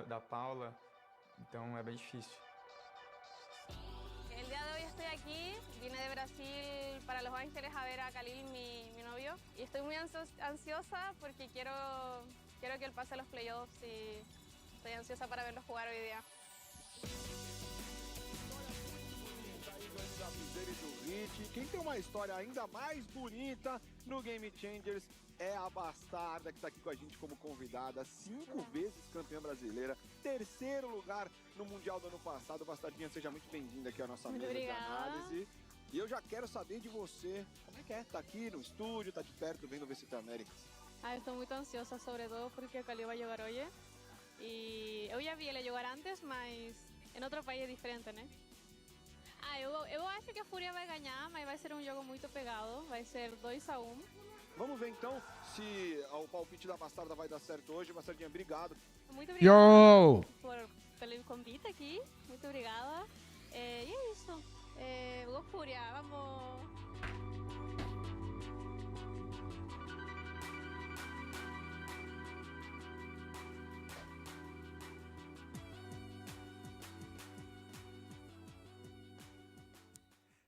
da Paula, então é bem difícil. El día de hoy estoy aquí, vine de Brasil para Los Ángeles a ver a Khalil, mi novio, y estoy muy ansiosa porque quiero que él pase los playoffs y estoy ansiosa para verlo jugar hoy día. Quem tem uma história ainda mais bonita no Game Changers é a Bastarda, que está aqui com a gente como convidada, 5 vezes campeã brasileira, 3º lugar no Mundial do ano passado. Bastardinha, seja muito bem-vinda aqui à nossa mesa de análise. E eu já quero saber de você, como é que é? Tá aqui no estúdio, tá de perto vendo o VCT Américas? Eu estou muito ansiosa, sobre todo porque Khalil vai jogar hoje. E eu já vi ele jogar antes, mas em outro país é diferente, né? Eu acho que a FURIA vai ganhar, mas vai ser um jogo muito pegado, vai ser 2-1. Vamos ver então se o palpite da Bastarda vai dar certo hoje. Bastardinha, obrigado. Muito obrigada pelo convite aqui, muito obrigada. E é isso, Go FURIA, vamos!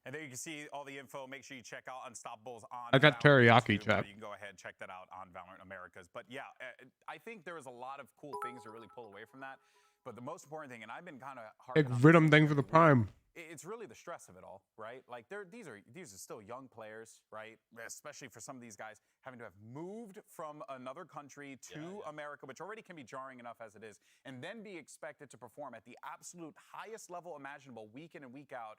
And there you can see all the info. Make sure you check out Unstoppables on I got Valorant teriyaki YouTube, chat. You can go ahead and check that out on Valorant Americas. But yeah, I think there was a lot of cool things to really pull away from that. But the most important thing, and I've been kind of Big rhythm thing for the prime. it's really the stress of it all, right? Like these are still young players, right? Especially for some of these guys having to have moved from another country to America, which already can be jarring enough as it is, and then be expected to perform at the absolute highest level imaginable week in and week out.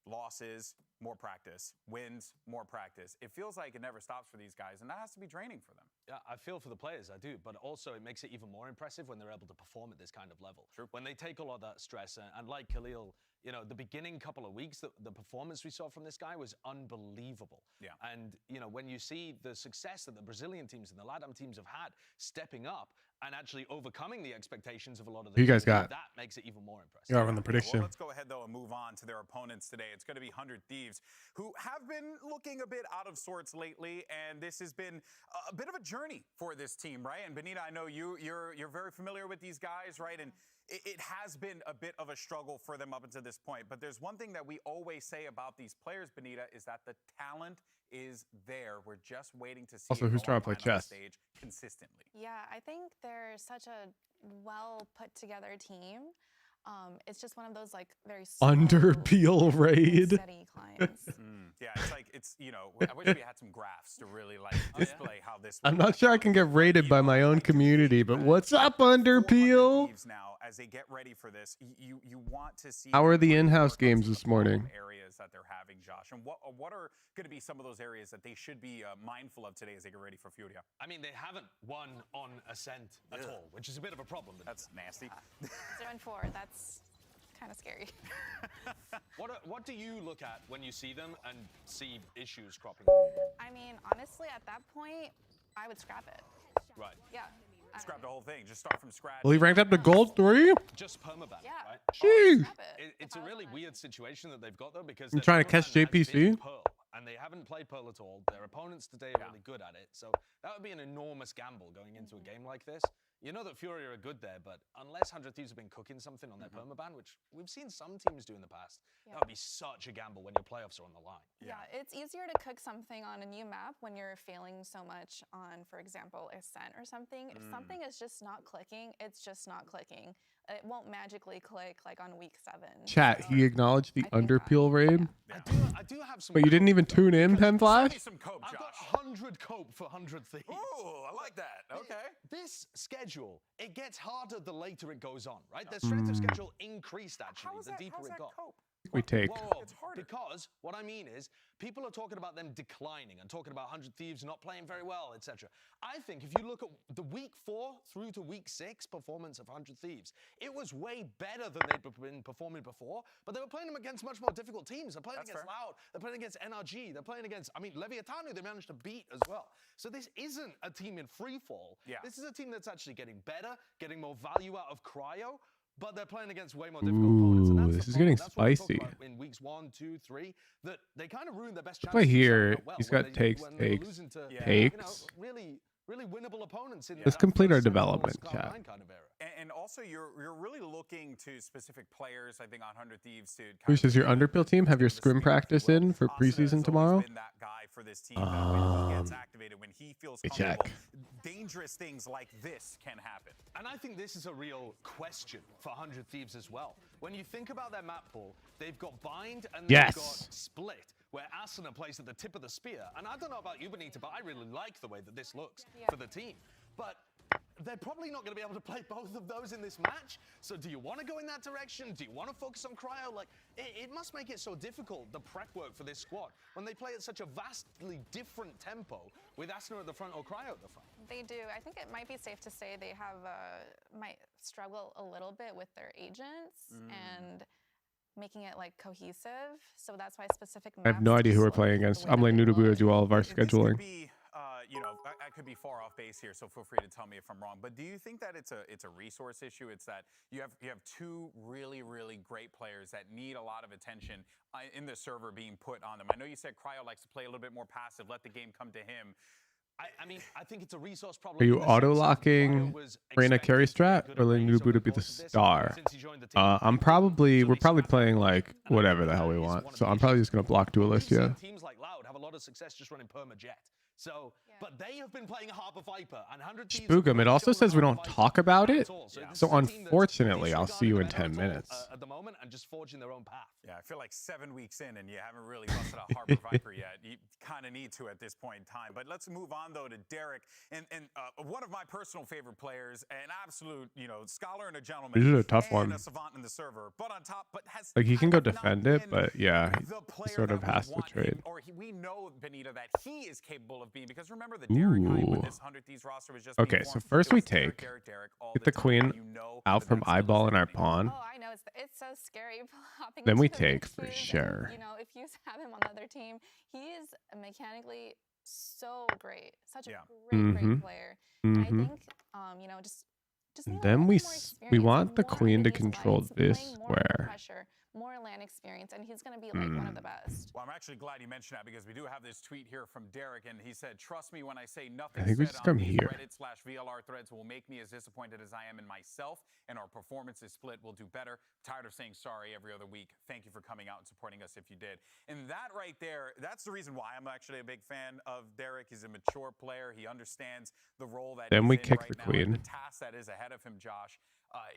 Losses, more practice. Wins, more practice. It feels like it never stops for these guys, and that has to be draining for them. Yeah, I feel for the players, I do, but also it makes it even more impressive when they're able to perform at this kind of level. True. When they take a lot of that stress, and like Khalil, you know, the beginning couple of weeks, the performance we saw from this guy was unbelievable. Yeah. And, you know, when you see the success that the Brazilian teams and the LATAM teams have had stepping up and actually overcoming the expectations of a lot of the You guys got? that makes it even more impressive. You are on the prediction. Well, let's go ahead, though, and move on to their opponents today. It's going to be 100 Thieves, who have been looking a bit out of sorts lately, and this has been a bit of a journey for this team, right? And Benita, I know you're very familiar with these guys, right? And it has been a bit of a struggle for them up until this point. But there's one thing that we always say about these players, Benita, is that the talent is there. We're just waiting to see. Also, who's trying to play chess? Stage consistently. Yeah, I think they're such a well put together team. It's just one of those like very slow, Underpeel raid. steady climbs. Yeah, it's like you know. I wish we had some graphs to really like display how this. I'm not sure I can get rated by my own community, but what's up, Underpeel? Now, as they get ready for this, you want to see. How are the in-house games this morning? Areas that they're having, Josh, and what are going to be some of those areas that they should be mindful of today as they get ready for FURIA? I mean, they haven't won on Ascent at all, which is a bit of a problem. That's nasty. 0-4. That's kind of scary. What do you look at when you see them and see issues cropping up? I mean, honestly, at that point, I would scrap it. Right. Yeah. Scrap the whole thing. Just start from scratch. Well, he ranked up to gold 3? Just permaban, Yeah. right? Jeez. Scrap it. It's a really weird situation that they've got, though, because I'm their trying to catch permaban has JPC. been Pearl, and they haven't played Pearl at all. Their opponents today are really good at it, so that would be an enormous gamble going into a game like this. You know that FURIA are good there, but unless 100 Thieves have been cooking something on their permaban, which we've seen some teams do in the past, that would be such a gamble when your playoffs are on the line. Yeah, it's easier to cook something on a new map when you're failing so much on, for example, Ascent or something. If something is just not clicking, it's just not clicking. It won't magically click like on week 7. Chat, he acknowledged the Underpeel raid. I do have some. But you didn't even tune in, Penflash? Some cope, I've Josh. got 100 cope for 100 Thieves. Ooh, I like that. Okay. This schedule, it gets harder the later it goes on, right? The strength of schedule increased, actually, the deeper it got. Cope? We take. Whoa, It's harder. because what I mean is people are talking about them declining and talking about 100 Thieves not playing very well, etc. I think if you look at the week 4 through to week 6 performance of 100 Thieves, it was way better than they'd been performing before, but they were playing them against much more difficult teams. They're playing against Loud, they're playing against NRG, they're playing against, I mean, Leviatanu they managed to beat as well. So this isn't a team in free fall. Yeah. This is a team that's actually getting better, getting more value out of cryo, but they're playing against way more difficult opponents. And that's This the is getting problem. That's what we talked spicy. about in weeks 1, 2, 3, that they kind of ruined their best Look chances. right of here, starting out well he's when got they- takes, when they were takes, losing to, takes. You know, really really winnable opponents in Let's that complete our first semifinals development, Cloud9 chat. kind of era. And also, you're really looking to specific players, I think, on 100 Thieves to kind Bruce, of does your take underpill team have your the scrim spear, if you practice will. in for Asuna preseason has always tomorrow? been that guy for this team that when he gets activated, when he feels Hey, comfortable, check. dangerous things like this can happen. And I think this is a real question for 100 Thieves as well. When you think about their map pool, they've got Bind and they've got Split, where Asuna plays at the tip of the spear. And I don't know about you, Benita, but I really like the way that this looks for the team. But they're probably not going to be able to play both of those in this match. So do you want to go in that direction? Do you want to focus on Cryo? Like, it must make it so difficult, the prep work for this squad, when they play at such a vastly different tempo with Asuna at the front or Cryo at the front. They do. I think it might be safe to say they have might struggle a little bit with their agents and making it like cohesive. So that's why specific maps I have no idea who we're playing against. I'm like Nudabu do all of our scheduling. You know, I could be far off base here, so feel free to tell me if I'm wrong. But do you think that it's a resource issue? It's that you have two really great players that need a lot of attention in the server being put on them. I know you said Cryo likes to play a little bit more passive, let the game come to him. I mean, I think it's a resource problem. Are you auto-locking Reina carry strat or letting Nudabu to be the star? We're probably playing like whatever the hell we want. So I'm probably just gonna block Duelist, yeah. Teams like Loud have a lot of success just running permajet. So, but they have been playing Harbor Viper and 100 Thieves. Spook'em, it also says we don't talk about it. So So unfortunately, I'll see you in 10 minutes. At the moment, and just forging their own path. Yeah, I feel like 7 weeks in and you haven't really busted out Harbor Viper yet. You kind of need to at this point in time. But let's move on though to Derek and one of my personal favorite players, an absolute scholar and a gentleman. This is a tough one. A savant in the server, but on top, but has Like he can go kind of not defend it, been but yeah, the he player sort of that we has to want trade. him, we know, Benita, that he is capable of being, because remember the Derek hype with this 100 Thieves roster was just Okay, being so formed. first It we was Derek, take, Derek all get the time, queen and you know out that from that's still eyeball in our happening. pawn. Oh, I know. It's so scary hopping Then we into a take big for food and, sure. you know, if you have him on the other team, he is mechanically so great. Such a great player. I think, you know, just need a Then little we bit more we experience, want the more queen to under these control lights, this playing more under square. pressure, more LAN experience, and he's going to be like one of the best. Well, I'm actually glad you mentioned that, because we do have this tweet here from Derek, and he said, "Trust me when I say nothing I think we said just on come these here. Reddit/VLR threads will make me as disappointed as I am in myself, and our performance is split. We'll do better. Tired of saying sorry every other week. Thank you for coming out and supporting us if you did." And that right there, that's the reason why I'm actually a big fan of Derek. He's a mature player. He understands the role that Then he's we in kick right the now, queen. and the task that is ahead of him, Josh.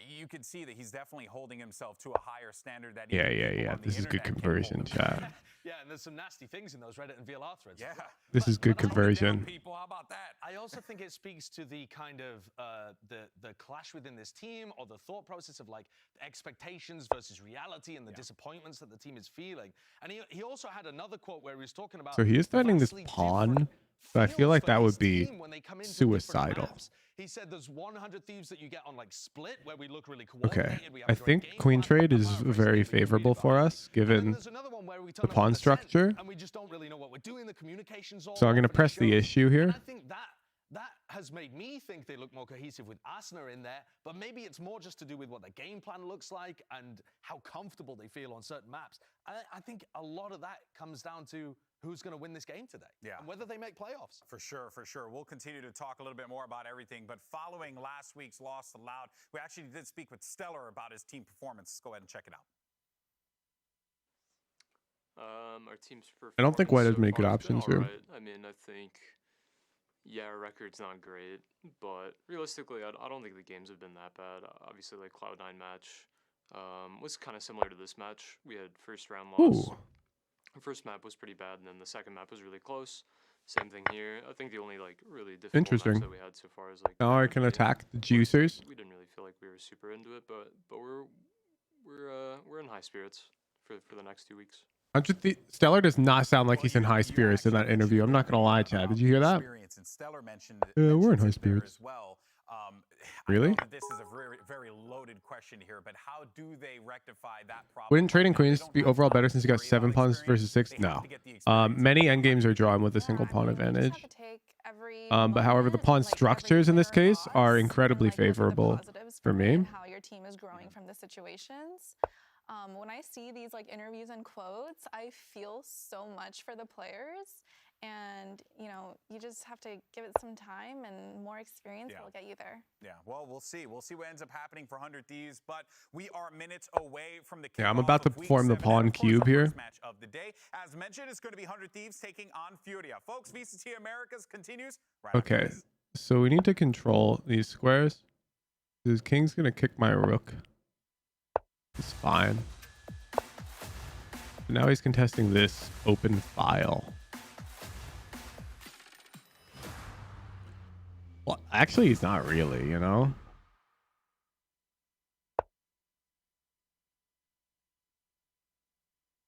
You can see that he's definitely holding himself to a higher standard that Yeah. on the This is good internet can conversion, hold. chat. Yeah, and there's some nasty things in those Reddit and VLR threads. Yeah. This is good But I- conversion. People, how about that? I also think it speaks to the kind of the clash within this team, or the thought process of like expectations versus reality and the disappointments that the team is feeling. And he also had another quote where he was talking about. So he is threatening this vastly pawn, different but I feels feel like for that his would be team when they come into different suicidal. maps. He said there's 100 Thieves that you get on like Split, where we look really Okay, coordinated. We have I a great think game queen plan, trade and is power race very games we can favorable read for about. us, And then given there's another one where we turn the up pawn on 10, structure. and we just don't really know what we're doing. The communication's all So I'm off, gonna and it press the shows. issue And here. I think that has made me think they look more cohesive with Asuna in there, but maybe it's more just to do with what the game plan looks like and how comfortable they feel on certain maps. I think a lot of that comes down to who's going to win this game today, and whether they make playoffs. For sure, for sure. We'll continue to talk a little bit more about everything, but following last week's loss to Loud, we actually did speak with Stellar about his team performance. Let's go ahead and check it out. Our team's performance I don't think White has so many far good has been options here. alright. I mean, I think, yeah, our record's not great, but realistically, I don't think the games have been that bad. Obviously, like Cloud9 match was kind of similar to this match. We had first round loss. Ooh. The first map was pretty bad, and then the second map was really close. Same thing here. I think the only like really difficult Interesting. match that we had so far is like Now I can attack the juicers. We didn't really feel like we were super into it, but we're in high spirits for the next 2 weeks. Stellar does not sound like he's in high spirits in that interview. I'm not gonna lie, Chad. Did you hear that? And Stellar mentioned We're in high mentions it there spirits. as well. Really? I know that this is a very, very loaded question here, but how do they rectify that problem? Wouldn't trading Now, they queens don't be have overall to better have since you got very 7 lot pawns experience. versus 6? They No. have to get the experience. Many endgames are drawn with a single I pawn mean, we just have advantage. to take every But however, the moment, pawn like, every structures in this player case are loss, incredibly and, like, look at the favorable positives for from it me. and how your team is growing from the situations. When I see these like interviews and quotes, I feel so much for the players, And, you know, you just have to give it some time, and more experience will get you there. Yeah, well, we'll see. We'll see what ends up happening for 100 Thieves, but we are minutes away from the kickoff. Yeah, I'm about to of week form the 7, pawn and of course, cube our here. first match of the day. As mentioned, it's going to be 100 Thieves taking on FURIA. Folks, VCT Americas continues right after Okay, this. so we need to control these squares. This king's gonna kick my rook. It's fine. Now he's contesting this open file. Well, actually, he's not really, you know?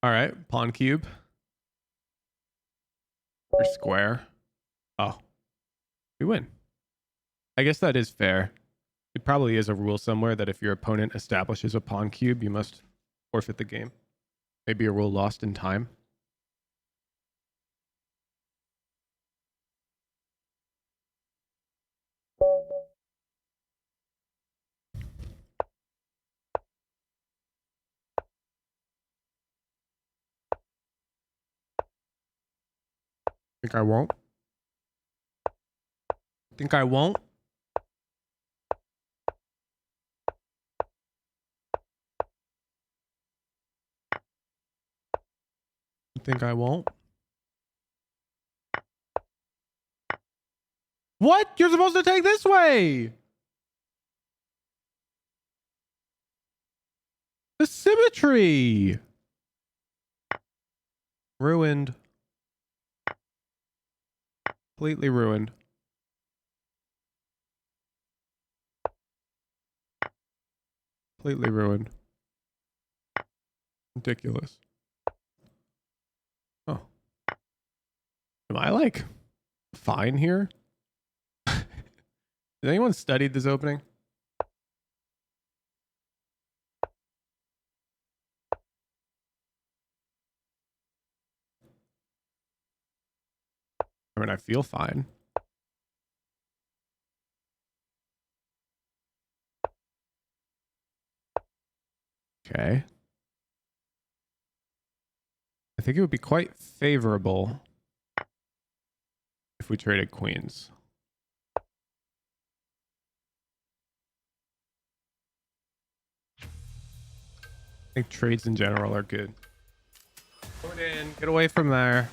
All right, pawn cube. Or square. Oh, we win. I guess that is fair. It probably is a rule somewhere that if your opponent establishes a pawn cube, you must forfeit the game. Maybe a rule lost in time. Think I won't. Think I won't. Think I won't. What? You're supposed to take this way. The symmetry. Ruined. Completely ruined. Completely ruined. Ridiculous. Oh. Am I like fine here? Has anyone studied this opening? I mean, I feel fine. Okay. I think it would be quite favorable if we traded queens. I think trades in general are good. Put in, get away from there.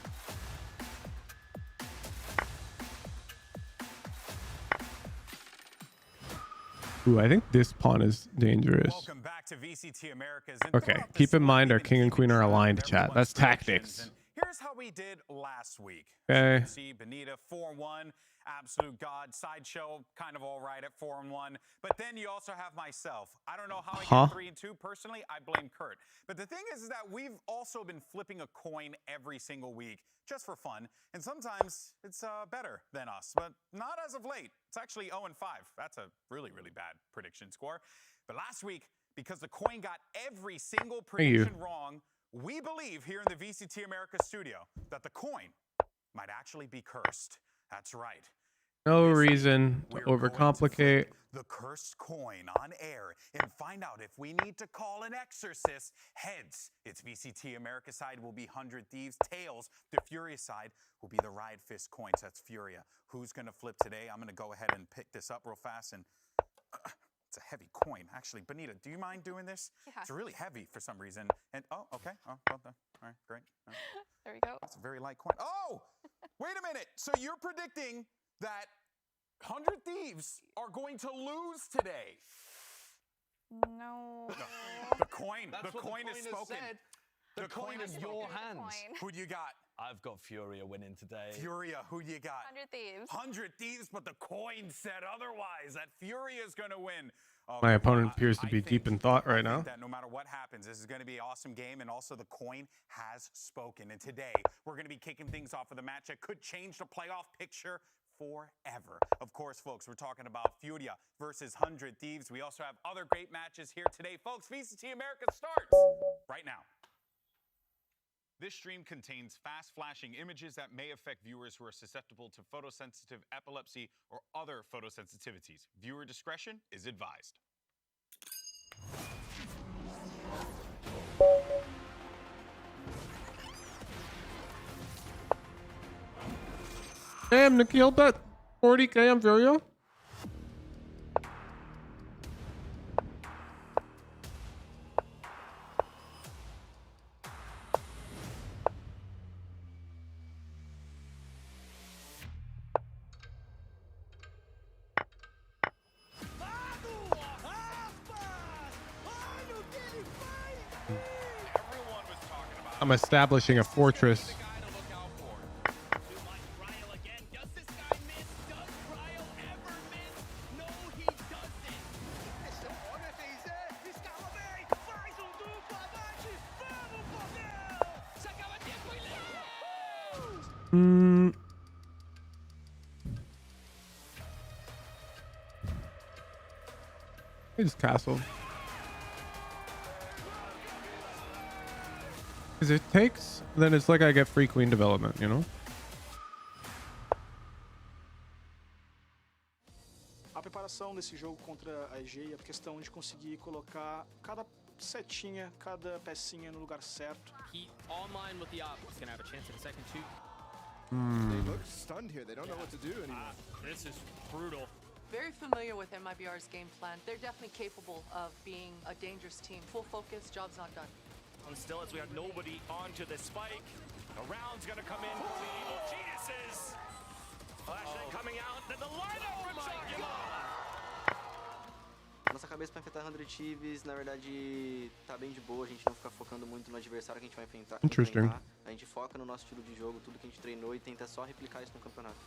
Ooh, I think this pawn is dangerous. Welcome back to VCT Americas. Okay, keep in mind our king and queen are aligned, chat. That's tactics. Here's how we did last week. Okay. So you can see Benita 4-1, absolute god, sideshow kind of all right at 4-1. But then you also have myself. I don't know how I get 3-2 personally. I blame Kurt. But the thing is that we've also been flipping a coin every single week just for fun. And sometimes it's better than us, but not as of late. It's actually 0-5. That's a really, really bad prediction score. But last week, because the coin got every single prediction wrong, we believe here in the VCT America studio that the coin might actually be cursed. That's right. No reason to overcomplicate. The cursed coin on air and find out if we need to call an exorcist. Heads, it's VCT America side will be 100 Thieves. Tails, the Furia side will be the Riot Fist coins. That's Furia. Who's going to flip today? I'm going to go ahead and pick this up real fast. And it's a heavy coin. Actually, Benita, do you mind doing this? Yeah. It's really heavy for some reason. And oh, okay. Oh, well done. All right, great. There we go. It's a very light coin. Oh, wait a minute. So you're predicting that 100 Thieves are going to lose today? No. The coin. That's The what coin is spoken. said. The coin is your hands. Who do you got? I've got Furia winning today. Furia. Who do you got? 100 Thieves. 100 Thieves, but the coin said otherwise. That Furia is going to win. Okay, My opponent appears to I be think- deep in thought right I now. think that no matter what happens, this is going to be an awesome game, and also the coin has spoken. And today, we're going to be kicking things off with a match that could change the playoff picture forever. Of course, folks, we're talking about Furia versus 100 Thieves. We also have other great matches here today. Folks, VCT America starts right now. This stream contains fast flashing images that may affect viewers who are susceptible to photosensitive epilepsy or other photosensitivities. Viewer discretion is advised. Damn, Nikhil bet 40k on FURIA. I'm establishing a fortress. It's castle. Because it takes, then it's like I get free queen development, you know? A preparação desse jogo contra a EG é a questão de conseguir colocar cada setinha, cada pecinha no lugar certo. He online with the op is gonna have a chance at a second two. They look stunned here. They don't know what to do anymore. This is brutal. Very familiar with MIBR's game plan. They're definitely capable of being a dangerous team. Full focus, job's not done. And still, as we have nobody onto the spike, the round's gonna come in for the Geniuses. Flashing coming out, then the lineup from Shakula. Nossa cabeça para enfrentar 100 Thieves, na verdade, tá bem de boa. A gente não fica focando muito no adversário que a gente vai enfrentar. A gente foca no nosso estilo de jogo, tudo que a gente treinou e tenta só replicar isso no campeonato.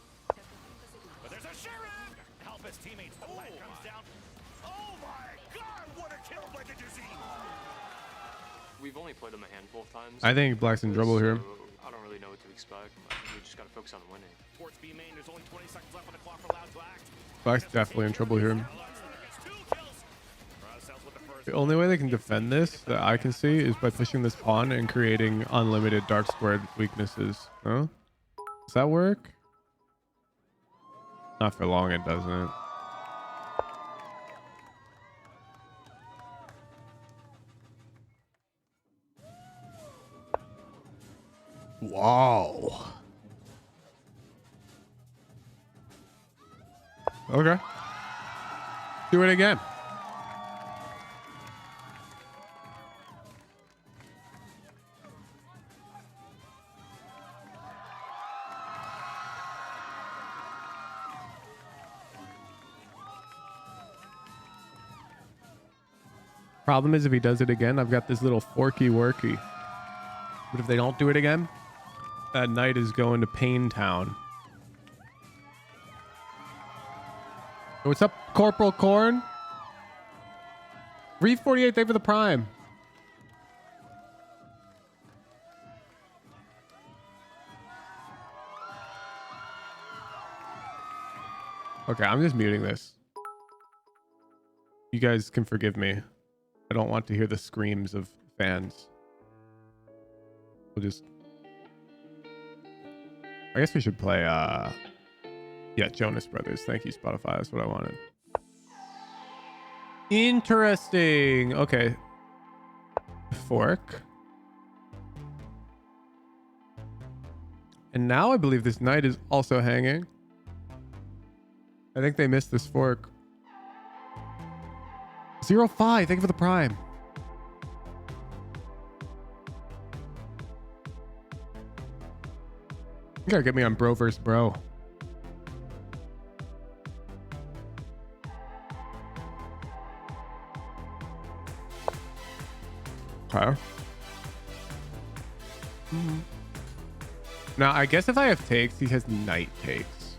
But there's a Sharon to help his teammates. The light comes down. Oh my God! What a kill by the disease. We've only played them a handful of times. I think Black's in trouble here. I don't really know what to expect. We just gotta focus on winning. Towards B main, there's only 20 seconds left on the clock for Loud to act. Black's definitely in trouble here. The only way they can defend this that I can see is by pushing this pawn and creating unlimited dark squared weaknesses. Huh? Does that work? Not for long, it doesn't. Wow. Okay. Do it again. Problem is, if he does it again, I've got this little forky worky. But if they don't do it again, that knight is going to Pain Town. What's up, Corporal Corn? Reef 48, thank you for the prime. Okay, I'm just muting this. You guys can forgive me. I don't want to hear the screams of fans. We'll just... I guess we should play, yeah, Jonas Brothers. Thank you, Spotify. That's what I wanted. Interesting. Okay. Fork. And now I believe this knight is also hanging. I think they missed this fork. 05, thank you for the prime. You gotta get me on bro versus bro. Okay. Now, I guess if I have takes, he has knight takes.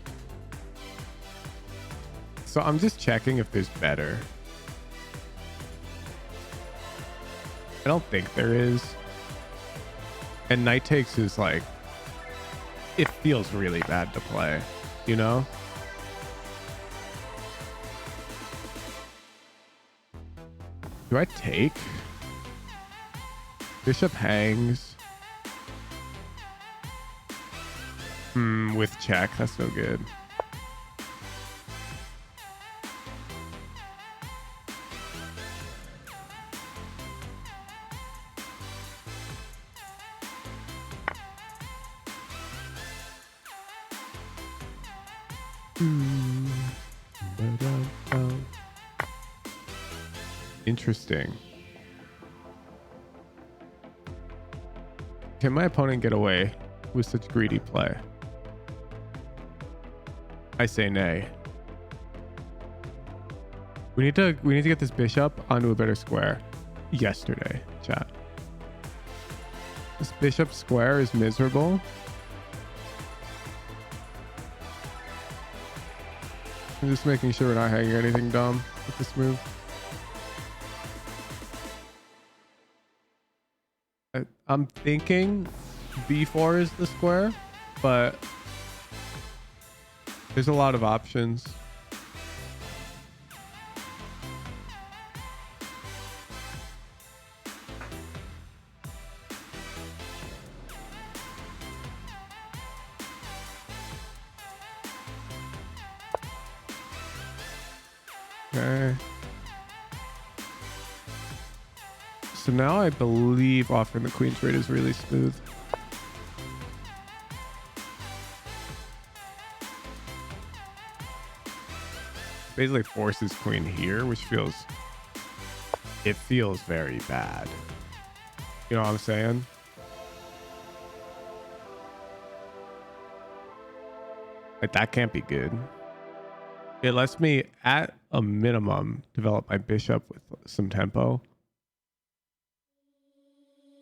So I'm just checking if there's better. I don't think there is. And knight takes is like, it feels really bad to play, you know? Do I take? Bishop hangs. With check, that's no good. Interesting. Can my opponent get away with such greedy play? I say nay. We need to get this bishop onto a better square. Yesterday, chat. This bishop square is miserable. I'm just making sure we're not hanging anything dumb with this move. I'm thinking b4 is the square, but there's a lot of options. Okay. So now I believe offering the queen trade is really smooth. Basically forces queen here, which feels very bad. You know what I'm saying? Like that can't be good. It lets me, at a minimum, develop my bishop with some tempo.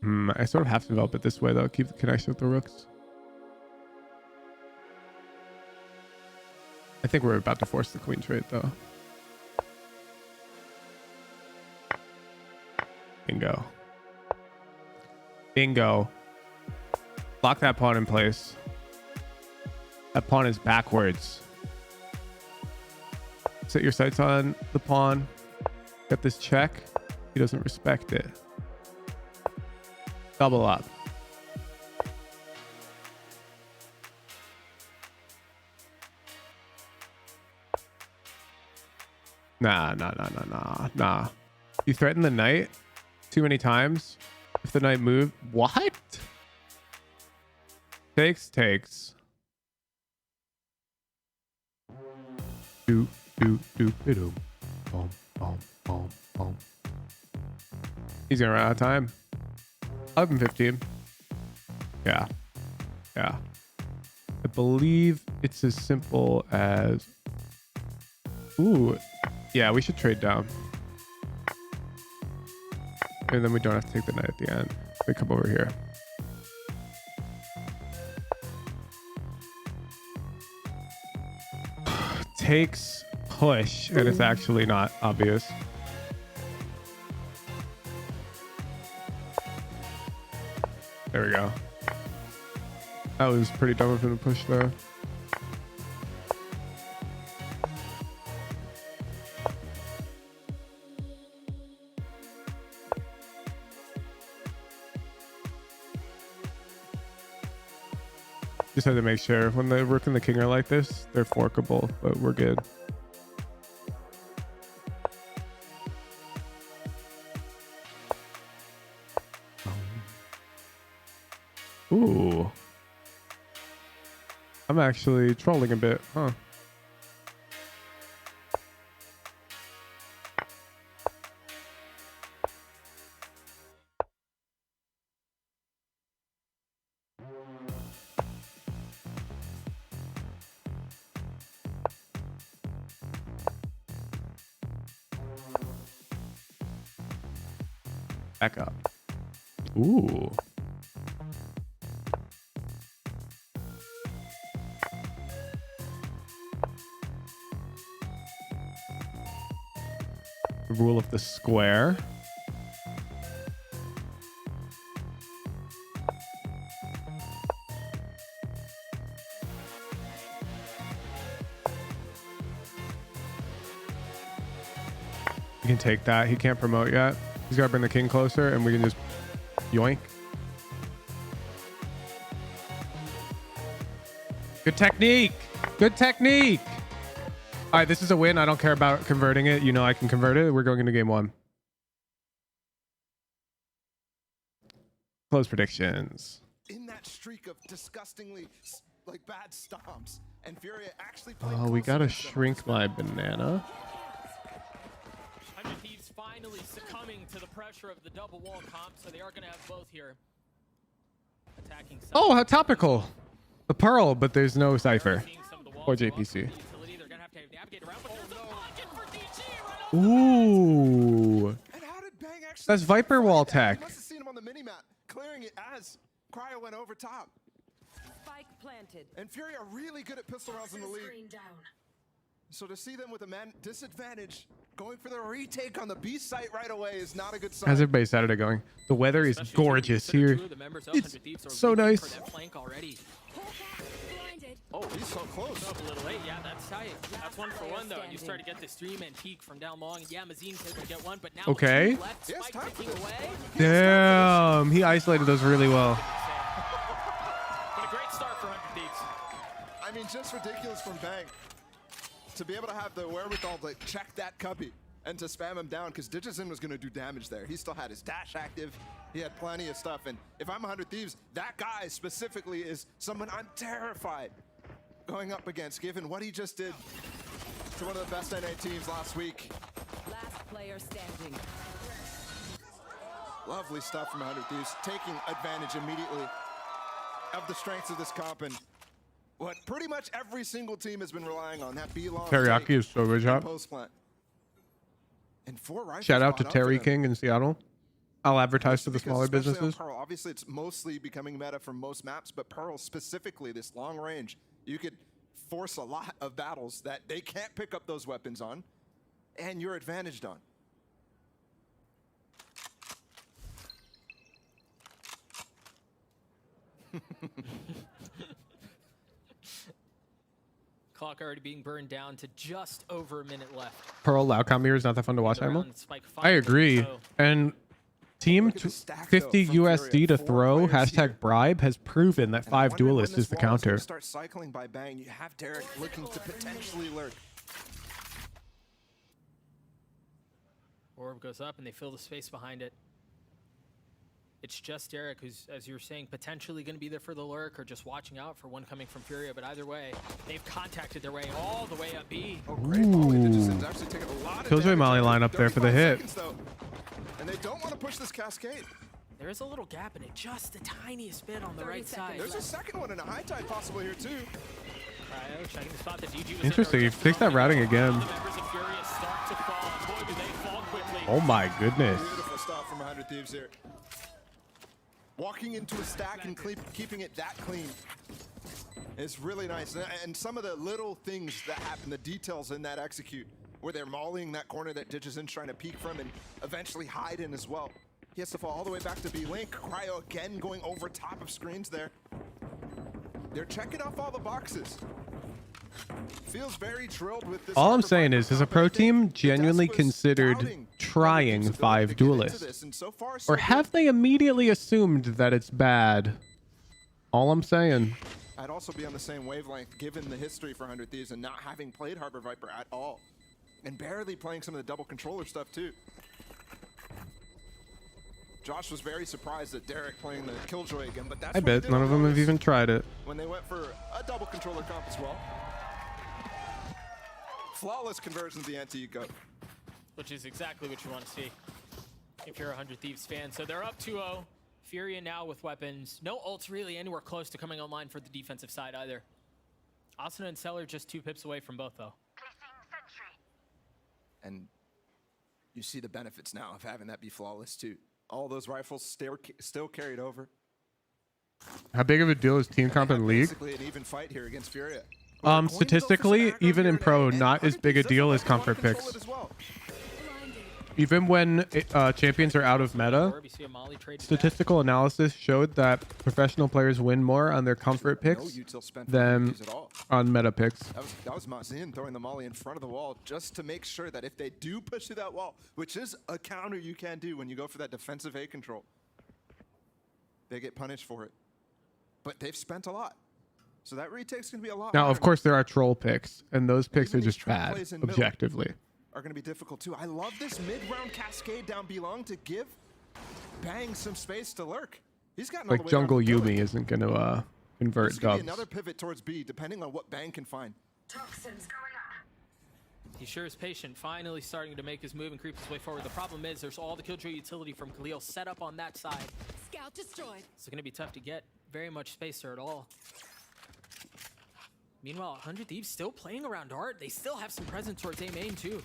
I sort of have to develop it this way, though. Keep the connection with the rooks. I think we're about to force the queen trade, though. Bingo. Bingo. Lock that pawn in place. That pawn is backwards. Set your sights on the pawn. Get this check. He doesn't respect it. Double up. Nah. You threaten the knight too many times. If the knight moves, what? Takes. Do. Boom. He's gonna run out of time. 11:15. Yeah. I believe it's as simple as. Ooh. Yeah, we should trade down. And then we don't have to take the knight at the end. We come over here. Takes push, and it's actually not obvious. There we go. That was pretty dumb of him to push there. Just had to make sure when the rook and the king are like this, they're forkable, but we're good. Ooh. I'm actually trolling a bit, huh? Back up. Ooh. The rule of the square. You can take that. He can't promote yet. He's got to bring the king closer, and we can just yoink. Good technique. Good technique. All right, this is a win. I don't care about converting it. You know I can convert it. We're going into game one. Close predictions. In that streak of disgustingly like bad stomps, and Furia actually. Oh, we gotta shrink my banana. 100 Thieves finally succumbing to the pressure of the double wall comp, so they are going to have both here. Attacking. Oh, how topical! The Pearl, but there's no Cypher or JPC. Ooh. And how did Bang actually? That's Viper wall tech. Must have seen him on the minimap, clearing it as Cryo went over top. Spike planted. And Fury are really good at pistol rounds in the league. So to see them with a man disadvantage, going for the retake on the B site right away is not a good sign. How's everybody's Saturday going? The weather is gorgeous here. It's so nice. Oh, he's so close. Up a little late. Yeah, that's tight. That's 1 for 1 though. And you start to get the stream and peek from down long. Yeah, Mazine's able to get one, but now okay. Left, Spike ticking away. Damn, he isolated those really well. But a great start for 100 Thieves. I mean, just ridiculous from Bang to be able to have the wherewithal to check that cubby and to spam him down, because Digizin was going to do damage there. He still had his dash active. He had plenty of stuff. And if I'm 100 Thieves, that guy specifically is someone I'm terrified going up against, given what he just did to one of the best NA teams last week. Last player standing. Lovely stuff from 100 Thieves, taking advantage immediately of the strengths of this comp and what pretty much every single team has been relying on, that B-long Teriyaki is so good job. And 4 rifles. Shout out to Terry King in Seattle. I'll advertise to the smaller businesses. Pearl, obviously, it's mostly becoming meta for most maps, but Pearl specifically, this long range, you could force a lot of battles that they can't pick up those weapons on, and you're advantaged on. Clock already being burned down to just over a minute left. Pearl Laucom mirror is not that fun to watch anymore. I agree. And Team 50 USD to throw, hashtag bribe, has proven that 5 duelist is the counter. Start cycling by Bang, you have Derek looking to potentially lurk. Orb goes up and they fill the space behind it. It's just Derek who's, as you were saying, potentially going to be there for the lurk or just watching out for one coming from Furia. But either way, they've contacted their way all the way up B. Ooh. Killjoy Molly line up there for the hit. And they don't want to push this cascade. There is a little gap in it, just the tiniest bit on the right side. There's a second one in a high tide possible here too. Cryo checking the spot that DG was interesting. He takes that routing again. Oh my goodness. Beautiful stuff from 100 Thieves here. Walking into a stack and keeping it that clean is really nice. And some of the little things that happen, the details in that execute, where they're mauling that corner that Digizin's trying to peek from and eventually hide in as well. He has to fall all the way back to B-Link. Cryo again going over top of screens there. They're checking off all the boxes. Feels very drilled with this. All I'm saying is, as a pro team, genuinely considered trying 5 duelists. Or have they immediately assumed that it's bad? All I'm saying. I'd also be on the same wavelength, given the history for 100 Thieves and not having played Harbor Viper at all. And barely playing some of the double controller stuff too. Josh was very surprised at Derek playing the Killjoy again, but that's I bet none of them have even tried it. When they went for a double controller comp as well. Flawless conversion of the anti-eco. Which is exactly what you want to see if you're a 100 Thieves fan. So they're up 2-0. Furia now with weapons. No ults really anywhere close to coming online for the defensive side either. Asuna and Seller just 2 pips away from both though. And you see the benefits now of having that be flawless too. All those rifles still carried over. How big of a deal is team comp in league? Basically an even fight here against Furia. Statistically, even in pro, not as big a deal as comfort picks. Even when champions are out of meta, statistical analysis showed that professional players win more on their comfort picks than on meta picks. That was Mazin throwing the molly in front of the wall just to make sure that if they do push through that wall, which is a counter you can do when you go for that defensive A control, they get punished for it. But they've spent a lot. So that retake's going to be a lot. Now, of course, there are troll picks, and those picks are just bad, objectively. Are going to be difficult too. I love this mid-round cascade down B-Long to give Bang some space to lurk. He's got like Jungle Yumi isn't going to Convert This could be dubs. another pivot towards B, depending on what Bang can find. Toxins going up. He sure is patient, finally starting to make his move and creep his way forward. The problem is there's all the Killjoy utility from Khalil set up on that side. Scout destroyed. It's going to be tough to get very much space there at all. Meanwhile, 100 Thieves still playing around Art. They still have some presence towards A main too.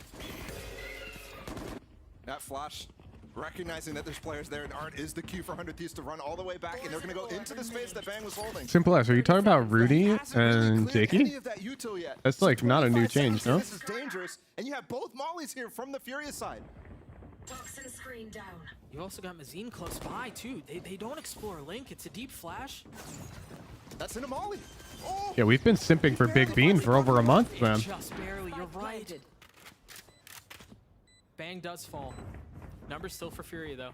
That flash, recognizing that there's players there, and Art is the cue for 100 Thieves to run all the way back, and they're going to go into the space that Bang was holding. Simple as. Are you talking about Rudy and Any Jakey? of that util yet. That's like not a new 25 change, seconds, no? This is dangerous, and you have both mollies here from the Furia side. Toxin screen down. You also got Mazine close by too. They don't explore Link. It's a deep flash. That's in a molly. Oh, Yeah, we've been simping for Big Bean for over a month, man. Just barely. You're right. Bang does fall. Numbers still for Furia though.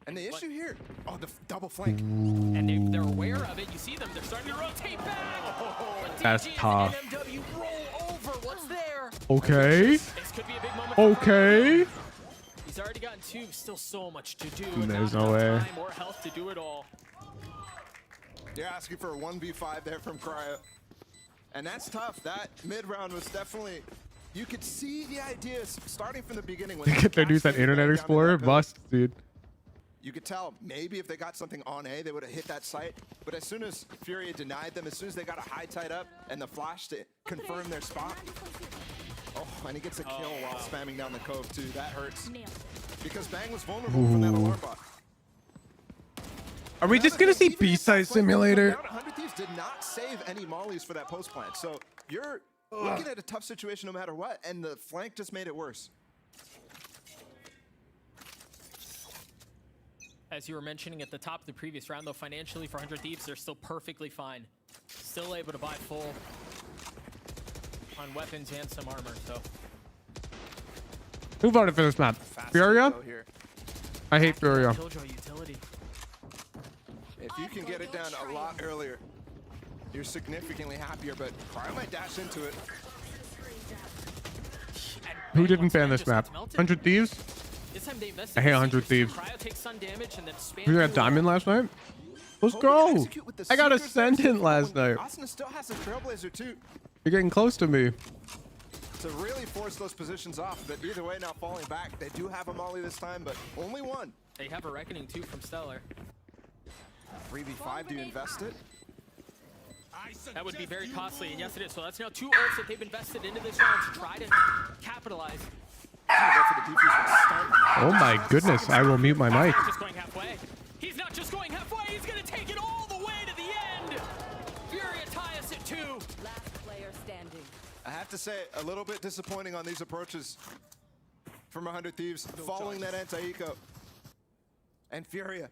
and the issue here, oh, the double flank. And they're aware of it. You see them. They're starting to rotate back. That's tough. MMW roll over. What's there? Okay. This could be a big moment. For Okay. He's already gotten two. Still so much to do. There's Not no enough way. time or health to do it all. You're asking for a 1v5 there from Cryo. And that's tough. That mid-round was definitely... You could see the ideas starting from the beginning. When They get their dudes that Internet Explorer bust, dude. You could tell maybe if they got something on A, they would have hit that site. But as soon as Furia denied them, as soon as they got a high tied up and the flash to confirm their spot. Oh, and he gets a kill while spamming down the cove too. That hurts. Because Bang was vulnerable from that alarm bot. Are we just gonna see B-side simulator? 100 Thieves did not save any mollies for that post plant. So you're looking at a tough situation no matter what, and the flank just made it worse. As you were mentioning at the top of the previous round, though, financially for 100 Thieves, they're still perfectly fine. Still able to buy full on weapons and some armor, so. Who voted for this map? Furia? I hate Furia. Killjoy utility. If you can get it down a lot earlier, you're significantly happier, but Cryo might dash into it. Who didn't ban this map? 100 Thieves? This time they invested I hate in 100 Seekers. Thieves. Cryo takes sun damage and then spam We got through Diamond last night? Let's go. I got Ascendant last night. Asuna still has a Trailblazer too, You're getting close to me. to really force those positions off. But either way, now falling back. They do have a molly this time, but only one. They have a Reckoning too from Stellar. 3v5, do you invest it? That would be very costly, and yes it is. So that's now two ults that they've invested into this round to try to capitalize. Oh my goodness, I will mute my mic. Just going halfway. He's not just going halfway, he's gonna take it all the way to the end. Furia tie us at 2. Last player standing. I have to say, a little bit disappointing on these approaches from 100 Thieves, following that anti-eco. And Furia,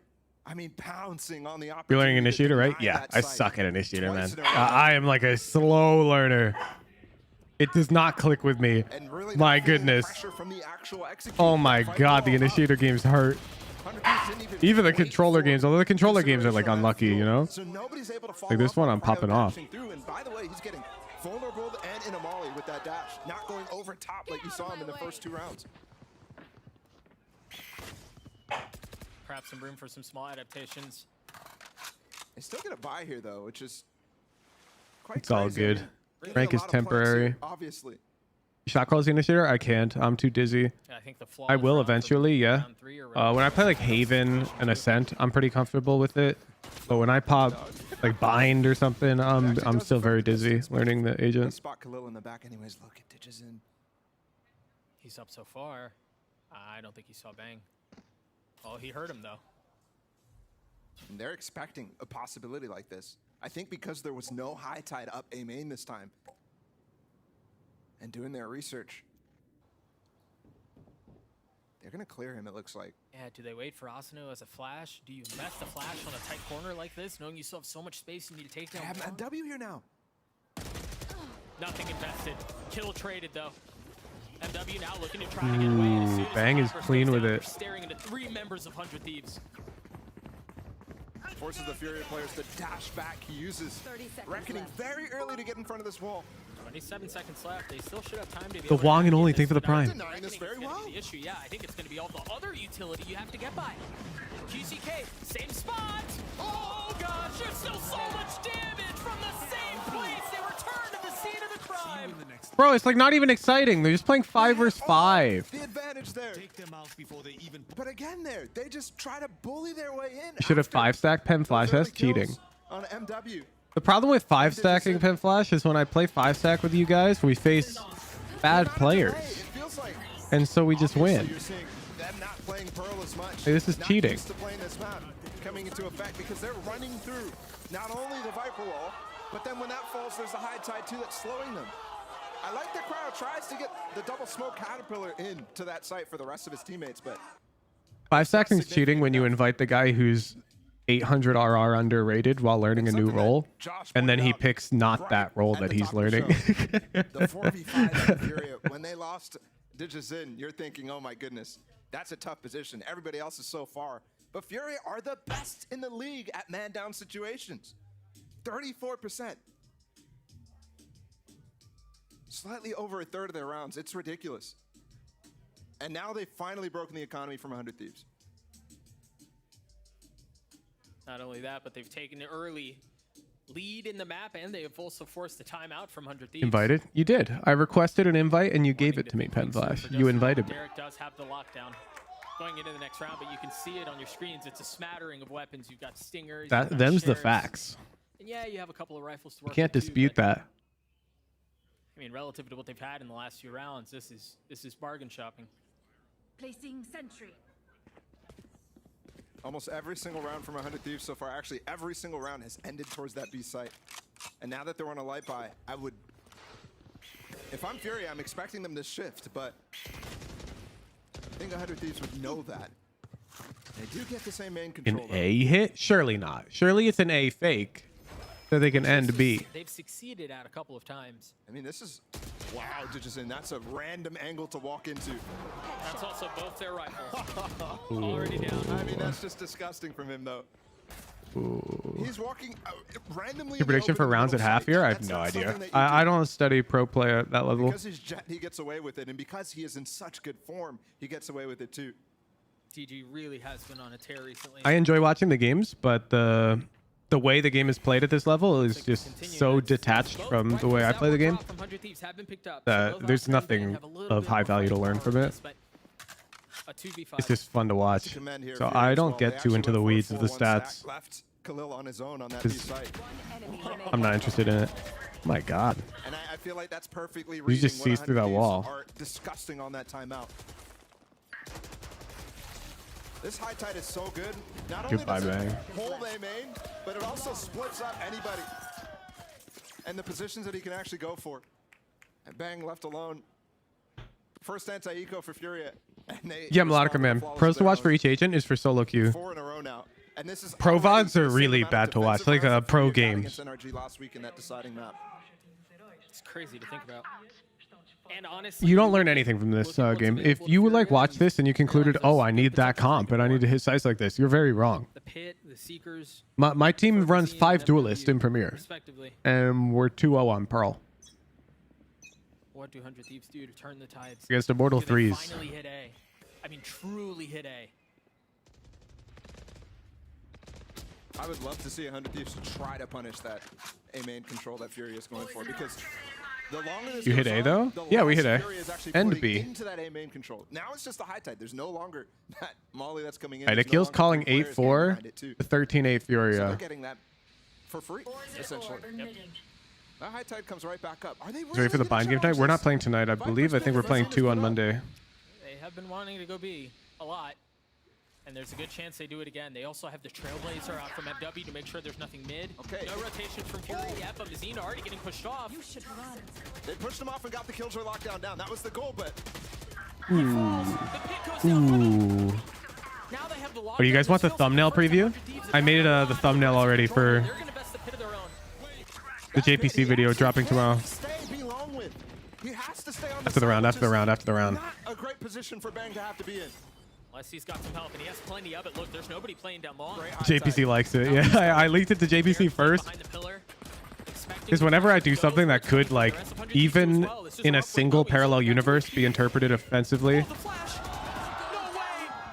I mean, pouncing on the opportunity. You're learning to Initiator, right? deny Yeah, that I site. suck at Initiator, man. Twice in a row. I am like a slow learner. It does not click with me. And really My not feeling the goodness. pressure from the actual execution. Oh my god, the Initiator games hurt. 100 Thieves didn't Even the wait controller for games, although the controller games are like consideration on that unlucky, you know? So nobody's able to follow Like this up one, on I'm Cryo popping off. dashing through. And by the way, he's getting vulnerable and in a molly with that dash, not going over top like you saw him in the first 2 rounds. Perhaps some room for some small adaptations. They still get a buy here though, which is quite It's all crazy. good. I mean, bringing Rank a is lot of points temporary. here, obviously. Shot calls the Initiator? I can't. I'm too dizzy. Yeah, I think the flaw I will rounds of eventually, yeah. round 3 or round When I play like Haven and Ascent, I'm pretty comfortable with it. But when I pop like Bind or something, I'm still very dizzy learning the agent. Spot Khalil in the back anyways. Look, it ditches in. He's up so far. I don't think he saw Bang. Oh, he heard him though. And they're expecting a possibility like this. I think because there was no high tide up A main this time. And doing their research. They're going to clear him, it looks like. Yeah, do they wait for Asano as a flash? Do you invest a flash on a tight corner like this, knowing you still have so much space you need to take They down? have a W here now. Nothing invested. Kill traded though. MW now looking to try to get away. And as soon as Bang is Cypher clean goes with down, it. we're staring into 3 members of 100 Thieves. Forces the Furia players to dash back. He uses Reckoning very early to get in front of this wall. 27 seconds left. They still should have time to be The able Wong to and only navigate thing for the this without Prime. Denying this very well. The issue, yeah, I think it's going to be all the other utility you have to get by. QCK, same spot. Oh gosh, there's still so much damage from the same place. They return to the scene of the crime. Bro, it's like not even exciting. They're just playing 5 versus 5. The advantage there. Take them out before they even. But again, they just try to bully their way in. Should have 5-stack Pen Flash. That's cheating. On MW. The problem with 5-stacking Pen Flash is when I play 5-stack with you guys, we face bad players. It feels like And so we just win. you're seeing them not playing Pearl as much. Hey, this is Not cheating. used to playing this map coming into effect because they're running through not only the Viper wall, but then when that falls, there's the high tide too that's slowing them. I like the crowd tries to get the double smoke caterpillar into that site for the rest of his teammates, but 5-stacking is cheating when you invite the guy who's 800 RR underrated while learning a new role, and then he picks not that role that he's learning. the 4v5 in Furia, when they lost Digizin, you're thinking, oh my goodness, that's a tough position. Everybody else is so far. But Furia are the best in the league at man-down situations. 34%. Slightly over a third of their rounds. It's ridiculous. And now they've finally broken the economy from 100 Thieves. Not only that, but they've taken an early lead in the map, and they have also forced the timeout from 100 Thieves. Invited? You did. I requested an invite and you gave it to me, Pen Flash. You invited me. Derek does have the lockdown going into the next round, but you can see it on your screens. It's a smattering of weapons. You've got stingers. That you've got them's the sheriffs. facts. And yeah, you have a couple of rifles to You work can't with too, dispute but, that. I mean, relative to what they've had in the last few rounds, this is bargain shopping. Placing sentry. Almost every single round from 100 Thieves so far, actually every single round has ended towards that B site. And now that they're on a light buy, I would, if I'm Furia, I'm expecting them to shift, but I think 100 Thieves would know that. They do get the same main An control. A hit? Surely not. Surely it's an A fake so they can end B. They've succeeded at a couple of times. I mean, this is, wow, Digizin, that's a random angle to walk into. That's also both their rifles. Already down. I mean, that's just disgusting from him, though. Ooh. He's walking randomly. Your prediction for rounds at half here? I have no idea. I don't study pro play at that level. Because he's jet, he gets away with it, and because he is in such good form, he gets away with it too. TG really has been on a tear recently. I enjoy watching the games, but the way the game is played at this level is just so detached from the way I play the game that there's nothing of high value to learn from it. It's just fun to watch. So I don't get too into the weeds of the stats. Left Khalil on his own on that B site. I'm not interested in it. My God. And I feel like that's perfectly You just sees through that wall. Are disgusting on that timeout. This high tide is so good. Not only Goodbye, does it Bang. hold A main, but it also splits up anybody and the positions that he can actually go for. And Bang left alone. First anti-eco for Furia. And they Yeah, Melodica, man. Pros to watch for each agent is for solo queue. 4 in a row now. And this is Pro VODs are really bad to watch, like pro games. NRG last week in that deciding map. It's crazy to think about. And honestly, You don't learn anything from this game. If you would like watch this and you concluded, oh, I need that comp and I need to hit sites like this, you're very wrong. the pit, the seekers, My team runs 5 duelists in Premier, respectively. and we're 2-0 on Pearl What do 100 Thieves do to turn the tides? against Immortal Do they 3s. finally hit A? I mean, truly hit A. I would love to see 100 Thieves try to punish that A main control that Furia is going for, because the longer this You goes hit A on, though? the Yeah, we less hit A. Furia is actually And putting B. into that A main control. Now it's just the high tide. There's no longer that Molly that's coming in. Alright, There's no Akil's longer calling 2 players getting 8-4 behind it, too. to 13-8 So they're Furia. getting that for free, essentially. That high tide comes right back up. Are they Ready for the bind game tonight? We're not playing tonight, I believe. I think we're playing 2 on Monday. They have been wanting to go B a lot, and there's a good chance they do it again. They also have the Trailblazer out from FW to make sure there's nothing mid. Okay. No rotations from Fury yet, but Mazina already getting pushed off. You should run. They pushed him off and got the Killjoy lockdown down. That was the goal, but Ooh. The pit goes down for them. Ooh. Now they have the Oh, you guys want the thumbnail preview? I made the thumbnail already for They're gonna best the pit of their own. the JPC video dropping tomorrow. stay, be long with. He has to stay on After the round, after the round, after the round. Not a great position for Bang to have to be in. Unless he's got some help, and he has plenty of it. Look, there's nobody playing down long. JPC likes it. Yeah, I leaked it to JPC first. Because whenever I do something that could, like, even in a single parallel universe be interpreted offensively,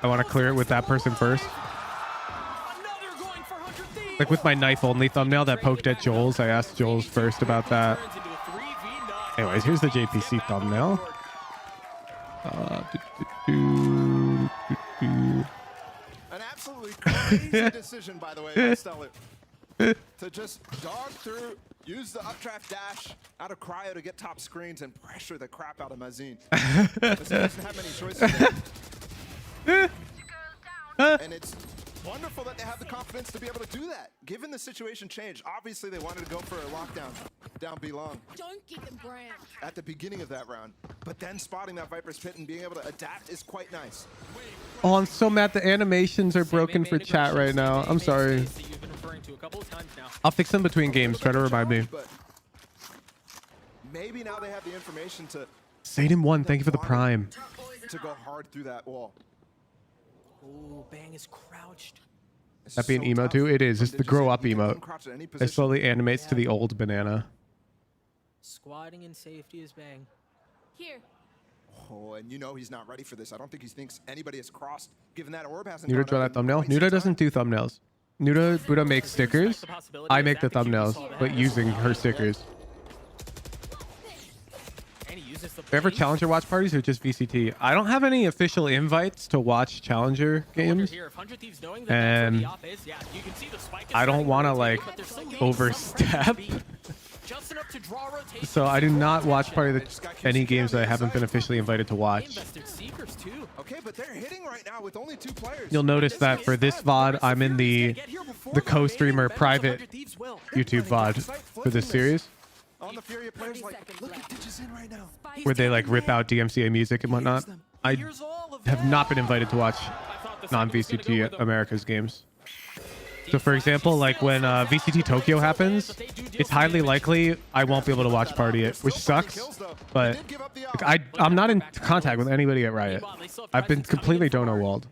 I want to clear it with that person first. Like with my knife-only thumbnail that poked at Joel's, I asked Joel's first about that. Anyways, here's the JPC thumbnail. An absolutely crazy decision, by the way, by Stellar. To just dog through, use the updraft dash out of Cryo to get top screens and pressure the crap out of Mazin. Mazin doesn't have many choices there. And it's wonderful that they have the confidence to be able to do that. Given the situation change, obviously they wanted to go for a lockdown down B long. Don't get them brand. At the beginning of that round. But then spotting that Viper's Pit and being able to adapt is quite nice. Oh, I'm so mad the animations are broken for chat right now. I'm sorry. I'll fix them between games. Try to remind me. But maybe now they have the information to Satan1, thank you for the prime. to go hard through that wall. Ooh, Bang is crouched. That being emo too? It is. It's the grow up emote. It slowly animates to the old banana. Squatting in safety is Bang. Here. Oh, and you know he's not ready for this. I don't think he thinks anybody has crossed, given that orb hasn't Nuda gone draw up that in thumbnail. quite some Nuda doesn't do thumbnails. Buddha makes stickers. I make the thumbnails, but using her stickers. Ever Challenger watch parties or just VCT? I don't have any official invites to watch Challenger games, and I don't want to like overstep. So I do not watch party any games that I haven't been officially invited to watch. Okay, but they're hitting right now with only 2 players. You'll notice that for this VOD, I'm in the co-streamer private YouTube VOD for this series, On the FURIA players, like, look at DigiZin right now. where they like rip out DMCA music and whatnot. I have not been invited to watch non-VCT America's games. So for example, like when VCT Tokyo happens, it's highly likely I won't be able to watch party it, which sucks. But like, I'm not in contact with anybody at Riot. I've been completely dono-walled.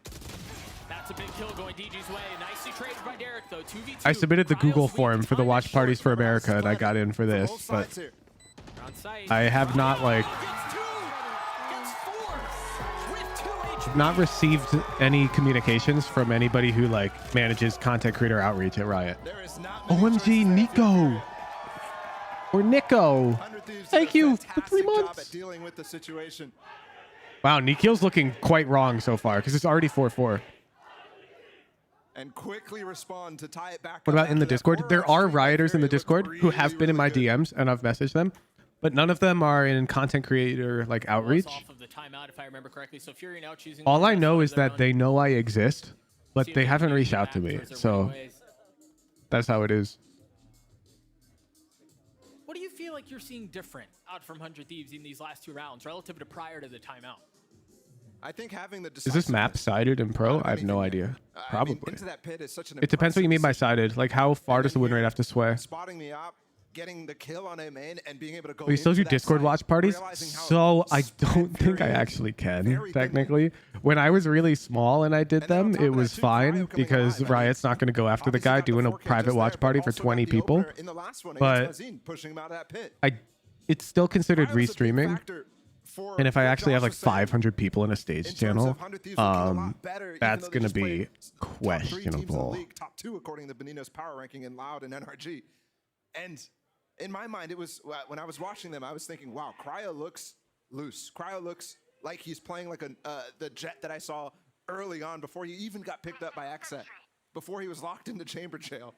I submitted the Google form for the watch parties for America, and I got in for this, but I have not like not received any communications from anybody who like manages content creator outreach at Riot. OMG, Nico or Nico, thank you for 3 months. Dealing with the situation. Wow, Nikhil's looking quite wrong so far because it's already 4-4. And quickly respond to tie it back. What about in the Discord? There are rioters in the Discord who have been in my DMs, and I've messaged them, but none of them are in content creator like outreach. All I know is that they know I exist, but they haven't reached out to me. So that's how it is. What do you feel like you're seeing different out from 100 Thieves in these last 2 rounds relative to prior to the timeout? I think having the Is this map sided in pro? I have no idea. Probably. Into that pit is such an It depends what you mean by sided. Like how far does the win rate have to sway? spotting the op, getting the kill on a main, and being able to go. We still do into that Discord site, watch parties, so I don't think I actually can, technically. When I was really small and I did them, it was fine because Riot's not going to go after the guy doing a private watch party for 20 people. In the last one, But Mazin pushing him out of that pit. it's still considered restreaming. And if I actually have like 500 people in a stage channel, that's going to be questionable. Top 2 according to Benino's power ranking in Loud and NRG. And in my mind, it was when I was watching them, I was thinking, wow, Cryo looks loose. Cryo looks like he's playing like the Jet that I saw early on before he even got picked up by Xset, before he was locked into chamber jail.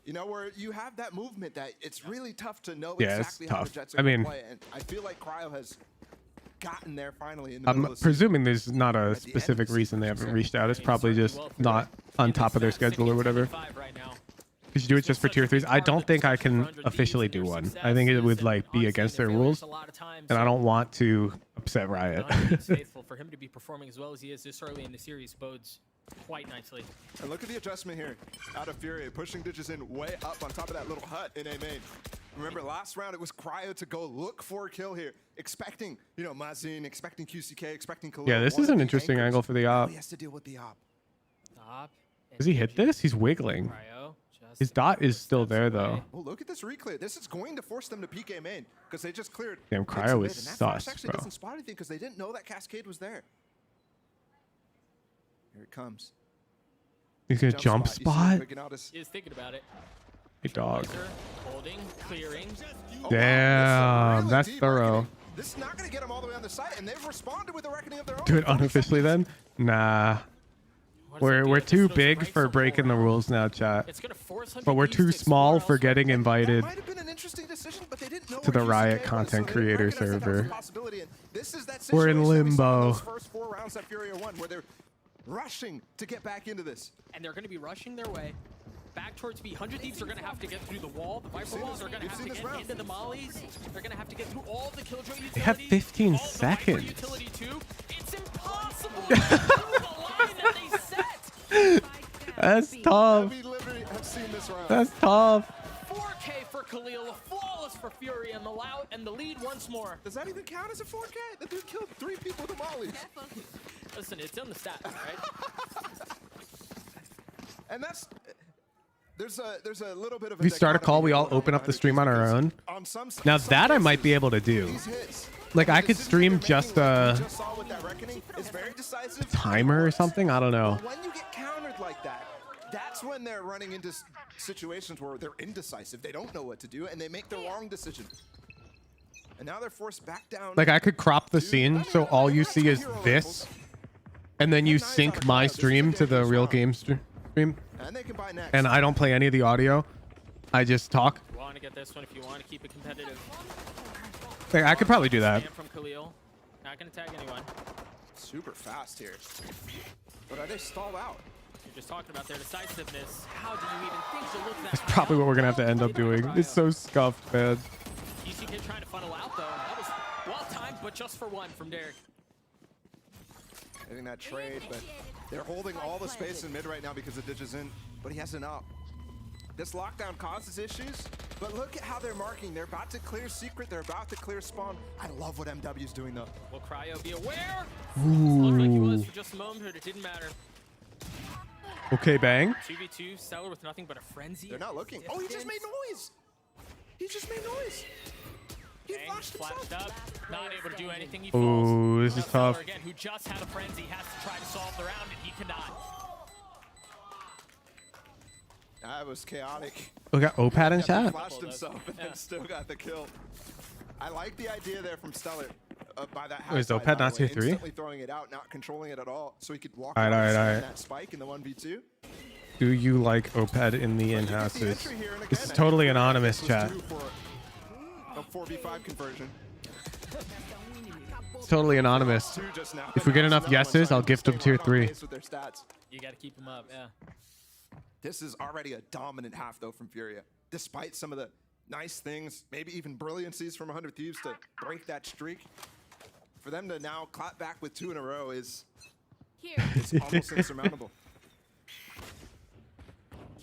You know, where you have that movement that it's really tough to know exactly how the Jets are going to play. And I feel like Cryo has gotten there finally in the middle of the presuming there's not a specific reason they haven't reached out. It's probably just not on top of their schedule or whatever. Could you do it just for tier 3s? I don't think I can officially do one. I think it would like be against their rules, and I don't want to upset Riot. For him to be performing as well as he is this early in the series bodes quite nicely. And look at the adjustment here out of FURIA, pushing DigiZin way up on top of that little hut in A main. Remember last round, it was Cryo to go look for a kill here, expecting, you know, Mazin, expecting QCK, expecting Khalil. Yeah, this is an interesting angle for the op. He has to deal with the op. Does he hit this? He's wiggling. His dot is still there though. Well, look at this reclear. This is going to force them to PK main because they just cleared. Damn, Cryo is and that Flash sus, actually bro. doesn't spot anything because they didn't know that Cascade was there. Here it comes. He's gonna jump spot. He is thinking about it. Hey, dog. Holding, clearing. Damn, that's thorough. This is not going to get them all the way on the site, and they've responded with a reckoning of their own. Do it unofficially then? Nah. We're too big for breaking the rules now, chat. But we're too small for getting invited to the Riot content creator server. We're in limbo. First 4 rounds that FURIA won, where they're rushing to get back into this. And they're going to be rushing their way back towards B. 100 Thieves are going to have to get through the wall, the Viper walls. They're going to have to get into the mollies. They're going to have to get through all the Killjoy utilities. They have 15 seconds. Utility too. It's impossible to get through the line that they set. That's tough. We literally have seen this round. That's tough. 4K for Khalil, a flawless for Fury, and the lead once more. Does that even count as a 4K? The dude killed 3 people with the mollies. Listen, it's on the stats, right? And that's... There's a little bit of. If we start a call, we all open up the stream on our own. Now that I might be able to do. Like I could stream just a timer or something. I don't know. When you get countered like that, that's when they're running into situations where they're indecisive. They don't know what to do, and they make the wrong decision. And now they're forced back down. Like I could crop the scene so all you see is this, and then you sync my stream to the real game stream. And I don't play any of the audio. I just talk. You want to get this one if you want to keep it competitive. Like, I could probably do that. From Khalil. Not going to tag anyone. Super fast here. But are they stalled out? You're just talking about their decisiveness. How do you even think to look that? That's probably what we're gonna have to end up doing. It's so scuffed, man. TCK trying to funnel out though. That was well timed, but just for one from Derek. Hitting that trade, but they're holding all the space in mid right now because the ditch is in, but he has an up. This lockdown causes issues, but look at how they're marking. They're about to clear secret. They're about to clear spawn. I love what MW's doing though. Will Cryo be aware? Ooh. Looked like he was for just a moment, but it didn't matter. Okay, bang. 2v2, Stellar with nothing but a frenzy. They're not looking. Oh, he just made noise. He just made noise. He flashed up, not able to do anything. He falls. This is tough. Again, who just had a frenzy, has to try to solve the round, and he cannot. That was chaotic. We got OPAD in chat. Flashed himself and then still got the kill. I like the idea there from Stellar. By that Wait, is OPAD not tier 3? Instantly throwing it out, not controlling it at all, so he could walk all right. that spike in the 1v2. Do you like OPAD in the in-houses? This is totally anonymous, chat. A 4v5 conversion. It's totally anonymous. If we get enough yeses, I'll gift them tier 3. You got to keep them up, yeah. This is already a dominant half, though, from FURIA. Despite some of the nice things, maybe even brilliancies from 100 Thieves to break that streak. For them to now clap back with 2 in a row is it's almost insurmountable.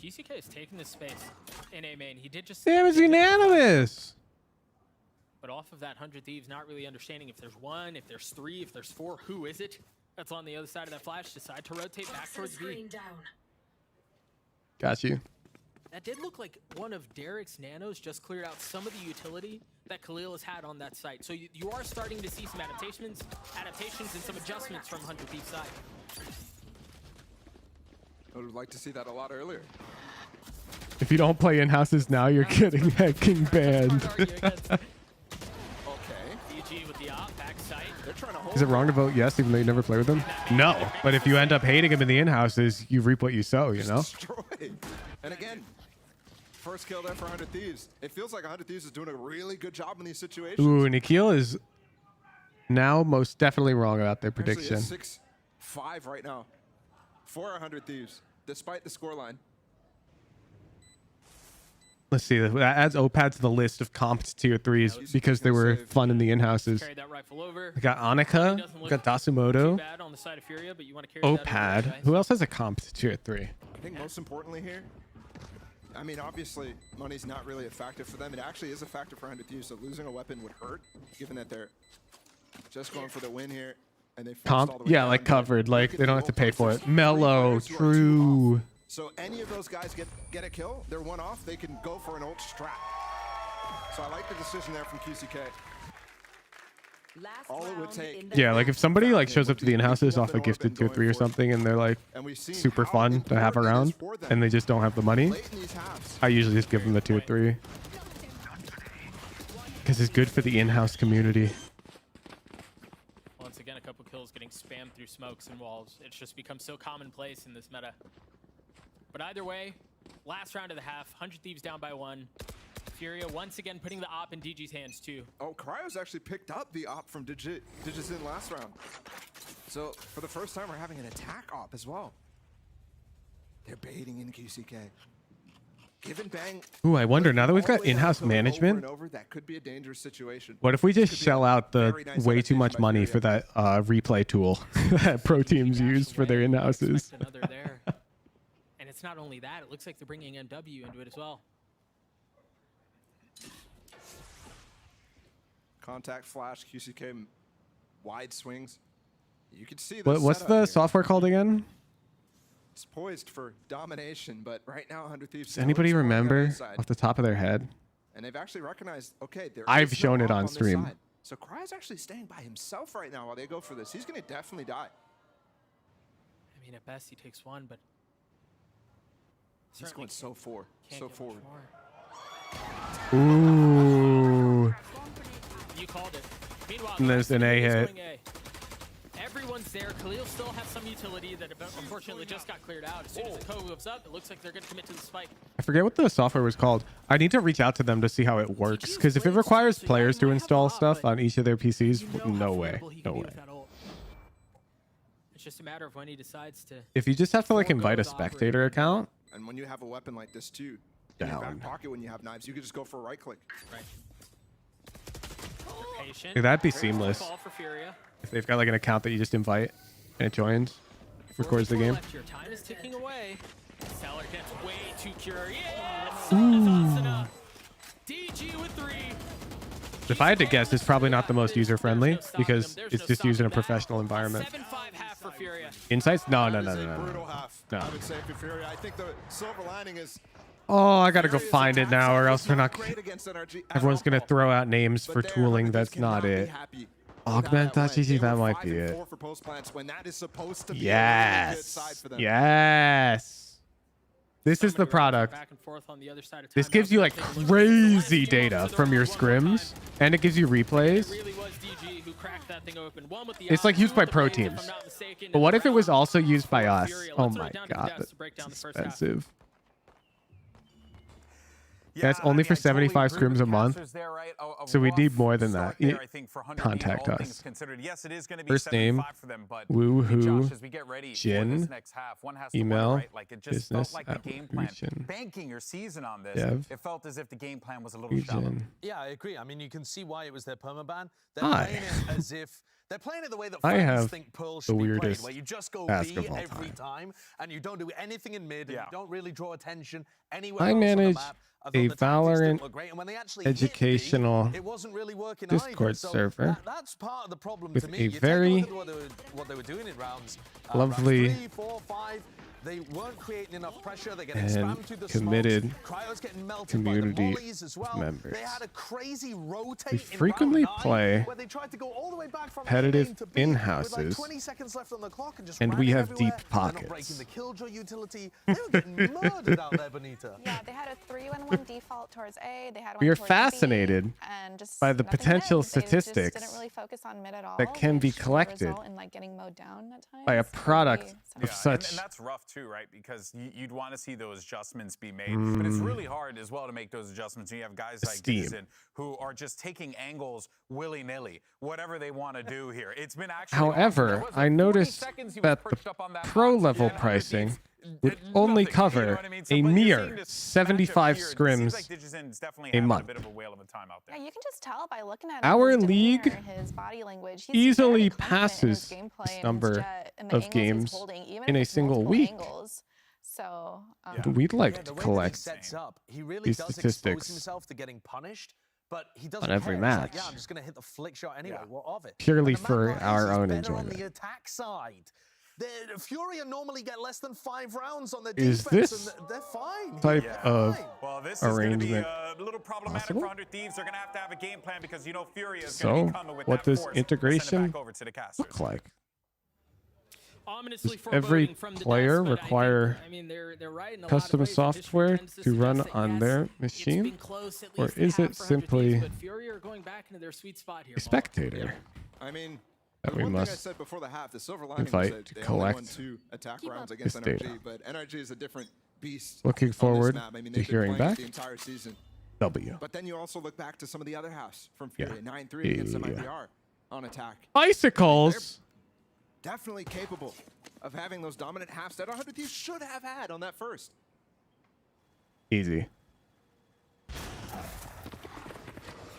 QCK is taking this space in A main. He did just... Damn, it's unanimous! But off of that 100 Thieves, not really understanding if there's 1, if there's 3, if there's 4, who is it? That's on the other side of that flash. Decide to rotate back towards B. Got you. That did look like one of Derek's nanos just cleared out some of the utility that Khalil has had on that site. So you are starting to see some adaptations and some adjustments from 100 Thieves' side. I would like to see that a lot earlier. If you don't play in-houses now, you're getting hecking banned. DG with the op, back sight. They're trying to hold. Is it wrong to vote yes even though you never play with them? No, but if you end up hating him in the in-houses, you reap what you sow, you know? Destroyed. And again, first kill there for 100 Thieves. It feels like 100 Thieves is doing a really good job in these situations. Ooh, Nikhil is now most definitely wrong about their prediction. Actually, it's 6-5 right now for 100 Thieves, despite the scoreline. Let's see, that adds OPAD to the list of comped tier 3s because they were fun in the in-houses. Carry that rifle over. We got Annika, we got Dasumoto, Bad on the side of Furia, but you want to carry OPAD. Who else has a comped tier 3? I think most importantly here, I mean, obviously, money's not really a factor for them. It actually is a factor for 100 Thieves, so losing a weapon would hurt, given that they're just going for the win here. And they Yeah, like covered. Like, they don't have to pay for it. Mellow, true. So any of those guys get a kill, they're one off, they can go for an ult strat. So I like the decision there from QCK. All it would take. Yeah, like if somebody like shows up to the in-houses off a gifted tier 3 or something and they're like super fun to have around and they just don't have the money, I usually just give them the tier 3. Because it's good for the in-house community. Once again, a couple kills getting spammed through smokes and walls. It's just become so commonplace in this meta. But either way, last round of the half, 100 Thieves down by 1. FURIA once again putting the op in DG's hands too. Oh, Cryo's actually picked up the op from Digits in last round. So for the first time, we're having an attack op as well. They're baiting in QCK. Give and bang. Ooh, I wonder, now that we've got in-house management, that could be a dangerous situation. what if we just shell out the way too much money for that replay tool that pro teams use for their in-houses? Another there. And it's not only that, it looks like they're bringing MW into it as well. Contact flash, QCK wide swings. You can see What's the software called again? It's poised for domination, but right now 100 Thieves. Does anybody remember off the top of their head? And they've actually recognized, okay, I've shown it on stream. So Cryo's actually staying by himself right now while they go for this. He's going to definitely die. I mean, at best he takes one, but he's going so forward. Ooh. You called it. Meanwhile, And there's an A hit. Everyone's there. Khalil still has some utility that unfortunately just got cleared out. As soon as the code moves up, it looks like they're going to commit to the spike. I forget what the software was called. I need to reach out to them to see how it works. Because if it requires players to install stuff on each of their PCs, no way. No way. It's just a matter of when he decides to. If you just have to like invite a spectator account. And when you have a weapon like this too, in your back pocket when you have knives, you can just go for a right click. Right. Dude, that'd be seamless. For FURIA. If they've got like an account that you just invite and it joins, records the game. Your time is ticking away. Seller gets way too curious. Ooh. DG with 3. If I had to guess, it's probably not the most user-friendly because it's just used in a professional environment. 7-5 half for FURIA. Insights? No. I would say for FURIA. I think the silver lining is. Oh, I gotta go find it now, or else we're not. Everyone's gonna throw out names for tooling. That's not it. Augment GG, that might be it. Yes. Yes. This is the product. This gives you like crazy data from your scrims, and it gives you replays. It's like used by pro teams. But what if it was also used by us? Oh my god, that's expensive. Yeah, it's only for 75 scrims a month, so we need more than that. Contact us. First name, Woohoojin, email, business@Woohoojin. Banking your season on this, Dev. it felt as if the game plan was a little shallow. Yeah, I agree. I mean, you can see why it was their permaban. They're Hi. playing it as if they're playing it the way that I fans have think Pearl the should be played, weirdest where you just go ask B of all every time, and you don't do anything in mid, and you don't really draw attention anywhere I else on the manage map. I a thought the tactics didn't Valorant look great, and when they actually hit B, educational it wasn't really working Discord either. So server that's part of the problem with to me. a You take very look at what they were doing in rounds. lovely rounds 3, 4, 5. They weren't creating enough pressure. They're getting and spammed through the committed smokes. Cryo's getting melted community by the volleys as well. members. They had a crazy rotate We in frequently round 9 play where they tried to go all the way back from competitive A to B in-houses, with like 20 seconds left on the clock and just and ran we it have everywhere. deep They're not pockets. breaking the killjoy utility. They were getting murdered out there, Bonita. Yeah, they had a 3-1 default towards A. They had one We are towards fascinated B, and just by the nothing potential mid. They statistics just didn't really focus on mid at all, that can be which would collected result in, like, getting mowed down at times. by a product of such. And that's rough too, right? Because you'd want to see those adjustments be made, but it's really hard as well to make those adjustments. You have guys like Jason who are just taking angles willy-nilly, whatever they want to do here. It's been actually. However, I noticed that the pro level pricing would only cover a mere 75 scrims a month. Yeah, you can just tell by looking at Our his league demeanor, his body language. He's easily very confident in his passes gameplay this and his number jet and the of angles he's games holding, even in if a it's single multiple week. angles. So We'd like Yeah, to the way that collect he sets up, he really these does expose statistics himself to getting punished, but he doesn't on every care. It's like, match. yeah, I'm just gonna hit the flick shot anyway. What of it? purely And the for map guys our is own better on enjoyment. the attack side. The FURIA normally get less than 5 rounds on their Is defense, this and they're fine. type They're of fine. Well, this is going to be arrangement a little problematic possible? for 100 Thieves. They're going to have a game plan because you know Furia is So, going to be coming with what that does force. integration Send it back over to the casters. look like? Ominously Does every foreboding from the player desk, but require I mean, they're right in a lot of custom ways, and history software tends to run suggest that, on yes, their it's machine? been close, at Or least is half it for 100 simply Thieves, but Furia are going back into their sweet spot here, a spectator I mean, that the we one thing I must said before the half, the silver lining invite was to that they only won collect 2 attack rounds this against data? NRG, but NRG is a different beast. Looking on this forward map. I mean, to they've been hearing playing back. the entire season. W. But then you also look back to some of the other halves from Yeah. Furia, 9-3 against Yeah. MIBR on attack. Icicles! Definitely capable of having those dominant halves that 100 Thieves should have had on that first. Easy.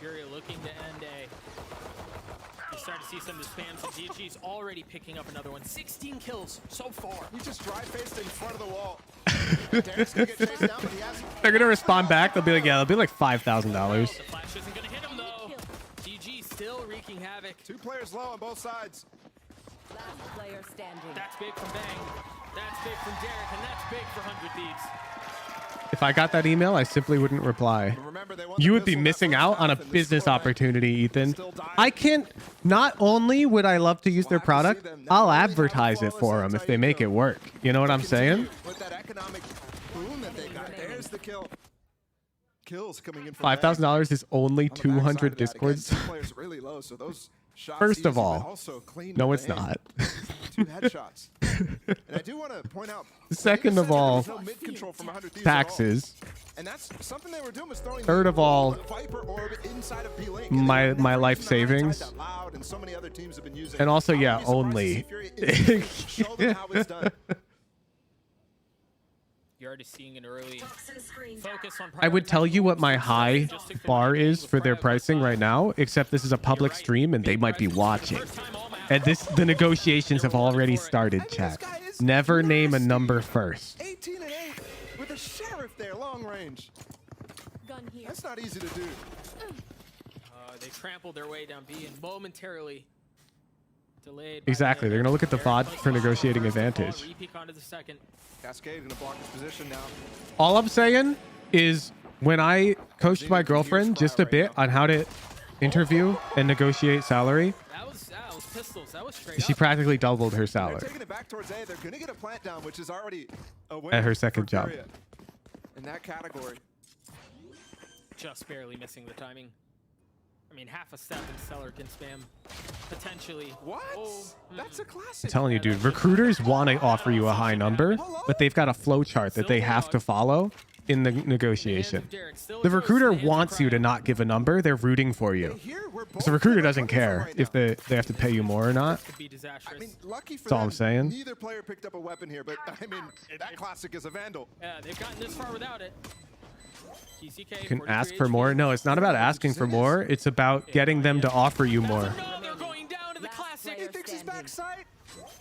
Furia looking to end A. You start to see some of the spam from DG's already picking up another one. 16 kills so far. He just dry-faced in front of the wall. Derek's gonna get chased down, but he has They're gonna respond back. They'll be like, yeah, it'll be like $5,000. The flash isn't gonna hit him though. DG still wreaking havoc. 2 players low on both sides. Last player standing. That's big from Bang. That's big from Derek, and that's big for 100 Thieves. If I got that email, I simply wouldn't reply. Remember, they won You the would be pistol that missing first out on a half, and the business score opportunity, Ethan. still dying. I can't. Not only would I love to use their product, I'll advertise it for them if they make it work. You know what I'm saying? With that economic boom that they got, there's the kill. Kills coming in from $5,000 is only on the backside 200 of that. Again, discords. 2 players really low, so those shots First of easy, but all, also clean no, to it's bang. not. 2 headshots. And I do want to point out. Second they of said there all, was no mid-control from 100 Thieves at all. taxes. And that's something they were doing, was throwing Third the of all, Viper orb inside of B-Link. my And they were never life using the high tide savings. that loud, and so many other teams have been using. And also, I would yeah, be surprised to only. see Furia instantly show them how it's done. You're already seeing an early focus on I would tell you what my high bar is for their pricing right now, except this is a public stream and they might be watching. And the negotiations have already started, chat. Never name a number first. 18 and 8 with a sheriff there, long range. Gun here. That's not easy to do. They trampled their way down B and momentarily delayed. Exactly. They're going to look at the VOD for negotiating advantage. Repeat onto the second. Cascade gonna block his position now. All I'm saying is when I coached my girlfriend just a bit on how to interview and negotiate salary, That was pistols. That was straight she up. practically doubled her They're salary taking it back towards A. They're gonna get a plant down, which is already a win at her for second job. Furia in that category. Just barely missing the timing. I mean, half a step and Stellar can spam. Potentially. What? That's a I'm classic. telling you, dude, recruiters want to offer you a high number, but they've got a flow chart that they have to follow in the negotiation. The recruiter wants you to not give a number. They're rooting for you. So the recruiter doesn't care if they have to pay you more or not. Could be disastrous. I mean, lucky for That's all them, I'm saying. neither player picked up a weapon here, but I mean, that classic is a vandal. Yeah, they've gotten this far without it. TCK, You can ask for more. No, it's not about asking for more. It's about getting them to offer you more. No, they're going down to the classic. He thinks he's backside.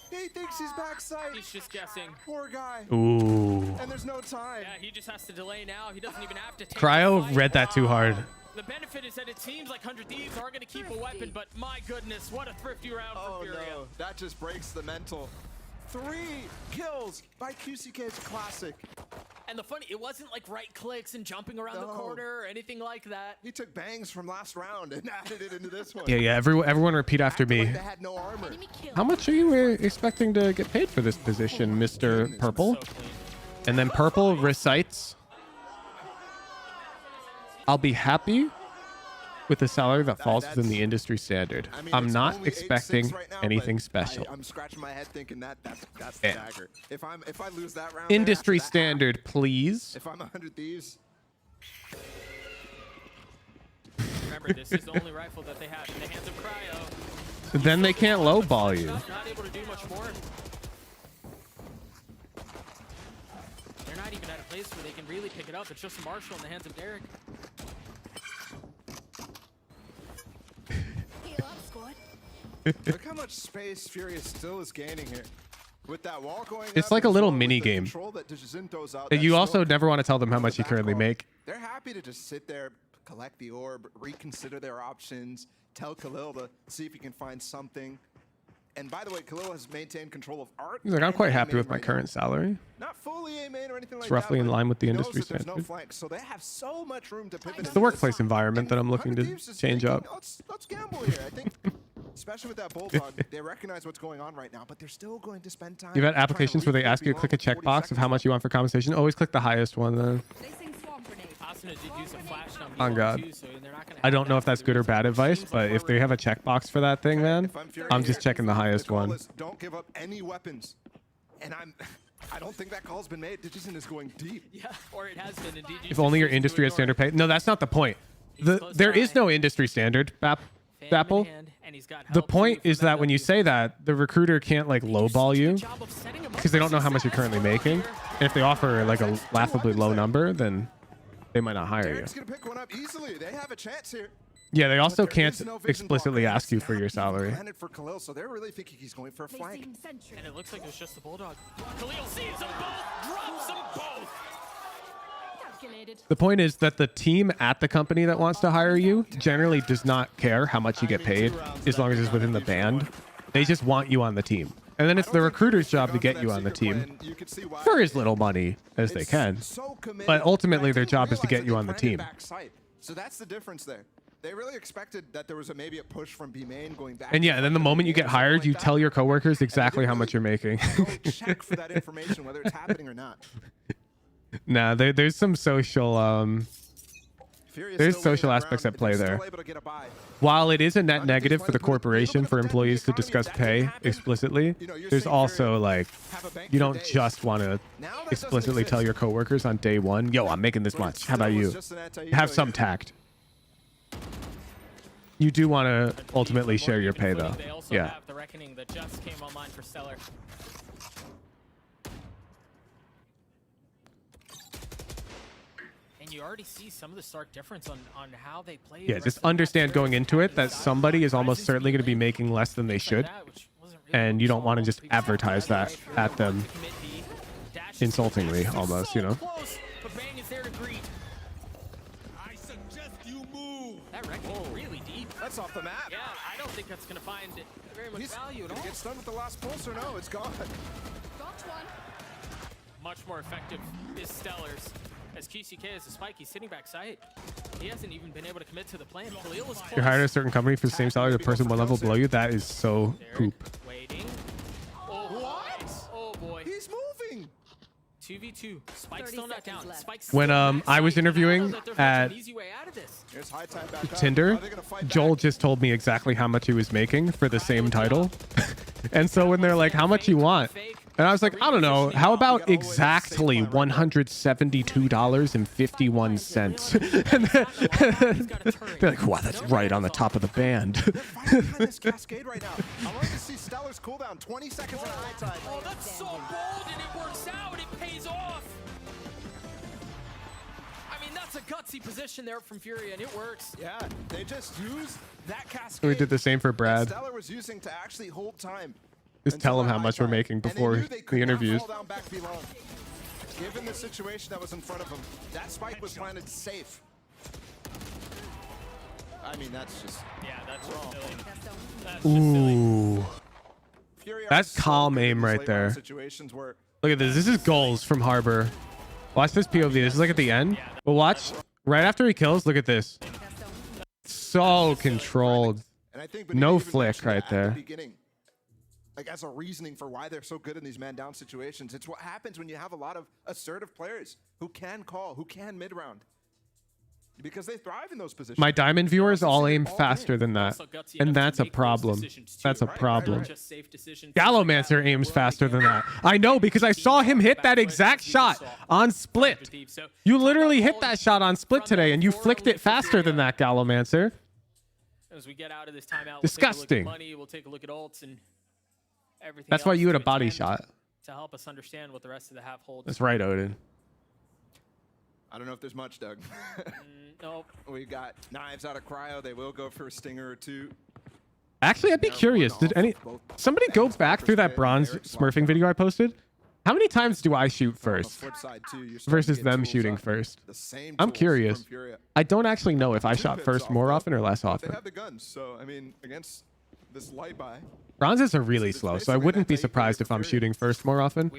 He thinks he's backside. He's just guessing. Poor guy. Ooh. And there's no time. Yeah, he just has to delay now. He doesn't even have to take Cryo the fight. read that too hard. The benefit is that it seems like 100 Thieves are going to keep a weapon, but my goodness, what a thrifty round for Furia. No, that just breaks the mental. 3 kills by QCK's classic. And the funny, it wasn't like right clicks and jumping around the No. corner or anything like that. He took bangs from last round and added it into this one. Yeah. Everyone repeat after me. They had no armor. How much are you expecting to get paid for this position, Mr. Purple? And then Purple recites, I'll be happy with a salary that falls within the industry standard. I mean, I'm it's not only 8-6 expecting right now, anything but special. I'm scratching my head thinking that's the Yeah. dagger. If I lose that round, Industry there after that standard, please. if I'm 100 Thieves, Remember, this is the only rifle that they have in the hands of Cryo. Then they can't lowball you. Not able to do much more. They're not even at a place where they can really pick it up. It's just a Marshall in the hands of Derek. Heal up, squad. look how much space Furia still is gaining here. With that wall going It's up, like a as little well with mini the game. control that Dejizin throws out, And that you also smoke never want to tell them how on much the you currently backhaul. make. They're happy to just sit there, collect the orb, reconsider their options, tell Khalil to see if he can find something. And by the way, Khalil has maintained control of art. He's like, I'm and quite A happy main with my right current salary. now. Not fully A main or anything like It's that. roughly in but line with the he knows industry that there's no standard. flank, so they have so much room to pivot. It's into the this. workplace environment that I'm looking to change up. Let's gamble here. I think, especially with that bulldog, they recognize what's going on right now, but they're still going to spend time. You've had trying to applications where they ask you to click a checkbox of how much you want for compensation. Always click the highest one then. On God. I don't know if that's good or bad advice, but if they have a checkbox for that thing, man, I'm just checking the highest one. Don't give up any weapons. And I don't think that call's been made. Dejizin is going deep. Yeah, or it has been indeed. If only your industry has standard pay. No, that's not the point. There is no industry standard, Bapple. The point is that when you say that, the recruiter can't like lowball you because they don't know how much you're currently making. And if they offer like a laughably low number, then they might not hire you. Derek's gonna pick one up easily. They have a chance here. Yeah, they also can't is no vision explicitly blocker. ask you for your salary. Landed for Khalil, so they're really thinking he's going for a flank. And it looks like it's just the bulldog. Khalil sees them both, drops them both. The point is that the team at the company that wants to hire you generally does not care how much you get paid as long as it's within the band. They just want you on the team. And then it's the recruiter's job to get you on the team for as little money as they can. But ultimately, their job is to get you on the team. So that's the difference there. They really expected that there was maybe a push from B main going back. And yeah, then the moment you get hired, you tell your coworkers exactly how much you're making. Go check for that information, whether it's happening or not. Nah, there's some social there's social aspects at play there. While it is a net negative for the corporation for employees to discuss pay explicitly, there's also like you don't just want to explicitly tell your coworkers on day one, yo, I'm making this much. How about you? Have some tact. You do want to ultimately share your pay though. They also Yeah. have the reckoning that just came online for Stellar. And you already see some of the stark difference on how they play. Yeah, just understand going into it that somebody is almost certainly going to be making less than they should. And you don't want to just advertise that at them insultingly almost, you know? But Bang is there to greet. I suggest you move. That reckoning really deep. That's off the map. Yeah, I don't think that's going to find very much value at all. Get stunned with the last pulse or no? It's gone. Got one. Much more effective is Stellar's. As QCK has a spike, he's sitting back side. He hasn't even been able to commit to the plan. Khalil is close. You're hired at a certain company for the same salary as the person one level below you. That is so poop. Waiting. Oh, what? Oh boy. He's moving. 2v2. Spike's still not down. Spike's When I was interviewing at Here's high time back up. Tinder, Are they gonna fight Joel just told me exactly how much he was making for the same title. And so when they're like, how much you want? And I was like, I don't know. How about exactly $172.51? They're like, wow, that's right on the top of the band. This cascade right now. I want to see Stellar's cooldown. 20 seconds on high time. Oh, that's so bold and it works out. It pays off. I mean, that's a gutsy position there from FURIA, and it works. Yeah, they just used that cascade. We did the same for Brad. Stellar was using to actually hold time. Just tell them how much we're making before the interviews. Given the situation that was in front of him, that spike was planted safe. I mean, that's just... Yeah, that's wrong. Ooh. That's calm aim right there. Look at this. This is goals from Harbor. Watch this POV. This is like at the end. But watch. Right after he kills, look at this. So controlled. No flick right there. Like as a reasoning for why they're so good in these man-down situations. It's what happens when you have a lot of assertive players who can call, who can mid-round. Because they thrive in those positions. My diamond viewers all aim faster than that. And that's a problem. That's a problem. Gallomancer aims faster than that. I know because I saw him hit that exact shot on split. You literally hit that shot on split today and you flicked it faster than that, Gallomancer. As we get out of this timeout, Disgusting. We'll take a look at ults and everything. That's why you had a to body attend shot. to help us understand what the rest of the half holds. That's right, Odin. I don't know if there's much, Doug. Nope. We got knives out of cryo. They will go for a stinger or two. Actually, I'd be curious. Did somebody go back through that bronze smurfing video I posted? How many times do I shoot first versus them shooting first? I'm curious. I don't actually know if I shot first more often or less often. They have the guns, so I mean, against this light buy. Bronzes are really slow, so I wouldn't be surprised if I'm shooting first more often.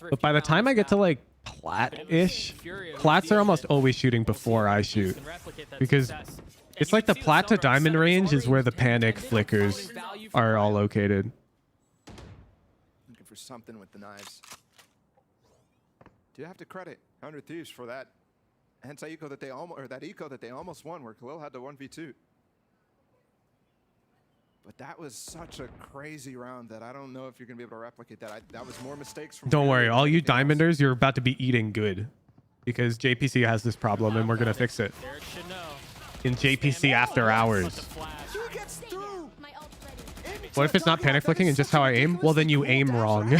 But by the time I get to like plat-ish, plats are almost always shooting before I shoot. Because it's like the plat to diamond range is where the panic flickers are all located. Looking for something with the knives. Do you have to credit 100 Thieves for that anti-eco that they almost, or that eco that they almost won, where Khalil had the 1v2. But that was such a crazy round that I don't know if you're going to be able to replicate that. That was more mistakes from... Don't worry, all you diamonders, you're about to be eating good. Because JPC has this problem and we're going to fix it. In JPC after hours. What if it's not panic flicking and just how I aim? Well, then you aim wrong.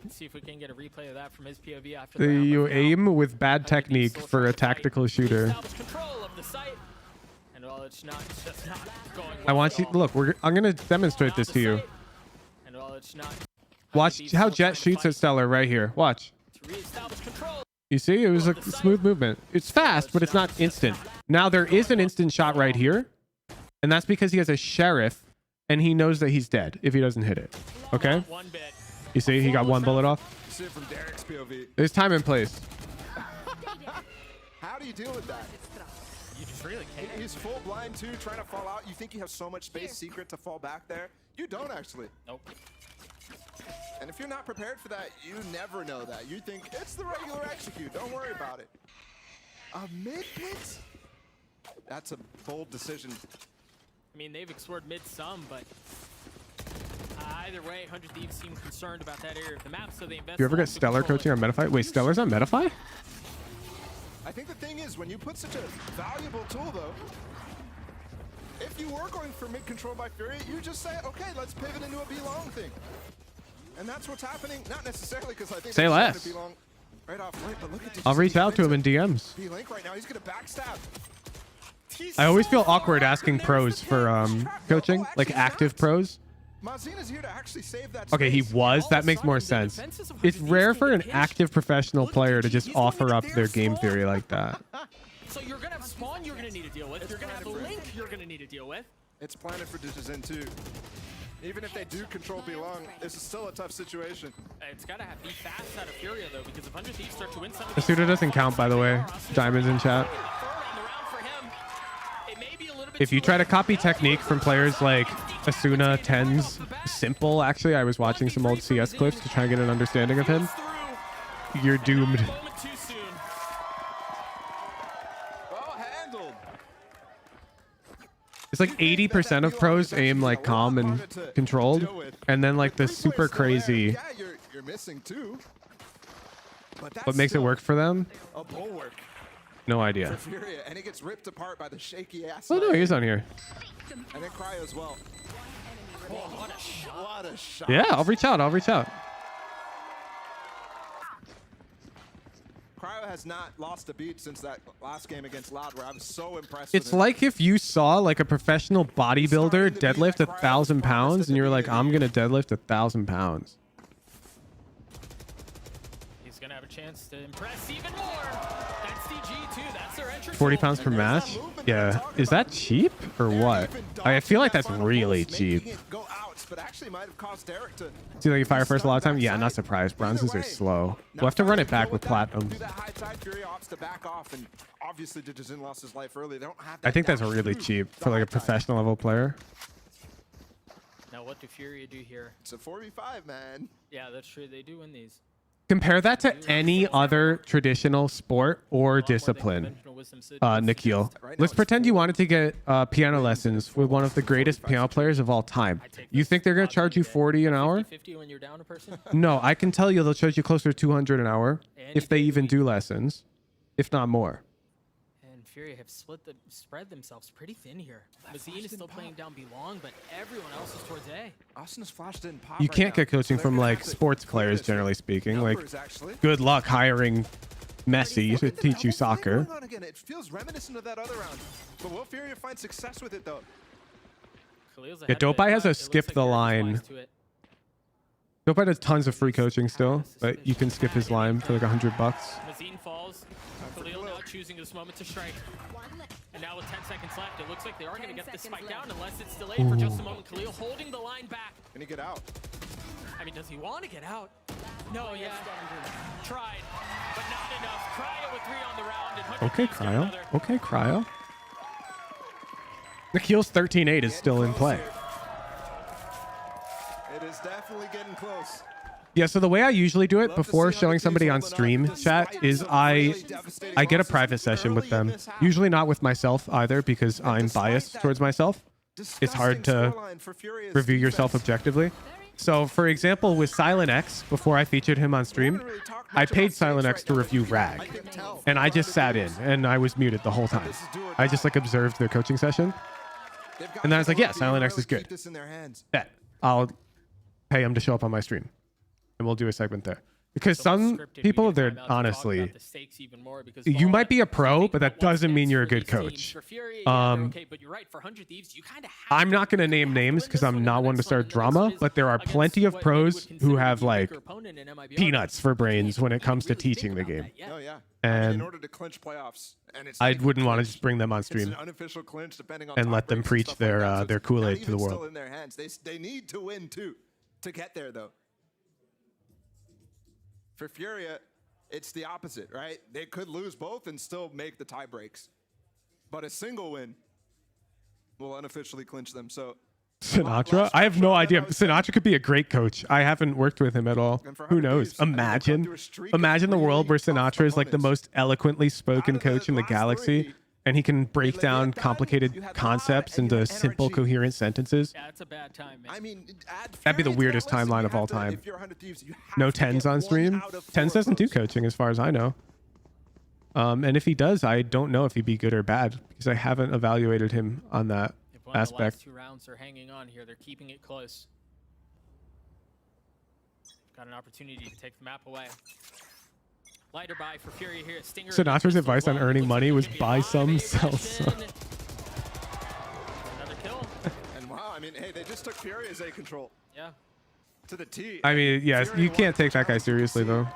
See if we can get a replay of that from his POV after the You aim with bad technique for a tactical shooter. I want you look. I'm gonna demonstrate this to you. Watch how Jet shoots at Stellar right here. Watch. You see, it was a smooth movement. It's fast, but it's not instant. Now there is an instant shot right here, and that's because he has a sheriff, and he knows that he's dead if he doesn't hit it. Okay. You see, he got one bullet off. There's time and place. How do you deal with that? You just really can't. He's full blind too, trying to fall out. You think you have so much space secret to fall back there? You don't actually. Nope. And if you're not prepared for that, you never know that. You think it's the regular execute. Don't worry about it. A mid-pit? That's a bold decision. I mean, they've explored mid some, but either way, 100 Thieves seem concerned about that area of the map, so they invest. You ever get Stellar coaching on Metafy? Wait, Stellar's on Metafy? I think the thing is, when you put such a valuable tool, though, if you were going for mid control by Furia, you just say, okay, let's pivot into a B-long thing. And that's what's happening. Not necessarily because I think say less. B-long right off link, but look at I'll reach out to him in DMs. B-link right now, he's gonna backstab. I always feel awkward asking pros for coaching, like active pros. Mazina's here to actually save that Okay, he was. That makes more sense. It's rare for an active professional player to just offer up their game theory like that. So you're gonna have spawn you're gonna need to deal with. You're gonna have a link you're gonna need to deal with. It's planted for Digizin too. Even if they do control B-long, this is still a tough situation. It's gotta be fast out of Furia though, because if 100 Thieves start to win some of The shooter doesn't count, by the way. Diamonds in chat. If you try to copy technique from players like Asuna, Tens, Simple, actually, I was watching some old CS clips to try and get an understanding of him. You're doomed. It's like 80% of pros aim like calm and controlled, and then like the super crazy. Yeah, you're missing too. What makes it work for them? A bulwark. No idea. For Furia, and it gets ripped apart by the shaky ass. Oh no, he's on here. And then Cryo as well. Oh, what a shot. What a shot. Yeah, I'll reach out. I'll reach out. Cryo has not lost a beat since that last game against Loud, where I was so impressed. It's like if you saw like a professional bodybuilder deadlift 1,000 pounds, and you're like, I'm gonna deadlift 1,000 pounds. He's gonna have a chance to impress even more. That's DG too. That's their entrance. 40 pounds per match? Yeah. Is that cheap or what? I feel like that's really cheap. But actually might have caused Derek to See, like you fire first a lot of time? Yeah, not surprised. Bronzes are slow. We'll have to run it back with platinum. I think that's really cheap for like a professional level player. Now what do Furia do here? It's a 4v5, man. Yeah, that's true. They do win these. Compare that to any other traditional sport or discipline, Nikhil. Let's pretend you wanted to get piano lessons with one of the greatest piano players of all time. You think they're going to charge you 40 an hour? 50 when you're down a person? No, I can tell you they'll charge you closer to 200 an hour if they even do lessons, if not more. And Furia have spread themselves pretty thin here. Mazine is still playing down B long, but everyone else is towards A. Austin's flash didn't pop. You can't get coaching from like sports players, generally speaking. Like, good luck hiring messy to teach you soccer. Going on again. It feels reminiscent of that other round. But will FURIA find success with it though? Yeah, Dopai has a skip the line. Dopai does tons of free coaching still, but you can skip his line for like $100. Mazine falls. Khalil now choosing this moment to strike. And now with 10 seconds left, it looks like they are going to get this spike down unless it's delayed for just a moment. Khalil holding the line back. Can he get out? I mean, does he want to get out? No, yeah. Tried, but not enough. Cryo with 3 on the round. And Okay, Cryo. Okay, Cryo. Nikhil's 13-8 is still in play. It is definitely getting close. Yeah, so the way I usually do it before showing somebody on stream chat is I get a private session with them. Usually not with myself either because I'm biased towards myself. It's hard to review yourself objectively. So for example, with Silent X, before I featured him on stream, I paid Silent X to review Rag. And I just sat in and I was muted the whole time. I just like observed their coaching session. And then I was like, yeah, Silent X is good. Bet. I'll pay him to show up on my stream. And we'll do a segment there. Because some people, they're honestly, you might be a pro, but that doesn't mean you're a good coach. I'm not going to name names because I'm not one to start drama, but there are plenty of pros who have like peanuts for brains when it comes to teaching the game. Oh yeah. And in order to clinch playoffs, and it's I wouldn't want to just bring them on stream unofficial clinch depending on and let them preach their Kool-Aid to the still world. in their hands. They need to win too to get there though. For FURIA, it's the opposite, right? They could lose both and still make the tie breaks. But a single win will unofficially clinch them. So Sinatra? I have no idea. Sinatra could be a great coach. I haven't worked with him at all. Who knows? Imagine the world where Sinatra is like the most eloquently spoken coach in the galaxy. And he can break down complicated concepts into simple, coherent sentences. Yeah, it's a bad time, man. I mean, That'd be the weirdest timeline of all time. No Tens on stream. Tens doesn't do coaching as far as I know. And if he does, I don't know if he'd be good or bad because I haven't evaluated him on that aspect. The last 2 rounds are hanging on here. They're keeping it close. Got an opportunity to take the map away. Lighter buy for FURIA here at Stinger. Sinatra's advice on earning money was buy some, sell some. Another kill. And wow, I mean, hey, they just took FURIA's A control. Yeah. To the T. I mean, yes, you can't take that guy seriously though.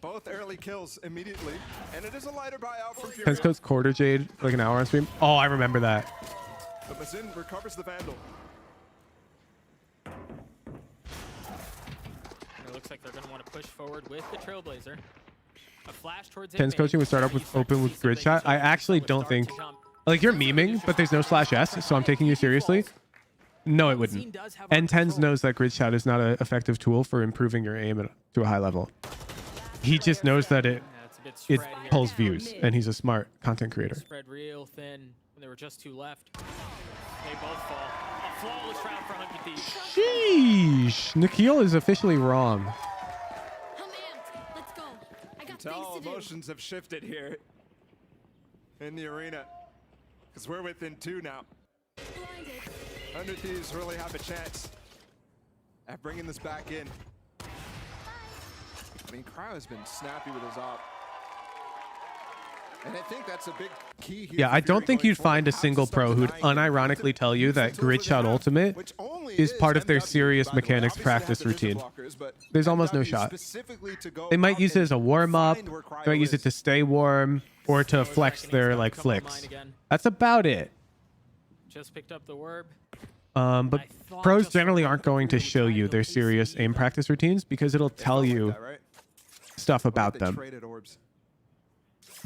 Both early kills immediately, and it is a lighter buy out from FURIA. Tense Code's Quarter Jade, like an hour on stream. Oh, I remember that. But Mazin recovers the Vandal. It looks like they're going to want to push forward with the Trailblazer. A flash towards Tense coaching would start up with open with grid shot. I actually don't think, like you're memeing, but there's no /S, so I'm taking you seriously. No, it wouldn't. And Tens knows that grid shot is not an effective tool for improving your aim to a high level. He just knows that it pulls views, and he's a smart content creator. Spread real thin when there were just 2 left. They both fall. A flawless round for 100 Thieves. Sheesh. Nikhil is officially wrong. You can tell emotions have shifted here in the arena because we're within 2 now. 100 Thieves really have a chance at bringing this back in. I mean, Cryo has been snappy with his op. And I think that's a big key here. Yeah, I don't think you'd find a single pro who'd unironically tell you that Grid Shot Ultimate is part of their serious mechanics practice routine. There's almost no shot. They might use it as a warm-up, they might use it to stay warm, or to flex their like flicks. That's about it. Just picked up the Werb. But pros generally aren't going to show you their serious aim practice routines because it'll tell you stuff about them.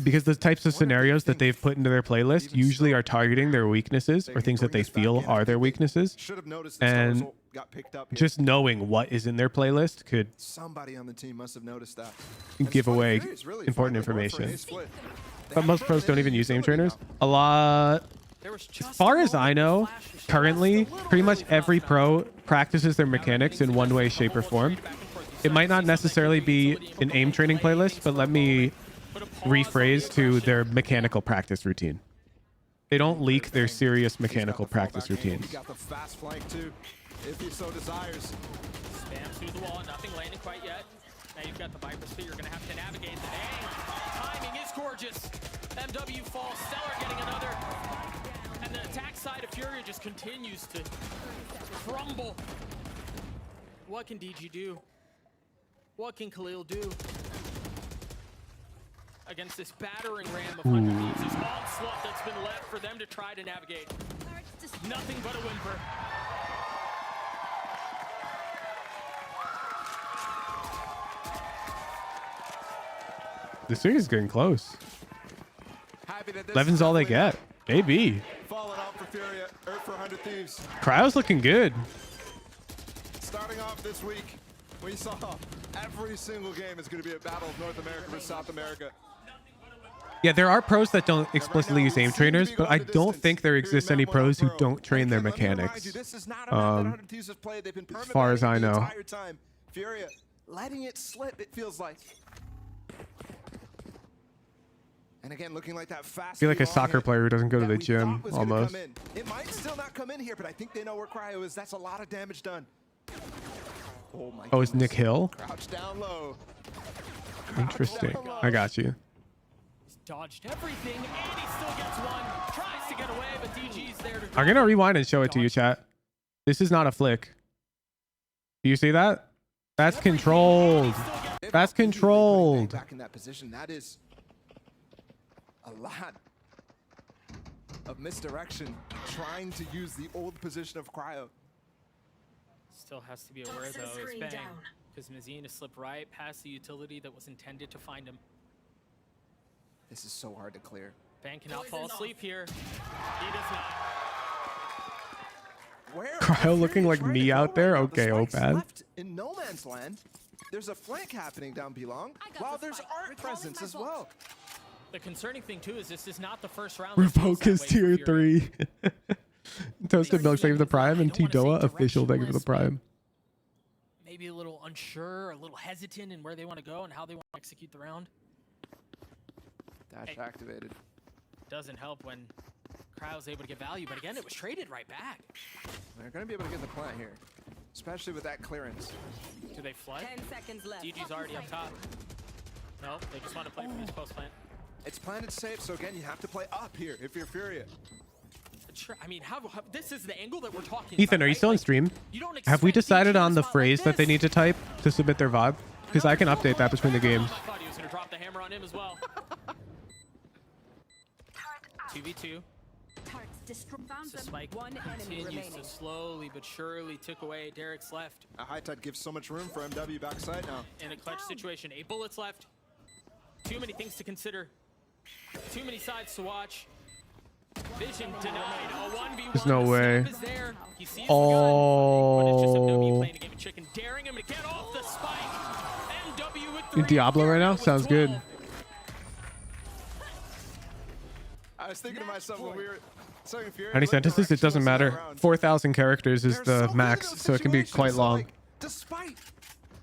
Because the types of scenarios that they've put into their playlist usually are targeting their weaknesses or things that they feel are their weaknesses. And just knowing what is in their playlist could somebody on the team must have noticed that. Give away important information. But most pros don't even use aim trainers. A lot, as far as I know, currently, pretty much every pro practices their mechanics in one way, shape, or form. It might not necessarily be an aim training playlist, but let me rephrase to their mechanical practice routine. They don't leak their serious mechanical practice routines. Got the fast flank too, if he so desires. Spams through the wall, nothing landing quite yet. Now you've got the Viper Spit. You're going to have to navigate the timing is gorgeous. MW falls. Stellar getting another. And the attack side of Furia just continues to crumble. What can DG do? What can Khalil do? Against this battering ram of 100 Thieves, this onslaught that's been left for them to try to navigate. Nothing but a whimper. The series is getting close. 11's all they get. AB. Falling out for FURIA, or for 100 Thieves. Cryo's looking good. Starting off this week, we saw every single game is going to be a battle of North America versus South America. Yeah, there are pros that don't explicitly use aim trainers, but I don't think there exists any pros who don't train their mechanics. As far as I know. FURIA letting it slip, it feels like. And again, looking like that fast. I feel like a soccer player who doesn't go to the gym, almost. It might still not come in here, but I think they know where Cryo is. That's a lot of damage done. Oh my. Oh, it's Nick Hill? Crouch down low. Interesting. I got you. Dodged everything, and he still gets one. Tries to get away, but DG's there to I'm gonna rewind and show it to you, chat. This is not a flick. Do you see that? That's controlled. That's controlled. Back in that position, that is a lot of misdirection, trying to use the old position of Cryo. Still has to be aware though, is Bang, because Mazine has slipped right past the utility that was intended to find him. This is so hard to clear. Bang cannot fall asleep here. He does not. Cryo looking like me out there? Okay, Opad. Left in no man's land. There's a flank happening down Belong, while there's art presence as well. The concerning thing too is this is not the first round. Revoke is tier 3. Toasted Milk, thank you for the Prime, and T-Doa, official, thank you for the Prime. Maybe a little unsure, a little hesitant in where they want to go and how they want to execute the round. Dash activated. Doesn't help when Cryo's able to get value, but again, it was traded right back. They're going to be able to get the plant here, especially with that clearance. Do they flood? 10 seconds left. DG's already up top. No, they just want to play from East Coast plant. It's planted safe, so again, you have to play up here if you're FURIA. Sure, I mean, how this is the angle that we're talking Ethan, about, are you right? still in stream? Have we decided on the phrase that they need to type to submit their VOD? Because I can update that between the games. I thought he was going to drop the hammer on him as well. 2v2. The spike continues to slowly but surely tick away Derek's left. A high tide gives so much room for MW backside now. In a clutch situation, 8 bullets left. Too many things to consider. Too many sides to watch. Vision denied. A 1v1. There's no way. He sees Oh. the gun, but it's just MW playing a game of chicken, daring him to get off the spike. MW with 3. In Diablo right now? Sounds good. I was thinking to myself when we were saying FURIA. How many sentences? It doesn't matter. 4,000 characters is the max, so it can be quite long. Despite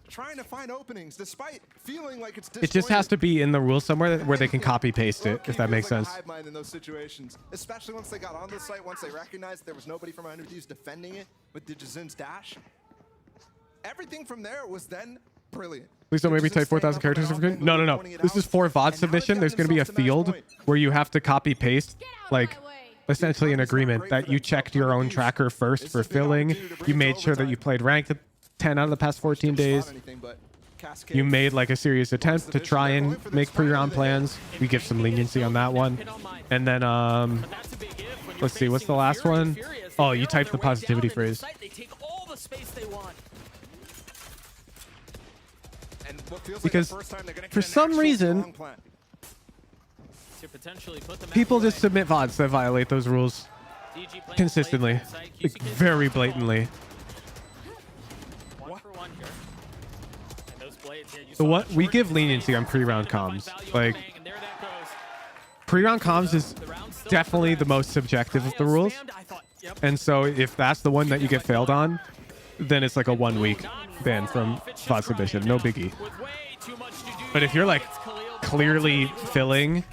trying to find openings, despite feeling like it's It just has to be in the rules somewhere where they can copy paste it, if that makes sense. Hive mind in those situations, especially once they got on the site, once they recognized there was nobody from 100 Thieves defending it with Digizin's dash. Everything from there was then brilliant. Please don't maybe type 4,000 characters. No, no, no. This is for VOD submission. There's going to be a field where you have to copy paste, like essentially an agreement that you checked your own tracker first for filling. You made sure that you played ranked 10 out of the past 14 days. You made like a serious attempt to try and make pre-round plans. We give some leniency on that one. And then, let's see, what's the last one? Oh, you typed the positivity phrase. They take all the space they want. Because for some reason, people just submit VODs that violate those rules consistently, like very blatantly. So what we give leniency on pre-round comms, like pre-round comms is definitely the most subjective of the rules, and so if that's the one that you get failed on, then it's like a 1 week ban from VOD submission, no biggie. But if you're like clearly filling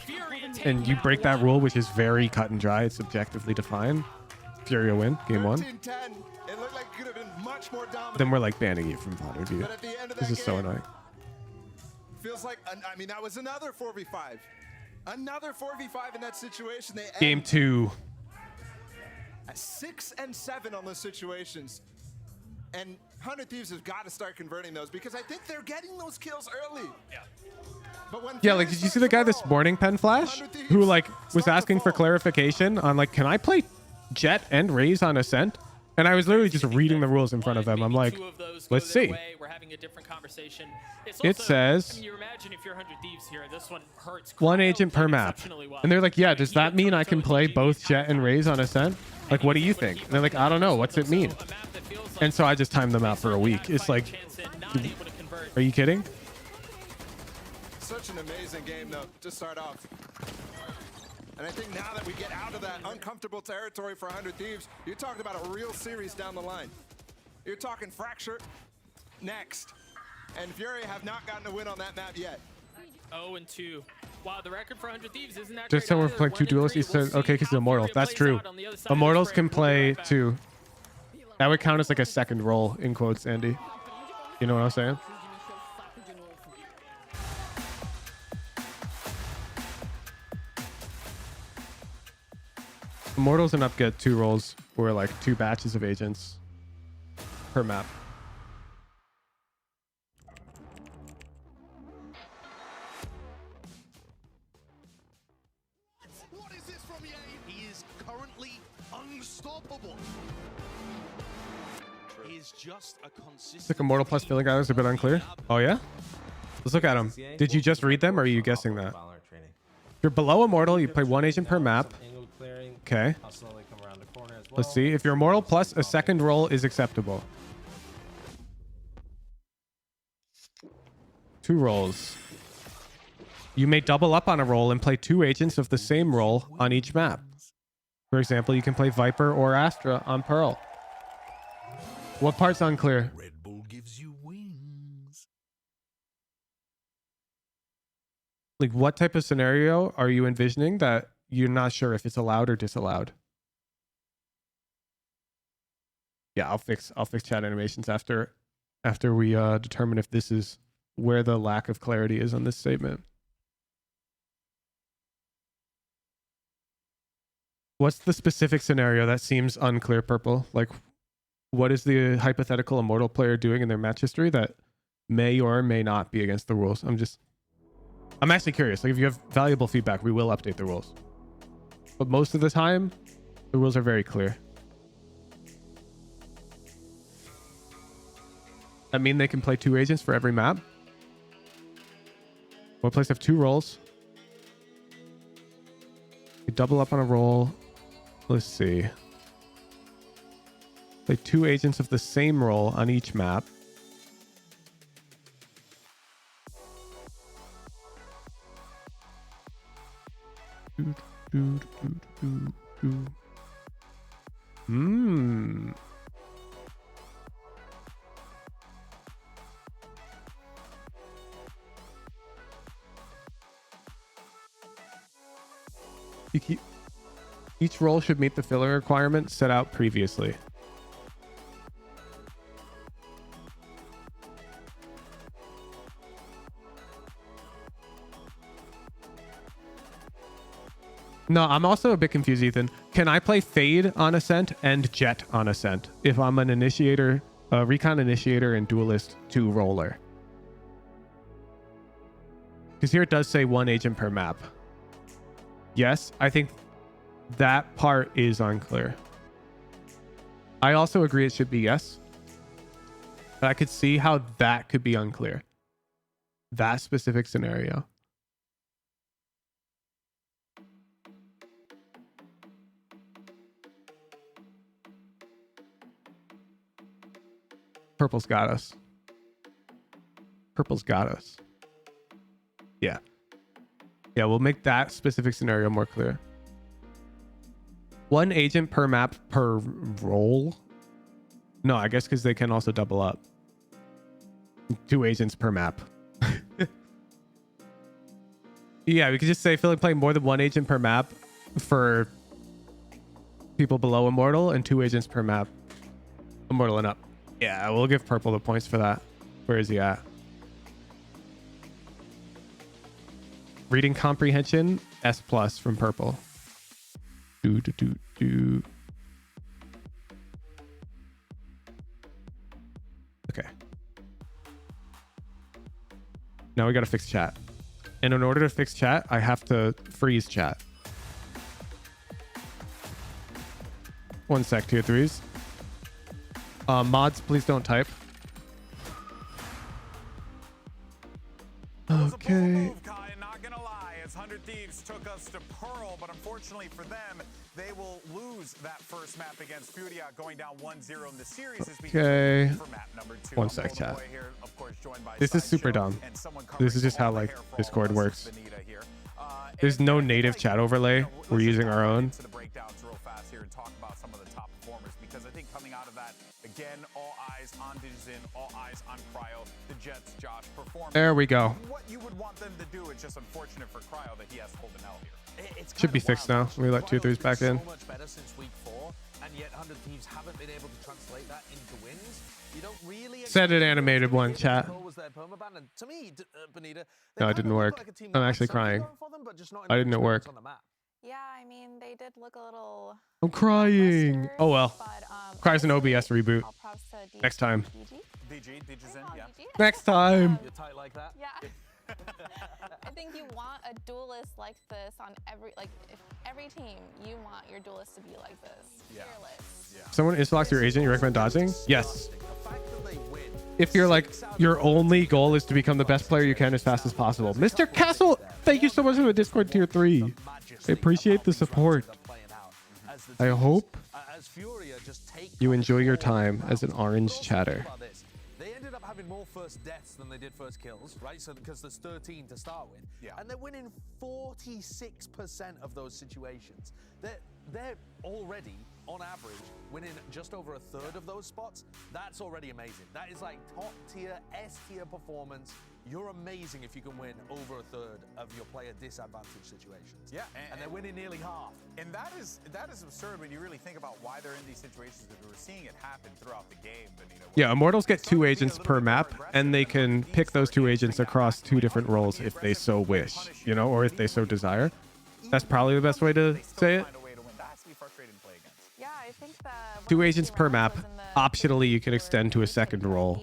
and you break that rule, which is very cut and dry, it's subjectively defined, FURIA win, game 1. It looked like it could have been much more dominant. Then we're like banning you from VOD review. This is so annoying. feels like, I mean, that was another 4v5. Another 4v5 in that situation. They Game 2. At 6 and 7 on those situations. And 100 Thieves have got to start converting those because I think they're getting those kills early. Yeah. But when Yeah, like, did you see the guy this morning, Pen Flash, who like was asking for clarification on like, can I play Jet and Raze on Ascent? And I was literally just reading the rules in front of him. I'm like, let's see. We're having a different conversation. It says, I mean, you imagine if you're 100 Thieves here, this one hurts. one agent per map. And they're like, yeah, does that mean I can play both Jet and Raze on Ascent? Like, what do you think? And they're like, I don't know. What's it mean? And so I just timed them out for a week. It's like, are you kidding? Such an amazing game, though, to start off. And I think now that we get out of that uncomfortable territory for 100 Thieves, you're talking about a real series down the line. You're talking Fracture next. And FURIA have not gotten a win on that map yet. 0-2. Wow, the record for 100 Thieves isn't that Just great someone either. playing 2 duelists. He said, okay, because he's immortal. That's true. Immortals can play 2. That would count as like a second role, in quotes, Andy. You know what I'm saying? Immortals and up get 2 roles or like 2 batches of agents per map. What is this from EA? He is currently unstoppable. He is just a consistent. It's like Immortal plus filling guy is a bit unclear. Oh yeah? Let's look at him. Did you just read them or are you guessing that? If you're below Immortal, you play 1 agent per map. Okay. Let's see. If you're Immortal plus a second role is acceptable. 2 roles. You may double up on a role and play 2 agents of the same role on each map. For example, you can play Viper or Astra on Pearl. What part's unclear? Red Bull gives you wings. Like, what type of scenario are you envisioning that you're not sure if it's allowed or disallowed? Yeah, I'll fix chat animations after we determine if this is where the lack of clarity is on this statement. What's the specific scenario that seems unclear, Purple? Like, what is the hypothetical Immortal player doing in their match history that may or may not be against the rules? I'm actually curious. Like, if you have valuable feedback, we will update the rules. But most of the time, the rules are very clear. That mean they can play 2 agents for every map? One place have 2 roles. You double up on a role. Let's see. Play 2 agents of the same role on each map. Each role should meet the filler requirement set out previously. No, I'm also a bit confused, Ethan. Can I play Fade on Ascent and Jet on Ascent if I'm an initiator, recon initiator and duelist 2 roller? Because here it does say 1 agent per map. Yes, I think that part is unclear. I also agree it should be yes. But I could see how that could be unclear. That specific scenario. Purple's got us. Purple's got us. Yeah. Yeah, we'll make that specific scenario more clear. 1 agent per map per role? No, I guess because they can also double up. 2 agents per map. Yeah, we could just say play more than 1 agent per map for people below Immortal and 2 agents per map. Immortal and up. Yeah, we'll give Purple the points for that. Where is he at? Reading comprehension, S+ from purple. Do. Okay. Now we got to fix chat. And in order to fix chat, I have to freeze chat. 1 sec, tier 3s. Mods, please don't type. Okay. Not gonna lie, as 100 Thieves took us to Pearl, but unfortunately for them, they will lose that first map against FURIA, going down 1-0 in the series. Okay. For map number 2. 1 sec, chat. Here, of course, joined by This is super dumb. This is just how like Discord works. There's no native chat overlay. We're using our own. To the breakdowns real fast here and talk about some of the top performers, because I think coming out of that, again, all eyes on Digizin, all eyes on Cryo, the Jets, Josh, performing. There we go. What you would want them to do, it's just unfortunate for Cryo that he has to hold an L here. Should be fixed now. We let 2-3s back in. So much better since week 4, and yet 100 Thieves haven't been able to translate that into wins. You don't really Set an animated one, chat. was their permaban, and to me, Benita, No, it didn't work. I'm actually crying. Why didn't it work? Yeah, I mean, they did look a little... I'm crying. Oh well. Requires an OBS reboot. Next time. DG's in, yeah. Next time. You're tight like that? Yeah. I think you want a duelist like this on every, like, if every team, you want your duelist to be like this. Fearless. Yeah. Someone insta-locks your agent, you recommend dodging? Yes. If you're like, your only goal is to become the best player you can as fast as possible. Mr. Castle, thank you so much for the Discord tier 3. I appreciate the support. I hope you enjoy your time as an orange chatter. They ended up having more first deaths than they did first kills, right? So because there's 13 to start with, and they're winning 46% of those situations. They're already, on average, winning just over a third of those spots. That's already amazing. That is like top tier, S tier performance. You're amazing if you can win over a third of your player disadvantage situations. Yeah, and they're winning nearly half. And that is absurd when you really think about why they're in these situations, because we're seeing it happen throughout the game. Yeah, Immortals get 2 agents per map, and they can pick those 2 agents across 2 different roles if they so wish, you know, or if they so desire. That's probably the best way to say it. Yeah, I think that... 2 agents per map. Optionally, you can extend to a second role.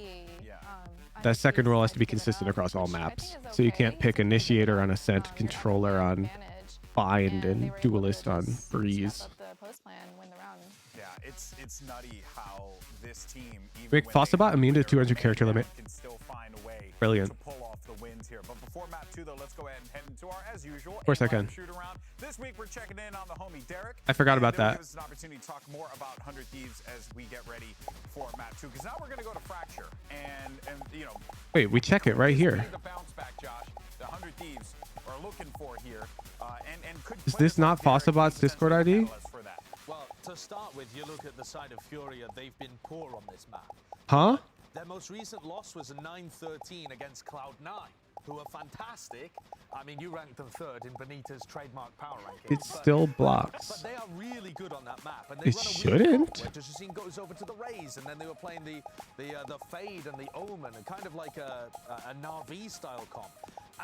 That second role has to be consistent across all maps. So you can't pick Initiator on Ascent, Controller on Find, and Duelist on Breeze. Yeah, it's nutty how this team, Make Fossabot immune to 200 character limit. can still find a way Brilliant. to pull off the wins here. But before map 2, though, let's go ahead and head into our, as usual, Of course I can. shoot around. This week, we're checking in on the homie Derek. I forgot about It'll that. Give us an opportunity to talk more about 100 Thieves as we get ready for map 2. Because now we're going to go to Fracture. And you know... Wait, we check it right here. The bounce back, Josh. The 100 Thieves are looking for here. And could Is this not Fossabot's Discord ID? Well, to start with, you look at the side of Furia, they've been poor on this map. Huh? Their most recent loss was a 9-13 against Cloud9, who are fantastic. I mean, you ranked them 3rd in Benita's trademark power ranking. It still blocks. But they are really good on that map. And they It run a shouldn't. Where Justin goes over to the Raze, and then they were playing the Fade and the Omen, and kind of like a Na'Vi style comp.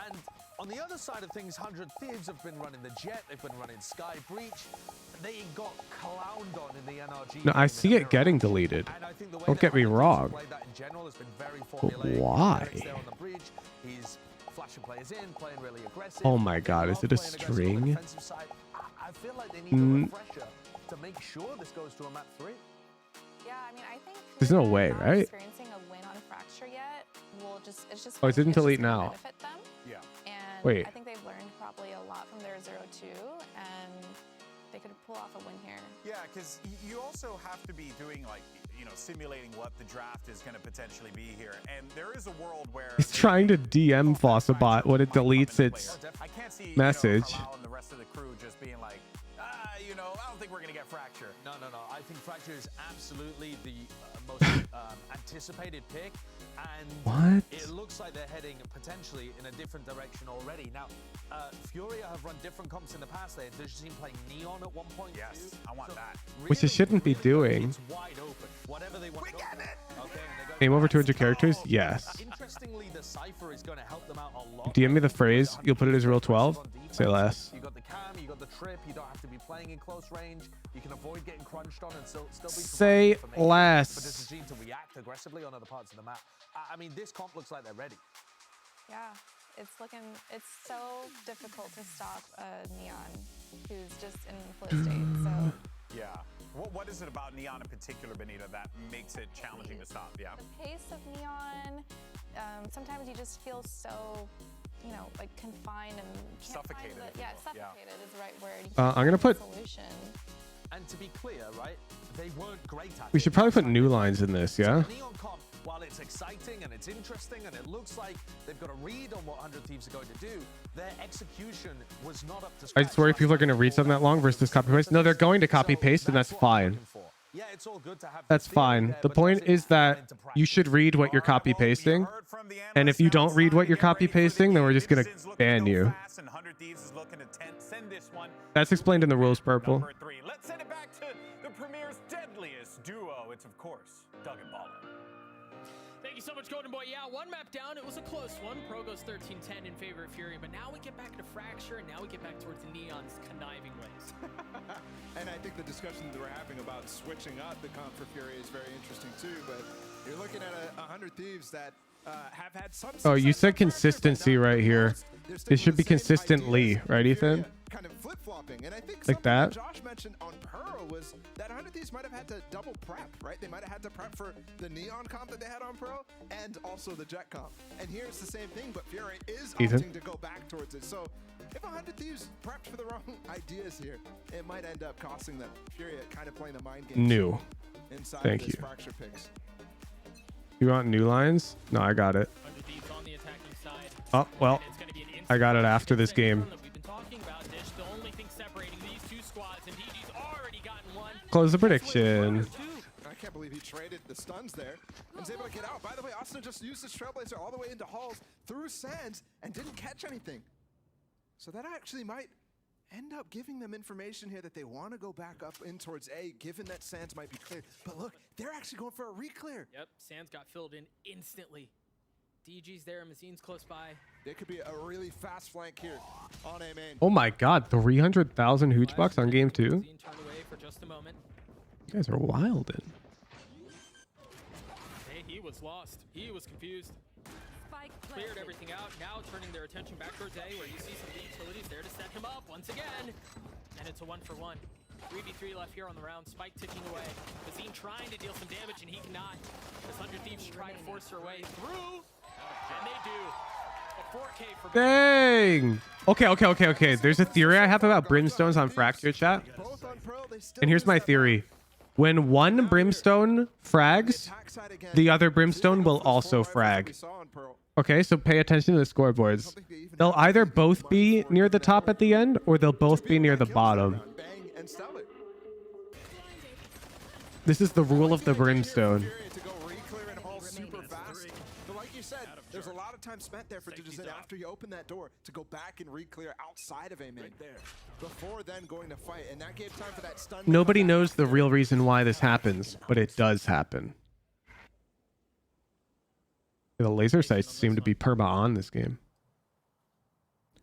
And on the other side of things, 100 Thieves have been running the Jet, they've been running Sky Breach. They got clowned on in the NRG. No, I see it getting deleted. Don't get me wrong. But why? He's flashing players in, playing really aggressive. Oh my god, is it a string? I feel like they need a refresher to make sure this goes to a map 3. Yeah, I mean, I think... There's no way, not right? experiencing a win on Fracture yet. It's just... Oh, it didn't delete gonna now. benefit them. Yeah. And Wait. I think they've learned probably a lot from their 0-2, and they could pull off a win here. Yeah, because you also have to be doing, like, you know, simulating what the draft is going to potentially be here. And there is a world where... It's trying to DM Fossabot when it deletes its message. You know, Carlisle and the rest of the crew just being like, you know, I don't think we're going to get Fracture. No. I think Fracture is absolutely the most anticipated pick. And What? it looks like they're heading potentially in a different direction already. Now, FURIA have run different comps in the past. They just seen playing Neon at one point. Yes, I want that. Which they shouldn't be doing. It's wide open. Whatever they want. We get it. Okay, Game over 200 characters? Yes. Interestingly, the Cypher is going to help them out a lot. DM me the phrase. You'll put it as rule 12. Say less. You got the cam, you got the trip. You don't have to be playing in close range. You can avoid getting crunched on and still be. Say less. For this regime to react aggressively on other parts of the map. I mean, this comp looks like they're ready. Yeah, it's so difficult to stop Neon, who's just in flow state. So Yeah. What is it about Neon in particular, Benita, that makes it challenging to stop? Yeah. the pace of Neon, sometimes you just feel so, you know, like confined and can't Suffocated. Find the, yeah, suffocated is the right word. You I'm can't gonna find put- a solution. And to be clear, right, they weren't great at We it. should probably put new lines in this, yeah? The Neon comp, while it's exciting and it's interesting and it looks like they've got a read on what 100 Thieves are going to do, their execution was not up to I scratch. just worry people are going to read something that long versus copy paste. No, they're going to copy paste, and that's fine. Yeah, it's all good to have That's fine. The point is that you should read what you're copy pasting. And if you don't read what you're copy pasting, then we're just going to ban you. That's explained in the rules, Purple. Let's send it back to the Premier's deadliest duo. It's, of course, Doug and Baller. Thank you so much, Golden Boy. Yeah, one map down. It was a close one. Pro goes 13-10 in favor of FURIA, but now we get back to Fracture, and now we get back towards Neon's conniving ways. And I think the discussion that we're having about switching up the comp for FURIA is very interesting too, but you're looking at 100 Thieves that have had some Oh, you success said with Fracture, but consistency not right here. most. They're It sticking should be with the same consistently, ideas. right, Ethan? FURIA kind of flip-flopping, and I think Like something that? Josh mentioned on Pearl was that 100 Thieves might have had to double prep, right? They might have had to prep for the Neon comp that they had on Pearl and also the Jet comp. And here it's the same thing, but FURIA is Ethan? opting to go back towards it. So if 100 Thieves prepped for the wrong ideas here, it might end up costing them. FURIA kind of playing the mind game. New. Inside Thank of this you. Fracture picks. You want new lines? No, I got it. 100 Thieves on the attacking side. Oh, well, It's gonna be an I got it instant after this game. that we've been talking about. Dish, the only thing separating these two squads, and DG's already gotten one. Close the prediction. I can't believe he traded the stuns there and was able to get out. By the way, Austin just used his Trailblazer all the way into Halls through Sands and didn't catch anything. So that actually might end up giving them information here that they want to go back up in towards A, given that Sands might be clear. But look, they're actually going for a re-clear. Yep, Sands got filled in instantly. DG's there, Mazine's close by. There could be a really fast flank here on A main. Oh my god, 300,000 hooch bucks on game 2? Mazine turned away for just a moment. You guys are wild. Hey, he was lost. He was confused. Cleared everything out. Now turning their attention back towards A, where you see some of the utilities there to set him up once again. And it's a 1-for-1. 3v3 left here on the round. Spike ticking away. Mazine trying to deal some damage, and he cannot. As 100 Thieves try to force their way through. And they do. A 4K for Dang! Okay. There's a theory I have about brimstones on Fracture chat. And here's my theory. When one brimstone frags, the other brimstone will also frag. Okay, so pay attention to the scoreboards. They'll either both be near the top at the end, or they'll both be near the bottom. This is the rule of the brimstone. There's a lot of time spent there for Citizen after you open that door to go back and re-clear outside of A main before then going to fight, and that gave time for that stun. Nobody knows the real reason why this happens, but it does happen. The laser sights seem to be perma on this game.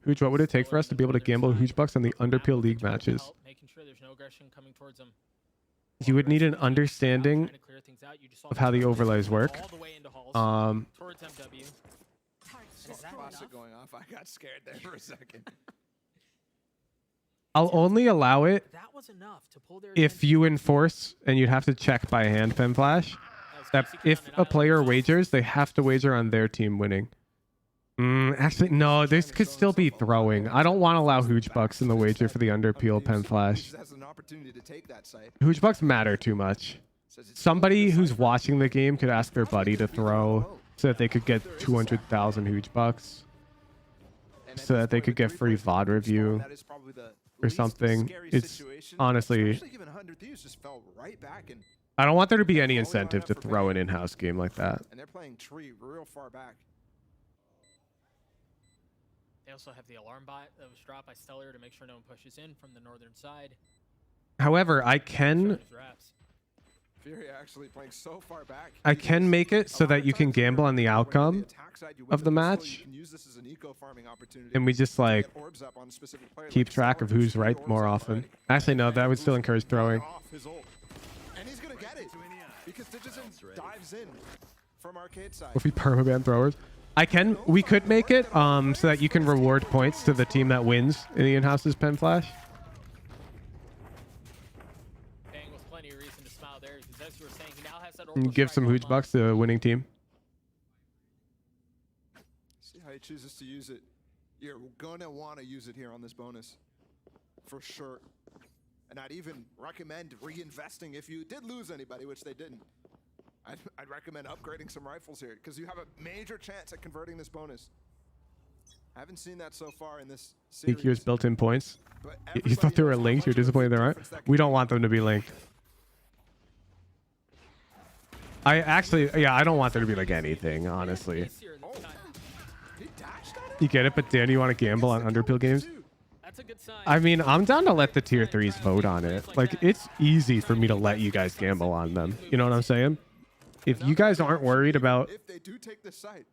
Hooch, what would it take for us to be able to gamble huge bucks on the Underpeel League matches? making sure there's no aggression coming towards them. You would need an understanding of how the overlays work. Towards MW. Faucet going off. I got scared there for a second. I'll only allow it That was enough to pull their if you enforce, and you'd have to check by hand, Pen Flash, that if a player wagers, they have to wager on their team winning. Actually, no, this could still be throwing. I don't want to allow Hooch Bucks in the wager for the Underpeel Pen Flash. Hooch Bucks matter too much. Somebody who's watching the game could ask their buddy to throw so that they could get 200,000 Hooch Bucks. So that they could get free VOD review or something. It's honestly... Especially given 100 Thieves just fell right back and I don't want there to be any incentive to throw an in-house game like that. And they're playing tree real far back. They also have the alarm bot that was dropped by Stellar to make sure no one pushes in from the northern side. However, I can FURIA actually playing so far back. I can make it so that you can gamble on the outcome of the match. And we just like keep track of who's right more often. Actually, no, that would still encourage throwing. And he's gonna get it because Digizin dives in from arcade side. If we permaban throwers. We could make it so that you can reward points to the team that wins in the in-house's pen flash. And give some hooch bucks to the winning team. See how he chooses to use it. You're gonna want to use it here on this bonus, for sure. And I'd even recommend reinvesting if you did lose anybody, which they didn't. I'd recommend upgrading some rifles here because you have a major chance at converting this bonus. I haven't seen that so far in this series. EQ's built-in points. You thought they were linked? You're disappointed they aren't? We don't want them to be linked. I don't want there to be like anything, honestly. You get it, but Dan, you want to gamble on underpeel games? I mean, I'm down to let the tier 3s vote on it. Like, it's easy for me to let you guys gamble on them. You know what I'm saying? If you guys aren't worried about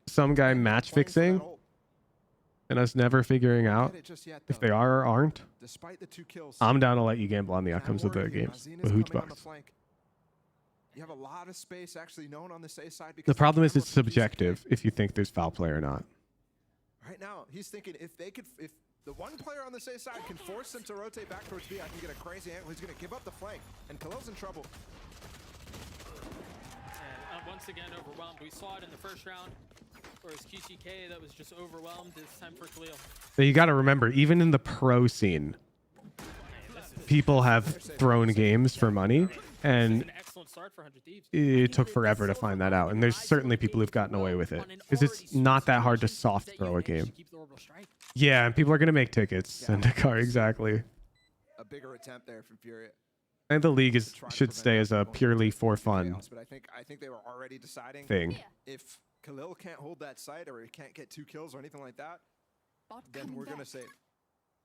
some guy match fixing and us never figuring out if they are or aren't, I'm down to let you gamble on the outcomes of the games with hooch bucks. You have a lot of space actually known on the A side. The problem is it's subjective if you think there's foul play or not. Right now, he's thinking if the one player on the A side can force them to rotate back towards B, I can get a crazy angle. He's going to give up the flank, and Khalil's in trouble. And once again, overwhelmed. We saw it in the first round, or it was QCK that was just overwhelmed. This time for Khalil. But you got to remember, even in the pro scene, people have thrown games for money, and it took forever to find that out. And there's certainly people who've gotten away with it because it's not that hard to soft throw a game. Yeah, and people are going to make tickets. Send a car, exactly. A bigger attempt there from FURIA. And the league should stay as a purely for fun But I think they were already deciding thing. If Khalil can't hold that site or he can't get 2 kills or anything like that, then we're going to save.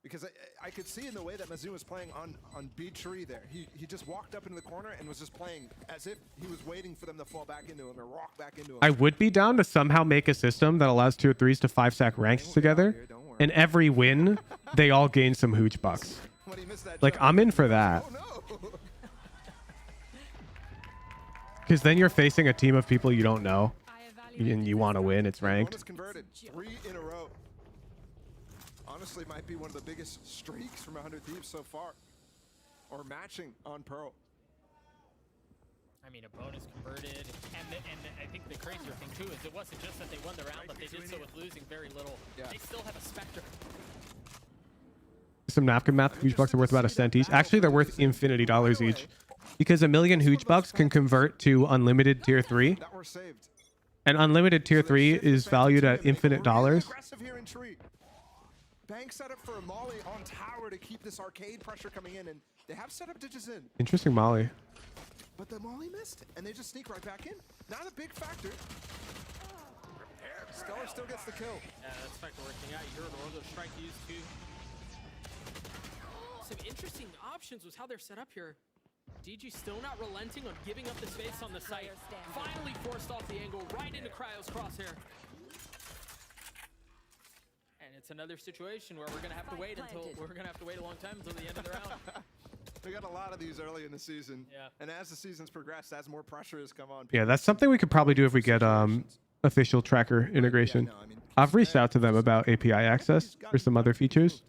Because I could see in the way that Mizzou was playing on B tree there. He just walked up into the corner and was just playing as if he was waiting for them to fall back into him or walk back into him. I would be down to somehow make a system that allows 2 or 3s to 5-stack ranks together. And every win, they all gain some hooch bucks. Like, I'm in for that. Because then you're facing a team of people you don't know. And you want to win. It's ranked. Converted 3 in a row. Honestly, might be one of the biggest streaks from 100 Thieves so far. Or matching on Pearl. I mean, a bonus converted. And I think the crazier thing, too, is it wasn't just that they won the round, but they did so with losing very little. They still have a Spectre. Some napkin math. Hooch bucks are worth about a cent each. Actually, they're worth infinity dollars each. Because 1,000,000 hooch bucks can convert to unlimited tier 3. And unlimited tier 3 is valued at infinite dollars. Bank set up for a molly on tower to keep this arcade pressure coming in, and they have set up Digizin. Interesting molly. But the molly missed, and they just sneak right back in. Not a big factor. Stellar still gets the kill. Yeah, that's Spectre working out. You heard Orlando strike used too. Some interesting options was how they're set up here. DG still not relenting on giving up the space on the site. Finally forced off the angle right into Cryo's crosshair. And it's another situation where we're gonna have to wait a long time until the end of the round. We got a lot of these early in the season. Yeah. And as the season's progressed, as more pressure has come on. Yeah, that's something we could probably do if we get official tracker integration. Yeah, no, I mean, I've reached out to them about API access for some other features.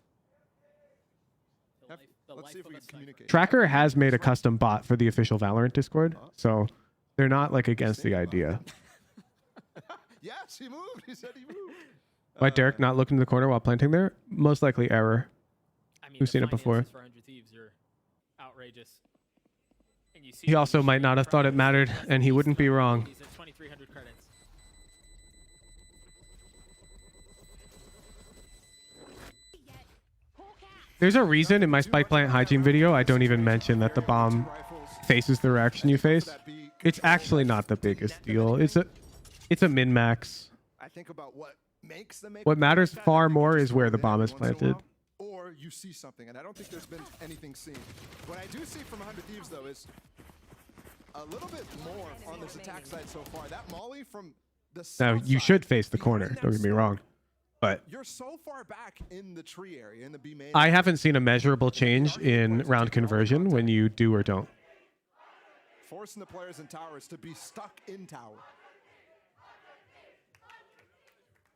Let's see if we can communicate. Tracker has made a custom bot for the official Valorant Discord, so they're not like against the idea. Yes, he moved. He said he moved. Why Derek not looking in the corner while planting there? Most likely error. I mean, we've seen it before. For 100 Thieves are outrageous. And you see He also might not have thought it mattered, and he wouldn't be wrong. He's at 2,300 credits. There's a reason in my spike plant hygiene video I don't even mention that the bomb faces the reaction you face, it's actually not the biggest deal. It's a min-max. I think about what makes them. What matters far more is where the bomb is planted. Or you see something, and I don't think there's been anything seen. What I do see from 100 Thieves, though, is a little bit more on this attack side so far. That molly from the Now, south you side, should face the corner, don't get me wrong. But you're so far back in the tree area, in the B main. I haven't seen a measurable change in round conversion when you do or don't. Forcing the players in towers to be stuck in tower.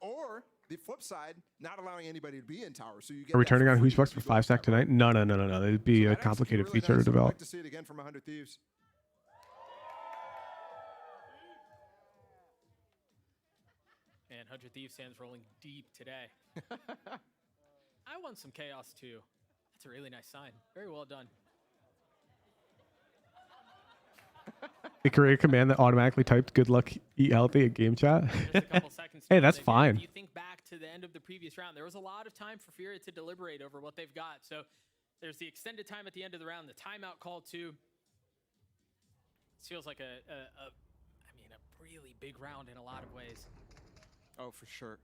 Or the flip side, not allowing anybody to be in tower. So you get Are we turning on free Who's Bucks for 5 stack tonight? No. It'd be a complicated feature to I'd develop. like to see it again from 100 Thieves. And 100 Thieves stands rolling deep today. I want some chaos too. That's a really nice sign. Very well done. The career command that automatically typed "Good luck, eat healthy" at game chat. Hey, that's fine. If you think back to the end of the previous round, there was a lot of time for FURIA to deliberate over what they've got. So there's the extended time at the end of the round, the timeout call too. This feels like a really big round in a lot of ways. Oh, for sure.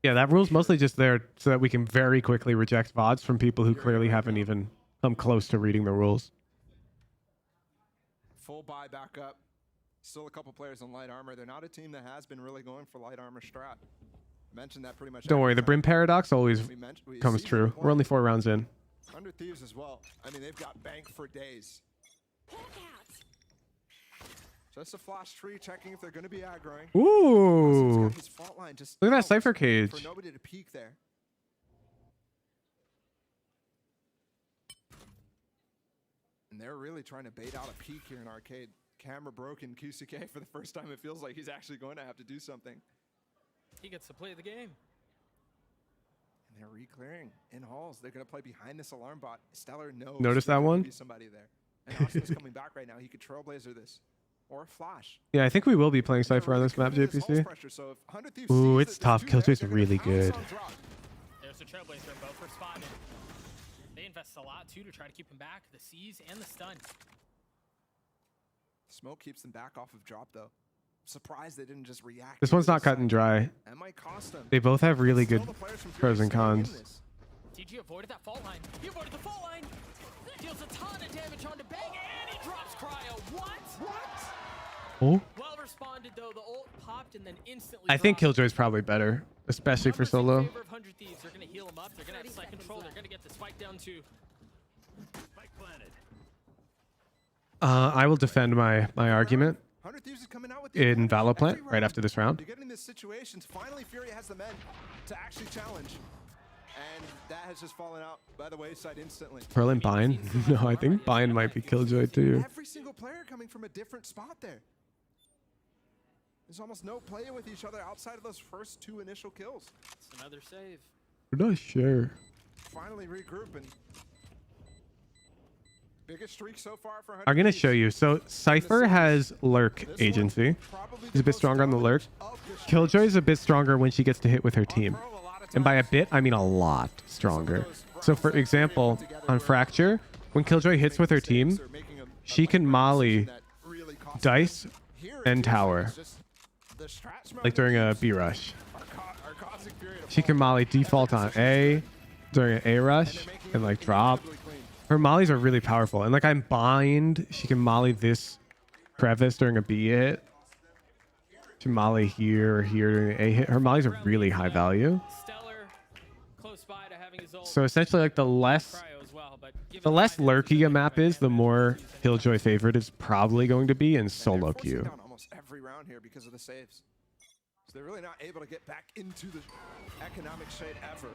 Yeah, that rule's mostly just there so that we can very quickly reject VODs from people who clearly haven't even come close to reading the rules. Full buy back up. Still a couple players in light armor. They're not a team that has been really going for light armor strat. Mentioned that pretty much. Don't worry, the Brim paradox always we comes see true. We're only 4 rounds in. 100 Thieves as well. I mean, they've got bank for days. Just a flash tree, checking if they're going to be aggroing. Ooh. His fault line just Look at that Cypher cage. for nobody to peek there. And they're really trying to bait out a peek here in arcade. Camera broken. QCK for the first time. It feels like he's actually going to have to do something. He gets to play the game. And they're re-clearing in halls. They're going to play behind this alarm bot. Stellar knows. Notice that there's gonna one? be somebody there. And Austin's coming back right now. He could trailblazer this. Or flash. Yeah, I think we will be playing Cypher on this map, JPC. Ooh, it's tough. Killjoy's really good. There's a trailblazer, and both are spotted. They invest a lot too to try to keep him back. The seize and the stun. Smoke keeps them back off of drop though. Surprised they didn't just react. This one's not cut and dry. That might cost them. They both have really good pros and cons. TG avoided that fault line. He avoided the fault line. Deals a ton of damage onto Bang, and he drops cryo. What? Oh. Well responded though. The ult popped and then instantly. I think Killjoy's probably better, especially for solo. In favor of 100 Thieves. They're gonna heal him up. They're gonna have site control. They're gonna get the spike down too. Spike planted. I will defend my argument in Valoplant right after this round. To get in this situations, finally Furia has the men to actually challenge. And that has just fallen out by the wayside instantly. Pearl and Bind? No, I think Bind might be Killjoy too. Every single player coming from a different spot there. There's almost no play with each other outside of those first 2 initial kills. It's another save. I'm not sure. Finally regrouping. Biggest streak so far for 100 I'm going to Thieves. show you. So Cypher has Lurk agency. He's a bit stronger on the Lurk. Killjoy is a bit stronger when she gets to hit with her team. And by a bit, I mean a lot stronger. So for example, on Fracture, when Killjoy hits with her team, she can molly Dice and Tower. Like during a B rush. She can molly default on A during an A rush and like drop. Her mollies are really powerful. And like I'm Bind, she can molly this crevice during a B hit. She can molly here or here during an A hit. Her mollies are really high value. So essentially like the less lurky a map is, the more Killjoy favorite is probably going to be in solo queue. Almost every round here because of the saves. So they're really not able to get back into the economic shade ever.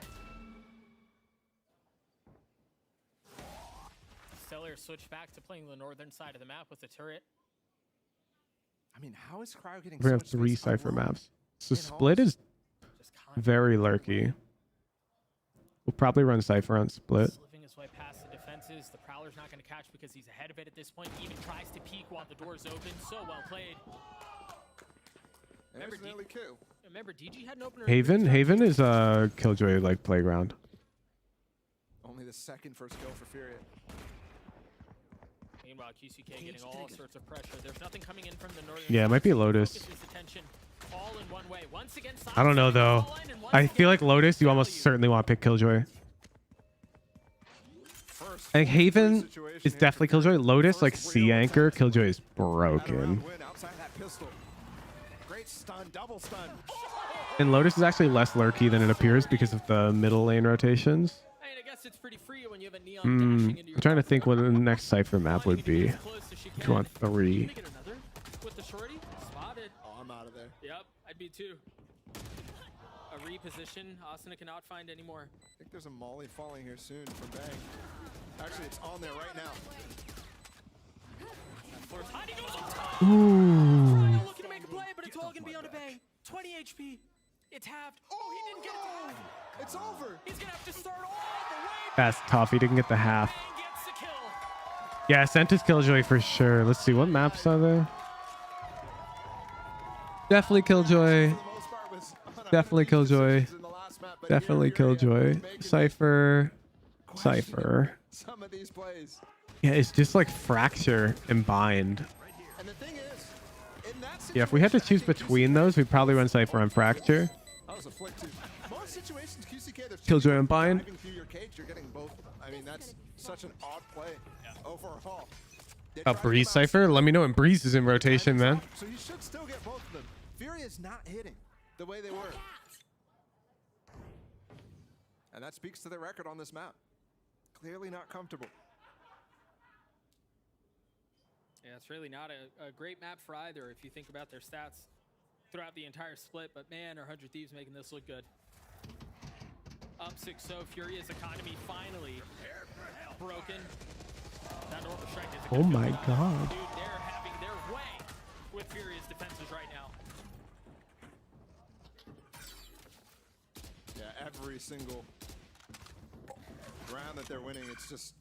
Stellar switched back to playing the northern side of the map with the turret. I mean, how is Cryo getting We have so 3 Cypher maps. So Split is very lurky. We'll probably run Cypher on Split. Slipping his way past the defenses. The Prowler's not going to catch because he's ahead of it at this point. He even tries to peek while the door's open. So well played. Remember, DG had an opener. Haven is a Killjoy like playground. Only the second first kill for Furia. Meanwhile, QCK getting all sorts of pressure. There's nothing coming in from the northern. Yeah, it might be Lotus. Focus his attention all in one way. Once again, I don't know though. I feel like Lotus, you almost certainly want to pick Killjoy. I think Haven is definitely Killjoy. Lotus, like C anchor, Killjoy is broken. And Lotus is actually less lurky than it appears because of the middle lane rotations. I'm trying to think what the next Cypher map would be. If you want 3. With the shorty spotted. Oh, I'm out of there. Yep, I'd be too. A reposition. Asuna cannot find anymore. I think there's a molly falling here soon from Bang. Actually, it's on there right now. Ooh. Looking to make a play, but it's all gonna be on a Bang. 20 HP. It's halved. Oh, he didn't get it. It's over. He's gonna have to start all the way. That's tough. He didn't get the half. Yeah, sent his Killjoy for sure. Let's see, what maps are there? Definitely Killjoy. Definitely Killjoy. Definitely Killjoy. Cypher. Cypher. Some of these plays. Yeah, it's just like Fracture and Bind. And the thing is, in that Yeah, if we had to choose between those, we'd probably run Cypher on Fracture. That was a flick too. Most situations, QCK, there's Killjoy and Bind. driving through your cage, you're getting both. I mean, that's such an odd play overall. Breeze Cypher? Let me know when Breeze is in rotation, man. So you should still get both of them. Fury is not hitting the way they were. And that speaks to their record on this map. Clearly not comfortable. Yeah, it's really not a great map for either if you think about their stats throughout the entire split. But man, are 100 Thieves making this look good. Up 6-0, Furia's economy finally broken. That orbital strike is a Oh my god. Dude, they're having their way with Furia's defenses right now. Yeah, every single round that they're winning, it's just...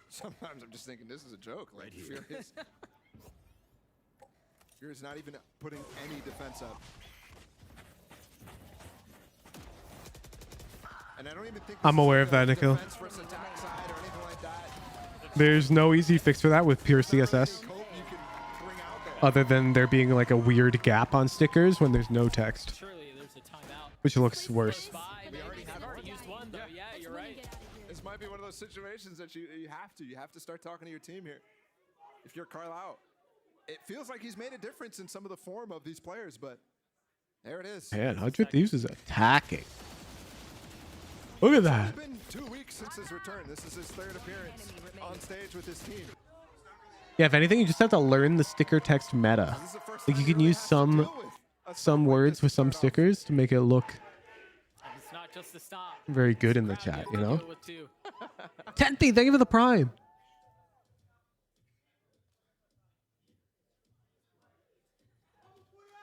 Sometimes I'm just thinking this is a joke. Like, Furia's not even putting any defense up. And I don't even think I'm aware of that, Nikhil. There's no easy fix for that with pure CSS. Other than there being like a weird gap on stickers when there's no text. Which looks worse. This might be one of those situations that you have to start talking to your team here. If you're Carlisle, it feels like he's made a difference in some of the form of these players, but there it is. Man, 100 Thieves is attacking. Look at that. It's been 2 weeks since his return. This is his third appearance on stage with his team. Yeah, if anything, you just have to learn the sticker text meta. Like you can use some words with some stickers to make it look very good in the chat, you know? Tenthi, thank you for the prime.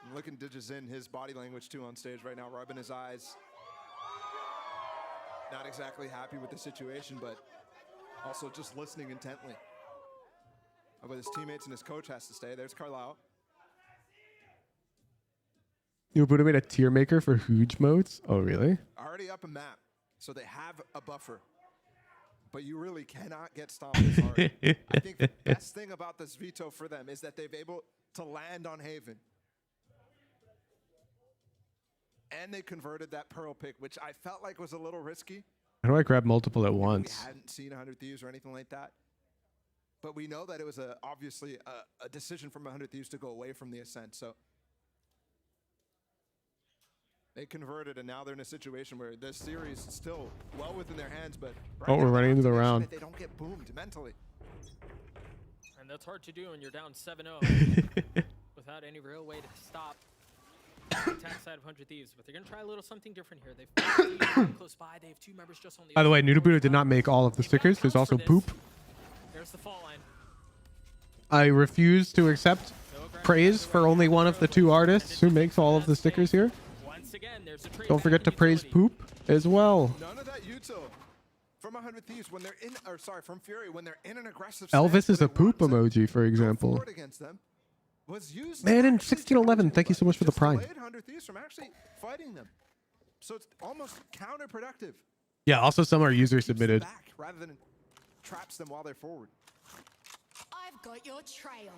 I'm looking Digis in his body language too on stage right now, rubbing his eyes. Not exactly happy with the situation, but also just listening intently. But his teammates and his coach has to stay. There's Carlisle. You would have made a tier maker for Hooge modes? Oh, really? Already up a map, so they have a buffer. But you really cannot get stomped this hard. I think the best thing about this veto for them is that they've able to land on Haven. And they converted that Pearl pick, which I felt like was a little risky. How do I grab multiple at once? We hadn't seen 100 Thieves or anything like that. But we know that it was obviously a decision from 100 Thieves to go away from the Ascent. So they converted, and now they're in a situation where this series is still well within their hands. But Oh, we're running into the round. They don't get boomed mentally. And that's hard to do when you're down 7-0 without any real way to stop the attack side of 100 Thieves. But they're going to try a little something different here. They've close by. They have 2 members just on the By the way, Noodle did not make all of the stickers. There's also Poop. There's the fall line. I refuse to accept praise for only one of the 2 artists who makes all of the stickers here. Once again, there's a trade. Don't forget to praise Poop as well. None of that util from 100 Thieves when they're in, or sorry, from Fury when they're in an aggressive Elvis is a poop emoji, for example. against them was used. Man, in 1611, thank you so much for the prime. 100 Thieves from actually fighting them, so it's almost counterproductive. Yeah, also some are user submitted. Back rather than traps them while they're forward. got your trail.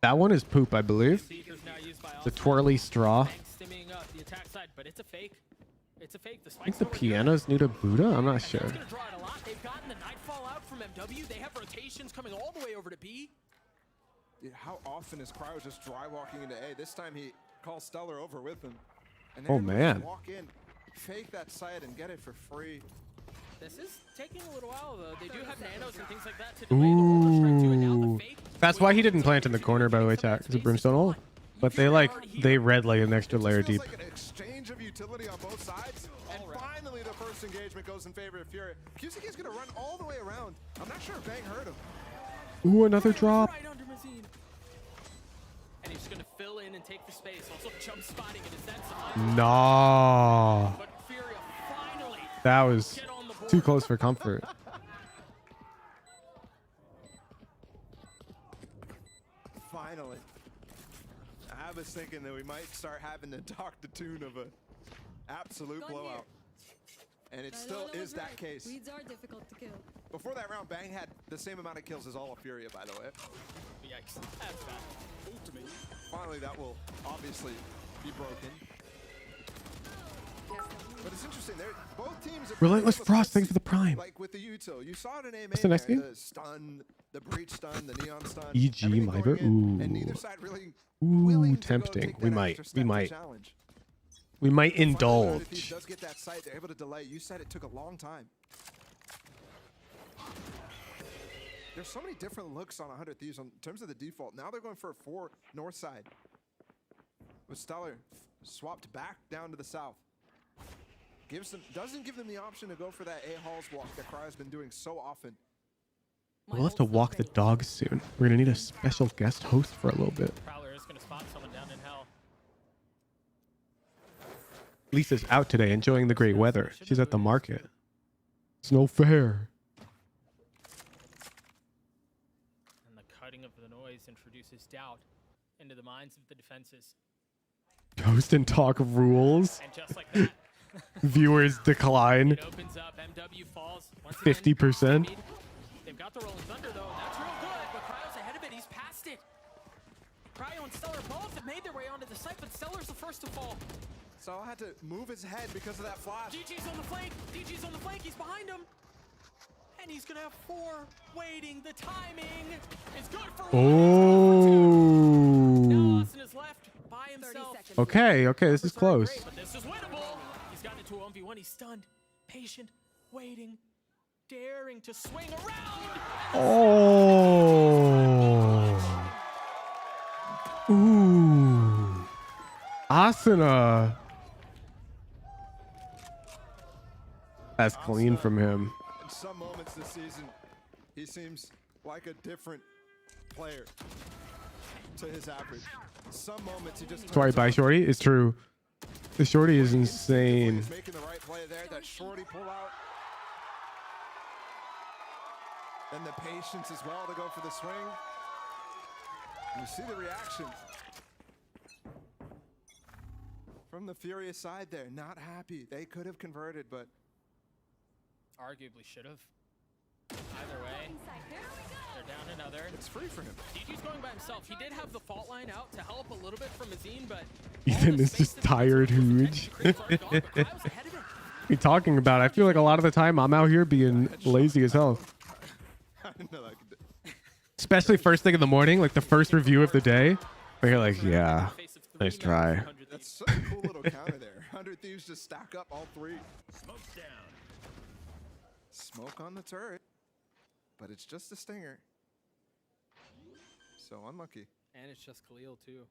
That one is poop, I believe. The twirly straw. Stimming up the attack side, but it's a fake. It's a fake. I think the piano's new to Buddha. I'm not sure. It's gonna draw it a lot. They've gotten the nightfall out from MW. They have rotations coming all the way over to B. Yeah, how often is Cryo just dry walking into A? This time he calls Stellar over with him. And Oh, then man. walk in, fake that site, and get it for free. This is taking a little while though. They do have nanos and things like that to delay the roller strike too, and now the Ooh. fake. That's why he didn't plant in the corner, by the way, Tack. It's a Brimstone ult. But they red lay an extra layer deep. Like an exchange of utility on both sides. And finally the first engagement goes in favor of Furia. QCK is going to run all the way around. I'm not sure if Bang heard him. Ooh, another drop. Right under Mazine. And he's gonna fill in and take the space. Also jump spotting in a sense. Nah. But Furia finally That was get on the board. too close for comfort. Finally. I was thinking that we might start having to talk the tune of an absolute blowout. And it still is that case. Weeds are difficult to kill. Before that round, Bang had the same amount of kills as all of Furia, by the way. Yikes. That's bad. Finally, that will obviously be broken. But it's interesting. Both teams are Relentless Frost, thanks for the prime. like with the util. You saw it in A What's the next game? The stun, the breach stun, the neon stun. EG everything MIBR. going in, and Ooh. neither side really Ooh, willing to go tempting. take We that might. extra step We to might. challenge. We might Finally, when indulge. Thief does get that sight, they're able to delay. You said it took a long time. There's so many different looks on 100 Thieves in terms of the default. Now they're going for a 4 north side. With Stellar swapped back down to the south. Doesn't give them the option to go for that A Halls walk that Cryo's been doing so often. We'll have to walk the dogs soon. We're gonna need a special guest host for a little bit. Prowler is gonna spot someone down in hell. Lisa's out today enjoying the great weather. She's at the market. It's no fair. And the cutting of the noise introduces doubt into the minds of the defenses. Ghost and talk rules. And just like that, Viewers decline. it opens up. MW falls. Once again, 50%. they've got the rolling thunder though, and that's real good, but Cryo's ahead of it. He's past it. Cryo and Stellar both have made their way onto the site, but Stellar's the first to fall. So I had to move his head because of that flash. DG's on the flank. DG's on the flank. He's behind him. And he's going to have 4 waiting. The timing is good for Oh. Now Austin is left by himself. Okay, this is close. But this is winnable. He's gotten into a 1v1. He's stunned, patient, waiting, daring to swing around. Oh. Ooh. Asuna. That's clean from him. In some moments this season, he seems like a different player to his average. Some moments he just Sorry, bye, Shorty. It's true. The Shorty is insane. He's making the right play there. That Shorty pull out. And the patience as well to go for the swing. You see the reaction from the Furious side there. Not happy. They could have converted, but Arguably should have. Either way, they're down another. It's free for him. DG's going by himself. He did have the fault line out to help a little bit from Azine, but Ethan is just tired, huge. What are you talking about? I feel like a lot of the time I'm out here being lazy as hell. I didn't know that could do. Especially first thing in the morning, like the first review of the day. Where you're like, yeah, nice try. That's such a cool little counter there. 100 Thieves just stack up all 3. Smoke down. Smoke on the turret, but it's just a stinger. So unlucky. And it's just Khalil too.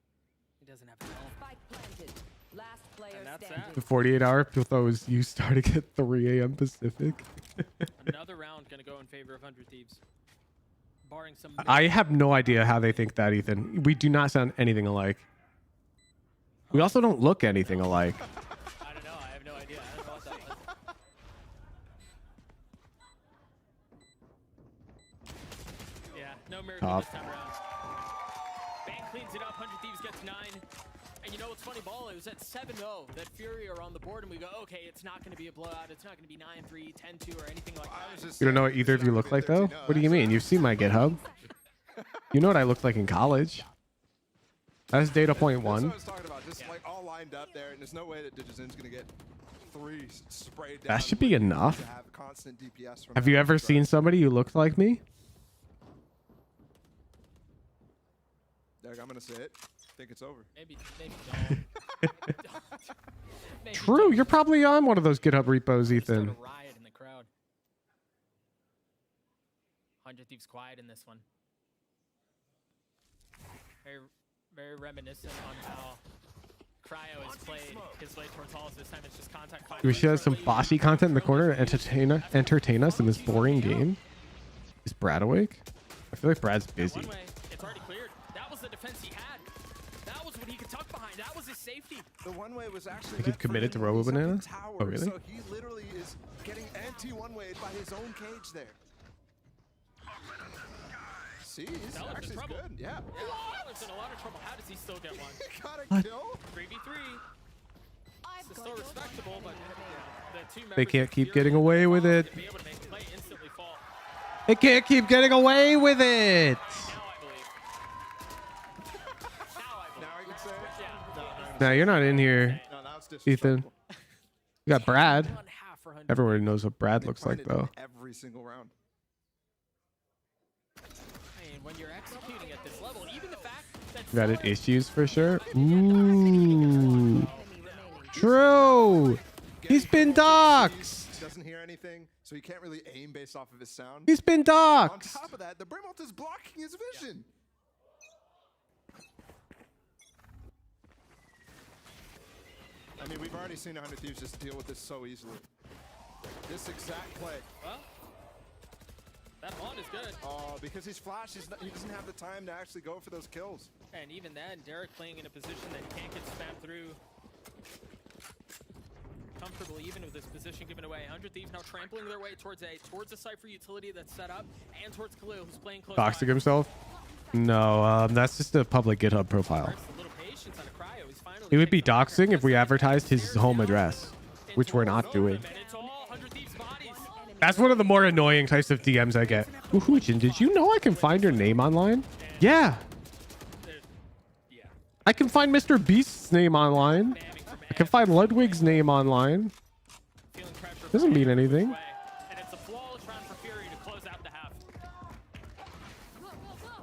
He doesn't have health. Spike planted. Last player And that's standing. The 48-hour, people thought it was you starting at 3 a.m. Pacific. Another round gonna go in favor of 100 Thieves. Barring some. I have no idea how they think that, Ethan. We do not sound anything alike. We also don't look anything alike. I don't know. I have no idea. I don't know what that was. Yeah, no miracle Top. this time around. Bang cleans it up. 100 Thieves gets 9. And you know what's funny, Ball? It was at 7-0 that Fury are on the board, and we go, okay, it's not going to be a blowout. It's not going to be 9-3, 10-2, or anything like that. You don't know what either of you look like, though? What do you mean? You've seen my GitHub. You know what I looked like in college. That's data point That's what I one. was talking about. Just like all lined up there, and there's no way that Digizin's gonna get 3 sprayed down. That should be enough. To have constant DPS from Have you ever seen somebody who looked like me? Derek, I'm gonna say it. I think it's over. Maybe don't. Maybe True. don't. You're probably on one of those GitHub repos, Start Ethan. a riot in the crowd. 100 Thieves quiet in this one. Very reminiscent on how Cryo has played his way towards halls. This time it's just contact. We should have some bossy content in the corner to entertain us in this boring game. Is Brad awake? I feel like Brad's busy. One way, it's already cleared. That was the defense he had. That was what he could tuck behind. That was his safety. The one way was actually. Like he committed to Robo Banana? Oh, really? So he literally is getting anti-one-wayed by his own cage there. See, he's Zeller's in actually trouble. good. Yeah. Zeller's in a lot of trouble. How does he still get one? He got a What? kill. 3v3. It's still respectable, but the two They members can't of keep Furia getting away with it. to be able to make the play instantly fall. They can't keep getting away with it. Now I believe. Now I can say it. Yeah. Now you're not in here, No, now it's Ethan. disrespectful. You got Brad. 1/2 for 100. Everyone knows what Brad They looks find like, it though. every single round. I mean, when you're executing at this level, even the fact that Got it issues for sure. Ooh. True. He's been doxxed. He doesn't hear anything, so he can't really aim based off of his sound. He's been On doxxed. top of that, the Brimalt is blocking his vision. I mean, we've already seen 100 Thieves just deal with this so easily. This exact play. well, that Vaughn is good. Oh, because he's flash, he doesn't have the time to actually go for those kills. And even then, Derek playing in a position that he can't get spammed through comfortably, even with this position given away. 100 Thieves now trampling their way towards a Cypher utility that's set up, and towards Khalil, who's playing close by. Doxing himself? No, that's just a public GitHub profile. First, a little patience on a Cryo. He's finally It would be picked up doxing if we Derek. advertised his home address, which we're not doing. And it's all 100 Thieves bodies. That's one of the more annoying types of DMs I get. Woohoojin, did you know I can find your name online? Yeah. Yeah. I can find Mr. Beast's name online. I can find Ludwig's name online. Feeling pressure Doesn't mean anything. way. And it's a flawless round for Fury to close out the half.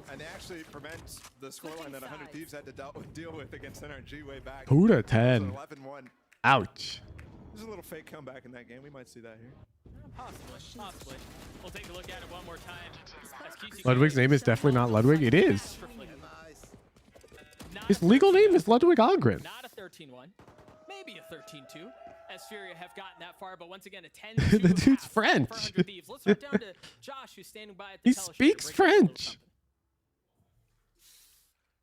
And they actually prevent the scoreline that 100 Thieves had to deal with against NRG way back. 2-10. 11-1. Ouch. There's a little fake comeback in that game. We might see that here. Possibly. We'll take a look at it one more time. As QC Ludwig's name is definitely not Ludwig. It is. His legal name is Ludwig Ogren. Not a 13-1. Maybe a 13-2. As Furia have gotten that far, but once again, a 10-2. The dude's half French. for 100 Thieves. Let's start down to Josh, who's standing by at the He teleshoot to speaks break down a little French. something.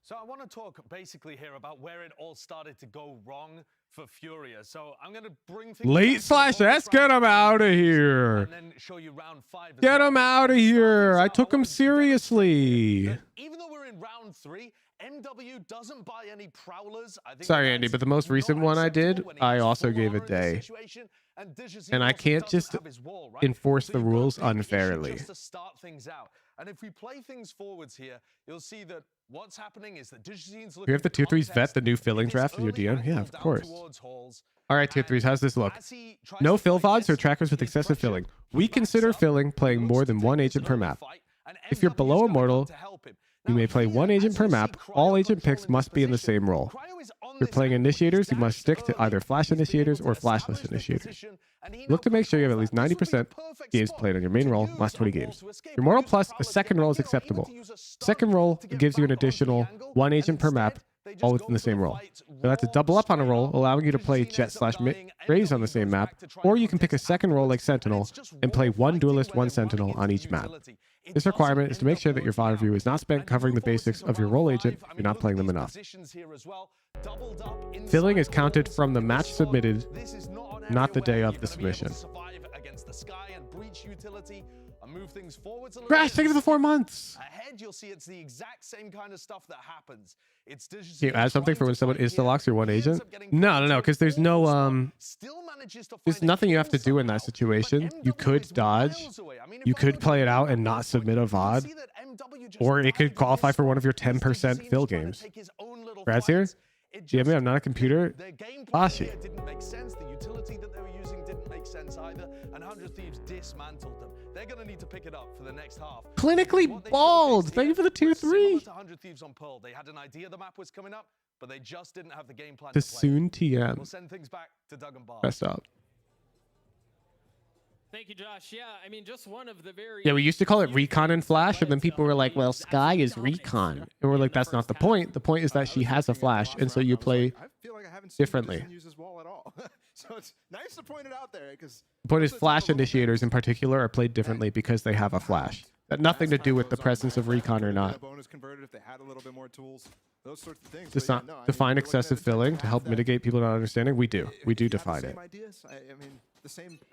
So I want to talk basically here about where it all started to go wrong for Furia. So I'm going to bring things Late back to the /S, bonus get round him out of here. and then show you round 5 as Get well. him out of here. I took him seriously. Even though we're in round 3, MW doesn't buy any prowlers. I think Sorry, that's Andy, but the most recent not one I did, acceptable when he I has also full gave a armor in this day. situation, and Digizine And I also can't doesn't just have his wall, right? enforce So the you've got a rules big issue unfairly. just to start things out. And if we play things forwards here, you'll see that what's happening is that Digizine's looking We have the for tier 3s context vet the new in filling this draft with your early DM? Yeah, angle of down course. towards halls. All right, tier 3s, how's this look? As he tries No to fill fight VODs or this, trackers with he's excessive pressured. filling. We He backs consider up, filling playing he more looks than to one take agent this per early map. fight, and If you're MW is below gonna come Immortal, to help him. you Now, may play here, one agent as per we see map. Cryo All agent controlling picks this must be in the position, same role. Cryo is on If you're this playing angle. initiators, you He's must stick dashed to either early. flash He's been initiators able or to flashless establish this initiators. position, and he Look to now make sure you have at controls least that. This would be 90% the perfect games spot played on your to main role, use last 20 a wall games. to escape Your or Mortal use Plus, a prowess to second get roll is back in, or even acceptable. to use a stun Second roll to get gives you an back onto the additional angle, one and agent per map, instead, they just all go within the for the same role. fight So that's a raw, double up on a straight roll, up. allowing you to play Digizine's Jet up slash dying, Raze on the MW same goes map, back to try or and you can pick a contest second role like afterwards, and Sentinel it's just and play raw one fighting duelist, where one they're running Sentinel on into each map. utility. It This doesn't requirement is to end make up sure that your working fodder out. view is not spent And covering the move forwards basics into of your round role 5. agent I if mean, you're not look playing at them these enough. positions here as well. Doubled up Filling inside is counted walls. from the In match this submitted, one, this is not an not the area day where of you're the gonna be able to submission. survive against the sky and breach utility and move things forwards a little Crash, bit. take it to the 4 months. Ahead, you'll see it's the exact same kind of stuff that happens. It's Can you add something for when someone is insta-locks your one agent? No, because there's no, there's nothing you have to do in that situation. You could dodge. You could play it out and not submit a VOD. Or it could qualify for one of your 10% fill games. Brad's here? Yeah, man, I'm not a computer. Their game Flashy. plan didn't make sense. The utility that they were using didn't make sense either. And 100 Thieves dismantled them. They're going to need to pick it up for the next half. Clinically bald. Thank you for the 2-3. Similar to 100 Thieves on Pearl. They had an idea the map was coming up, but they just didn't have the game plan The to play. soon TM. We'll send things back to Doug and Bob. Best out. Thank you, Josh. Yeah, I mean, just one of the very... Yeah, we used to call it Recon and Flash, and then people were like, well, Sky is Recon. And we're like, that's not the point. The point is that she has a Flash, and so you play differently. So it's nice to point it out there, because The point is Flash initiators in particular are played differently because they have a Flash. That nothing to do with the presence of Recon or not. bonus converted if they had a little bit more tools, those sorts of things. Does not define excessive filling to help mitigate people not understanding. We do. We do define it.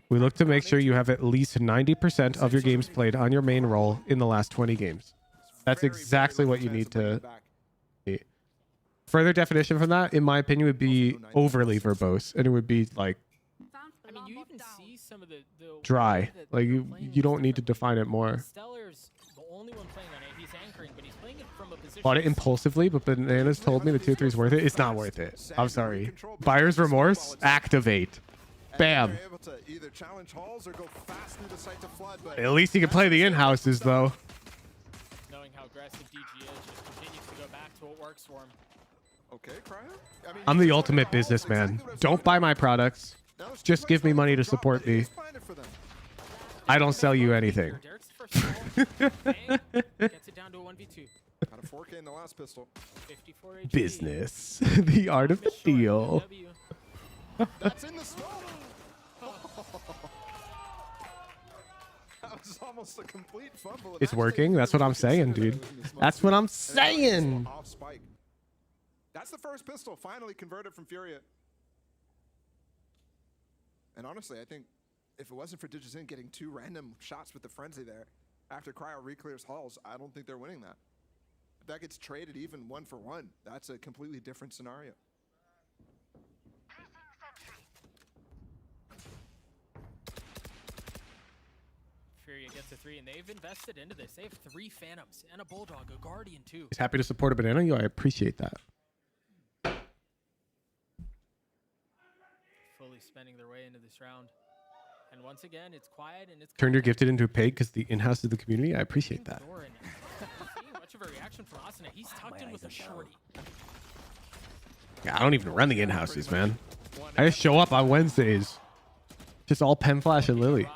We look to make sure you have at least 90% of your games played on your main role in the last 20 games. That's exactly what you need to see. Further definition from that, in my opinion, would be overly verbose, and it would be like I mean, you even see some of the dry. Like you don't need to define it more. Stellar's the only one playing on it. He's anchoring, but he's playing it from a position. Bought it impulsively, but Bananas told me the 2-3 is worth it. It's not worth it. I'm sorry. Buyer's remorse, activate. Bam. At least he can play the in-houses, though. Knowing how aggressive DG is, just continues to go back to what works for him. Okay, Cryo. I'm the ultimate businessman. Don't buy my products. Just give me money to support me. I don't sell you anything. Gets it down to a 1v2. Got a 4K in the last pistol. 54 HP. Business. The art of the deal. That's in the smoke. That was almost a complete fumble. It's working. That's what I'm saying, dude. That's what I'm saying. Off spike. That's the first pistol finally converted from Furia. And honestly, I think if it wasn't for Digizin getting 2 random shots with the frenzy there, after Cryo reclears halls, I don't think they're winning that. If that gets traded even 1-for-1, that's a completely different scenario. Furia gets a 3, and they've invested into this. They have 3 Phantoms and a Bulldog, a Guardian too. He's happy to support a banana. Yo, I appreciate that. Fully spending their way into this round. And once again, it's quiet and it's Turned your gifted into a paid because the in-house is the community. I appreciate that. seeing much of a reaction from Asuna. He's tucked in with a shorty. Yeah, I don't even run the in-houses, man. I just show up on Wednesdays. Just all Pen Flash and Lily.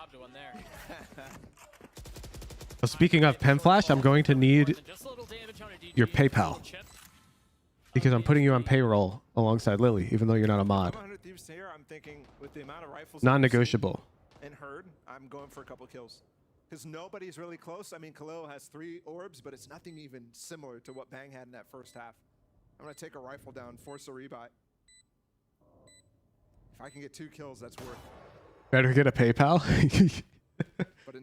Well, speaking of Pen Flash, I'm going to need your PayPal. Because I'm putting you on payroll alongside Lily, even though you're not a mod. I'm thinking with the amount of rifles Non-negotiable. and Herd, I'm going for a couple kills. Because nobody's really close. I mean, Khalil has 3 orbs, but it's nothing even similar to what Bang had in that first half. I'm going to take a rifle down, force a rebuy. If I can get 2 kills, that's worth. Better get a PayPal.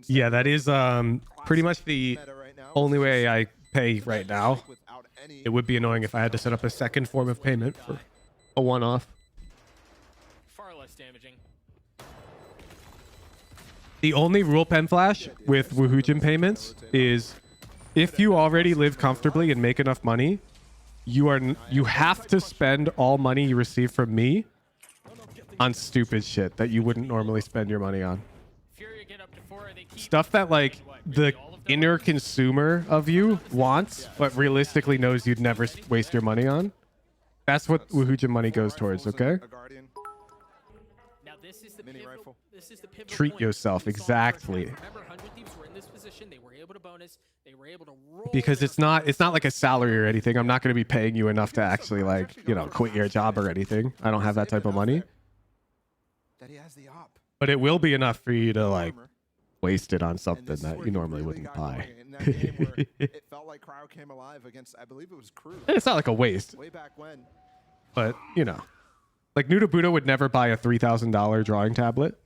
Yeah, that is pretty much the only way I pay right now. It would be annoying if I had to set up a second form of payment for a one-off. Far less damaging. The only rule Pen Flash with Woohoojin payments is if you already live comfortably and make enough money, you have to spend all money you receive from me on stupid shit that you wouldn't normally spend your money on. Stuff that like the inner consumer of you wants, but realistically knows you'd never waste your money on. That's what Woohoojin money goes towards, okay? Now this is the pivotal, Treat yourself, exactly. Remember, 100 Thieves were in this position. They were able to bonus. They were able to roll. Because it's not like a salary or anything. I'm not going to be paying you enough to actually like, you know, quit your job or anything. I don't have that type of money. But it will be enough for you to like waste it on something that you normally wouldn't buy. It felt like Cryo came alive against, I believe it was Crew. It's not like a waste. Way back when. But, you know, like Nuda would never buy a $3,000 drawing tablet.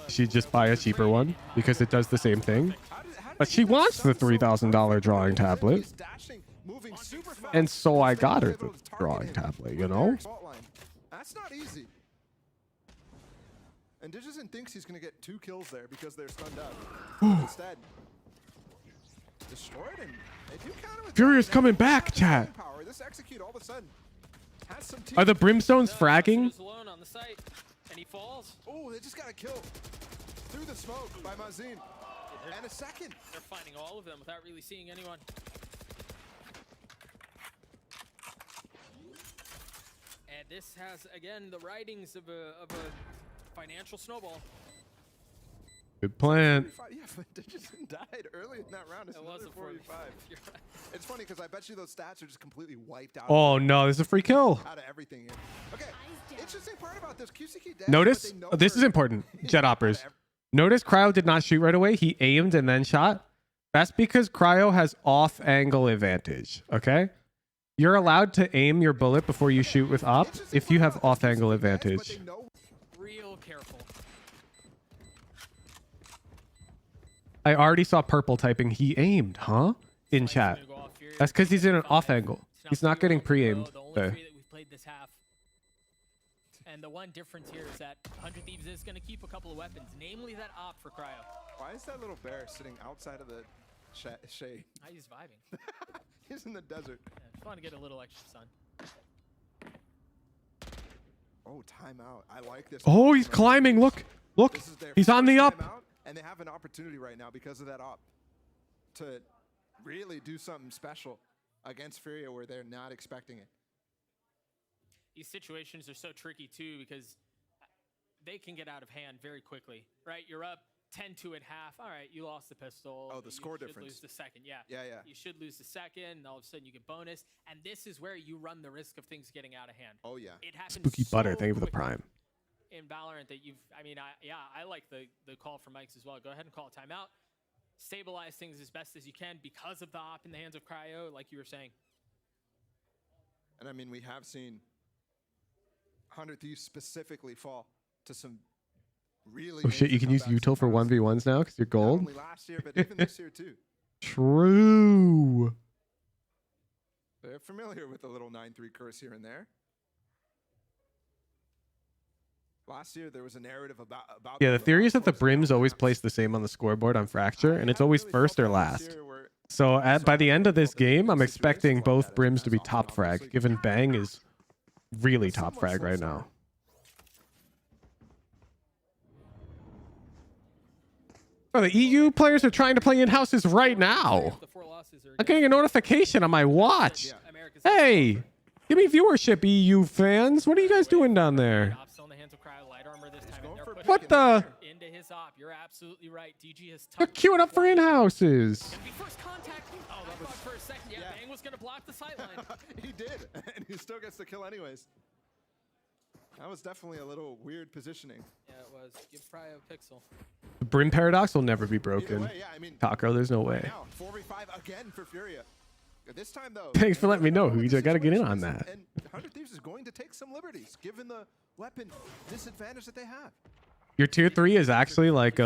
She'd just buy a cheaper one because it does the same thing. But she wants the $3,000 drawing tablet. And so I got her the drawing tablet, you know? That's not easy. And Digizin thinks he's going to get 2 kills there because they're stunned up. Instead, destroyed, and they do counter with Furia's that. coming Now, back, chat. power. This execute all of a sudden has some Are the Brimstones He's fragging? alone on the site, and he falls. Oh, they just got a kill through the smoke by Mazin. And a second. They're finding all of them without really seeing anyone. And this has, again, the writings of a financial snowball. Good plan. Yeah, but Digison died early in that round. It's It was another a 45. 45. It's funny because I bet you those stats are just completely wiped out. Oh no, there's a free kill. Out of everything here. Okay, interesting part about this QCK death. Notice, this is important, Jet Oppers. Notice Cryo did not shoot right away. He aimed and then shot. That's because Cryo has off-angle advantage, okay? You're allowed to aim your bullet before you shoot with op if you have off-angle advantage. Real careful. I already saw Purple typing, he aimed, huh? In chat. That's because he's in an off-angle. He's not getting pre-aimed. The only there. three that we've played this half. And the one difference here is that 100 Thieves is going to keep a couple of weapons, namely that op for Cryo. Why is that little bear sitting outside of the shade? He's vibing. He's in the desert. Yeah, just want to get a little extra sun. Oh, timeout. I like this. Oh, he's climbing. Look. Look. This is their He's on the first up. timeout, and they have an opportunity right now because of that op to really do something special against Furia where they're not expecting it. These situations are so tricky too because they can get out of hand very quickly, right? You're up 10-2 at half. All right, you lost the pistol. Oh, the score you should difference. Lose the second, yeah. Yeah, yeah. You should lose the second, and all of a sudden you get bonus. And this is where you run the risk of things getting out of hand. Oh yeah. It happens Spooky so Butter, thank you for the quickly prime. in Valorant that you've. I mean, I like the call from Mike's as well. Go ahead and call a timeout. Stabilize things as best as you can because of the op in the hands of Cryo, like you were saying. And I mean, we have seen 100 Thieves specifically fall to some really. Oh shit, you can use util for 1v1s now because you're Not gold? only last year, but even this year too. True. They're familiar with the little 9-3 curse here and there. Last year, there was a narrative about Yeah, the theory is that the Brims always place the same on the scoreboard on Fracture, and it's always first or last. So by the end of this game, I'm expecting both Brims to be top frag, given Bang is really top frag right now. Oh, the EU players are trying to play in houses right now. I'm getting a notification on my watch. Hey, give me viewership, EU fans. What are you guys doing down there? What the? Into his op. You're absolutely right. DG has They're queuing up for in-houses. first contact. Oh, I thought for a second, yeah, Bang was gonna block the sightline. He did, and he still gets the kill anyways. That was definitely a little weird positioning. Yeah, it was. Give Cryo a pixel. The Brim paradox will never be broken. Way, yeah, I mean, Taco, there's no way. Now, 4v5 again for Furia. This time though. Thanks for letting me know, Woohoojin. I gotta get in on that. And 100 Thieves is going to take some liberties, given the weapon disadvantage that they have. Your tier 3 is actually like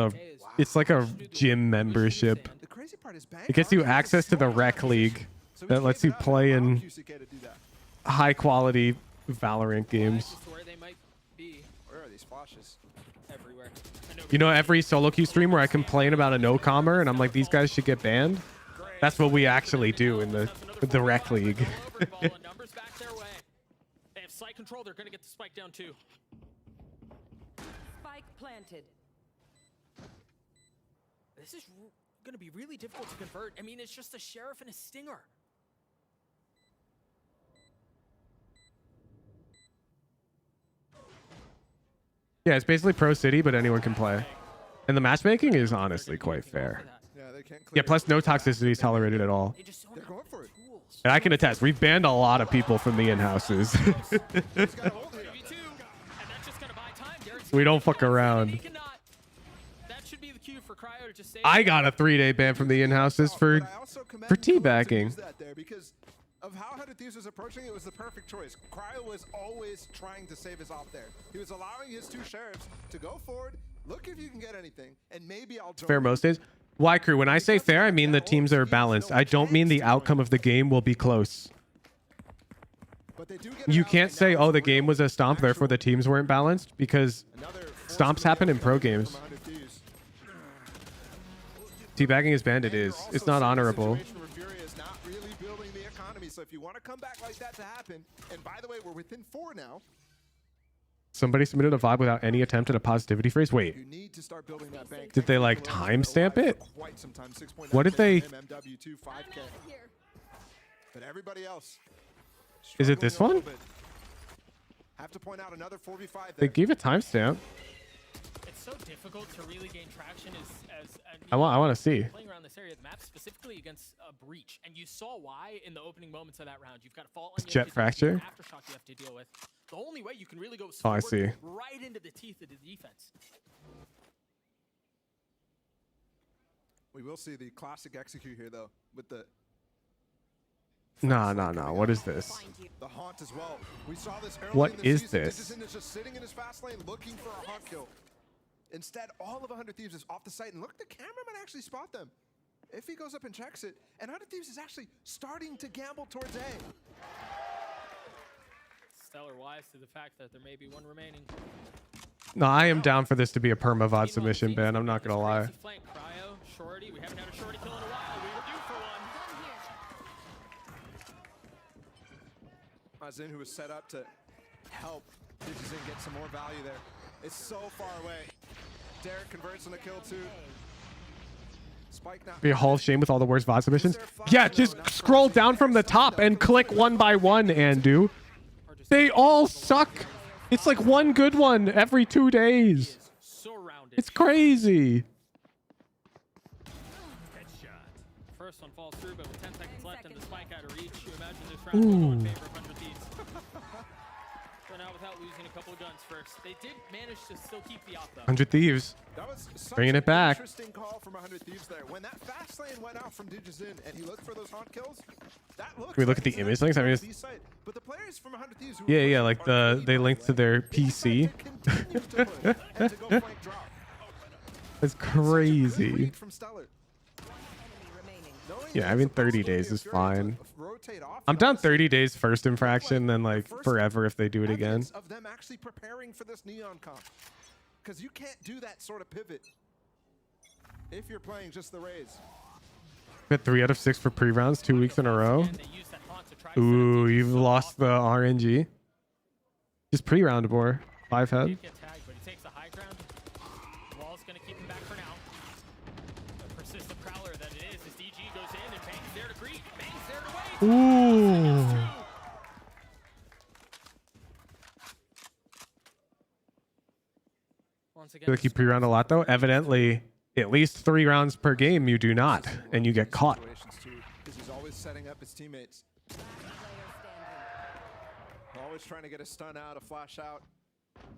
it's like a gym membership. The crazy part is Bang It gets you access to the rec league that lets you play in high quality Valorant games. Where they might be. Where are these flashes? Everywhere. You know, every solo queue stream where I complain about a no-commer and I'm like, these guys should get banned. That's what we actually do in the rec league. Numbers back their way. They have site control. They're gonna get the spike down too. Spike planted. This is going to be really difficult to convert. I mean, it's just a Sheriff and a Stinger. Yeah, it's basically Pro City, but anyone can play. And the matchmaking is honestly quite fair. Yeah, they can't. Yeah, plus no toxicity is tolerated at all. They're going for it. And I can attest, we've banned a lot of people from the in-houses. We don't fuck around. I got a 3-day ban from the in-houses for teabagging. Because of how 100 Thieves was approaching, it was the perfect choice. Cryo was always trying to save his op there. He was allowing his two sheriffs to go forward, look if you can get anything, and maybe I'll join. Fair most days. Y Crew, when I say fair, I mean the teams are balanced. I don't mean the outcome of the game will be close. You can't say, oh, the game was a stomp, therefore the teams weren't balanced, because stomps happen in pro games. Teabagging is banned. It is. It's not honorable. FURIA is not really building the economy. So if you want to come back like that to happen, and by the way, we're within 4 now. Somebody submitted a VOD without any attempt at a positivity phrase. Wait, You need to start building that bank. did they like timestamp it? Quite some time. 6.9 What did they? MW2 5K. But everybody else. Is it this struggling a one? little bit. Have to point out another 4v5 They there. gave a timestamp. It's so difficult to really gain traction as I want to see. playing around this area of the map, specifically against a breach. And you saw why in the opening moments of that round. You've got a fault on Jet fracture? aftershock you have to deal with. The only way you can really go Oh, I forward see. right into the teeth of the defense. We will see the classic execute here though with the Nah. What is this? the haunt as well. We saw this early What in the is season. this? Digizin is just sitting in his fast lane looking for a haunt kill. Instead, all of 100 Thieves is off the site, and look, the camera might actually spot them. If he goes up and checks it, and 100 Thieves is actually starting to gamble towards A. Stellar wise to the fact that there may be one remaining. No, I am down for this to be a perma VOD submission ban. I'm not gonna lie. Flank cryo, shorty. We haven't had a shorty kill in a while. We were due for one. Azin, who was set up to help Digizin get some more value there. It's so far away. Derek converts on the kill too. Spike now. Be a hall of shame with all the worst VOD submissions. Yeah, just scroll down from the top and click one by one, Andu. They all suck. It's like one good one every 2 days. It's crazy. First one falls through, but with 10 seconds left and the spike out of reach, you imagine this round will go in favor of 100 Thieves. So now without losing a couple of guns first, they did manage to still keep the op though. 100 Thieves. That was such Bringing it back. Interesting call from 100 Thieves there. When that fast lane went out from Digizin and he looked for those haunt kills, that looked Can we look at the image links? I mean, it's, but the players from 100 Thieves who yeah, like they linked to their PC. It's crazy. from Stellar. Yeah, I mean 30 days is fine. I'm down 30 days first infraction, then like forever if they do it again. Of them actually preparing for this Neon comp. Because you can't do that sort of pivot if you're playing just the Rays. Hit 3 out of 6 for pre-rounds 2 weeks in a row. Ooh, you've lost the RNG. Just pre-round, boy. 5 head. Get tagged, but he takes the high ground. Wall's gonna keep him back for now. The persistent prowler that it is, as DG goes in and Bang's there to greet. Bang's there to wait. Ooh. Once Do they keep pre-round a lot though? Evidently, at least 3 rounds per game you do not, and you get caught. Because he's always setting up his teammates. Always trying to get a stun out, a flash out.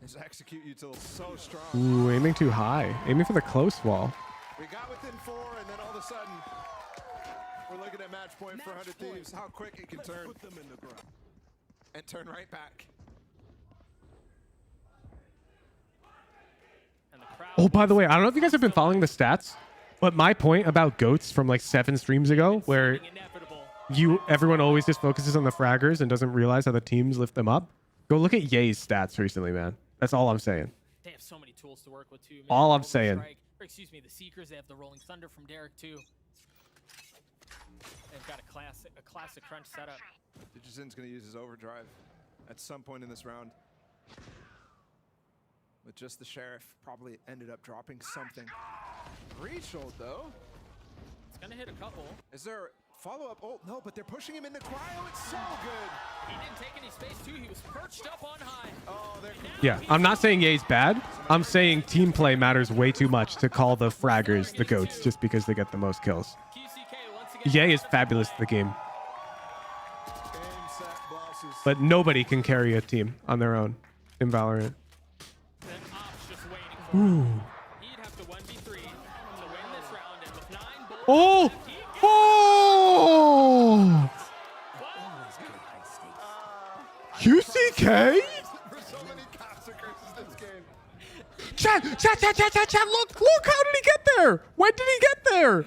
His execute util so strong. Ooh, aiming too high. Aiming for the close wall. We got within 4, and then all of a sudden, we're looking at match point for 100 Thieves. How quick it can turn. Put them in the ground. And turn right back. Oh, by the way, I don't know if you guys have been following the stats, but my point about GOATs from like 7 streams ago, where everyone always just focuses on the fraggers and doesn't realize how the teams lift them up. Go look at Ye's stats recently, man. That's all I'm saying. They have so many tools to work with too. Man. All I'm saying. Or excuse me, the Seekers. They have the Rolling Thunder from Derek too. They've got a classic crunch setup. Digizin's going to use his overdrive at some point in this round. With just the Sheriff, probably ended up dropping something. Reach ult though. It's gonna hit a couple. Is there follow-up ult? No, but they're pushing him into cryo. It's so good. He didn't take any space too. He was perched up on high. Oh, Yeah, I'm not saying Ye's bad. I'm saying team play matters way too much to call the fraggers the GOATs just because they get the most kills. Ye is fabulous at the game. But nobody can carry a team on their own in Valorant. Ooh. Oh! Oh! QCK? Chat, look, how did he get there? When did he get there?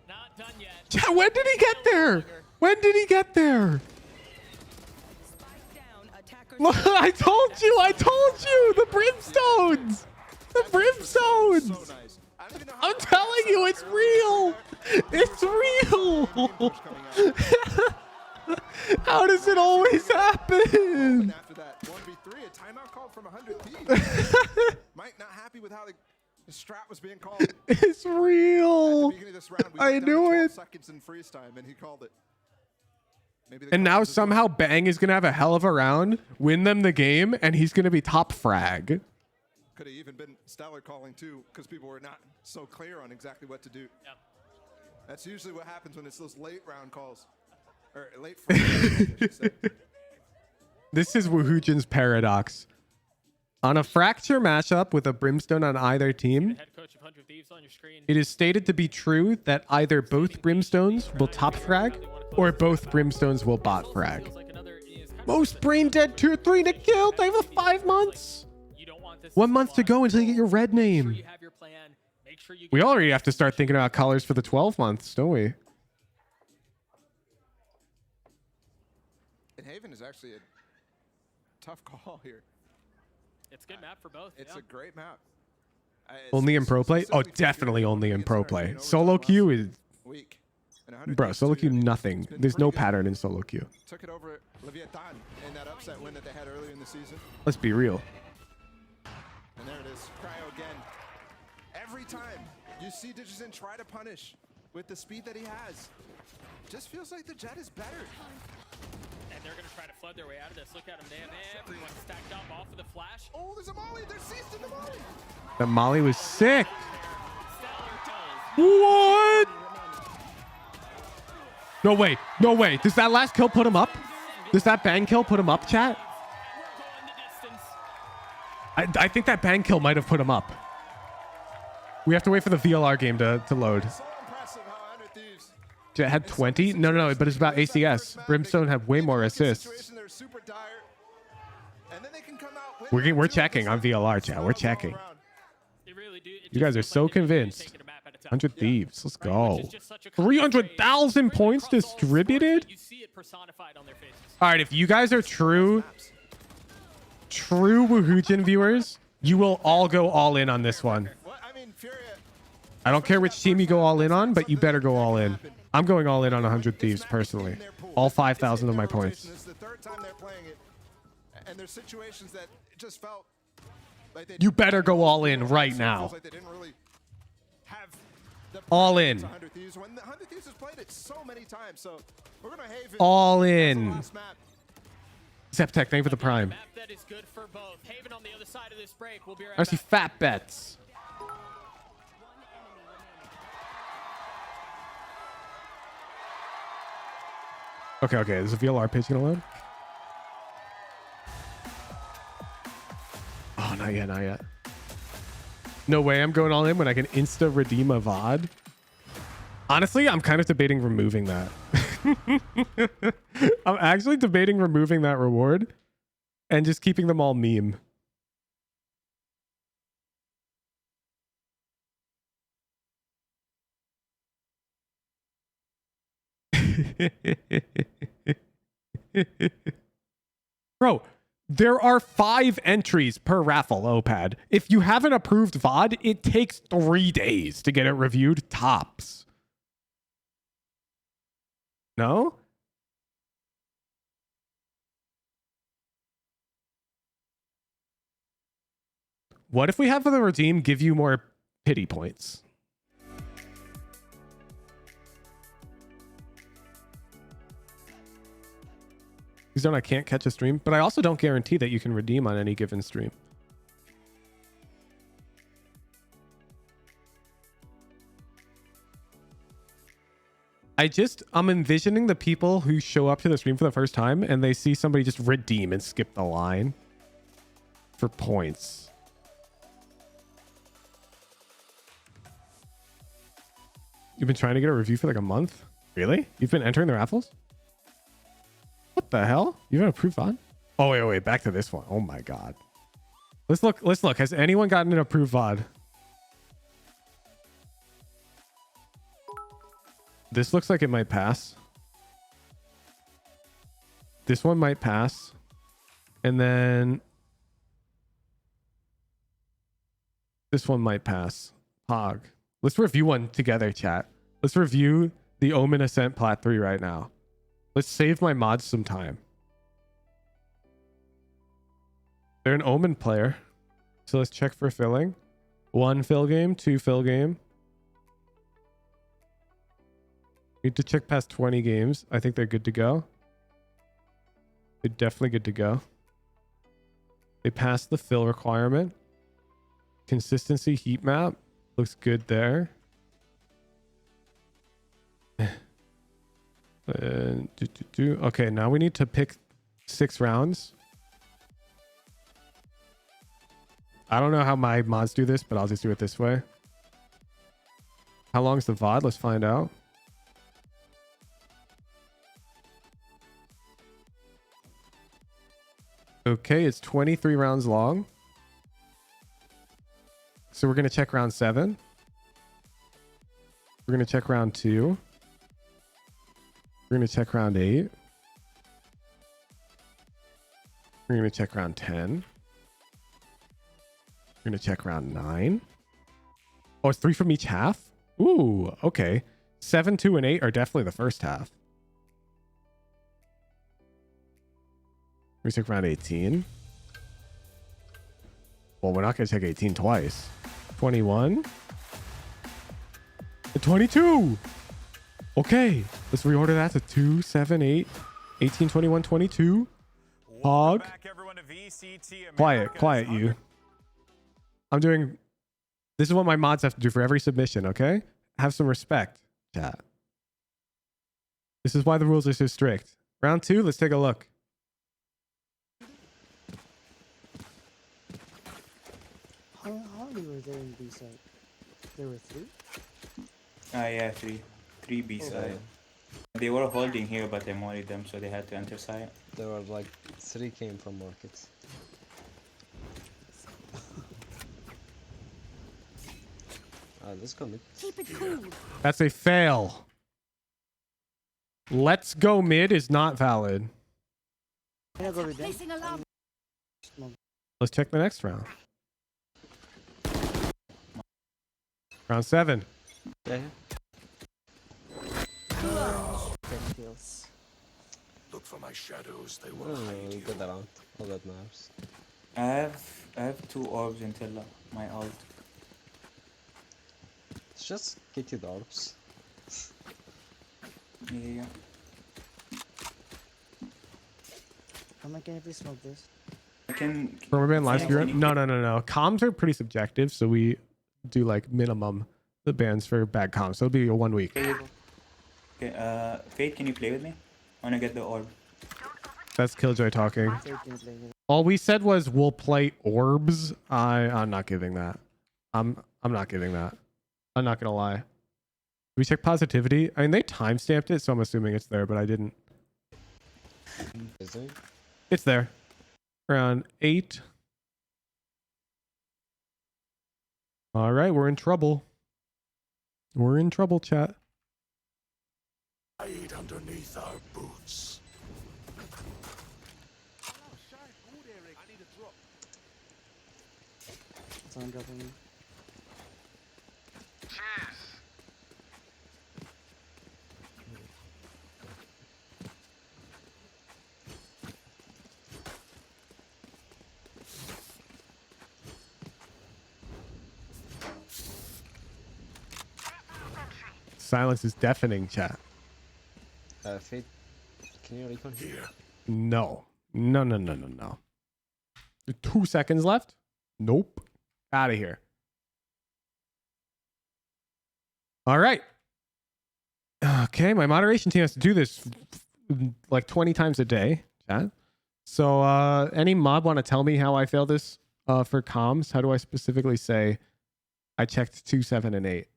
Not done yet. Chat, when did he get there? When did he get there? Look, I told you, the brimstones. The brimstones. I'm telling telling you, it's real. It's real. How does it always happen? After that 1v3, a timeout called from 100 Thieves. Mike not happy with how the strat was being called. It's real. At the beginning of this round, we I went down to knew 12 it. seconds in freeze time, and he called it. Maybe the And now comments as well. somehow Bang is going to have a hell of a round, win them the game, and he's going to be top frag. Could have even been stellar calling too, because people were not so clear on exactly what to do. Yeah. That's usually what happens when it's those late round calls. Or late freeze rounds, I should say. This is Woohoojin's paradox. On a fracture matchup with a Brimstone on either team, Head coach of 100 Thieves on your screen. it is stated to be true that either both Brimstones will top frag or both Brimstones will bot frag. Most brain dead tier 3 to kill. They have 5 months. 1 month to go until you get your red name. We already have to start thinking about colors for the 12 months, don't we? And Haven is actually a tough call here. It's a good map for both. It's a great map. Only in pro play? Oh, definitely only in pro play. Solo queue is... Week. And 100 Bro, Thieves solo too, queue, I think nothing. it's been There's pretty no good. pattern in solo queue. Took it over Leviathan in that upset win that they had earlier in the season. Let's be real. And there it is, Cryo again. Every time you see Digizin try to punish with the speed that he has, just feels like the Jet is better. And they're going to try to flood their way out of this. Look at them. They have everyone stacked up off of the flash. Oh, there's a Molly. They're seized in the Molly. That Molly was sick. What? No way. No way. Does that last kill put him up? Does that bang kill put him up, chat? I think that bang kill might have put him up. We have to wait for the VLR game to load. So impressive how 100 Thieves. Jet had 20? No, but it's about ACS. Brimstone had way more assists. Situation, they're super dire. And then they can come out with We're checking on VLR, chat. We're checking. You guys are so convinced. 100 Thieves. Let's go. 300,000 points distributed? All right, if you guys are true Woohoojin viewers, you will all go all in on this one. I don't care which team you go all in on, but you better go all in. I'm going all in on 100 Thieves personally. All 5,000 of my points. This is the third time they're playing it. And there's situations that it just felt like they You better go all in right now. like they didn't really have the All in. 100 Thieves when the 100 Thieves has played it so many times. So we're gonna Haven. All That's the in. last map. Zeptech, thank you for the prime. Map that is good for both. Haven on the other side of this break. We'll be right I see back. fat bets. Okay, is the VLR page gonna load? Oh, not yet. No way I'm going all in when I can insta redeem a VOD. Honestly, I'm kind of debating removing that. I'm actually debating removing that reward and just keeping them all meme. Bro, there are 5 entries per raffle, OPAD. If you have an approved VOD, it takes 3 days to get it reviewed tops. No? What if we have the redeem give you more pity points? Zone, I can't catch a stream, but I also don't guarantee that you can redeem on any given stream. I'm envisioning the people who show up to the stream for the first time and they see somebody just redeem and skip the line for points. You've been trying to get a review for like a month? Really? You've been entering the raffles? What the hell? You have an approved VOD? Oh, wait. Back to this one. Oh my God. Let's look. Has anyone gotten an approved VOD? This looks like it might pass. This one might pass. And then this one might pass. Pog. Let's review one together, chat. Let's review the Omen Ascent Plat 3 right now. Let's save my mods some time. They're an Omen player. So let's check for filling. 1 fill game, 2 fill game. Need to check past 20 games. I think they're good to go. They're definitely good to go. They passed the fill requirement. Consistency heat map. Looks good there. Okay, now we need to pick 6 rounds. I don't know how my mods do this, but I'll just do it this way. How long is the VOD? Let's find out. Okay, it's 23 rounds long. So we're going to check round 7. We're going to check round 2. We're going to check round 8. We're going to check round 10. We're going to check round 9. Oh, it's 3 from each half? Ooh, okay. 7, 2, and 8 are definitely the first half. We check round 18. Well, we're not going to check 18 twice. 21. And 22. Okay. Let's reorder that to 2, 7, 8, 18, 21, 22. Hog. Quiet you. I'm doing... This is what my mods have to do for every submission, okay? Have some respect, chat. This is why the rules are so strict. Round 2, let's take a look. How many were there in B side? There were 3? Yeah, 3. 3 B side. They were holding here, but I mollied them, so they had to enter side. There were like 3 came from markets. Let's go mid. Keep it cool. That's a fail. Let's go mid is not valid. Placing alarm. Let's check the next round. Round 7. Yeah. Look for my shadows. They will hide you. Good around. All that matters. I have 2 orbs until my ult. Let's just get you the orbs. Yeah. Can I please smoke this? I can. Permaban live spear? No. Comms are pretty subjective, so we do like minimum the bans for bad comms. So it'll be a 1 week. Okay, Fate, can you play with me? I wanna get the orb. That's Killjoy talking. All we said was we'll play orbs. I'm not giving that. I'm not giving that. I'm not gonna lie. We check positivity. I mean, they timestamped it, so I'm assuming it's there, but I didn't. Is it? It's there. Round 8. All right, we're in trouble. We're in trouble, chat. Hide underneath our boots. Someone dropping me. Silence is deafening, chat. Fate, can you recon here? No. 2 seconds left? Nope. Out of here. All right. Okay, my moderation team has to do this like 20 times a day, chat. So any mod want to tell me how I failed this for comms? How do I specifically say I checked 2, 7, and 8?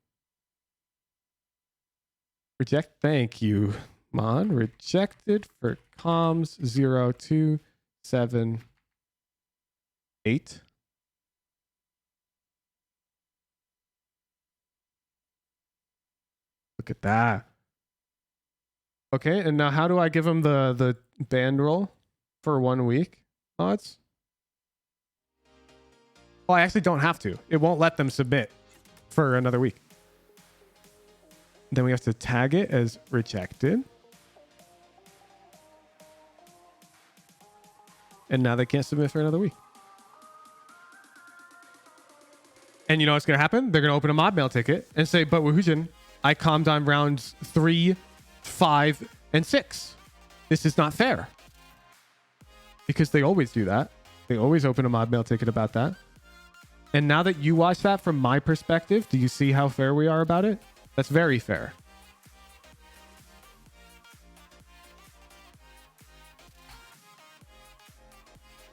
Reject. Thank you, Mon. Rejected for comms 0, 2, 7, 8. Look at that. Okay, and now how do I give them the band roll for 1 week, mods? Well, I actually don't have to. It won't let them submit for another week. Then we have to tag it as rejected. And now they can't submit for another week. And you know what's going to happen? They're going to open a mod mail ticket and say, but Woohoojin, I calmed on rounds 3, 5, and 6. This is not fair. Because they always do that. They always open a mod mail ticket about that. And now that you watch that from my perspective, do you see how fair we are about it? That's very fair.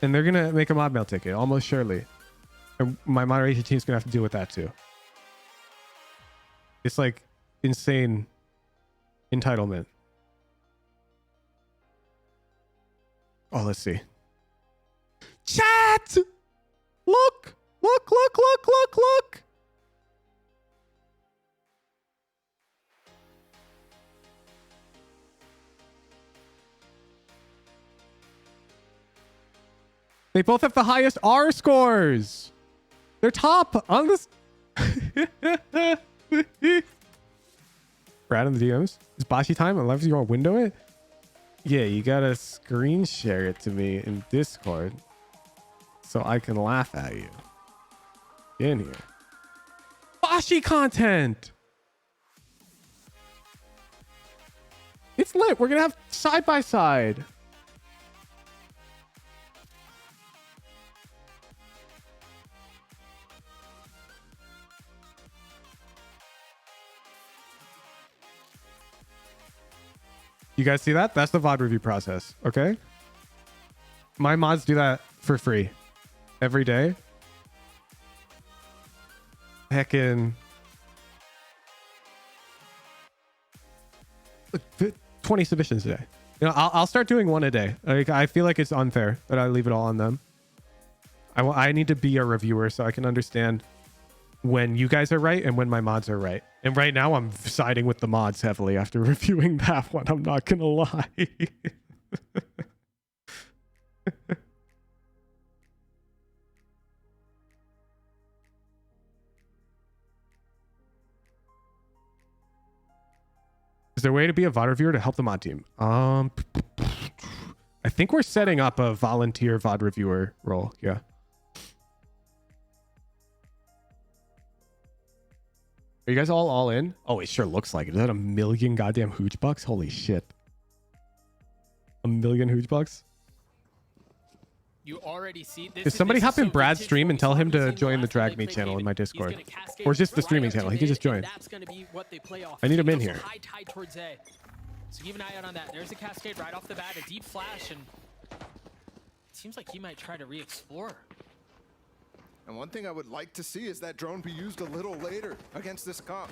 And they're going to make a mod mail ticket, almost surely. And my moderation team's going to have to deal with that too. It's like insane entitlement. Oh, let's see. Chat! Look! Look, look, look, look, look! They both have the highest R scores. They're top on this. Brad in the DMs. It's Bashi time. Unless you want to window it. Yeah, you gotta screen share it to me in Discord so I can laugh at you. Get in here. Bashi content. It's lit. We're gonna have side by side. You guys see that? That's the VOD review process, okay? My mods do that for free every day. Heckin' 20 submissions a day. You know, I'll start doing one a day. Like, I feel like it's unfair that I leave it all on them. I need to be a reviewer so I can understand when you guys are right and when my mods are right. And right now I'm siding with the mods heavily after reviewing that one. I'm not gonna lie. Is there a way to be a VOD reviewer to help the mod team? I think we're setting up a volunteer VOD reviewer role. Yeah. Are you guys all in? Oh, it sure looks like it. Is that 1 million goddamn hooch bucks? Holy shit. 1 million hooch bucks? You already see this. If somebody hop in Brad's stream and tell him to join the Drag Me channel in my Discord. Or just the streaming channel. He can just join. I need him in here. High tide towards A. So keep an eye out on that. There's a cascade right off the bat, a deep flash, and it seems like he might try to re-explore. And one thing I would like to see is that drone be used a little later against this comp.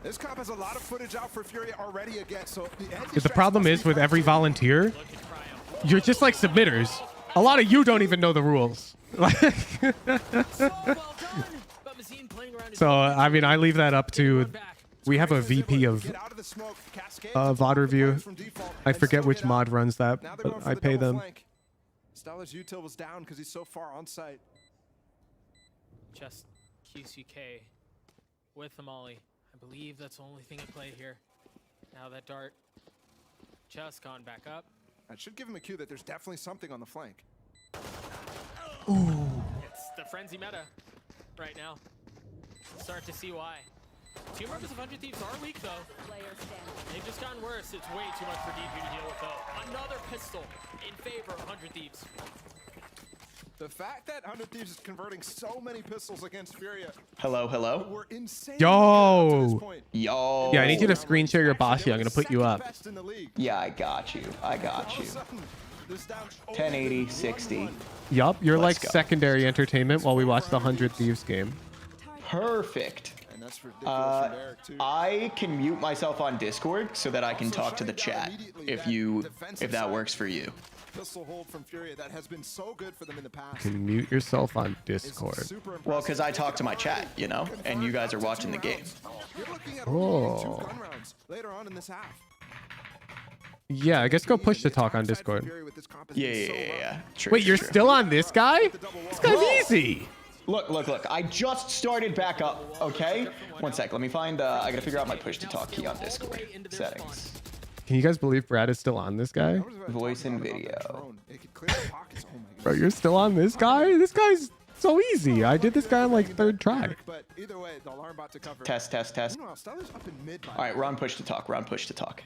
This comp has a lot of footage out for Furia already again, so the problem is with every volunteer, you're just like submitters. A lot of you don't even know the rules. So, I mean, I leave that up to... We have a VP of VOD review. I forget which mod runs that, but I pay them. Stella's util was down because he's so far on site. Just QCK with the molly. I believe that's the only thing at play here. Now that dart just gone back up. That should give him a cue that there's definitely something on the flank. Ooh. It's the frenzy meta right now. Start to see why. Two members of 100 Thieves are weak though. They've just gotten worse. It's way too much for DP to deal with though. Another pistol in favor of 100 Thieves. The fact that 100 Thieves is converting so many pistols against Furia. Hello, hello. We're insane. Yo. Yo. Yeah, I need you to screen share your Bashi. I'm gonna put you up. Yeah, I got you. I got you. 1080, 60. Yup, you're Let's like go. secondary entertainment while we watch the 100 Thieves game. Perfect. And that's ridiculous from Eric too. I can mute myself on Discord so that I can talk to the chat if that works for you. Pistol hold from Furia that has been so good for them in the past. You can mute yourself on Discord. Well, because I talk to my chat, you know, and you guys are watching the game. You're looking at Oh. 2 gun rounds later on in this half. Yeah, I guess go push to talk on Discord. Yeah. True, Wait, you're true. still on this guy? This guy's easy. Look. I just started back up, okay? One sec, let me find, I gotta figure out my push to talk key on Discord settings. Can you guys believe Brad is still on this guy? Voice and video. Bro, you're still on this guy? This guy's so easy. I did this guy on like 3rd try. Test. All right, we're on push to talk.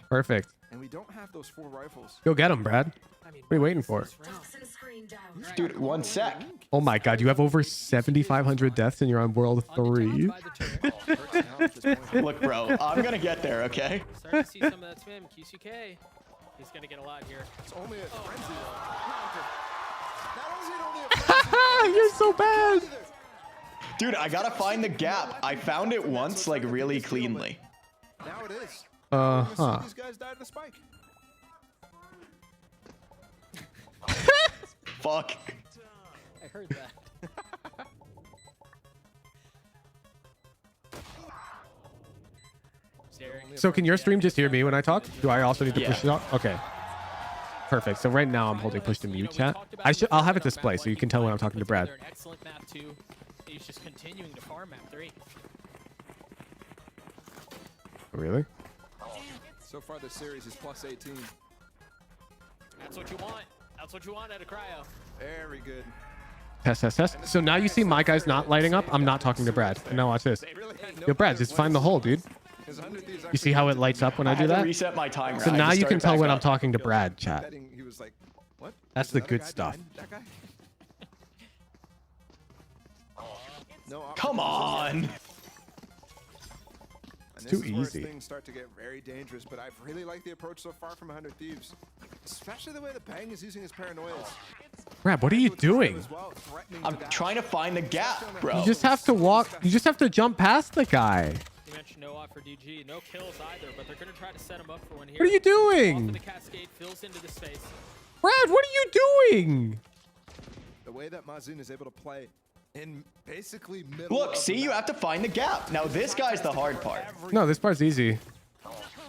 Perfect. And we don't have those 4 rifles. Go get him, Brad. What are you waiting for? Dude, one sec. Oh my god, you have over 7,500 deaths and you're on world 3. Look, bro, I'm gonna get there, okay? Start to see some of that spam. QCK. He's gonna get a lot here. It's only a frenzy. You're so bad. Dude, I gotta find the gap. I found it once, like, really cleanly. Now it is. These guys died in a spike. Fuck. I heard that. So can your stream just hear me when I talk? Do I also need to push it out? Okay. Perfect. So right now I'm holding push to mute chat. I'll have it display so you can tell when I'm talking to Brad. They're an excellent map 2. He's just continuing to farm map 3. Really? So far this series is plus 18. That's what you want. That's what you want out of cryo. Very good. Test. So now you see my guy's not lighting up. I'm not talking to Brad. And now watch this. Yo, Brad, just find the hole, dude. You see how it lights up when I do that? Reset my timer. So now you can tell when I'm talking to Brad, chat. He was like, what? That's the good stuff. Come on. It's too easy. Things start to get very dangerous, but I've really liked the approach so far from 100 Thieves. Especially the way the Bang is using his paranoias. Brad, what are you doing? I'm trying to find the gap, bro. You just have to walk. You just have to jump past the guy. You mentioned no off for DG. No kills either, but they're going to try to set him up for one here. What are you doing? The cascade fills into the space. Brad, what are you doing? The way that Mazin is able to play in basically middle. Look, see, you have to find the gap. Now this guy's the hard part. No, this part's easy.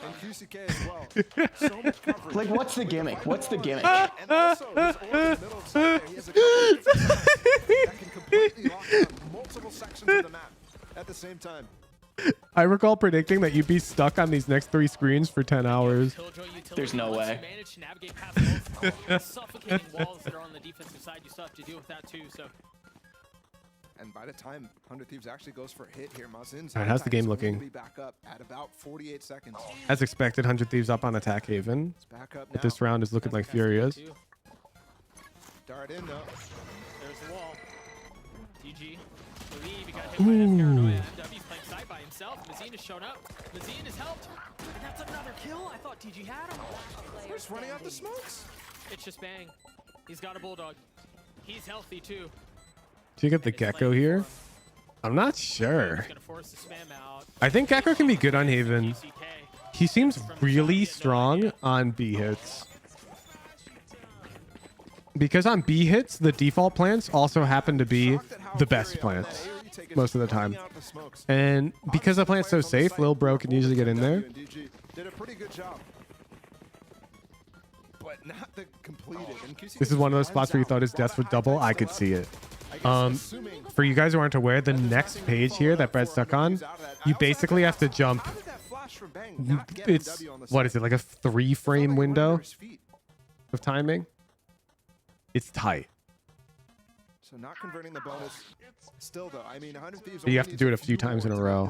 And QCK as well. So much coverage. Like, what's the gimmick? What's the gimmick? And also, his ult in the middle of Cypher, he has a that can completely lock down multiple sections of the map at the same time. I recall predicting that you'd be stuck on these next 3 screens for 10 hours. There's no way. Managed to navigate past both suffocating walls that are on the defensive side. You still have to deal with that too. So. And by the time 100 Thieves actually goes for a hit here, Mazin's Alright, how's the game looking? Be back up at about 48 seconds. As expected, 100 Thieves up on attack haven. Back up But this round is looking like Furia's. Dart in though. There's the wall. DG. Believe he got hit by an paranoia. MW's playing side by himself. Mazin has shown up. Mazin has helped. And that's another kill. I thought DG had him. We're just running out the smokes. It's just Bang. He's got a bulldog. He's healthy too. Do you get the Gecko here? I'm not sure. He's gonna force the spam out. I think Gecko can be good on Haven. He seems really strong on B hits. Because on B hits, the default plants also happen to be the best plants most of the time. And because the plant's so safe, Lil Bro can usually get in there. Did a pretty good job. But not the completed. This is one of those spots where you thought his deaths would double. I could see it. For you guys who aren't aware, the next page here that Brett's stuck on, you basically have to jump. It's, what is it, like a 3-frame window of timing? It's tight. So not converting the bonus. Still though, I mean, 100 Thieves. You have to do it a few times in a row.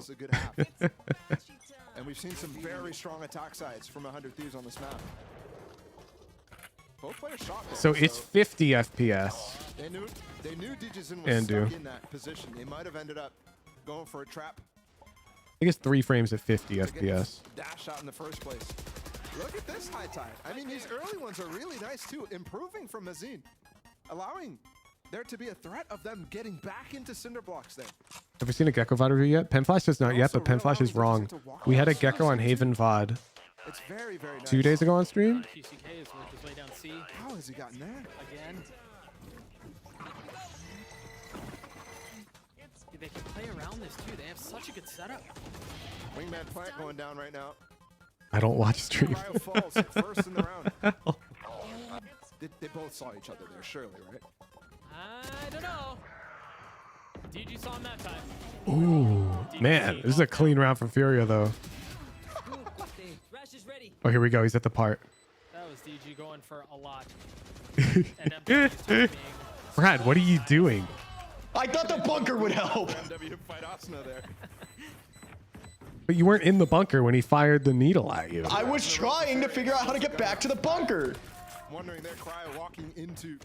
And we've seen some very strong attack sides from 100 Thieves on this map. Both players shot there, So it's 50 FPS. They knew Digizin was And stuck in that position. They might have ended up going for a trap. I think it's 3 frames at 50 FPS. Dash shot in the first place. Look at this high tide. I mean, these early ones are really nice too. Improving from Mazin. Allowing there to be a threat of them getting back into cinder blocks there. Have we seen a Gecko VOD review yet? Penflash has not yet, but Penflash is wrong. We had a Gecko on Haven VOD It's very, very nice. 2 days ago on stream. QCK has worked his way down C. How has he gotten there? Again. They can play around this too. They have such a good setup. Wingman plant going down right now. I don't watch stream. Cryo falls first in the round. They both saw each other there, surely, right? I don't know. DG saw him that time. Ooh, man, this is a clean round for Furia though. Oh, here we go. He's at the part. That was DG going for a lot. Brad, what are you doing? I thought the bunker would help. But you weren't in the bunker when he fired the needle at you. I was trying to figure out how to get back to the bunker. Wondering their cry walking into.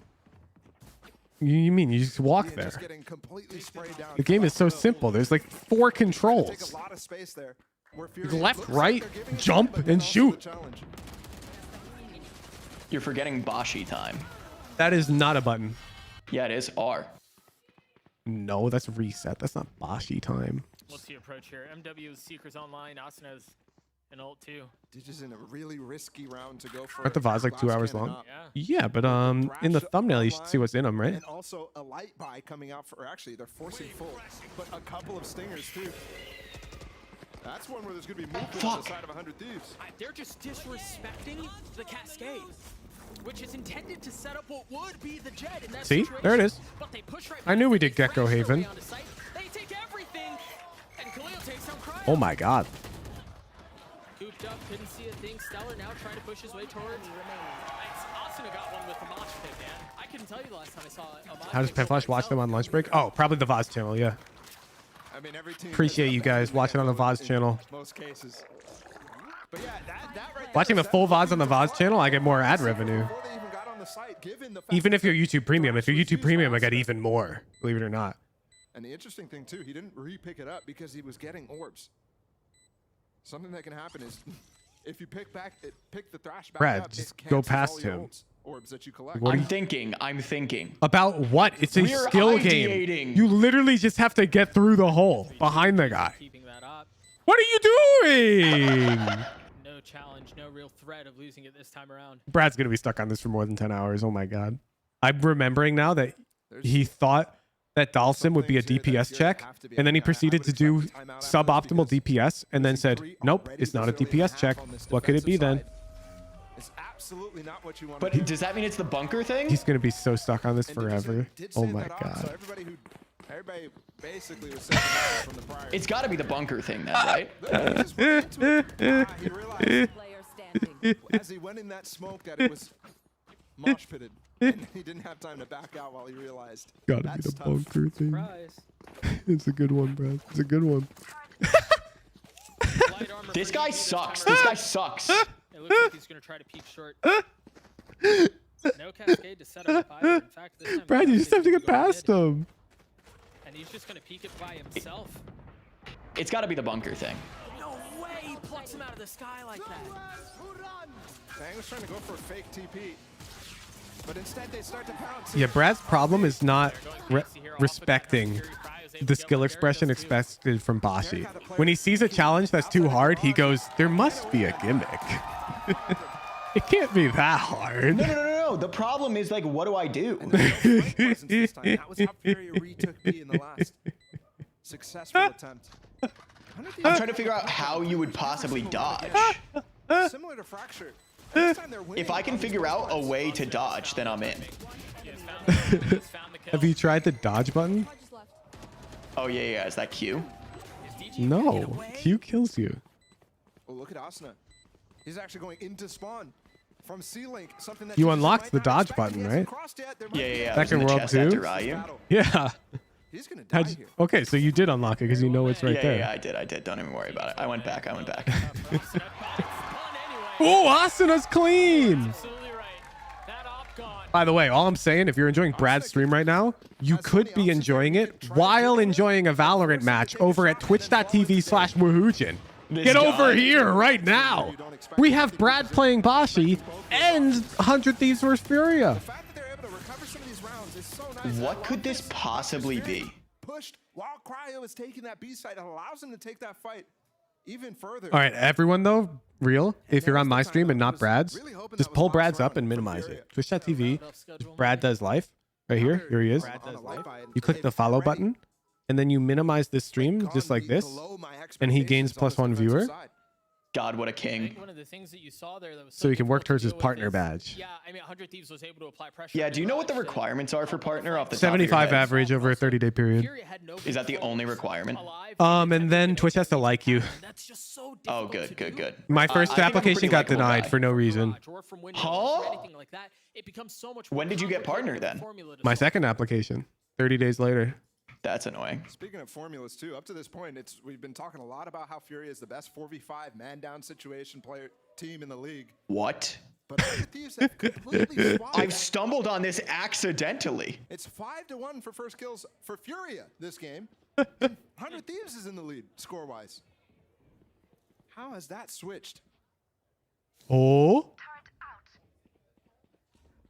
You mean you just walk there? Just getting completely sprayed down. The game is so simple. There's like 4 controls. Take a lot of space there. Left, right, jump, and shoot. You're forgetting Bashi time. That is not a button. Yeah, it is. R. No, that's reset. That's not Bashi time. What's the approach here? MW is Seekers online. Asuna's an ult too. Digis in a really risky round to go for. Aren't the VODs like 2 hours long? Yeah, but in the thumbnail you should see what's in them, right? And also a light buy coming out for. Actually, they're forcing full, but a couple of stingers too. That's one where there's going to be movement on the side of 100 Thieves. They're just disrespecting the cascade, which is intended to set up what would be the jet in that See? situation. There it is. But they push right I knew we did Gecko Haven. They take everything, and Khalil takes some cryo. Oh my god. Cooped up, couldn't see a thing. Stellar now trying to push his way towards. Asuna got one with the mosh pit, man. I couldn't tell you the last time I saw a mosh How does Penflash watch them on lunch break? Oh, probably the VODs channel, yeah. I mean, every team Appreciate you guys watching on the VODs channel. Most cases. But yeah, that right Watching the full VODs on the VODs channel, I get more ad revenue. Even if you're YouTube Premium. If you're YouTube Premium, I get even more, believe it or not. And the interesting thing too, he didn't re-pick it up because he was getting orbs. Something that can happen is if you pick the thrash back Brad, up, just it go cancels past all your him. Orbs that you collect. What are I'm you- thinking. About what? It's a We're skill game. ideating. You literally just have to get through the hole behind the guy. What are you doing? No challenge, no real threat of losing it this time around. Brad's going to be stuck on this for more than 10 hours. Oh my god. I'm remembering now that he thought that Dalsim would be a DPS check, and then he proceeded to do suboptimal DPS, and then said, nope, it's not a DPS check. What could it be then? It's absolutely not what you want. But does that mean it's the bunker thing? He's going to be so stuck on this forever. Oh my god. Everybody basically was saying that from the prior. It's got to be the bunker thing then, right? He realized as he went in that smoke that it was mosh pitted. And he didn't have time to back out while he realized. Gotta be the bunker thing. It's a good one, Brad. It's a good one. This guy sucks. This guy sucks. It looks like he's going to try to peek short. No cascade to set up either. In fact, this time Brad, you just have to get past him. And he's just going to peek it by himself. It's got to be the bunker thing. No way he plucks him out of the sky like that. Bang was trying to go for a fake TP. But instead they start to pounce. Yeah, Brad's problem is not respecting the skill expression expected from Bashi. When he sees a challenge that's too hard, he goes, there must be a gimmick. It can't be that hard. No. The problem is, like, what do I do? That was how Furia retook B in the last successful attempt. I'm trying to figure out how you would possibly dodge. Similar to Fracture. If I can figure out a way to dodge, then I'm in. Have you tried the dodge button? Oh, yeah. Is that Q? No. Q kills you. Oh, look at Asuna. He's actually going into spawn from C-Link. Something that You unlocked the dodge button, right? Yeah. Back in World 2? Yeah. He's going to die here. Okay, so you did unlock it because you know it's right there. Yeah, I did. Don't even worry about it. I went back. Oh, Asuna's clean. By the way, all I'm saying, if you're enjoying Brad's stream right now, you could be enjoying it while enjoying a Valorant match over at twitch.tv/Woohoojin. Get over here right now. We have Brad playing Bashi and 100 Thieves vs. Furia. What could this possibly be? Pushed while Cryo is taking that B side. It allows him to take that fight even further. All right, everyone though, real, if you're on my stream and not Brad's, just pull Brad's up and minimize it. Twitch.tv, Brad does life. Right here he is. You click the follow button, and then you minimize this stream just like this, and he gains +1 viewer. God, what a king. One of the things that you saw there that was So he can work towards his deal with partner is- badge. Yeah, I mean, 100 Thieves was able to apply pressure. Yeah, do you know what the requirements are for partner off the top of your 75 head? average over a 30-day period. Is that the only requirement? And then Twitch has to like you. Oh, good, good, good. My first I think I'm a application pretty got likable denied guy. for no reason. Huh? When did you get partner then? My second application, 30 days later. That's annoying. Speaking of formulas too, up to this point, we've been talking a lot about how FURIA is the best 4v5 man-down situation player team in the league. What? But Thieves have completely swapped. I've stumbled on this accidentally. It's 5-1 for first kills for FURIA this game. 100 Thieves is in the lead score-wise. How has that switched? Oh.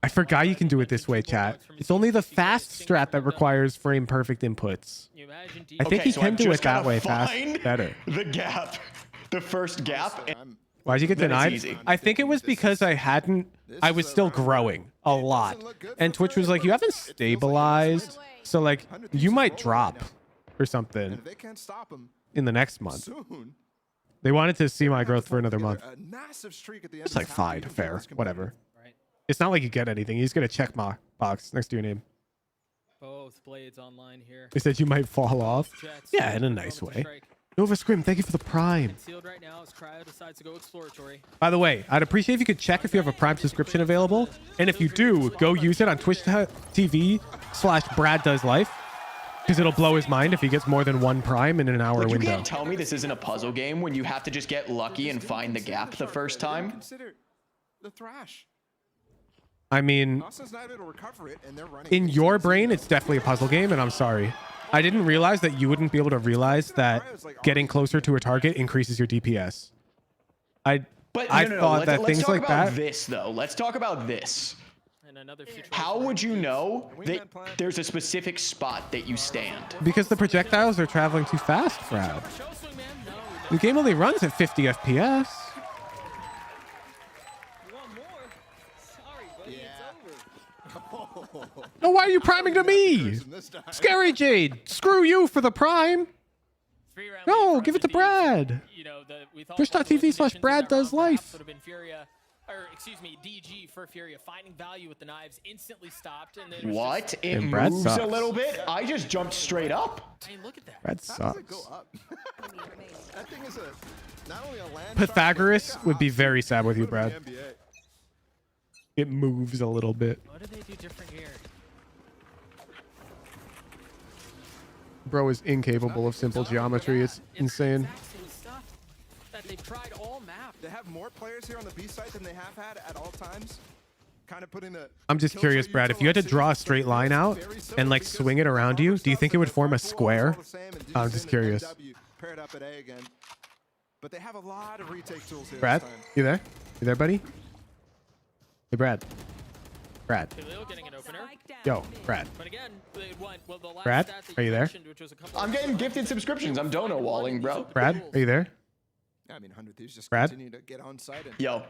I forgot you can do it this way, chat. It's only the fast strat that requires frame perfect inputs. I think you can do it that way fast better. The gap. The first gap. Why'd you get Then it's denied? easy. I think it was because I was still growing a lot. And Twitch was like, you haven't stabilized. So like, you might drop or something They can't stop him in the next month. soon. They wanted to see my growth for another month. A massive streak at the end. It's like fine, fair, whatever. It's not like you get anything. You just get a check mark box next to your name. Both blades online here. They said you might fall off. Yeah, in a nice way. Nova Scrim, thank you for the Prime. Sealed right now as Cryo decides to go exploratory. By the way, I'd appreciate if you could check if you have a Prime subscription available. And if you do, go use it on twitch.tv/BradDoesLife. Because it'll blow his mind if he gets more than one Prime in an hour Like, you window. can't tell me this isn't a puzzle game when you have to just get lucky and find the gap the first time. Consider the thrash. I mean, Austin's not able to recover it, and they're running. in your brain, it's definitely a puzzle game, and I'm sorry. I didn't realize that you wouldn't be able to realize that getting closer to a target increases your DPS. I thought that things like that. This though, let's talk about this. How would you know that there's a specific spot that you stand? Because the projectiles are traveling too fast, Brad. The game only runs at 50 FPS. No, why are you priming to me? Scary Jade, screw you for the prime. No, give it to Brad. Twitch.tv/BradDoesLife. Would have been FURIA, or excuse me, DG for FURIA finding value with the knives, instantly stopped, and then What? It And Brad moves sucks. a little bit. I just jumped straight up. I mean, look at that. Brad How does it sucks. go up? That thing is not only a land Pythagoras would be very sad with you, shot, but Brad. the NBA. It moves a little bit. What did they do different here? Bro is incapable of simple geometry. It's insane. That they've tried all map. They have more players here on the B side than they have had at all times. Kind of putting the. I'm just curious, Brad, if you had to draw a straight line out and like swing it around you, do you think it would form a square? I'm just curious. Paired up at A again. But they have a lot of retake tools here. Brad, this time. you there? You there, buddy? Hey, Brad. Brad. Khalil getting an opener. Yo, Brad. But again, they won. Well, the last Brad, stat that are you there? mentioned, which was a couple I'm getting gifted subscriptions. I'm dono walling, bro. Brad, are you there? I mean, 100 Thieves just Brad? continue to get on site. And Yo.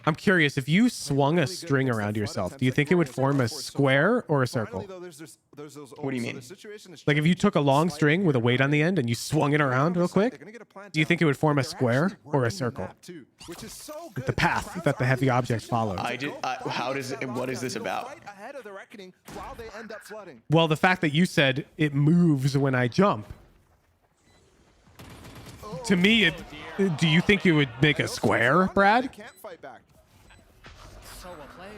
I'm curious, if you swung a string around yourself, do you think it would form a square or a circle? What do you mean? Like if you took a long string with a weight on the end and you swung it around real quick, do you think it would form a square or a circle? Like the path that the heavy object follows. What is this about? ahead of the reckoning while they end up flooding. Well, the fact that you said it moves when I jump. To me, do you think it would make a square, Brad? Can't fight back. So well played.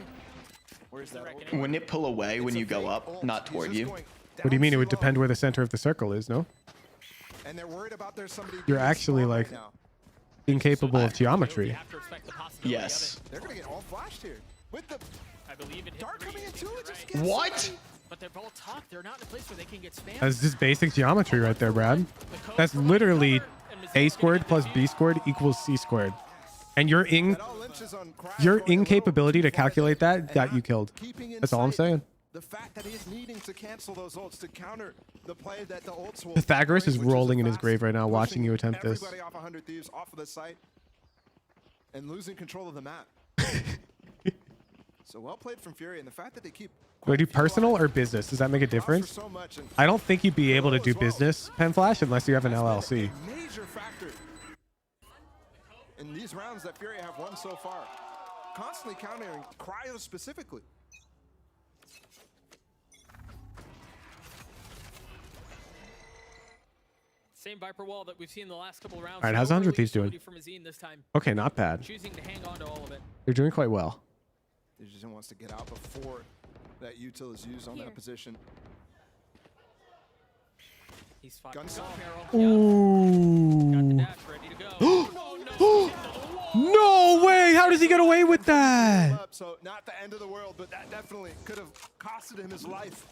Where's that? Wouldn't it pull away when you go up, not toward you? What do you mean? It would depend where the center of the circle is, no? And they're worried about there's somebody. You're actually like incapable of geometry. Yes. They're gonna get all flashed here with the I believe it. Dark coming in too. It just What? gets But they're both tucked. They're not in a place where they can get spammed. That's just basic geometry right there, Brad. That's literally a squared plus b squared equals c squared. And your incapability to calculate that got you killed. That's all I'm saying. The fact that he's needing to cancel those ults to counter the play that the ults will Pythagoras is bring, which rolling in his fast, grave right now, watching you pushing attempt this. Everybody off 100 Thieves, off of the site, and losing control of the map. So well played from FURIA, and the fact that they keep. Do I do personal or business? Does that make a difference? So much, and I don't think you'd be able to do business, Pen Flash, unless you have an LLC. major factor. in these rounds that Furia have won so far. Constantly countering Cryo specifically. Same Viper wall that we've seen the last couple rounds. All right, how's 100 Thieves doing? From Azine this time. Okay, not bad. Choosing to hang on to all of it. They're doing quite well. Digizin wants to get out before that util is used on that position. He's fought. Ooh. No way! How does he get away with that? So not the end of the world, but that definitely could have costed him his life.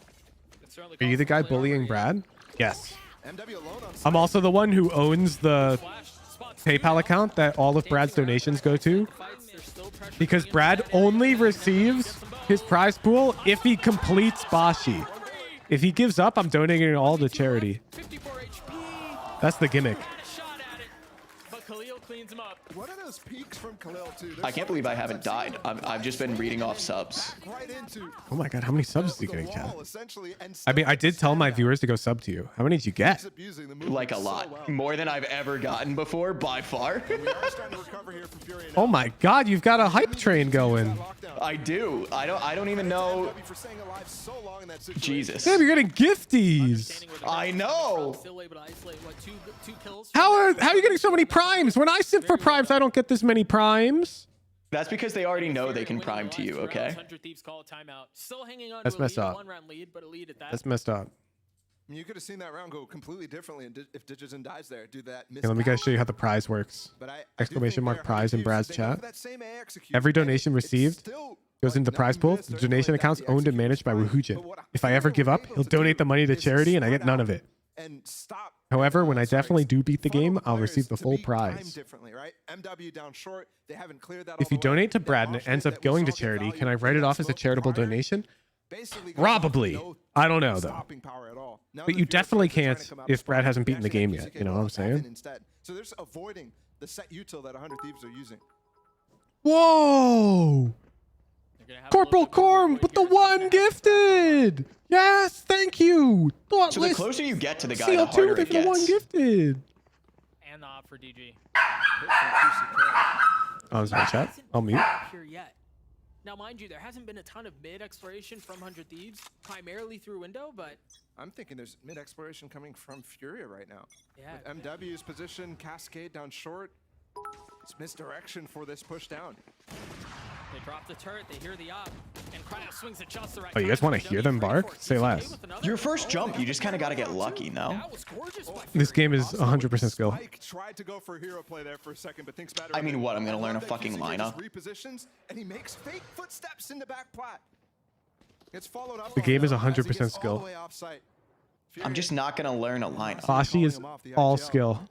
Are you the guy bullying Brad? Yes. MW alone on I'm also the one who owns the PayPal account that all of Brad's donations go to. Because Brad only receives his prize pool if he completes Bashi. If he gives up, I'm donating it all to charity. That's the gimmick. What are those peaks from Khalil too? I can't believe I haven't died. I've just been reading off subs. Oh my god, how many subs is he getting, chat? I mean, I did tell my viewers to go sub to you. How many did you get? Like a lot. More than I've ever gotten before, by far. Oh my god, you've got a hype train going. I do. I don't even know. Jesus. Damn, you're getting gifties. I know. How are you getting so many primes? When I sit for primes, I don't get this many primes. That's because they already know they can prime to you, okay? That's messed up. That's messed up. I mean, you could have seen that round go completely differently if Digizin dies there. Do that. Okay, let me guys show you how the prize works. Exclamation mark prize in Brad's chat. Every donation received goes into the prize pool. The donation account's owned and managed by Woohoojin. If I ever give up, he'll donate the money to charity and I get none of it. However, when I definitely do beat the game, I'll receive the full prize. If you donate to Brad and it ends up going to charity, can I write it off as a charitable donation? Probably. I don't know, though. But you definitely can't if Brad hasn't beaten the game yet. You know what I'm saying? So they're just avoiding the set util that 100 Thieves are using. Whoa! Corporal Corm with the one gifted! Yes, thank you! So the closer you get to the guy, the harder it gets. One gifted. And the op for DG. Oh, is my chat? I'll mute. Now, mind you, there hasn't been a ton of mid exploration from 100 Thieves, primarily through window, but I'm thinking there's mid exploration coming from Furia right now. Yeah. With MW's position, Cascade down short. It's misdirection for this push down. They drop the turret, they hear the op, and Cryo swings it just the right. Oh, you guys want to hear them bark? Say less. Your first jump, you just kind of got to get lucky, no? This game is 100% skill. Tried to go for hero play there for a second, but thinks better. I mean, what? I'm gonna learn a fucking lineup. Repositions, and he makes fake footsteps into back plat. Gets followed up. The game is 100% skill. I'm just not gonna learn a lineup. Bashi is all skill.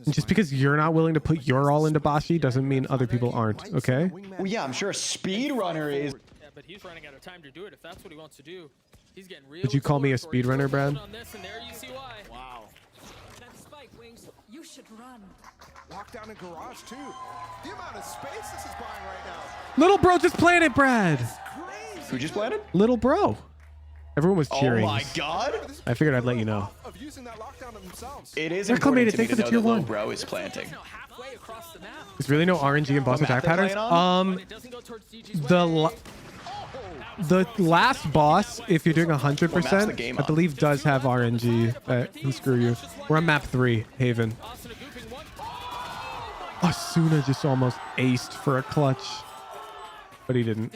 And just because you're not willing to put your all into Bashi doesn't mean other people aren't, okay? Well, yeah, I'm sure a speedrunner is. Yeah, but he's running out of time to do it. If that's what he wants to do, he's getting real. Would you call me a speedrunner, Brad? On this, and there you see why. Wow. That spike, Wings. You should run. Walk down in garage too. The amount of space this is buying right now. Little bro just planted, Brad. Who just planted? Little bro. Everyone was cheering. Oh my god! I figured I'd let you know. It is Reclamated, important to me thanks for to the know tier that Lil 1. Bro is planting. There's really no RNG in boss attack patterns. The last boss, if you're doing 100%, I believe does have RNG. Can screw you. We're on map 3, Haven. Asuna just almost aced for a clutch, but he didn't.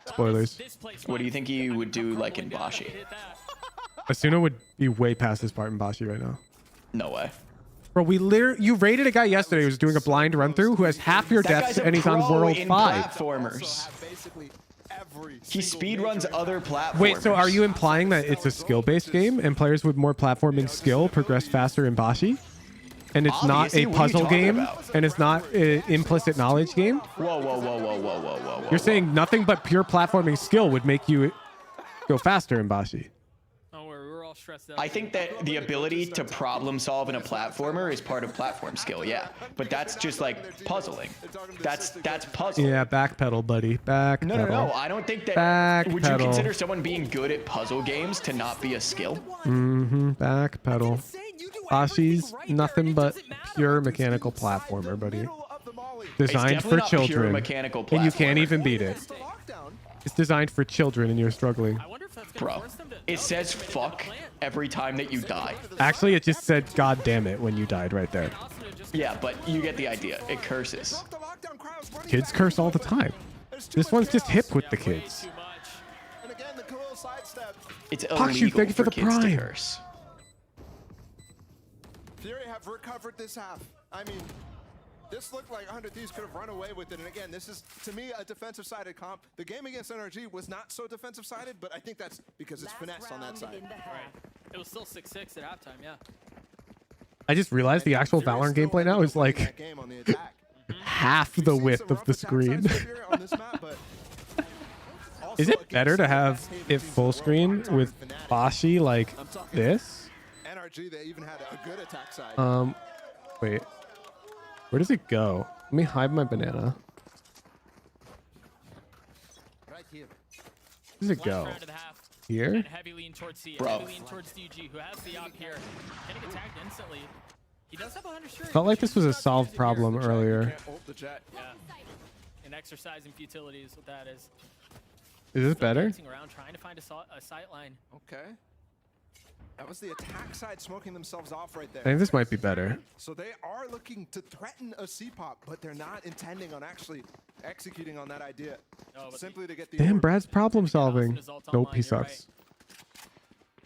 Spoilers. What do you think he would do like in Bashi? Asuna would be way past this part in Bashi right now. No way. Bro, you raided a guy yesterday who was doing a blind run through who has half your depth and he's on World 5. Platformers. He speedruns other platforms. Wait, so are you implying that it's a skill-based game and players with more platforming skill progress faster in Bashi? And it's Obviously, not a what are you puzzle talking game, about? and it's not an implicit knowledge game? Whoa, whoa, whoa, whoa, whoa, whoa, whoa. You're saying nothing but pure platforming skill would make you go faster in Bashi. stressed out. I think that the ability to problem solve in a platformer is part of platform skill, yeah. But that's just like puzzling. That's puzzle. Yeah, backpedal, buddy. Backpedal. No. I don't think that. Backpedal. Would you consider someone being good at puzzle games to not be a skill? Mm-hmm. Backpedal. Bashi's nothing but pure mechanical platformer, buddy. It's Designed definitely for not pure children. mechanical And you can't platformer. even beat it. It's designed for children and you're struggling. Bro, it says fuck every time that you die. Actually, it just said God damn it when you died right there. Yeah, but you get the idea. It curses. Kids curse all the time. This one's just hip with the kids. It's Pox, you, illegal thank you for for the kids to prime. curse. Fury have recovered this half. I mean, this looked like 100 Thieves could have run away with it. And again, this is, to me, a defensive-sided comp. The game against NRG was not so defensive-sided, but I think that's because it's finesse on that side. It was still 6-6 at halftime, yeah. I just realized the actual Valorant gameplay now is like half the width of the screen. Is it better to have it full screen with Bashi like this? NRG, they even had a good attack side. Wait. Where does it go? Let me hide my banana. Right here. Where does it go? Here? Heavy lean towards C. Bro. Heavy lean towards DG, who has the op here. Getting attacked instantly. He does have 100 shirts. Felt like this was a solved problem earlier. Yeah. And exercising futility is what that is. Is this better? Dancing around trying to find a sight line. Okay. That was the attack side smoking themselves off right there. I think this might be better. So they are looking to threaten a C-pop, but they're not intending on actually executing on that idea. Simply to get the Damn, Brad's problem solving. Nope, he sucks.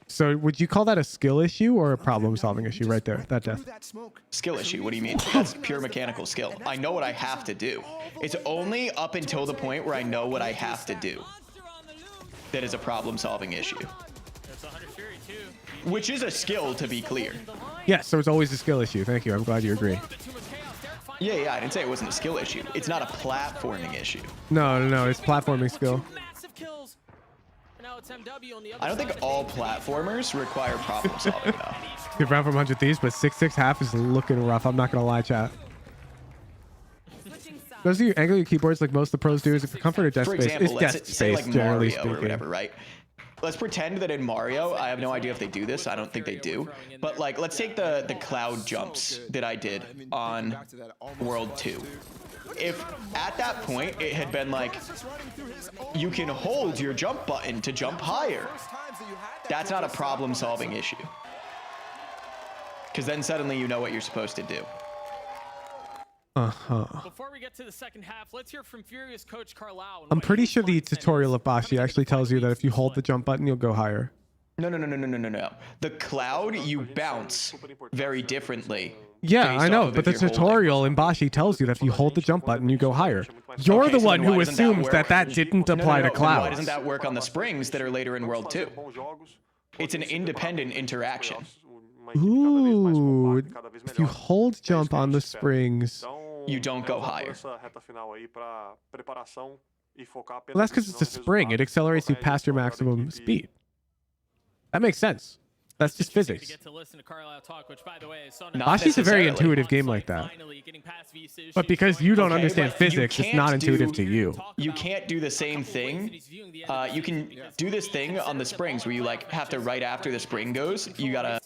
So would you call that a skill issue or a problem solving issue right there? That death. Skill issue, what do you mean? That's pure mechanical skill. I know what I have to do. It's only up until the point where I know what I have to do that is a problem solving issue. Which is a skill, to be clear. Yes, so it's always a skill issue. Thank you. I'm glad you agree. Yeah, I didn't say it wasn't a skill issue. It's not a platforming issue. No. It's platforming skill. I don't think all platformers require problem solving, though. Good round from 100 Thieves, but 6-6 half is looking rough. I'm not going to lie, chat. Those of you angle your keyboards like most of the pros do is for comfort or desk For space. example, It's let's desk say space, like generally Mario speaking. or whatever, right? Let's pretend that in Mario, I have no idea if they do this. I don't think they do. But like, let's take the cloud jumps that I did on World 2. If at that point it had been like, you can hold your jump button to jump higher, that's not a problem solving issue. Because then suddenly you know what you're supposed to do. Before we get to the second half, let's hear from Furious coach Carlau. I'm pretty sure the tutorial of Bashi actually tells you that if you hold the jump button, you'll go higher. No. The cloud, you bounce very differently. Yeah, I know, but the tutorial in Bashi tells you that if you hold the jump button, you go higher. You're the one who assumes that didn't apply to No, clouds. why doesn't that work on the springs that are later in World 2? It's an independent interaction. Ooh, if you hold jump on the springs, you don't go higher. Well, that's because it's a spring. It accelerates you past your maximum speed. That makes sense. That's just physics. Bashi's a very intuitive game like that. But because you don't understand physics, it's not intuitive to you. You can't do the same thing. You can do this thing on the springs where you like have to, right after the spring goes, you gotta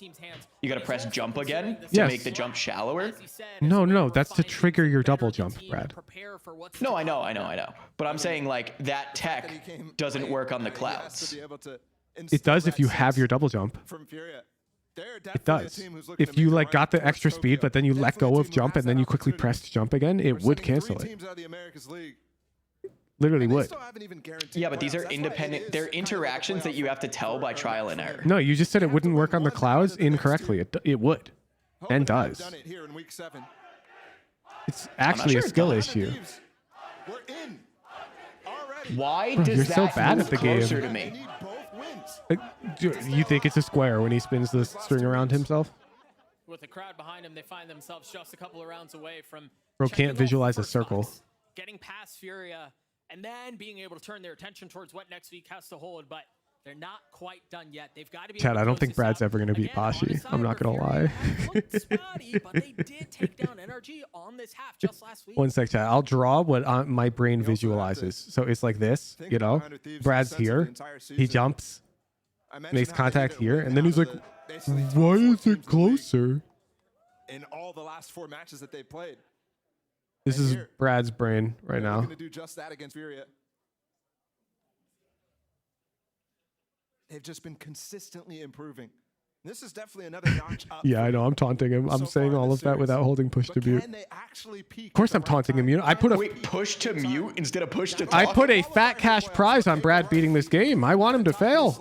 press jump again to make the jump shallower. No, that's to trigger your double jump, Brad. No, I know. But I'm saying like that tech doesn't work on the clouds. It does if you have your double jump. It does. If you like got the extra speed, but then you let go of jump and then you quickly pressed jump again, it would cancel it. Literally would. Yeah, but these are independent. They're interactions that you have to tell by trial and error. No, you just said it wouldn't work on the clouds incorrectly. It would. And does. It's actually a skill issue. Why Bro, does you're that so bad move at the closer game. to me? You think it's a square when he spins the string around himself? With the crowd behind him, they find themselves just a couple of rounds away from Bro can't visualize a circle. getting past Furia and then being able to turn their attention towards what next week has to hold. But they're not quite done yet. They've got to be. Chad, I don't think Brad's ever going to beat Bashi. I'm not going to lie. But they did take down NRG on this half just last week. One sec, Chad. I'll draw what my brain visualizes. So it's like this, you know? Brad's here. He jumps, makes contact here, and then he's like, why is it closer? in all the last 4 matches that they've played. This is Brad's brain right They're now. going to do just that against FURIA. They've just been consistently improving. This is definitely another notch up. Yeah, I know. I'm taunting him. I'm saying all of that without holding push to mute. Can they actually peak? Of course, I'm taunting him. You know, I put a Wait, push to mute instead of push to talk? I put a fat cash prize on Brad beating this game. I want him to fail.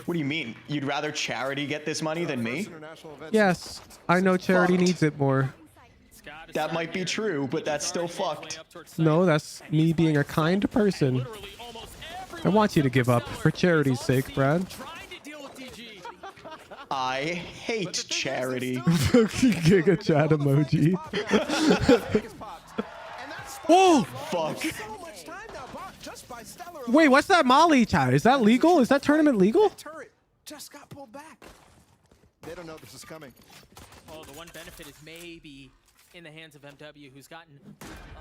What do you mean? You'd rather Charity get this money than me? Yes, I know Charity needs it more. That might be true, but that's still fucked. No, that's me being a kind person. I want you to give up for Charity's sake, Brad. I hate Charity. Giga chat emoji. Oh, fuck. Wait, what's that Molly chat? Is that legal? Is that tournament legal? Turret just got pulled back. They don't know this is coming. Oh, the one benefit is maybe in the hands of MW, who's gotten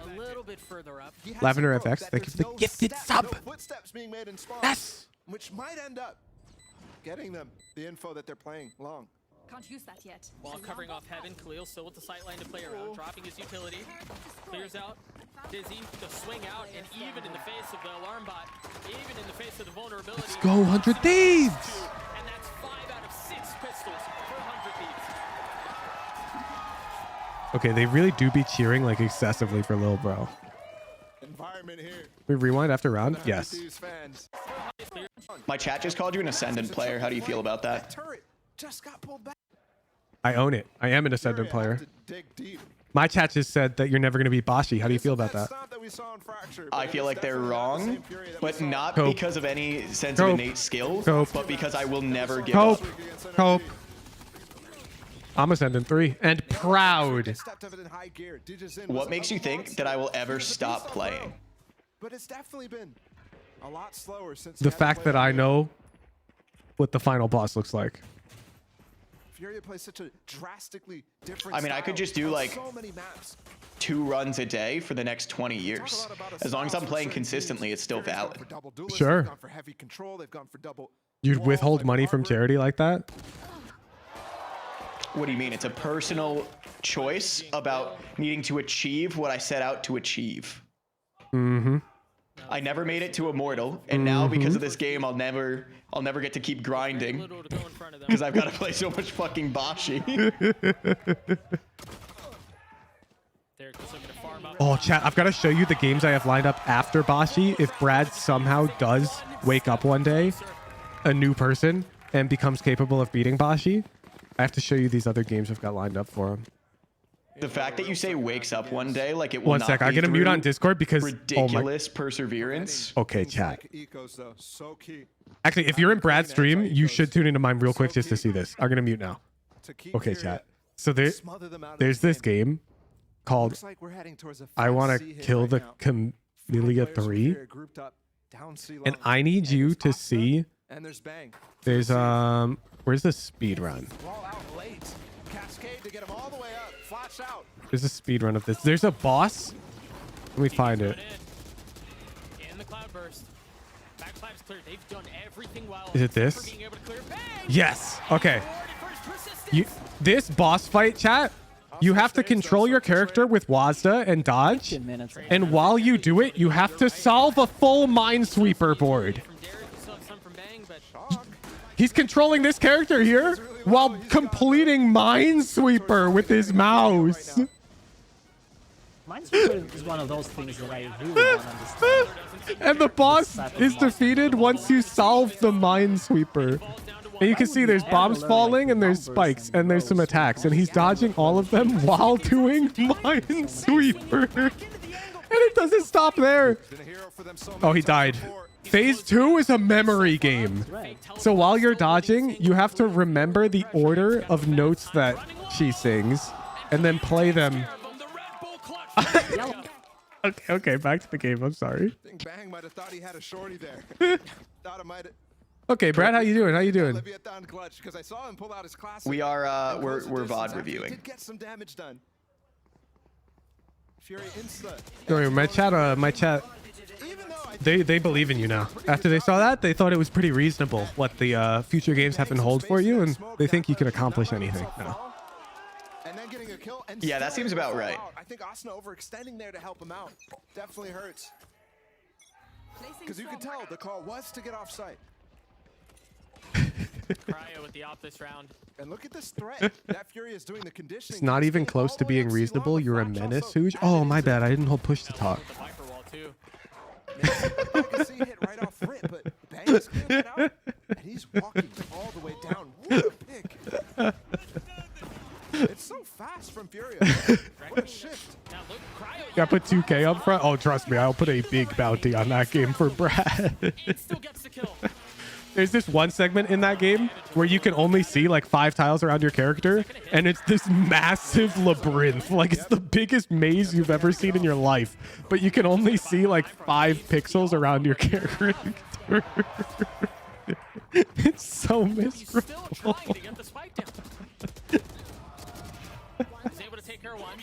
a little bit further up. Lavender FX, thank you for the gifted sub. Footsteps being made in spawn, Yes. Which might end up getting them the info that they're playing long. Can't use that yet. While covering off Heaven, Khalil still with the sight line to play around, dropping his utility. Clears out. Dizzy, the swing out, and even in the face of the alarm bot, even in the face of the vulnerability. Let's go, 100 Thieves! And that's 5 out of 6 pistols for 100 Thieves. Okay, they really do be cheering like excessively for Lil Bro. Environment here. We rewind after round? Yes. My chat just called you an Ascendant player. How do you feel about that? Turret just got pulled back. I own it. I am an Ascendant player. My chat just said that you're never going to beat Bashi. How do you feel about that? I feel like they're wrong, but not Cope. because of any sense Cope. of innate skill, Cope. but because I will never give Cope. up. Cope. I'm Ascendant 3 and proud. What makes you think that I will ever stop playing? But it's definitely been a lot slower since The fact that I know what the final boss looks like. FURIA plays such a drastically different I mean, I could just do style on like so many maps. 2 runs a day for the next 20 years. As long as I'm playing consistently, it's still valid. Sure. They've gone for heavy control. They've gone for double. You'd withhold money from charity like that? What do you mean? It's a personal choice about needing to achieve what I set out to achieve. Mm-hmm. I never made it to Immortal, and now because of this game, I'll never get to keep grinding because I've got to play so much fucking Bashi. Oh, chat, I've got to show you the games I have lined up after Bashi. If Brad somehow does wake up one day, a new person, and becomes capable of beating Bashi, I have to show you these other games I've got lined up for him. The fact that you say wakes up one day, like it will One not sec, be I'm going to mute through on Discord because... ridiculous perseverance. Okay, chat. Ecos though, so key. Actually, if you're in Brad's stream, you should tune into mine real quick just to see this. I'm going to mute now. Okay, chat. So there's this game called I Want to Kill the Camellia 3. And I need you to see... There's, where's the speed run? There's a speed run of this. There's a boss. Let me find it. In the cloudburst. Backslap's clear. They've done everything while Is it this? being able to clear. Bang! Yes. Okay. This boss fight, chat, you have to control your character with Wazda and dodge. And while you do it, you have to solve a full Minesweeper board. He's controlling this character here while completing Minesweeper with his mouse. Minesweeper is one of those things that I really don't understand. And the boss is defeated once you solve the Minesweeper. And you can see there's bombs falling and there's spikes and there's some attacks. And he's dodging all of them while doing Minesweeper. And it doesn't stop there. Oh, he died. Phase 2 is a memory game. So while you're dodging, you have to remember the order of notes that she sings and then play them. Okay, back to the game. I'm sorry. I think Bang might have thought he had a shorty there. Thought it might. Okay, Brad, how you doing? How you doing? Because I saw him pull out his classic. We are we're VOD reviewing. Did get some damage done. FURIA insta. Don't worry, my chat. They believe in you now. After they saw that, they thought it was pretty reasonable what the future games have in hold for you, and they think you can accomplish anything now. kill. And Yeah, that still seems about fall right. out. I think Asuna overextending there to help him out definitely hurts. Because you can tell the call was to get off site. Cryo with the op this round. And look at this threat that Furia is doing the conditioning. It's not even close to being reasonable. You're a menace, Hooj. Oh, my bad. I didn't hold push to talk. The Viper wall too. I can see hit right off rip, but Bangs cleared that out, and he's walking all the way down. What a pick! It's so fast from Furia. What a shift! Now look, Cryo. Yeah, put 2K up front. Oh, trust me, I'll put a big bounty on that game for Brad. And still gets the kill. There's this one segment in that game where you can only see like 5 tiles around your character, and it's this massive labyrinth. Like, it's the biggest maze you've ever seen in your life, but you can only see like 5 pixels around your character. It's so miserable. Still trying to get the spike down. He's able to take care of one.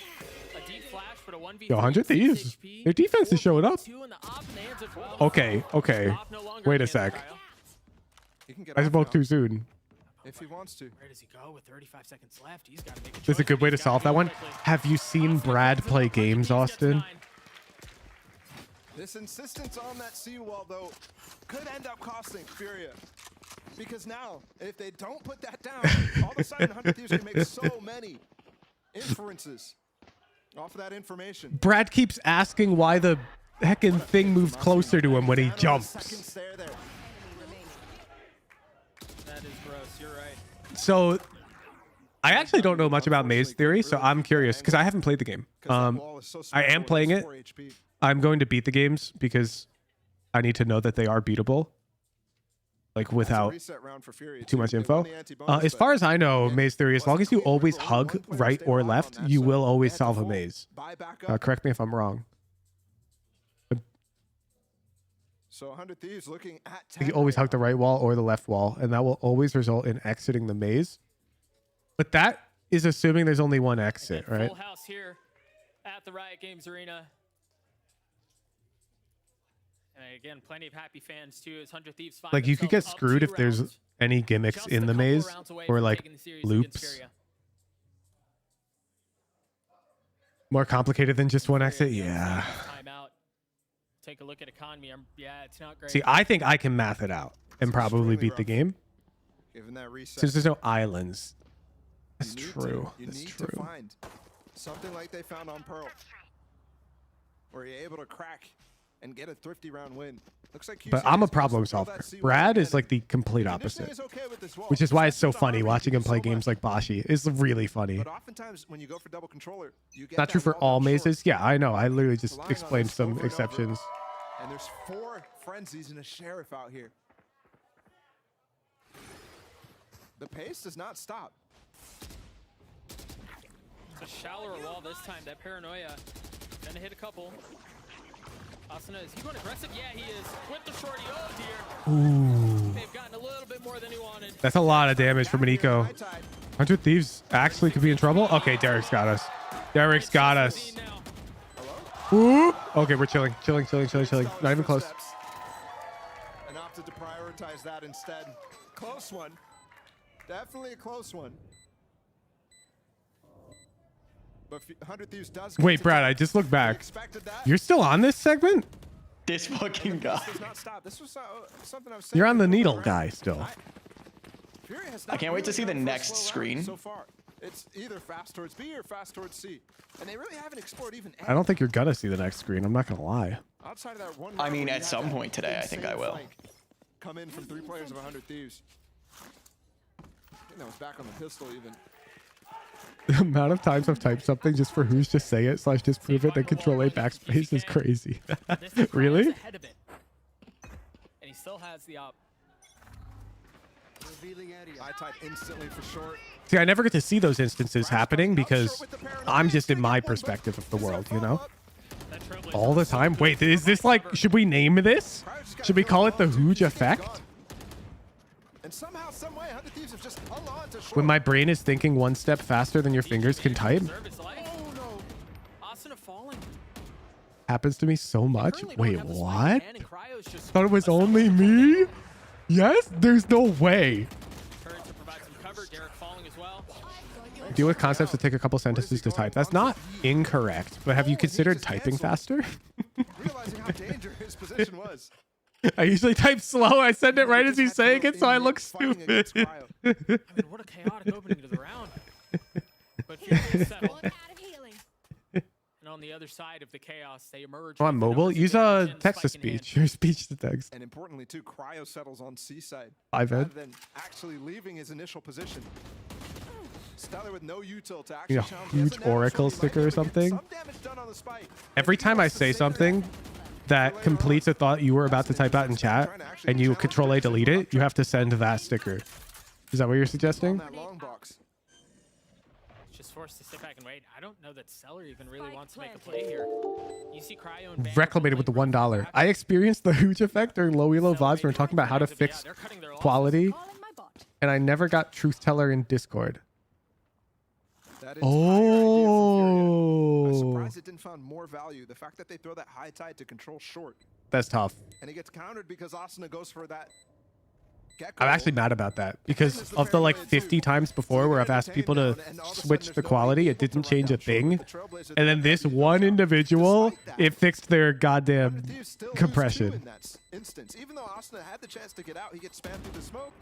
A deep flash, but a 1v3. Yo, 100 Thieves. Their defense is showing up. Okay, okay. Wait a sec. I spoke too soon. If he wants to. Where does he go with 35 seconds left? He's got to make a choice. This is a good way to solve that one. Have you seen Brad play games, Austin? This insistence on that seawall, though, could end up costing Furia. Because now, if they don't put that down, all of a sudden 100 Thieves can make so many inferences off of that information. Brad keeps asking why the heckin' thing moves closer to him when he jumps. That is gross. You're right. So, I actually don't know much about maze theory, so I'm curious because I haven't played the game. I am playing it. I'm going to beat the games because I need to know that they are beatable, like without too much info. As far as I know, maze theory, as long as you always hug right or left, you will always solve a maze. Correct me if I'm wrong. So 100 Thieves looking at 10. You always hug the right wall or the left wall, and that will always result in exiting the maze. But that is assuming there's only one exit, right? Full house here at the Riot Games Arena. And again, plenty of happy fans too. As 100 Thieves find Like, you could get themselves up screwed 2 if there's rounds, any gimmicks just in a the couple maze rounds away or from like taking the series against loops. Furia. More complicated than just one exit? Yeah. Timeout. Take a look at economy. Yeah, it's not great. See, I think I can math it out and probably beat the game. Given that reset, Since there's no islands. That's you need true. You That's need true. to find something like they found on Pearl, where you're able to crack and get a thrifty round win. Looks like But I'm a problem solver. Brad is like the complete opposite, which is why it's so funny watching him play games like Bashi. It's really funny. But oftentimes when you go for double controller, you get Not that true for wall all down short. mazes. Yeah, I know. I literally just Relying on explained this some over and over. exceptions. And there's 4 frenzies and a sheriff out here. The pace does not stop. A shallower wall this time. That paranoia. Gonna hit a couple. Asuna, is he going aggressive? Yeah, he is. With the shorty. Oh, dear. Ooh. They've gotten a little bit more than he wanted. That's a lot of damage from an eco. 100 Thieves actually could be in trouble. Okay, Derek's got us. Derek's got us. Ooh. Okay, we're chilling. Chilling. Not even close. And opted to prioritize that instead. Close one. Definitely a close one. But 100 Thieves does. Wait, Brad, I just looked back. You're still on this segment? This fucking guy. Does not stop. This was something I was saying. You're on the needle guy still. Furia has I not can't wait to really see the gone for a next slow round screen. So far, it's either fast towards B or fast towards C, and they really haven't explored even. I don't think you're gonna see the next screen. I'm not gonna lie. Outside of that one. I round mean, where at you some had that point today, I think I insane will. flank come in from 3 players of 100 Thieves. I think that was back on the pistol even. The amount of times I've typed something just for who's to say it / disprove it, then Control A backspace is crazy. Really? Ahead of it. And he still has the op. I type instantly for short. See, I never get to see those instances happening because I'm just in my perspective of the world, you know? All the time. Wait, is this like, should we name this? Should we call it the Hooj effect? And somehow, some way, 100 Thieves have just hung on to short. When my brain is thinking one step faster than your fingers can type? Asuna falling. Happens to me so much. Wait, what? Thought it was only me? Yes? There's no way. Turret to provide some cover. Derek falling as well. Deal with concepts that take a couple sentences to type. That's not incorrect, but have you considered typing faster? Realizing how dangerous his position was. I usually type slow. I send it right as he's saying it, so I look stupid. I mean, what a chaotic opening to the round. But Furia settled. And on the other side of the chaos, they emerge. On mobile, use a text to speech or speech to text. And importantly, too, Cryo settles on C-side. I've Rather than actually leaving his initial position. Stellar with no util to actually challenge. Huge Oracle sticker or something. Every time I say something that completes a thought you were about to type out in chat and you Control-A delete it, you have to send that sticker. Is that what you're suggesting? Just forced to sit back and wait. I don't know that Stellar even really wants to make a play here. You see Cryo and Reclamated with the $1. I experienced the Hooch effect during low elo VODs when we were talking about how to fix quality, and I never got Truth Teller in Discord. Oh, I'm surprised it didn't find more value. The fact that they throw that high tide to control short. That's tough. And it gets countered because Asuna goes for that. I'm actually mad about that because of the like 50 times before where I've asked people to switch the quality, it didn't change a thing. And then this one individual, it fixed their goddamn compression. In that instance, even though Asuna had the chance to get out, he gets spammed through the smoke.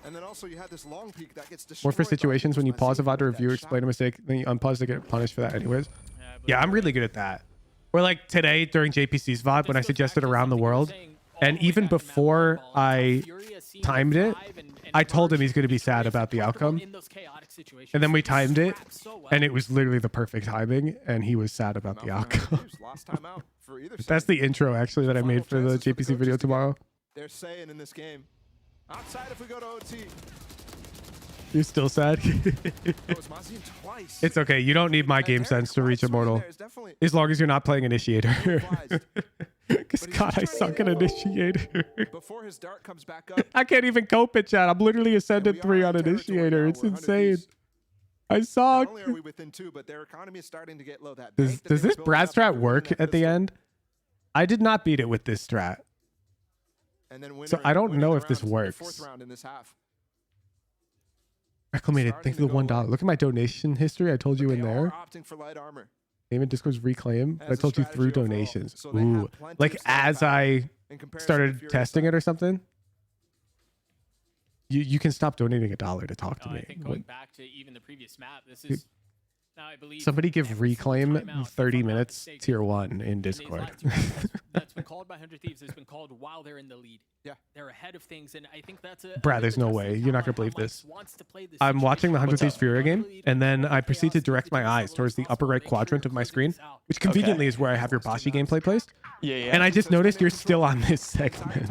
And then also you had this long peek that gets destroyed. Or for situations when you pause a VOD to review or explain a mistake, then you unpause to get punished for that anyways. Yeah, I'm really good at that. Or like today during JPC's VOD when I suggested around the world, and even before I timed it, I told him he's going to be sad about the outcome. And then we timed it, and it was literally the perfect timing, and he was sad about the outcome. That's the intro actually that I made for the JPC video tomorrow. They're saying in this game. Outside if we go to OT. You're still sad? It's okay. You don't need my game sense to reach Immortal. As long as you're not playing Initiator. Because God, I suck at Initiator. Before his dart comes back up. I can't even cope at chat. I'm literally Ascendant 3 on Initiator. It's insane. I suck. Not only are we within 2, but their economy is starting to get low. That does this Brad strat work at the end? I did not beat it with this strat. So I don't know if this works. Fourth round in this half. Reclamated, thank you for the $1. Look at my donation history. I told you in there. Opting for light armor. Name in Discord's reclaim. I told you through donations. Ooh, like as I started testing it or something. You can stop donating $1 to talk to me. I think going back to even the previous map, this is now I believe somebody give reclaim 30 minutes tier 1 in Discord. That's been called by 100 Thieves has been called while they're in the lead. Yeah, they're ahead of things, and I think that's a. Brad, there's no way. You're not gonna believe this. I'm watching the 100 Thieves Furia game, and then I proceed to direct my eyes towards the upper right quadrant of my screen, which conveniently is where I have your Bashi gameplay placed. Yeah. And I just noticed you're still on this segment.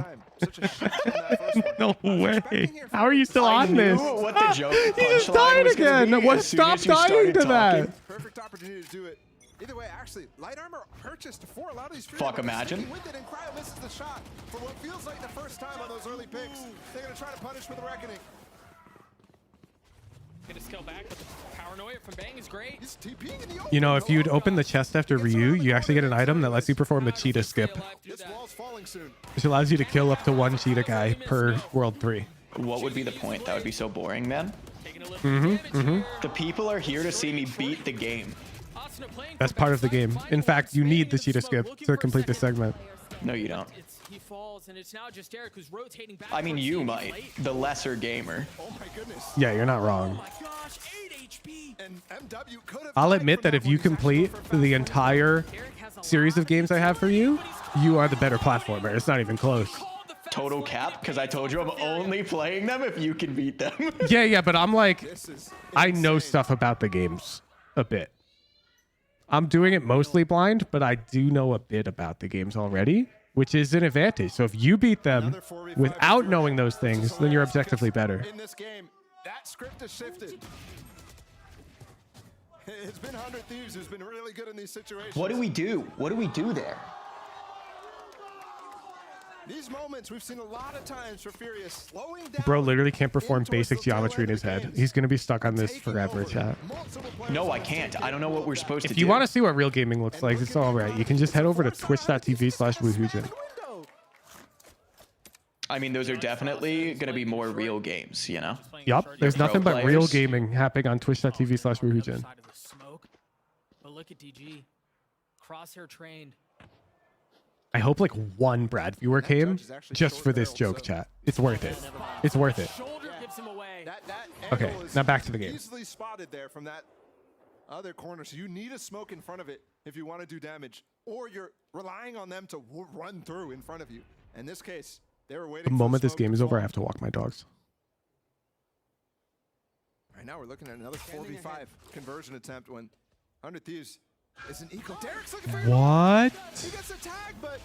No way. How are you still on this? What the joke? He just died again. What? Stop dying to that. Perfect opportunity to do it. Either way, actually, light armor purchased for a lot of these. Fuck, imagine. With it, and Cryo misses the shot for what feels like the first time on those early picks. They're gonna try to punish with a reckoning. Get a skill back, but the paranoia from Bang is great. You know, if you'd open the chest after Ryu, you actually get an item that lets you perform the cheetah skip. Which allows you to kill up to 1 cheetah guy per World 3. What would be the point? That would be so boring then. The people are here to see me beat the game. That's part of the game. In fact, you need the cheetah skip to complete this segment. No, you don't. He falls, and it's now just Derek who's rotating back. I mean, you might. The lesser gamer. Oh my goodness. Yeah, you're not wrong. Oh my gosh, 8 HP. And MW could have. I'll admit that if you complete the entire series of games I have for you, you are the better platformer. It's not even close. Total cap, because I told you I'm only playing them if you can beat them. Yeah, but I'm like, I know stuff about the games a bit. I'm doing it mostly blind, but I do know a bit about the games already, which is an advantage. So if you beat them without knowing those things, then you're objectively better. In this game, that script has shifted. It's been 100 Thieves who's been really good in these situations. What do we do? What do we do there? These moments we've seen a lot of times for Furia slowing down. Bro literally can't perform basic geometry in his head. He's going to be stuck on this forever, chat. No, I can't. I don't know what we're supposed to do. If you want to see what real gaming looks like, it's all right. You can just head over to twitch.tv/Woohoojin. I mean, those are definitely going to be more real games, you know? Yup. There's Pro nothing but real players. gaming happening on twitch.tv/Woohoojin. But look at DG. Crosshair trained. I hope like one Brad viewer came just for this joke, chat. It's worth it. It's worth it. Shoulder gives him away. Okay, now back to the game. Easily spotted there from that other corner. So you need a smoke in front of it if you want to do damage, or you're relying on them to run through in front of you. In this case, they were waiting. The moment this game is over, I have to walk my dogs. Right now, we're looking at another 4v5 conversion attempt when 100 Thieves is an eco. Derek's looking for What? He gets a tag, but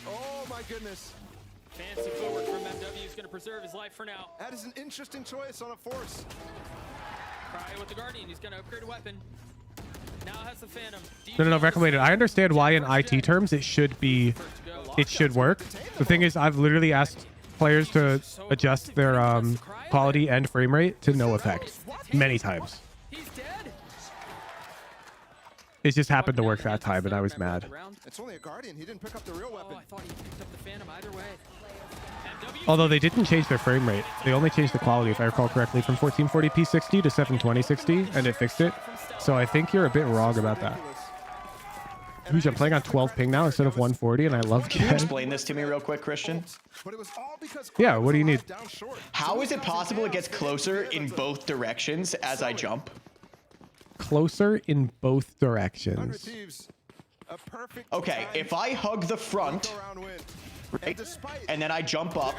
oh my goodness. Fancy footwork from MW is going to preserve his life for now. That is an interesting choice on a force. Cryo with the Guardian. He's going to upgrade a weapon. Now has the Phantom. No, Reclamated. I understand why in IT terms it should work. The thing is, I've literally asked players to adjust their quality and frame rate to no effect many times. It just happened to work that time, and I was mad. It's only a Guardian. He didn't pick up the real weapon. I thought he picked up the Phantom either way. Although they didn't change their frame rate. They only changed the quality, if I recall correctly, from 1440p 60 to 720 60, and it fixed it. So I think you're a bit wrong about that. Huge, I'm playing on 12 ping now instead of 140, and I love Can you Ken. explain this to me real quick, Christian? Yeah, what do you need? How is it possible it gets closer in both directions as I jump? Closer in both directions. Okay, if I hug the front, right, and then I jump up,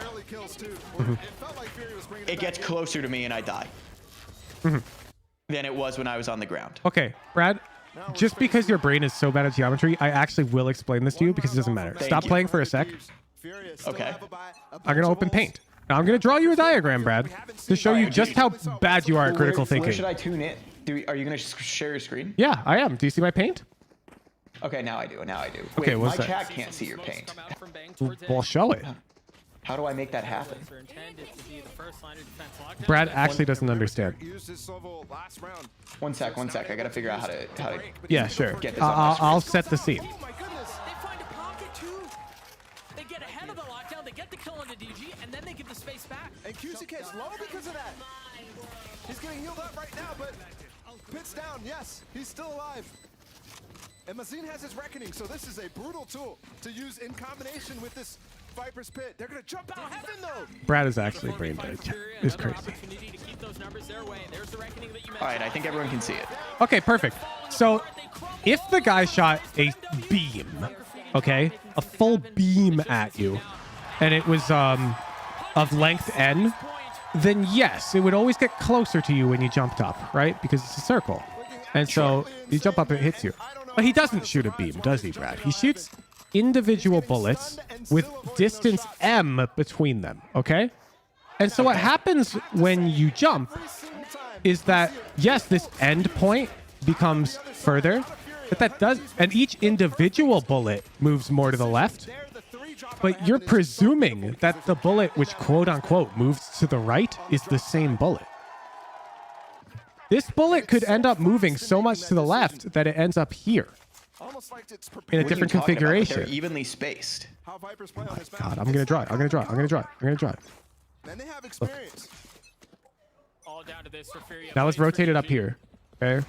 it gets closer to me and I die. Than it was when I was on the ground. Okay, Brad, just because your brain is so bad at geometry, I actually will explain this to you because it doesn't matter. Stop playing for a sec. Okay. I'm going to open Paint. Now I'm going to draw you a diagram, Brad, to show you just how bad you are at critical thinking. Where should I tune in? Are you going to share your screen? Yeah, I am. Do you see my paint? Okay, now I do. Now I do. Okay, Wait, what's my that? chat can't see your paint. Well, show it. How do I make that happen? Brad actually doesn't understand. One sec. I gotta figure out how to Yeah, sure. Get this on my screen. I'll set the scene. They get ahead of the lockdown, they get the kill on the DG, and then they give the space back. And QC gets low because of that. He's getting healed up right now, but Pit's down. Yes, he's still alive. And Mazin has his Reckoning, so this is a brutal tool to use in combination with this Viper's Pit. They're going to jump out heaven, though. Brad is actually brain dead. It's crazy. All right, I think everyone can see it. Okay, perfect. So if the guy shot a beam, okay, a full beam at you, and it was of length n, then yes, it would always get closer to you when you jumped up, right? Because it's a circle. And so you jump up, it hits you. But he doesn't shoot a beam, does he, Brad? He shoots individual bullets with distance m between them, okay? And so what happens when you jump is that, yes, this end point becomes further, but that does, and each individual bullet moves more to the left, but you're presuming that the bullet which quote unquote moves to the right is the same bullet. This bullet could end up moving so much to the left that it ends up here in a different configuration. They're evenly spaced. Oh my God, I'm gonna draw it. I'm gonna draw it. I'm gonna draw it. I'm gonna draw it. And they have experience. All down to this for FURIA. That was rotated up here. Okay.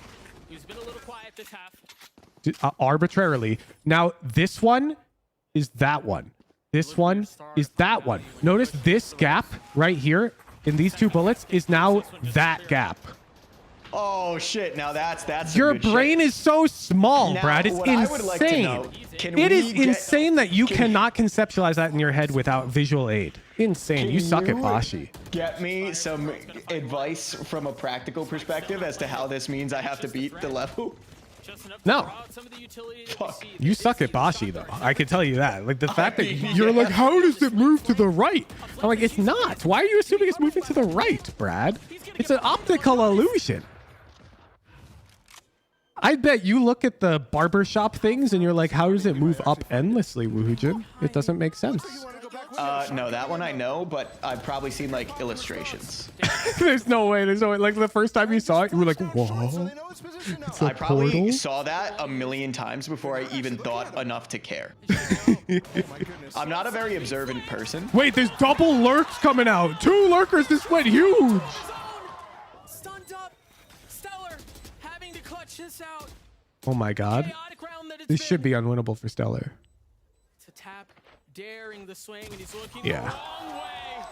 He's been a little quiet this half. Arbitrarily. Now this one is that one. This one is that one. Notice this gap right here in these two bullets is now that gap. Oh shit! Now that's your brain is so small, now, Brad. It's what insane. I would like to know, It is insane that you cannot conceptualize that in your head without visual aid. Insane. You suck at Bashi. Get me some advice from a practical perspective as to how this means I have to beat the level. No. Fuck. You suck at Bashi, though. I can tell you that. Like, the fact that you're like, how does it move to the right? I'm like, it's not. Why are you assuming it's moving to the right, Brad? It's an optical illusion. I bet you look at the barbershop things and you're like, how does it move up endlessly, Woohoojin? It doesn't make sense. No, that one I know, but I've probably seen like illustrations. There's no way. There's no way. Like the first time you saw it, you were like, whoa. It's a I probably portal? saw that a million times before I even thought enough to care. I'm not a very observant person. Wait, there's double lurks coming out. 2 lurkers. This went huge. Stunned up. Stellar having to clutch this out. Oh my god. This should be unwinnable for Stellar. To tap, daring the swing, and he's looking Yeah. the wrong way.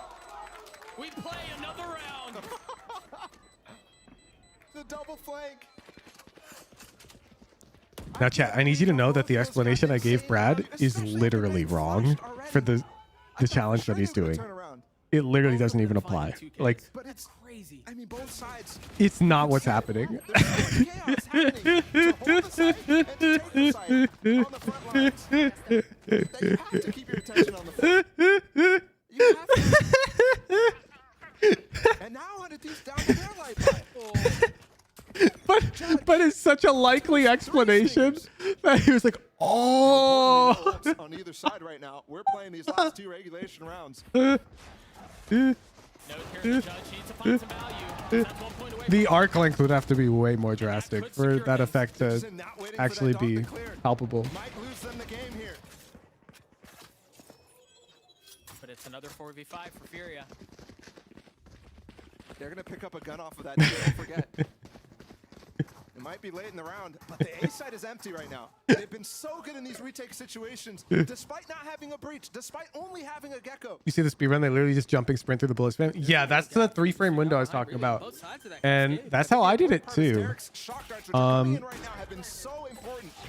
We play another round. The double flank. Now, chat, I need you to know that the explanation I gave Brad is literally wrong for the challenge that he's doing. It literally doesn't even apply. Like, But it's crazy. I mean, both sides. it's not what's happening. And now 100 Thieves down to their life. But it's such a likely explanation that he was like, oh. On either side right now. We're playing these last 2 regulation rounds. The arc length would have to be way more drastic for that effect to actually be palpable. But it's another 4v5 for Furia. They're going to pick up a gun off of that, too, don't forget. It might be late in the round, but the A side is empty right now. They've been so good in these retake situations, despite not having a breach, despite only having a gecko. You see the speedrun? They literally just jumping sprint through the bullet spam. Yeah, that's the 3-frame window I was talking about. And that's how I did it too.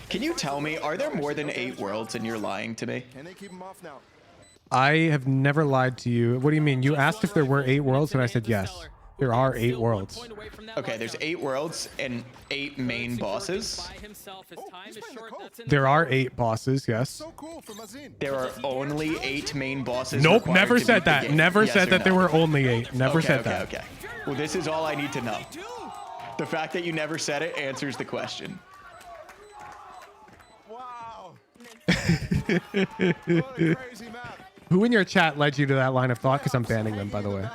Can you tell me, are there more than 8 worlds and you're lying to me? Can they keep them off now? I have never lied to you. What do you mean? You asked if there were 8 worlds and I said yes. There are 8 worlds. Okay, there's 8 worlds and 8 main bosses. There are 8 bosses, yes. There are only 8 main bosses. Nope, required never to said beat the that. game. Never Yes said or that no? there were only 8. Never Okay, said okay, that. Okay. Well, this is all I need to know. The fact that you never said it answers the question. Wow. Who in your chat led you to that line of thought? Because I'm banning them, by the way.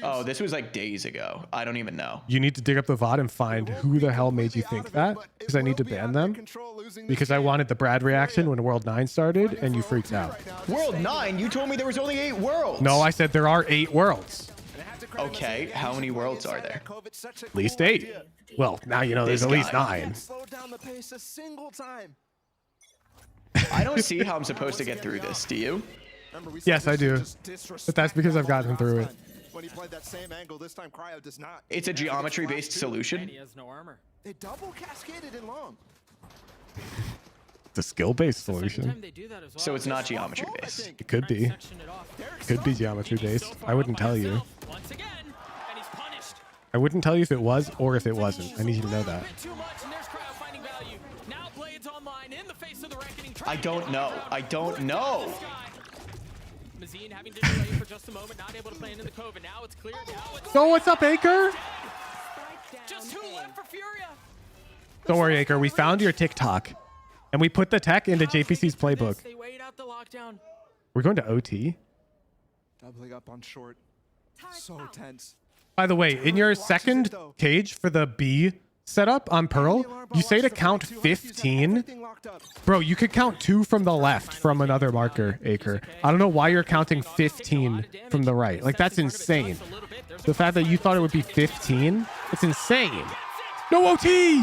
Oh, this was like days ago. I don't even know. You need to dig up the VOD and find who the hell made you think that. Because I need to ban them. Because I wanted the Brad reaction when World 9 started, and you freaked out. World 9? You told me there was only 8 worlds. No, I said there are 8 worlds. Okay, how many worlds are there? At least 8. Well, now you know there's at least 9. I don't see how I'm supposed to get through this. Do you? Yes, I do. But that's because I've gotten through it. When he played that same angle, this time Cryo does not. It's a geometry-based solution. He has no armor. They double cascaded in long. It's a skill-based solution. So it's not geometry-based. It could be. Could be geometry-based. I wouldn't tell you. I wouldn't tell you if it was or if it wasn't. I need you to know that. I don't know. I don't know. Mazine having to delay for just a moment, not able to play into the COVID. Now it's clear. Now it's So what's up, Acre? just 2 left for Furia. Don't worry, Acre. We found your TikTok. And we put the tech into JPC's playbook. They wait out the lockdown. We're going to OT. Doubling up on short. So tense. By the way, in your second cage for the B setup on Pearl, you say to count 15. Bro, you could count 2 from the left from another marker, Acre. I don't know why you're counting 15 from the right. Like, that's insane. The fact that you thought it would be 15, it's insane. No OT!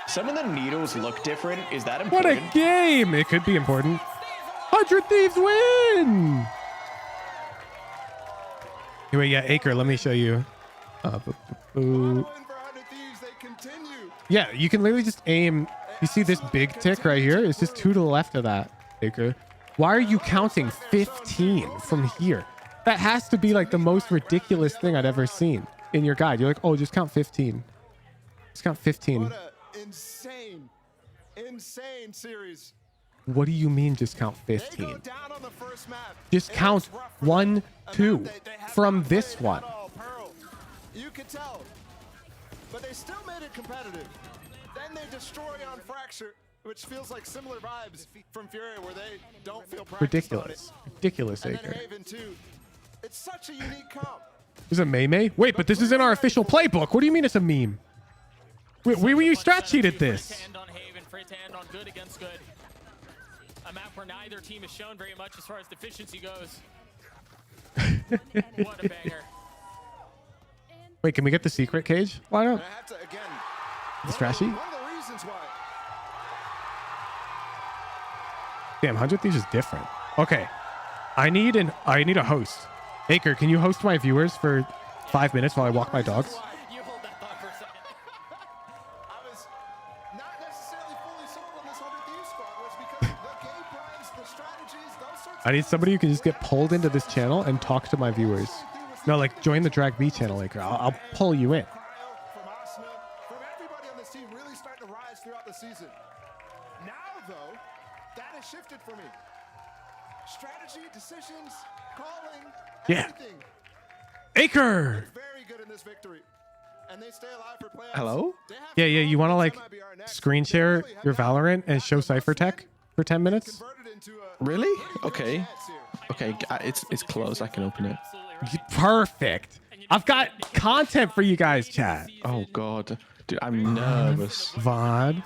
Some of the needles look different. Is that What important? a game! It could be important. 100 Thieves win! Anyway, yeah, Acre, let me show you. Yeah, you can literally just aim. You see this big tick right here? It's just 2 to the left of that, Acre. Why are you counting 15 from here? That has to be like the most ridiculous thing I'd ever seen in your guide. You're like, oh, just count 15. Just count 15. What a insane series. What do you mean just count 15? Just count 1, 2 from this one. You could tell. But they still made it competitive. Then they destroy on Fracture, which feels like similar vibes from Furia, where they don't feel practiced on it. Ridiculous, And Acre. then Haven too. It's such a unique comp. Is it May? Wait, but this is in our official playbook. What do you mean it's a meme? We you strat cheated this. Hand on Haven, Fritz hand on good against good. A map where neither team has shown very much as far as deficiency goes. What a banger. Wait, can we get the secret cage? Why not? I have to, again, The strat sheet? one of the reasons why. Damn, 100 Thieves is different. Okay, I need a host. Acre, can you host my viewers for 5 minutes while I walk my dogs? You hold that thought for a second. I was not necessarily fully sold on this 100 Thieves squad, was because the gameplays, the strategies, those sorts I need somebody who can just get pulled into this channel and talk to my viewers. No, like join the Drag B channel, Acre. I'll pull you in. from Asuna, from everybody on this team really starting to rise throughout the season. Now, though, that has shifted for me. Strategy, decisions, calling, Yeah. everything. Acre! Very good in this victory. And they stay alive for playoffs. Hello? Yeah, you want to like screen share your Valorant and show Cypher tech for 10 minutes? Really? Okay. Okay, it's closed. I can open it. Perfect. I've got content for you guys, chat. Oh god, dude, I'm nervous. VOD.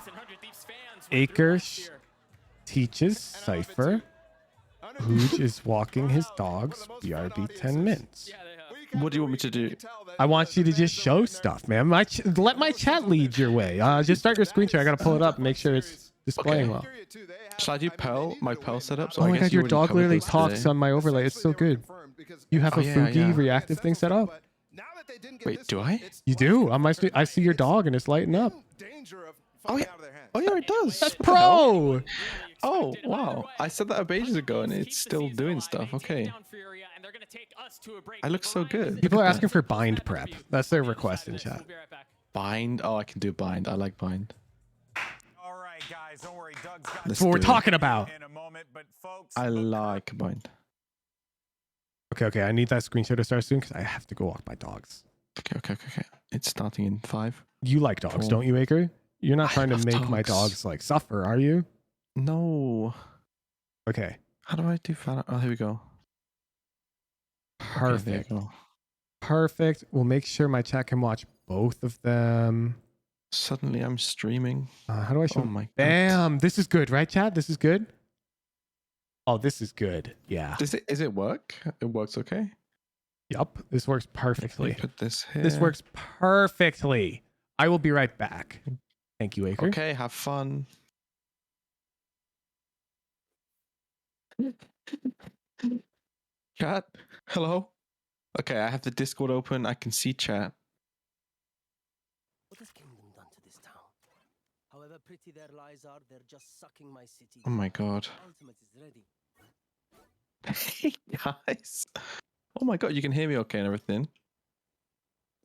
Acre teaches Cypher. Woohooj is walking his dogs. BRB 10 minutes. What do you want me to do? I want you to just show stuff, man. Let my chat lead your way. Just start your screen share. I gotta pull it up and make sure it's displaying well. Shall I do my Pearl setup? Oh my god, your dog literally talks on my overlay. It's so good. You have a Fugi reactive thing set up? Wait, do I? You do. On my I see your dog and it's lighting up. Oh yeah. Oh yeah, it does. That's pro. Oh wow! I said that ages ago and it's still doing stuff. Okay. I look so good. People are asking for bind prep. That's their request in chat. Bind? Oh, I can do bind. I like bind. All right, guys, don't worry. Doug's got That's what we're talking about. in a moment, but folks, I like bind. Okay. I need that screenshot to start soon because I have to go walk my dogs. Okay. It's starting in 5. You like dogs, 4. don't you, Acre? You're not trying to love make my dogs. dogs like suffer, are you? No. Okay. How do I do Valorant? Oh, here we go. Perfect. Okay, there you go. Perfect. We'll make sure my chat can watch both of them. Suddenly I'm streaming. How do I show? Oh my god. Bam. This is good, right, chat? This is good? Oh, this is good. Yeah. Is it work? It works okay? Yup. This works perfectly. Put this here. This works perfectly. I will be right back. Thank you, Acre. Okay, have fun. Chat, hello? Okay, I have the Discord open. I can see chat. What has Kingdom done to this town? However pretty their lies are, they're just sucking my city. Oh my god. Ultimate is ready. Hey guys. Oh my god, you can hear me okay and everything.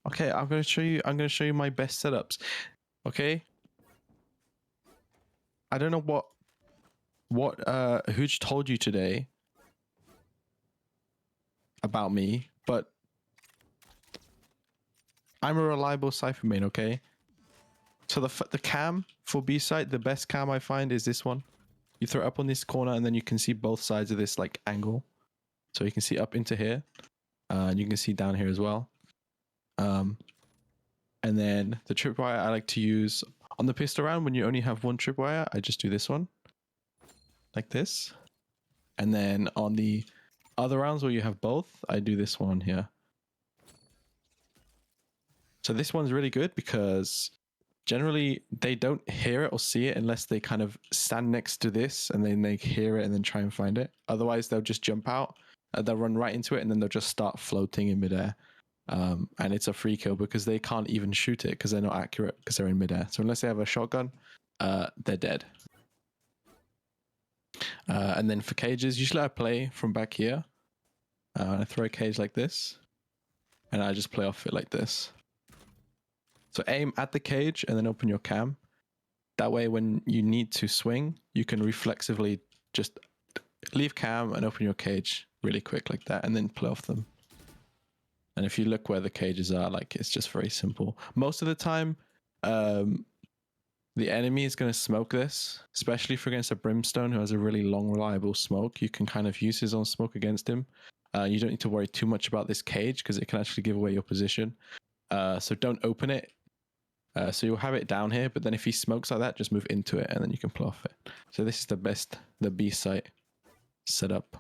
Okay, I'm gonna show you my best setups. Okay? I don't know what Woohooj told you today about me, but I'm a reliable Cypher main, okay? So the cam for B side, the best cam I find is this one. You throw it up on this corner and then you can see both sides of this like angle. So you can see up into here. And you can see down here as well. And then the tripwire I like to use on the pistol round when you only have one tripwire, I just do this one. Like this. And then on the other rounds where you have both, I do this one here. So this one's really good because generally they don't hear it or see it unless they kind of stand next to this and then they hear it and then try and find it. Otherwise they'll just jump out, they'll run right into it and then they'll just start floating in midair. And it's a free kill because they can't even shoot it because they're not accurate because they're in midair. So unless they have a shotgun, they're dead. And then for cages, usually I play from back here. I throw a cage like this and I just play off it like this. So aim at the cage and then open your cam. That way when you need to swing, you can reflexively just leave cam and open your cage really quick like that and then play off them. And if you look where the cages are, like it's just very simple. Most of the time, the enemy is going to smoke this, especially if against a Brimstone who has a really long, reliable smoke. You can kind of use his own smoke against him. You don't need to worry too much about this cage because it can actually give away your position. So don't open it. So you'll have it down here, but then if he smokes like that, just move into it and then you can play off it. So this is the B site setup.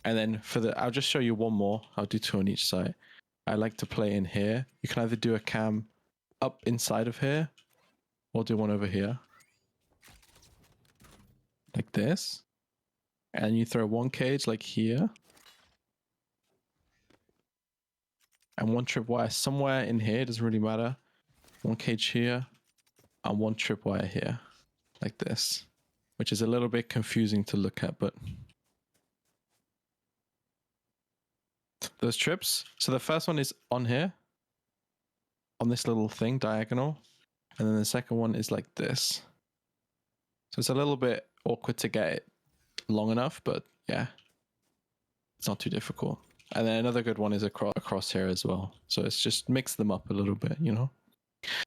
And then I'll just show you one more. I'll do 2 on each site. I like to play in here. You can either do a cam up inside of here or do one over here. Like this. And you throw one cage like here. And one tripwire somewhere in here, doesn't really matter. One cage here and one tripwire here. Like this. Which is a little bit confusing to look at, but those trips. So the first one is on here. On this little thing, diagonal. And then the second one is like this. So it's a little bit awkward to get it long enough, but yeah. It's not too difficult. And then another good one is across here as well. So it's just mix them up a little bit, you know?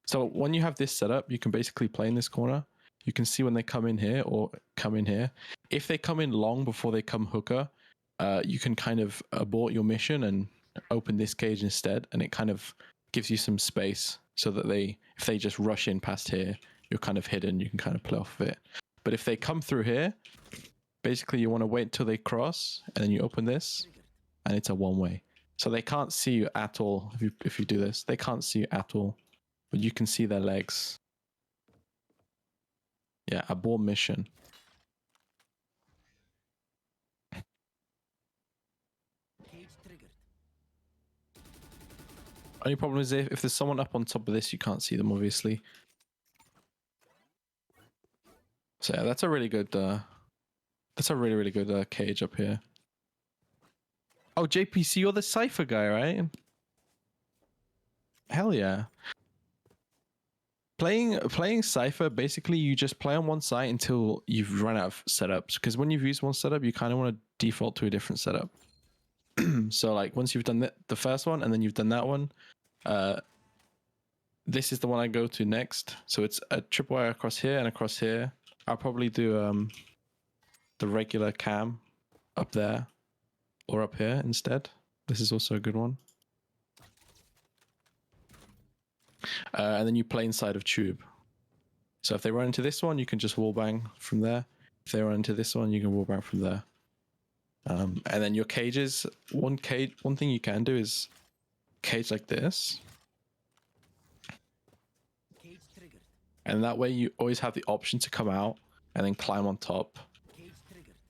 So when you have this set up, you can basically play in this corner. You can see when they come in here or come in here. If they come in long before they come hooker, you can kind of abort your mission and open this cage instead. And it kind of gives you some space so that if they just rush in past here, you're kind of hidden. You can kind of play off of it. But if they come through here, basically you want to wait until they cross and then you open this and it's a one-way. So they can't see you at all. If you do this, they can't see you at all, but you can see their legs. Yeah, abort mission. Only problem is if there's someone up on top of this, you can't see them, obviously. So yeah, that's a really good, that's a really, really good cage up here. Oh, JPC, you're the Cypher guy, right? Hell yeah. Playing Cypher, basically you just play on one site until you've run out of setups. Because when you've used one setup, you kind of want to default to a different setup. So like once you've done the first one and then you've done that one, this is the one I go to next. So it's a tripwire across here and across here. I'll probably do the regular cam up there or up here instead. This is also a good one. And then you play inside of tube. So if they run into this one, you can just wallbang from there. If they run into this one, you can wallbang from there. And then your cages, one thing you can do is cage like this. And that way you always have the option to come out and then climb on top.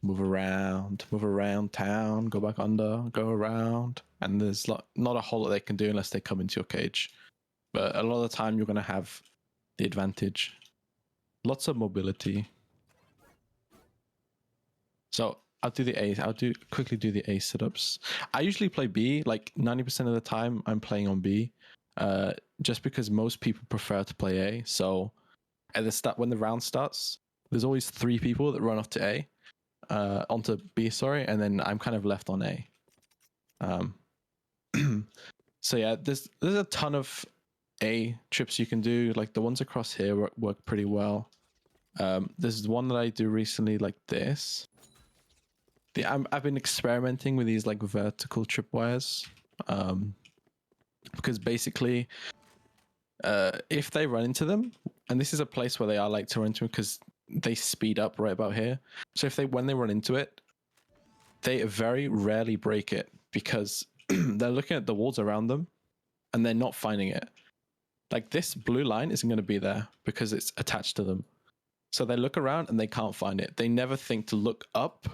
Move around town, go back under, go around. And there's not a whole lot they can do unless they come into your cage. But a lot of the time you're going to have the advantage. Lots of mobility. So I'll do the A. I'll quickly do the A setups. I usually play B. Like 90% of the time I'm playing on B. Just because most people prefer to play A. So at the start, when the round starts, there's always 3 people that run off to A. Onto B, sorry, and then I'm kind of left on A. So yeah, there's a ton of A trips you can do. Like the ones across here work pretty well. There's one that I do recently like this. I've been experimenting with these like vertical tripwires. Because basically, if they run into them, and this is a place where they are like to run into them because they speed up right about here. So when they run into it, they very rarely break it because they're looking at the walls around them and they're not finding it. Like this blue line isn't going to be there because it's attached to them. So they look around and they can't find it. They never think to look up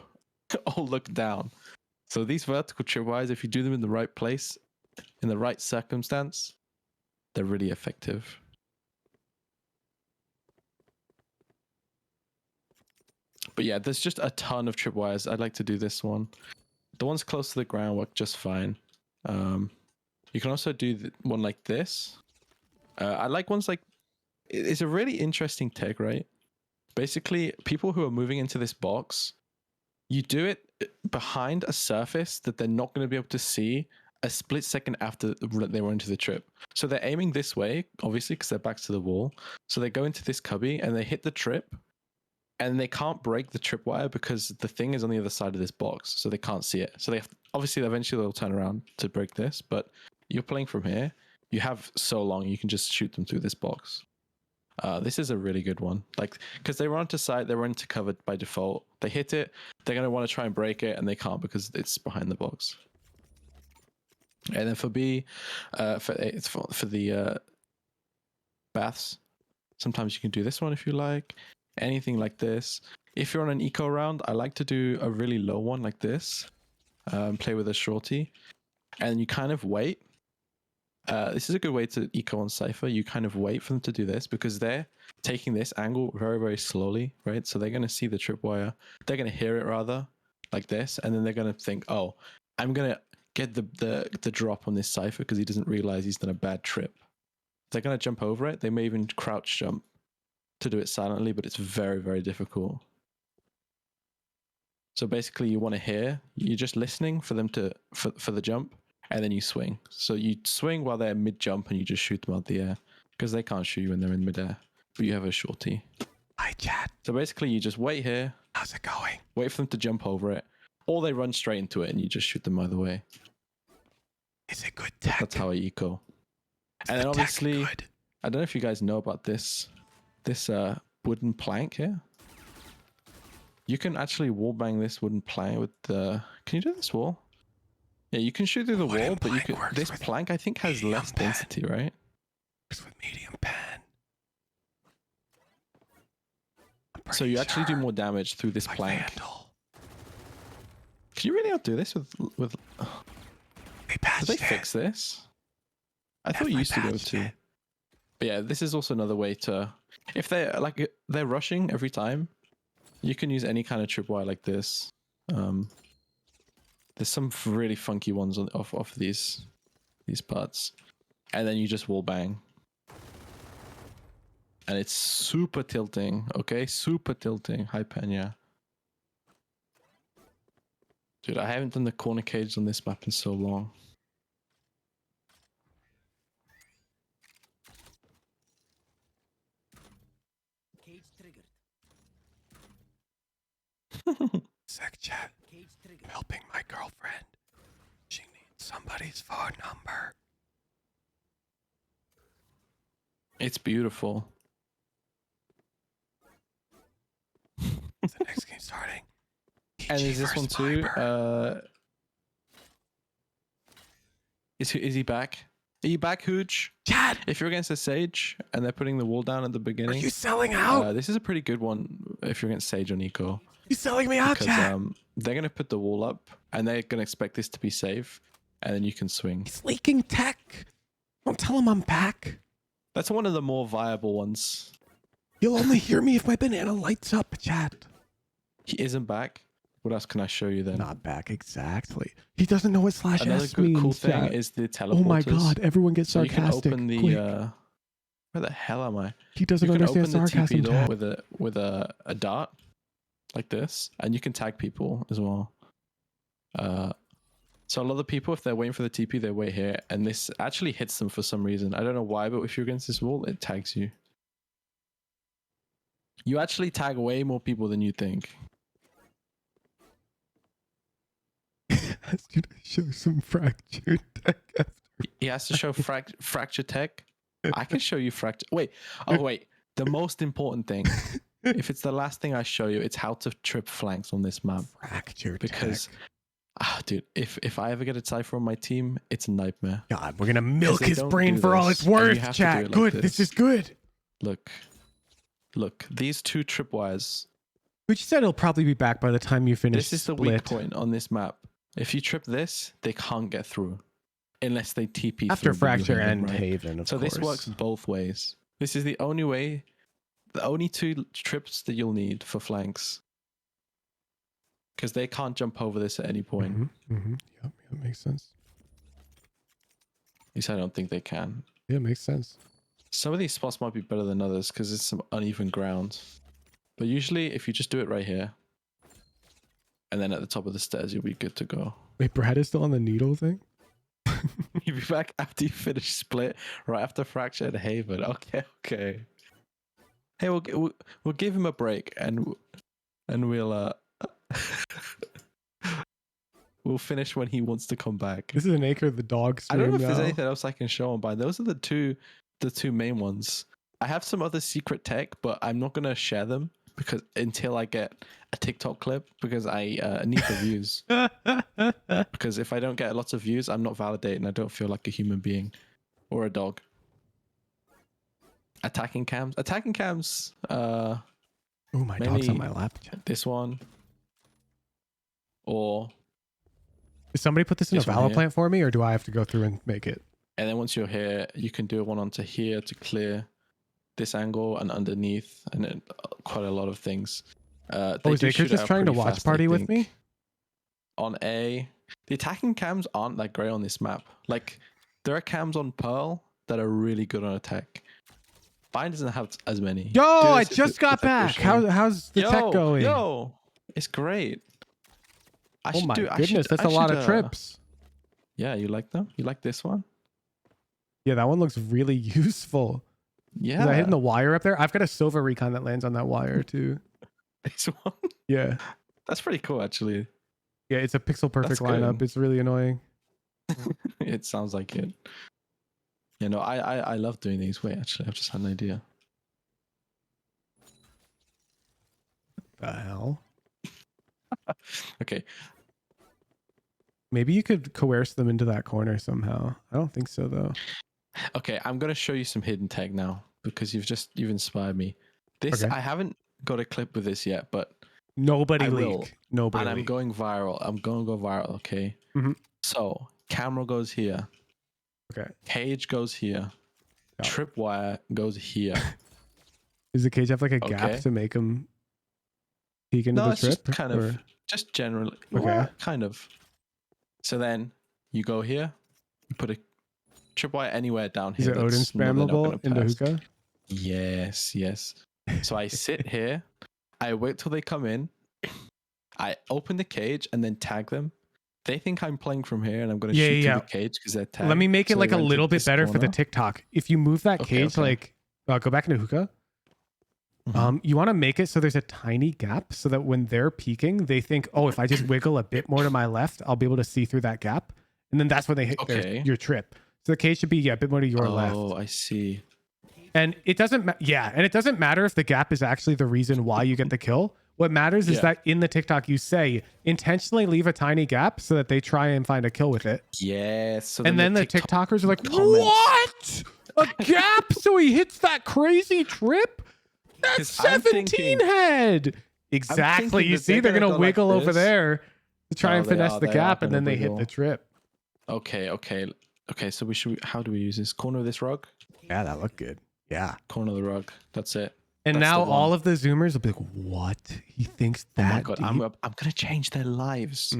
or look down. So these vertical tripwires, if you do them in the right place, in the right circumstance, they're really effective. But yeah, there's just a ton of tripwires. I'd like to do this one. The ones close to the ground work just fine. You can also do one like this. I like ones like... It's a really interesting tech, right? Basically, people who are moving into this box, you do it behind a surface that they're not going to be able to see a split second after they were into the trip. So they're aiming this way, obviously, because their back's to the wall. So they go into this cubby and they hit the trip, and they can't break the tripwire because the thing is on the other side of this box, so they can't see it. So they have, obviously eventually they'll turn around to break this, but you're playing from here. You have so long, you can just shoot them through this box. This is a really good one, like because they run to site, they run to cover by default. They hit it, they're gonna want to try and break it, and they can't because it's behind the box. And then for B, for the baths, sometimes you can do this one if you like. Anything like this. If you're on an eco round, I like to do a really low one like this. Play with a shorty, and you kind of wait. This is a good way to eco on Cypher. You kind of wait for them to do this because they're taking this angle very, very slowly, right? So they're going to see the tripwire. They're going to hear it rather, like this, and then they're going to think, oh, I'm going to get the drop on this Cypher because he doesn't realize he's done a bad trip. They're going to jump over it. They may even crouch jump to do it silently, but it's very, very difficult. So basically you want to hear, you're just listening for them to for the jump, and then you swing. So you swing while they're mid jump and you just shoot them out the air because they can't shoot you when they're in midair, but you have a shorty. Hi chat. So basically you just wait here. How's it going? Wait for them to jump over it, or they run straight into it and you just shoot them either way. Is it good tech? That's how I eco. And then obviously, I don't know if you guys know about this wooden plank here. You can actually wallbang this wooden plank with the... Can you do this wall? Yeah, you can shoot through the wall, but you can... This plank, I think, has less density, right? Works with medium pen. So you actually do more damage through this plank. Can you really outdo this with... Did they fix this? I thought you used to be able to. But yeah, this is also another way to... If they're rushing every time, you can use any kind of tripwire like this. There's some really funky ones off these parts, and then you just wall bang, and it's super tilting. Okay, super tilting. Hi Pena. Dude, I haven't done the corner cage on this map in so long. Sec chat. I'm helping my girlfriend. She needs somebody's phone number. It's beautiful. Is the next game starting? And there's this one too. Is he back? Are you back, Hooch? Chad! If you're against a Sage and they're putting the wall down at the beginning... Are you selling out? This is a pretty good one if you're against Sage on Eco. You selling me out, because, Chad? They're going to put the wall up and they're going to expect this to be safe, and then you can swing. He's leaking tech. Don't tell him I'm back. That's one of the more viable ones. You'll only hear me if my banana lights up, Chad. He isn't back. What else can I show you then? Not back, exactly. He doesn't know what /S Another good, means, cool thing Chad. is the teleporters. Oh my god, everyone gets so sarcastic. You can open the, quick. where the hell am I? He doesn't you understand can open sarcasm, the TP door Chad. with a dart like this, and you can tag people as well. So a lot of people, if they're waiting for the TP, they wait here, and this actually hits them for some reason. I don't know why, but if you're against this wall, it tags you. You actually tag way more people than you think. Has to show some fractured tech after. He has to show fracture tech. I can show you fracture. Wait. Oh, wait. The most important thing, if it's the last thing I show you, it's how to trip flanks on this map. Fractured because, dude, if I ever get a Cypher on my team, it's a nightmare. God, we're going to milk his brain for all it's worth, chat. Good. This is good. Look, these two tripwires. But you said it'll probably be back by the time you finish. This is the weak point on this map. If you trip this, they can't get through unless they TP after through fracture and right? Haven. Of so course. This works both ways. This is the only way, the only two trips that you'll need for flanks, because they can't jump over this at any point. Yep, that makes sense. At least I don't think they can. Yeah, makes sense. Some of these spots might be better than others because it's some uneven ground. But usually, if you just do it right here, and then at the top of the stairs, you'll be good to go. Wait, Brad is still on the needle thing? You'll be back after you finish split, right after Fracture and Haven. Okay. Hey, we'll give him a break and we'll we'll finish when he wants to come back. This is an AcreTheDog I don't stream know if there's now. anything else I can show him, but those are the two main ones. I have some other secret tech, but I'm not gonna share them because until I get a TikTok clip, because I need the views. Because if I don't get lots of views, I'm not validating. I don't feel like a human being or a dog. Attacking cams. Oh, my dog's on my lap. This one. Or Did somebody put this in a This one Valor here. plant for me, or do I have to go through and make it? and then once you're here, you can do one onto here to clear this angle and underneath, and then quite a lot of things. Oh, is Acre just trying to watch party with me? On A, the attacking cams aren't that great on this map. Like, there are cams on Pearl that are really good on attack. Vine doesn't have as many. Yo, Dude, I it's just got like back. pushing. How's the tech going? Yo, it's great. Oh my goodness, that's a lot of trips. Yeah, you like them? You like this one? Yeah, that one looks really useful. Yeah. Is I hitting the wire up there? I've got a Silver Recon that lands on that wire too. This one? Yeah. That's pretty cool, actually. Yeah, it's a pixel perfect That's good. lineup. It's really annoying. It sounds like it. You know, I love doing these. Wait, actually, I've just had an idea. The hell? Okay. Maybe you could coerce them into that corner somehow. I don't think so though. Okay, I'm gonna show you some hidden tech now because you've inspired me. This Okay. I haven't got a clip with this yet, but Nobody I leak. will. Nobody And I'm leak. going viral. I'm gonna go viral. Okay. Mhm. So camera goes here. Okay. Cage goes here. Tripwire goes here. Does the cage have like a gap Okay. to make them peek into No, the it's trip? just kind or- of just generally. Okay. Well, kind of. So then you go here. You put a tripwire anywhere down Is here. it Odin that's not gonna spammable into pass. hookah? Yes, yes. So I sit here, I wait till they come in, I open the cage and then tag them. They think I'm playing from here and I'm going to Yeah, shoot yeah. through the cage because they're tagged. Let me make it So like they a went to little bit this better for the corner. TikTok. If you move that Okay, cage, okay. like go back into hookah. You want to make it so there's a tiny gap so that when they're peeking, they think, oh, if I just wiggle a bit more to my left, I'll be able to see through that gap. And then that's when they hit Okay. your trip. So the cage should be a bit more to your left. Oh, I see. And it doesn't and it doesn't matter if the gap is actually the reason why you get the kill. What matters is Yeah. that in the TikTok you say intentionally leave a tiny gap so that they try and find a kill with it. Yes. So And then the TikTok TikTokers are like, comments. what? A gap so he hits that crazy trip? That's 'Cause I'm 17 thinking- head. Exactly. thinking You that see, they're they're gonna going to go like wiggle over this. there to try Oh, and they finesse are, the they are gap, and gonna then they hit wiggle. the trip. Okay, so we should. How do we use this? Corner of this rug? Yeah, that looked good. Yeah. Corner of the rug. That's it. And That's now the one. all of the Zoomers will be like, what? He thinks Oh that my god, deep? I'm gonna change their lives.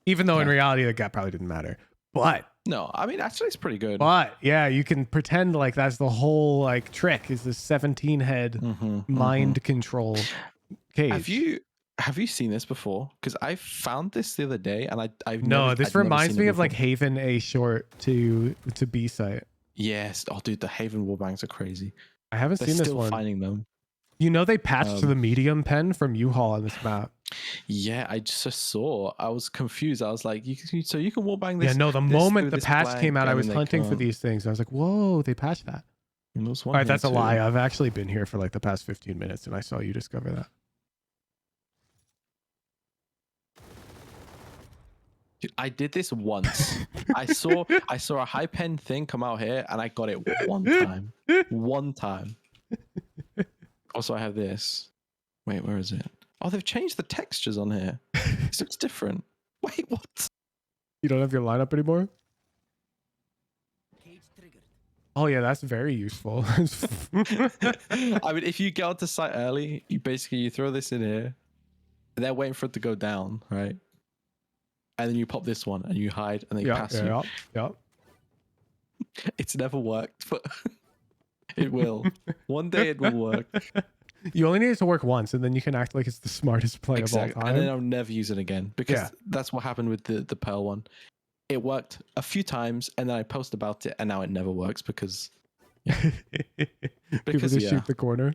Even though in reality the gap probably didn't matter. But No, I mean actually it's pretty good. yeah, you can pretend like that's the whole like trick is the 17 head mind control cage. Have you seen this before? Because I found this the other day and I've No, never, this I'd never reminds seen it me of like before. Haven A short to B site. Yes. Oh dude, the Haven wallbangs are crazy. I haven't They're seen this still one. finding them. You know they patched the medium pen from U-Haul on this map. Yeah, I just saw. I was confused. I was like, so you can wallbang this. Yeah, no, the this moment through the this patch blank, came out, I and was then they hunting for can't. these things. I was like, whoa, they patched that. And there was All one right, here that's a too. lie. I've actually been here for like the past 15 minutes and I saw you discover that. Dude, I did this once. I saw a high pen thing come out here and I got it one time. One time. Also, I have this. Wait, where is it? Oh, they've changed the textures on here. So it's different. Wait, what? You don't have your lineup anymore? Oh yeah, that's very useful. I mean, if you get onto site early, you throw this in here. And they're waiting for it to go down, right? And then you pop this one and you hide and they pass you. Yeah. It's never worked, but it will. One day it will work. You only need it to work once, and then you can act like it's the smartest play of all Exactly. time. And then I'll never use it again because Yeah. that's what happened with the Pearl one. it worked a few times, and then I post about it, and now it never works because People just shoot the corner.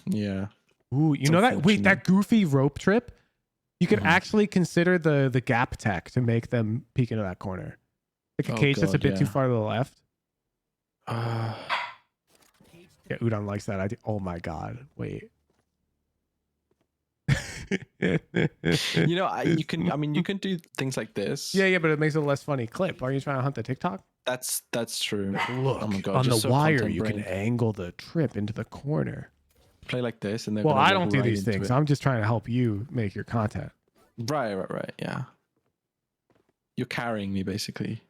Yeah. Ooh, you know that? Wait, that goofy rope trip? You could actually consider the gap tech to make them peek into that corner. Like a cage that's a bit too far to the left. Yeah, Udon likes that idea. Oh my god! Wait. You know, you can. I mean, you can do things like this. Yeah, but it makes it a less funny clip. Are you trying to hunt the TikTok? That's true. Look, oh my god, on the so wire, you content can angle the trip into the corner. Play like this, and then. Well, I don't do these things. I'm just trying to help you make your content. Right. Yeah. You're carrying me, basically.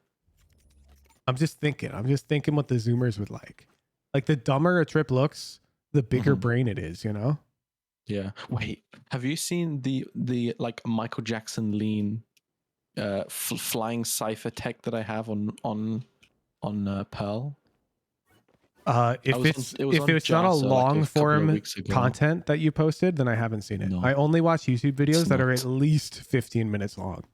I'm just thinking what the zoomers would like. Like, the dumber a trip looks, the bigger brain it is, you know? Yeah. Wait, have you seen the like Michael Jackson lean flying Cypher tech that I have on Pearl? If it's not a long form content that you posted, then I haven't seen it. I only watch YouTube videos that are at least 15 minutes long.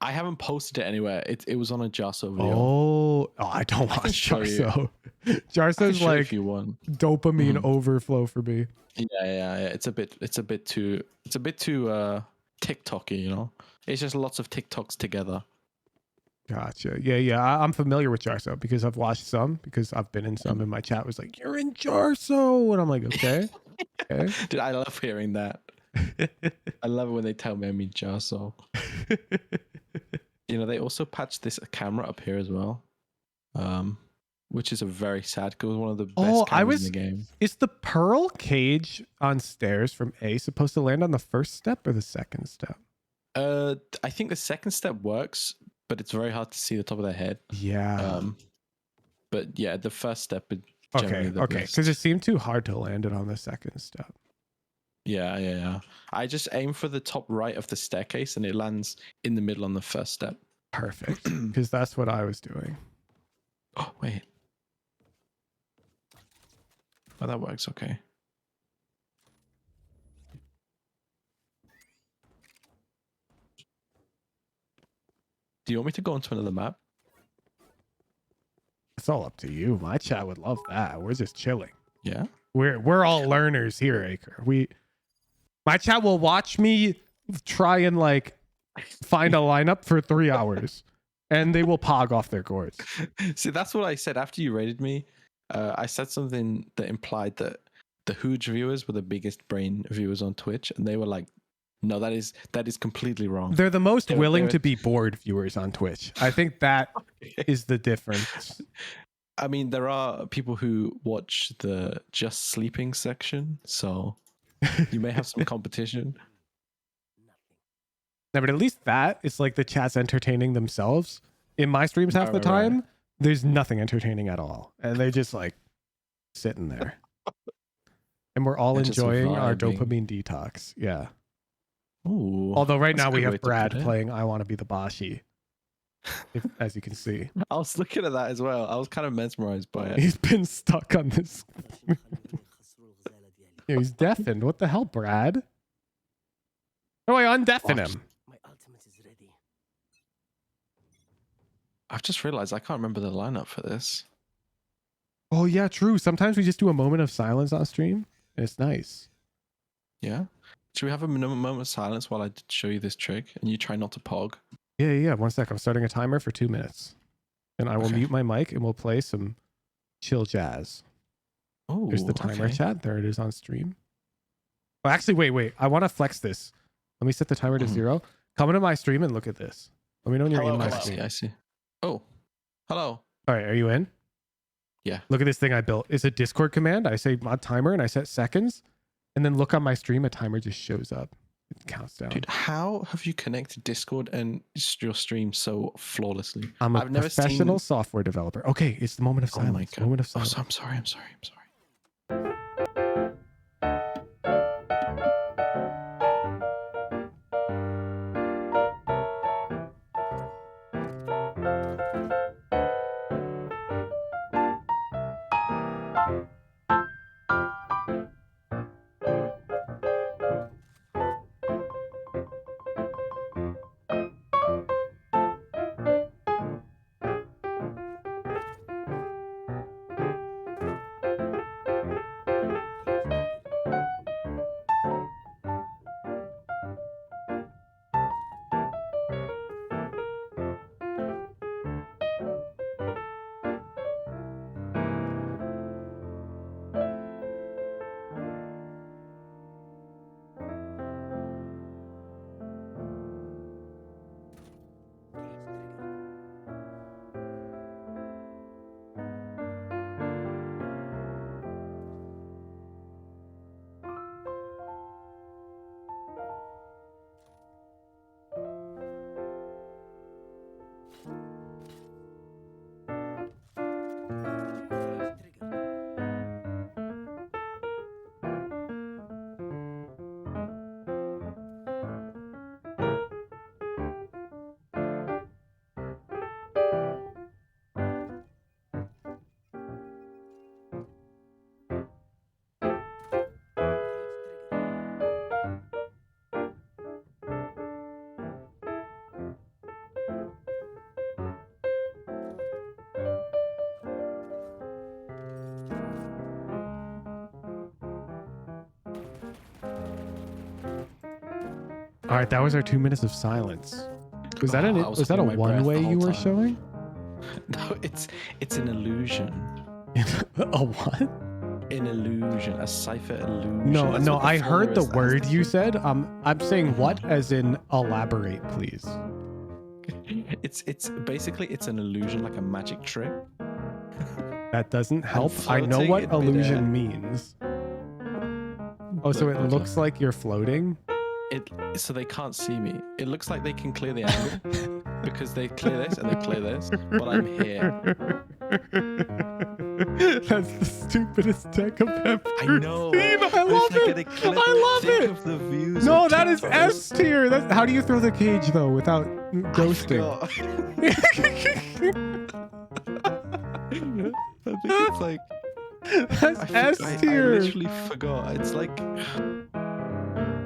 I haven't posted it anywhere. It was on a Jarso video. Oh, I don't watch Jarso. Jarso's like dopamine overflow for me. Yeah. It's a bit too TikToky, you know. It's just lots of TikToks together. Gotcha. Yeah. I'm familiar with Jarso because I've watched some, because I've been in some, and my chat was like, "You're in Jarso," and I'm like, okay. Dude, I love hearing that. I love it when they tell me I'm in Jarso. You know, they also patched this camera up here as well, which is a very sad, because it was one of the best cameras in the game. Is the Pearl cage on stairs from A supposed to land on the first step or the second step? I think the second step works, but it's very hard to see the top of their head. Yeah. But yeah, the first step is okay, because it seemed too hard to land it on the second step. Yeah. I just aim for the top right of the staircase, and it lands in the middle on the first step. Perfect, because that's what I was doing. Oh, wait. Oh, that works okay. Do you want me to go onto another map? It's all up to you. My chat would love that. We're just chilling. Yeah. We're all learners here, Acre. My chat will watch me try and like find a lineup for 3 hours, and they will pog off their gourds. See, that's what I said after you rated me. I said something that implied that the Hooge viewers were the biggest brain viewers on Twitch, and they were like, "No, that is completely wrong." They're the most willing to be bored viewers on Twitch. I think that is the difference. I mean, there are people who watch the just sleeping section, so you may have some competition. No, but at least that is like the chat's entertaining themselves. In my streams half the time, there's nothing entertaining at all, and they're just like sitting there, and we're all enjoying our dopamine detox. Yeah. Ooh, although right now we have Brad playing I Want to Be the Bashi, as you can see. I was looking at that as well. I was kind of mesmerized by it. He's been stuck on this. Yeah, he's deafened. What the hell, Brad? Oh, I undeafen him. I've just realized I can't remember the lineup for this. Oh yeah, true. Sometimes we just do a moment of silence on stream, and it's nice. Yeah. Should we have a moment of silence while I show you this trick, and you try not to pog? Yeah. 1 sec. I'm starting a timer for 2 minutes, and I will mute my mic, and we'll play some chill jazz. Oh, there's the timer chat. There it is on stream. Oh, actually, wait. I want to flex this. Let me set the timer to 0. Come into my stream and look at this. Let me know when you're in my stream. I see. Oh, hello. All right, are you in? Yeah. Look at this thing I built. It's a Discord command. I say mod timer, and I set seconds. And then look on my stream, a timer just shows up. It counts down. Dude, how have you connected Discord and your stream so flawlessly? I'm a professional software developer. Okay, it's the moment of silence. Moment of silence. Oh, I'm sorry. All right, that was our 2 minutes of silence. Was that I an was was that a holding my breath the one-way you whole were time. showing? No, it's an illusion. A what? An illusion, a Cypher illusion. No, That's no, what the I folder heard the is. That has word the you thing. said. I'm saying what as in elaborate, please. It's basically it's an illusion, like a magic trick. That doesn't help. I know floating what in illusion midair. means. Oh, so it Look. looks like you're floating? So they can't see me. It looks like they can clear the angle because they clear this and they clear this, but I'm here. That's the stupidest tech I've ever I know. seen. I love it. I love it. Of the views No, of that is TikTok. S tier. That's how do you throw the cage though without ghosting? I think it's like That's S I tier. literally forgot. It's like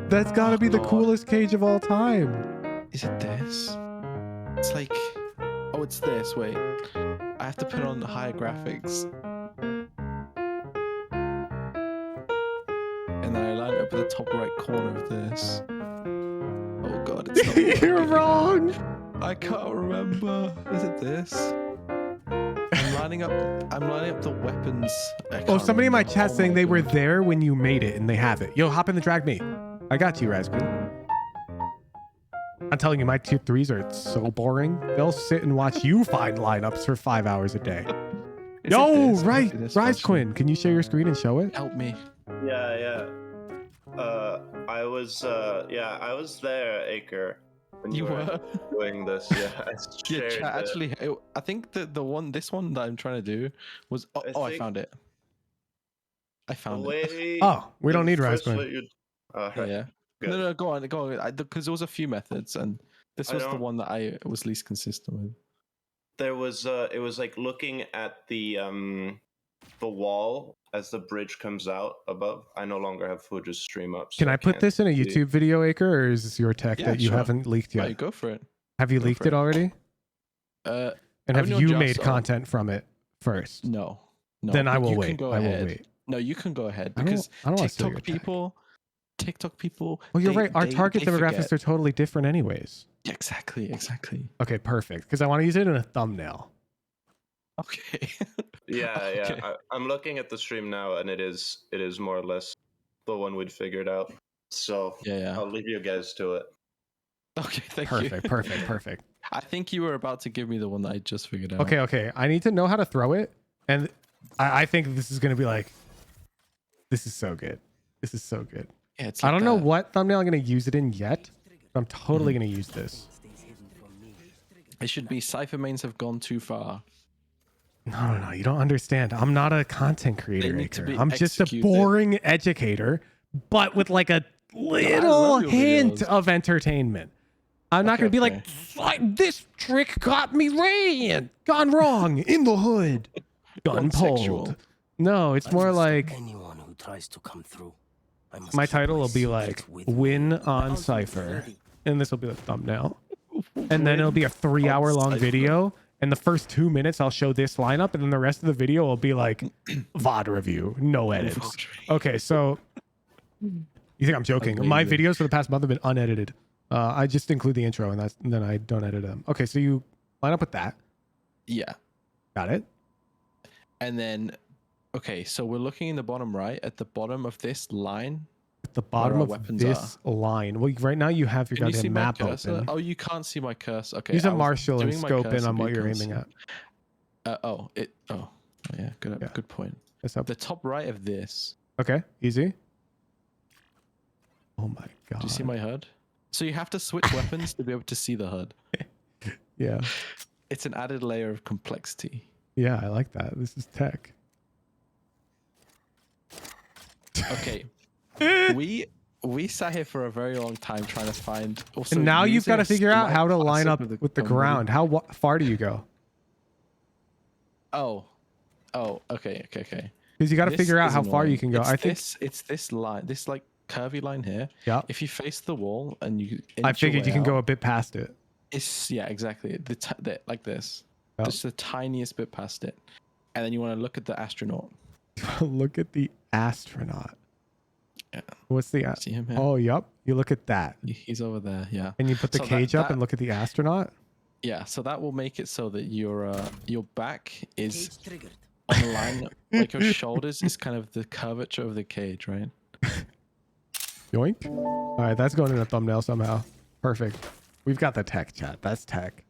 That's got to be the God. coolest cage of all time. Is it this? It's like, oh, it's this. Wait, I have to put on the higher graphics, and then I line up at the top right corner of this. Oh God, it's not You're working. wrong. I can't remember. Is it this? I'm lining up the weapons. Oh, somebody in my chat saying they were there when you made it and they have it. Yo, hop in the drag me. I got you, Razgreen. I'm telling you, my tier 3s are so boring. They'll sit and watch you find lineups for 5 hours a day. Yo, right, Rise Quinn, can you share your screen and show it? Help me. Yeah. I was there, Acre. When you were doing this. Yeah, I Yeah, shared chat, it. actually, I think that this one that I'm trying to do was. I found it. I found it. Oh, we don't need Rise Quinn. Quinn. Yeah. Good. No, go on. Because there was a few methods, and this I was the don't- one that I was least consistent with. There was it was like looking at the wall as the bridge comes out above. I no longer have Fuji's stream up. So Can I put can't this in a see. YouTube video, Acre, or is this your tech Yeah, that you sure. haven't leaked yet? Right, go for it. Have you Go leaked for it already? And And have you made content from it first? No. Then I but will you can wait. go I will ahead. wait. No, you can go ahead I don't- because I don't wanna steal TikTok your people. Oh, you're they- right. Our they- target they demographics forget. are totally different anyways. Exactly. Okay, perfect. Because I want to use it in a thumbnail. Okay. Yeah. Okay. I'm looking at the stream now, and it is more or less the one we'd figured out. So Yeah. I'll leave you guys to it. Okay, thank you. Perfect. I think you were about to give me the one that I just figured out. Okay. I need to know how to throw it. And I think this is going to be like, this is so good. This is so good. Yeah, it's I like don't know that. what thumbnail I'm going to use it in yet, but I'm totally going to use this. It should be Cypher mains have gone too far. No. You don't understand. I'm not a content creator, need to Acre. be I'm just a executed. boring educator, but with like a little love your hint videos. of entertainment. I'm not going to be like, this trick got me gone wrong in the hood. Gun sexual. pulled. No, it's more like Anyone who tries to come through, I must my keep title my will be like secret with win me. on Cypher. And this will be the thumbnail. And then it'll be a 3-hour-long video. And the first 2 minutes, I'll show this lineup. And then the rest of the video will be like VOD review. No edits. Okay, so you think I'm joking. My Amazing. videos for the past month have been unedited. I just include the intro and then I don't edit them. Okay, so you line up with that. Yeah. Got it? And then, okay, so we're looking in the bottom right at the bottom of this line. At the bottom our of weapons this line. Well, right now you have your Can you see goddamn my map cursor? open. Oh, you can't see my cursor. Okay. Use a I was Marshall and doing my scope in cursor, on but what you you're can't aiming see. at. Oh, yeah, good point. That's up. The top right of this. Okay, easy. Oh my god. Do you see my HUD? So you have to switch weapons to be able to see the HUD. Yeah. It's an added layer of complexity. Yeah, I like that. This is tech. Okay. we sat here for a very long time trying to find. Also, And now you've got to using a figure out how to line up classic with the gun. ground. How far do you go? Oh, okay. Because you got to This figure out is how far you can go. It's I think it's this line, this like curvy line here. Yeah. If you face the wall and you, I inch your figured you way can go out, a bit past it. It's exactly like this, Yep. just the tiniest bit past it, and then you want to look at the astronaut. Look at the astronaut. What's the See him here? Oh, yep. You look at that. He's over there. Yeah. And you put the So cage up that- and look at the astronaut. Yeah. So that will make it so that your back is on the line, like your shoulders is kind of the curvature of the cage, right? Yoink. All right, that's going in a thumbnail somehow. Perfect. We've got the tech, chat. That's tech.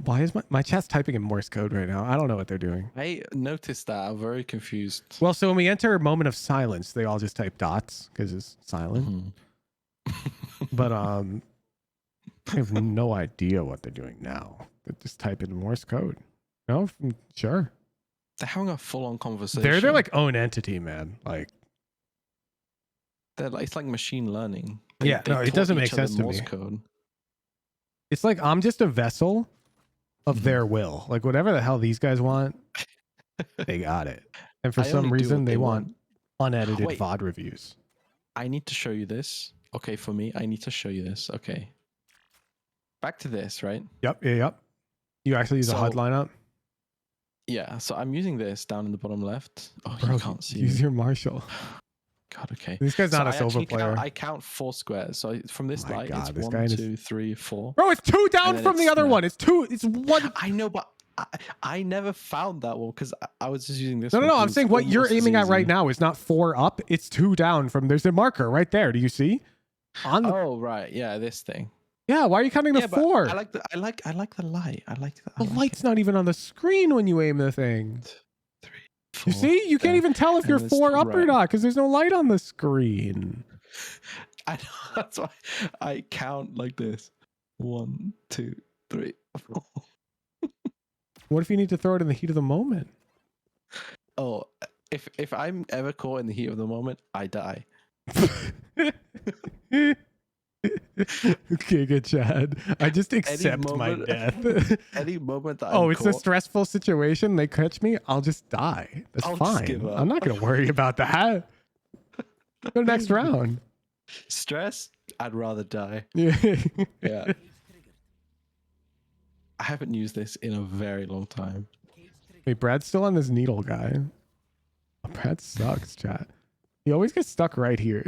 Why is my chat's typing in Morse code right now? I don't know what they're doing. I noticed that. I'm very confused. Well, so when we enter a moment of silence, they all just type dots because it's silent. But I have no idea what they're doing now. They just type in Morse code. No, sure. They're having a full-on conversation. They're their like own entity, man. Like they're like, it's like machine learning. Yeah, no, it doesn't make sense to Morse me. code. It's like I'm just a vessel of their will. Like whatever the hell these guys want, they got it. And for I some only do reason, what they they want unedited Wait. VOD reviews. I need to show you this. Okay, for me, I need to show you this. Okay. Back to this, right? Yep. You actually use a HUD lineup? Yeah, so I'm using this down in the bottom left. Oh, Bro, you can't see use me. your Marshall. God, okay. This guy's not a I silver actually player. I count 4 squares. So from this My light, God, it's this 1, guy is- 2, 3, 4. Bro, it's 2 down then from the it's other snap. one. It's 1. I know, but I never found that one because I was just using this No, one. I'm 'cause saying it's what you're almost as aiming at right easy. now is not 4 up. It's 2 down from. There's a marker right there. Do you see? On the, Oh right, yeah, this thing. yeah. Why are you counting the Yeah, but 4? I like the light. I like The light's not even on the screen when you aim the thing. 4, You see? You can't even tell if and you're it's 4 up or red. not because there's no light on the screen. I know, that's why I count like this. 1, 2, 3, 4. What if you need to throw it in the heat of the moment? Oh, if I'm ever caught in the heat of the moment, I die. Okay, good, Chad. I just accept my moment- death. Any moment that Oh, I'm it's a caught, stressful situation. They catch me, I'll just die. That's I'll just fine. give up. I'm not going to worry about that. Go to next round. stress, I'd rather die. Yeah. Yeah. I haven't used this in a very long time. Wait, Brad's still on this needle guy. Oh, Brad sucks, chat. He always gets stuck right here.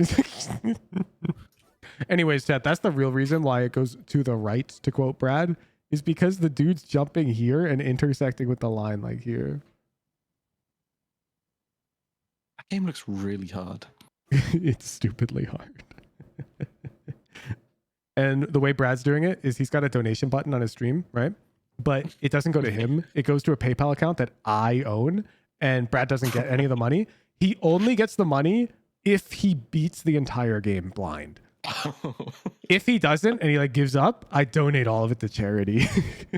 Anyways, chat, that's the real reason why it goes to the right, to quote Brad, is because the dude's jumping here and intersecting with the line like here. That game looks really hard. It's stupidly hard. And the way Brad's doing it is he's got a donation button on his stream, right? But it doesn't go to him. It goes to a PayPal account that I own, and Brad doesn't get any of the money. He only gets the money if he beats the entire game blind. If he doesn't and he like gives up, I donate all of it to charity.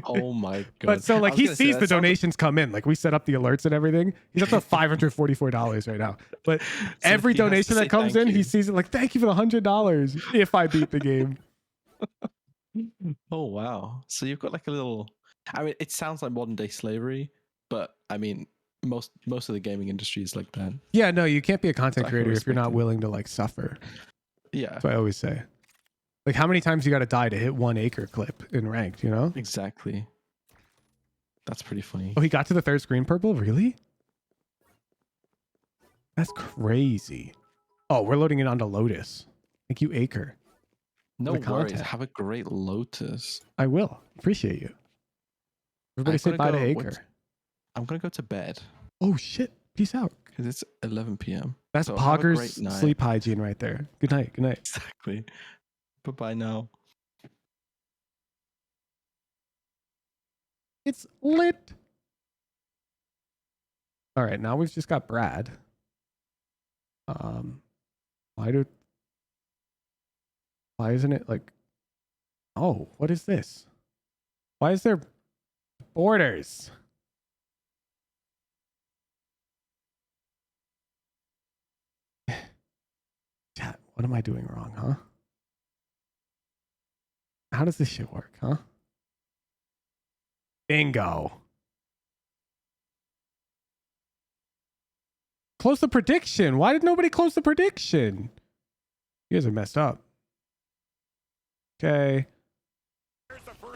Oh my god. But so like I was he gonna say, sees that the sounds- donations come in. Like we set up the alerts and everything. He's up to $544 right now. But every he has to donation say that comes thank in, he you. sees it like, thank you for the $100 if I beat the game. Oh wow. So you've got like a little, I mean, it sounds like modern day slavery, but I mean most of the gaming industry is like that. Yeah, no, you can't be a content So I can creator if you're respect not it. willing to like suffer. Yeah. That's what I always say. Like how many times you got to die to hit 1 acre clip in ranked, you know? Exactly. That's pretty funny. Oh, he got to the 3rd screen purple? Really? That's crazy. Oh, we're loading it onto Lotus. Thank you, Acre. No the worries. content. Have a great Lotus. I will. Appreciate you. Everybody I'm say gonna bye to go- Acre. what's- I'm gonna go to bed Oh shit. Peace out. because it's 11 p.m. That's So have a Pogger's great night. sleep hygiene right there. Good night. Good night. Exactly. Bye bye now. It's lit. All right, now we've just got Brad. Why isn't it like, oh, what is this? Why is there borders? Chat, what am I doing wrong, huh? How does this shit work, huh? Bingo. Close the prediction. Why did nobody close the prediction? You guys are messed up. Okay.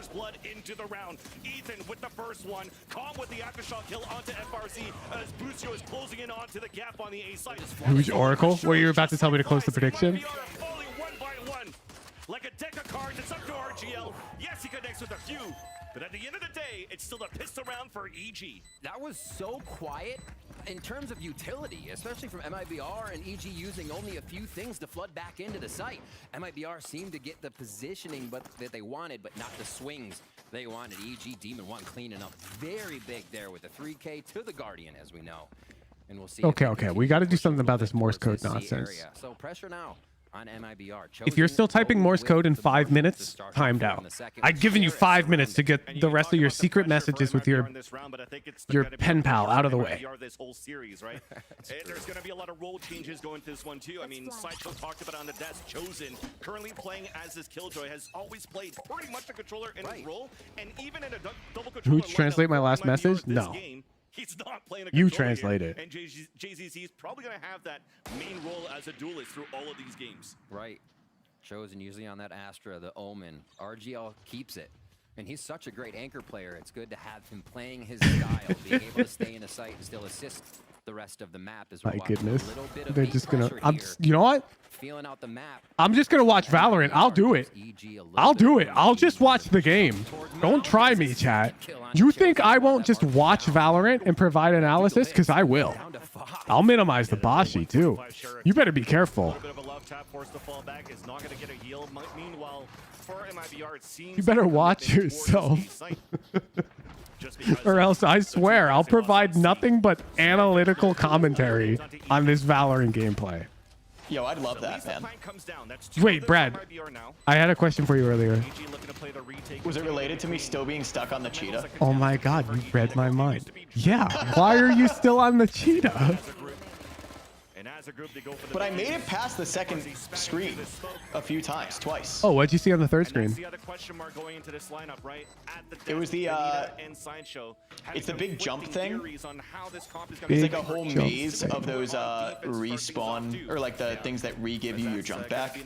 first blood into the round. Ethan with the first one. Calm with the aftershock kill onto FRZ as Busio is closing in onto the gap on the A side. Who's Oracle? Were you about to tell me to close the prediction? Falling one by one. Like a deck of cards, it's up to RGL. Yes, he connects with a few. But at the end of the day, it's still a pistol round for EG. That was so quiet in terms of utility, especially from MIBR and EG using only a few things to flood back into the site. MIBR seemed to get the positioning that they wanted, but not the swings they wanted. EG Demon 1 cleaning up very big there with the 3K to the Guardian, as we know. And we'll see. Okay. We got to do something about this Morse code nonsense. So pressure now on MIBR. If you're still typing Morse code in 5 minutes, timed out. I've given you 5 minutes to get the rest of your secret messages with your pen pal out of the way. This whole series, right? There's going to be a lot of role changes going to this one too. I mean, Sideshow talked about on the desk. Chosen, currently playing as this Killjoy, has always played pretty much a controller in his role, and even in a double controller. Who translate my last message? No. He's not playing a You controller translate here, it. And JZZ is probably going to have that main role as a duelist through all of these games. Right. Chosen usually on that Astra, the Omen. RGL keeps it. And he's such a great anchor player. It's good to have him playing his style, being able to stay in a site and still assist the rest of the map as well. My goodness. They're just going to... You know what? Feeling out the map. I'm just going to watch Valorant. I'll do it. I'll do it. I'll just watch the game. Don't try me, chat. You think I won't just watch Valorant and provide analysis? Because I will. I'll minimize the Bashi, too. You better be careful. You better watch yourself. Or else, I swear, I'll provide nothing but analytical commentary on this Valorant gameplay. Yo, I'd love that, man. Wait, Brad, I had a question for you earlier. Was it related to me still being stuck on the cheetah? Oh my god, you read my mind. Yeah, why are you still on the cheetah? But I made it past the second screen a few times, twice. Oh, what'd you see on the third screen? It was the, it's the big jump thing. It's like a whole maze of those respawn, or like the things that re-give you your jump back.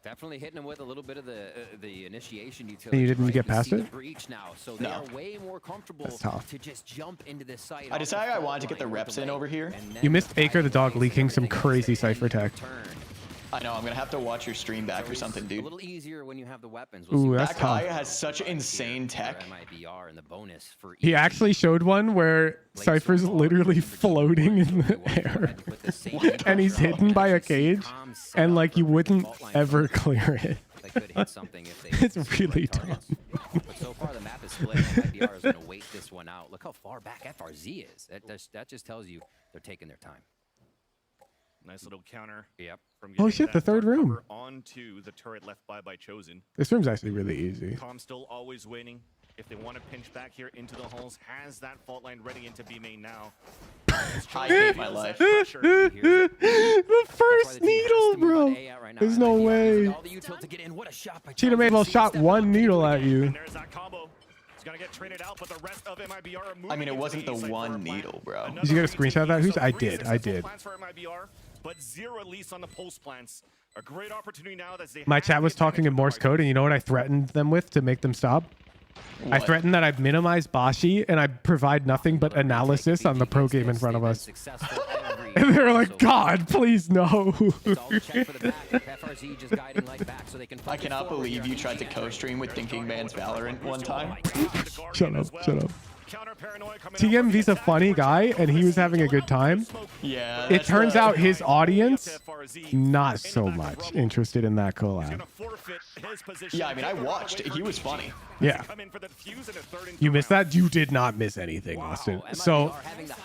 Definitely hitting him with a little bit of the initiation utility. And you didn't get past it? Now, so they are way more comfortable to just jump into this site. I decided I wanted to get the reps in over here. You missed AcreTheDog leaking some crazy Cypher tech. I know, I'm gonna have to watch your stream back or something, dude. A little easier when you have the weapons. Ooh, that's that guy tough. has such insane tech. MIBR and the bonus for He actually showed one where Cypher's literally floating in the air. And he's hidden by a cage. And like you wouldn't ever clear it. It's really dumb. But so far the map is split. MIBR is going to wait this one out. Look how far back FRZ is. That just tells you they're taking their time. Nice little counter. Yep. Oh shit, the third room. Onto the turret left by Chosen. This room's actually really easy. Com still always waiting. If they want to pinch back here into the halls, has that fault line ready into B main now. I hate my life. The first needle, bro. There's no way. Cheetah Mabel shot one needle at you. I mean, it wasn't the one needle, bro. Did you get a screenshot of that? Who's? I did. But zero at least on the post plants. A great opportunity now that they My chat was talking in Morse code, and you know what I threatened them with to make them stop? I threatened that I'd minimize Bashi and I'd provide nothing but analysis on the pro game in front of us. And they were like, God, please no. I cannot believe you tried to co-stream with Thinking Man's Valorant one time. Shut up, shut up. TMV's a funny guy, and he was having a good time. Yeah. It turns out his audience, not so much interested in that collab. Yeah, I mean, I watched. He was funny. Yeah. You missed that? You did not miss anything, Austin. So,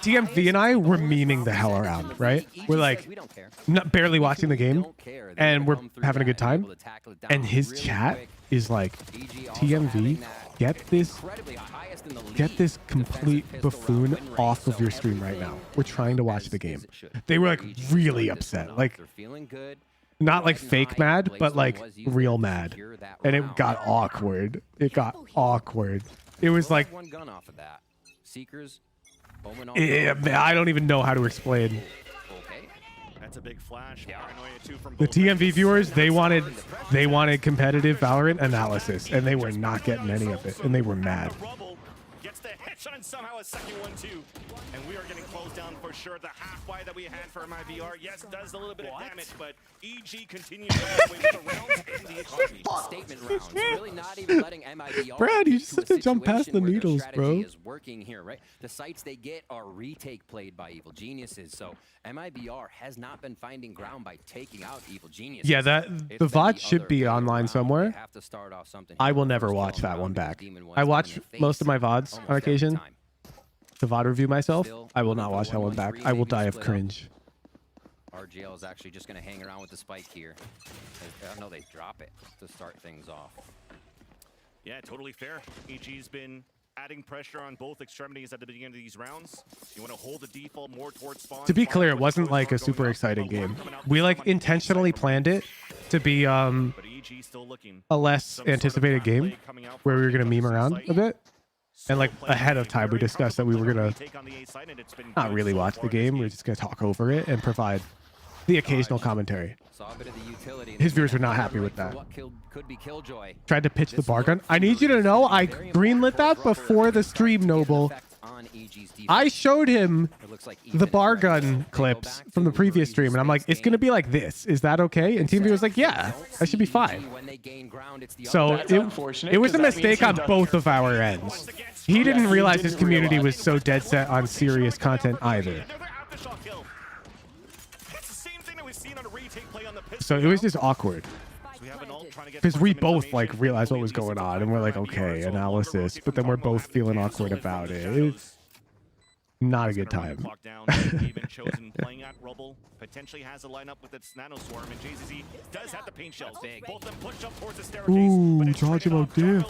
TMV and I were memeing the hell around, right? We're like, barely watching the game, and we're having a good time. And his chat is like, TMV, get this complete buffoon off of your stream right now. We're trying to watch the game. They were like really upset. Like, not like fake mad, but like real mad. And it got awkward. It got awkward. It was like, I don't even know how to explain. That's a big flash. Paranoia too from The both TMV viewers, they wanted competitive Valorant analysis, and they were not getting any of it, and they were mad. Gets the headshot and somehow a second one too. And we are getting closed down for sure. The half-buy that we had for MIBR, yes, does a little bit of damage, but EG continues to get away with the rounds and the economy. Statement rounds, really not even letting MIBR Brad, you just get have to to a jump past situation the where their needles, strategy bro. is working here, right? The sites they get are retake played by Evil Geniuses, so MIBR has not been finding ground by taking out Evil Geniuses. Yeah, the VOD should be online somewhere. Have to start off something I will never watch that one back. I watch most of my VODs on occasion. To VOD review myself, I will not watch that one back. I will die of cringe. RGL is actually just going to hang around with the spike here. No, they drop it to start things off. Yeah, totally fair. EG's been adding pressure on both extremities at the beginning of these rounds. You want to hold the default more towards spawn. To be clear, it wasn't like a super exciting game. We like intentionally planned it to be a less anticipated game where we were going to meme around a bit. And like ahead of time, we discussed that we were going to not really watch the game. We were just going to talk over it and provide the occasional commentary. His viewers were not happy with that. Tried to pitch the bar gun. I need you to know I greenlit that before the stream, Noble. I showed him the bar gun clips from the previous stream, and I'm like, it's going to be like this. Is that okay? And TeamV was like, yeah, that should be fine. So it was a mistake on both of our ends. He didn't realize his community was so dead set on serious content either. So it was just awkward. Because we both like realized what was going on, and we're like, okay, analysis, but then we're both feeling awkward about it. It's not a good time. Even chosen playing at Rubble potentially has a lineup with its nano swarm, and JZZ does have the paint shells. Both of them push up towards the staircase. Ooh, charge him out there.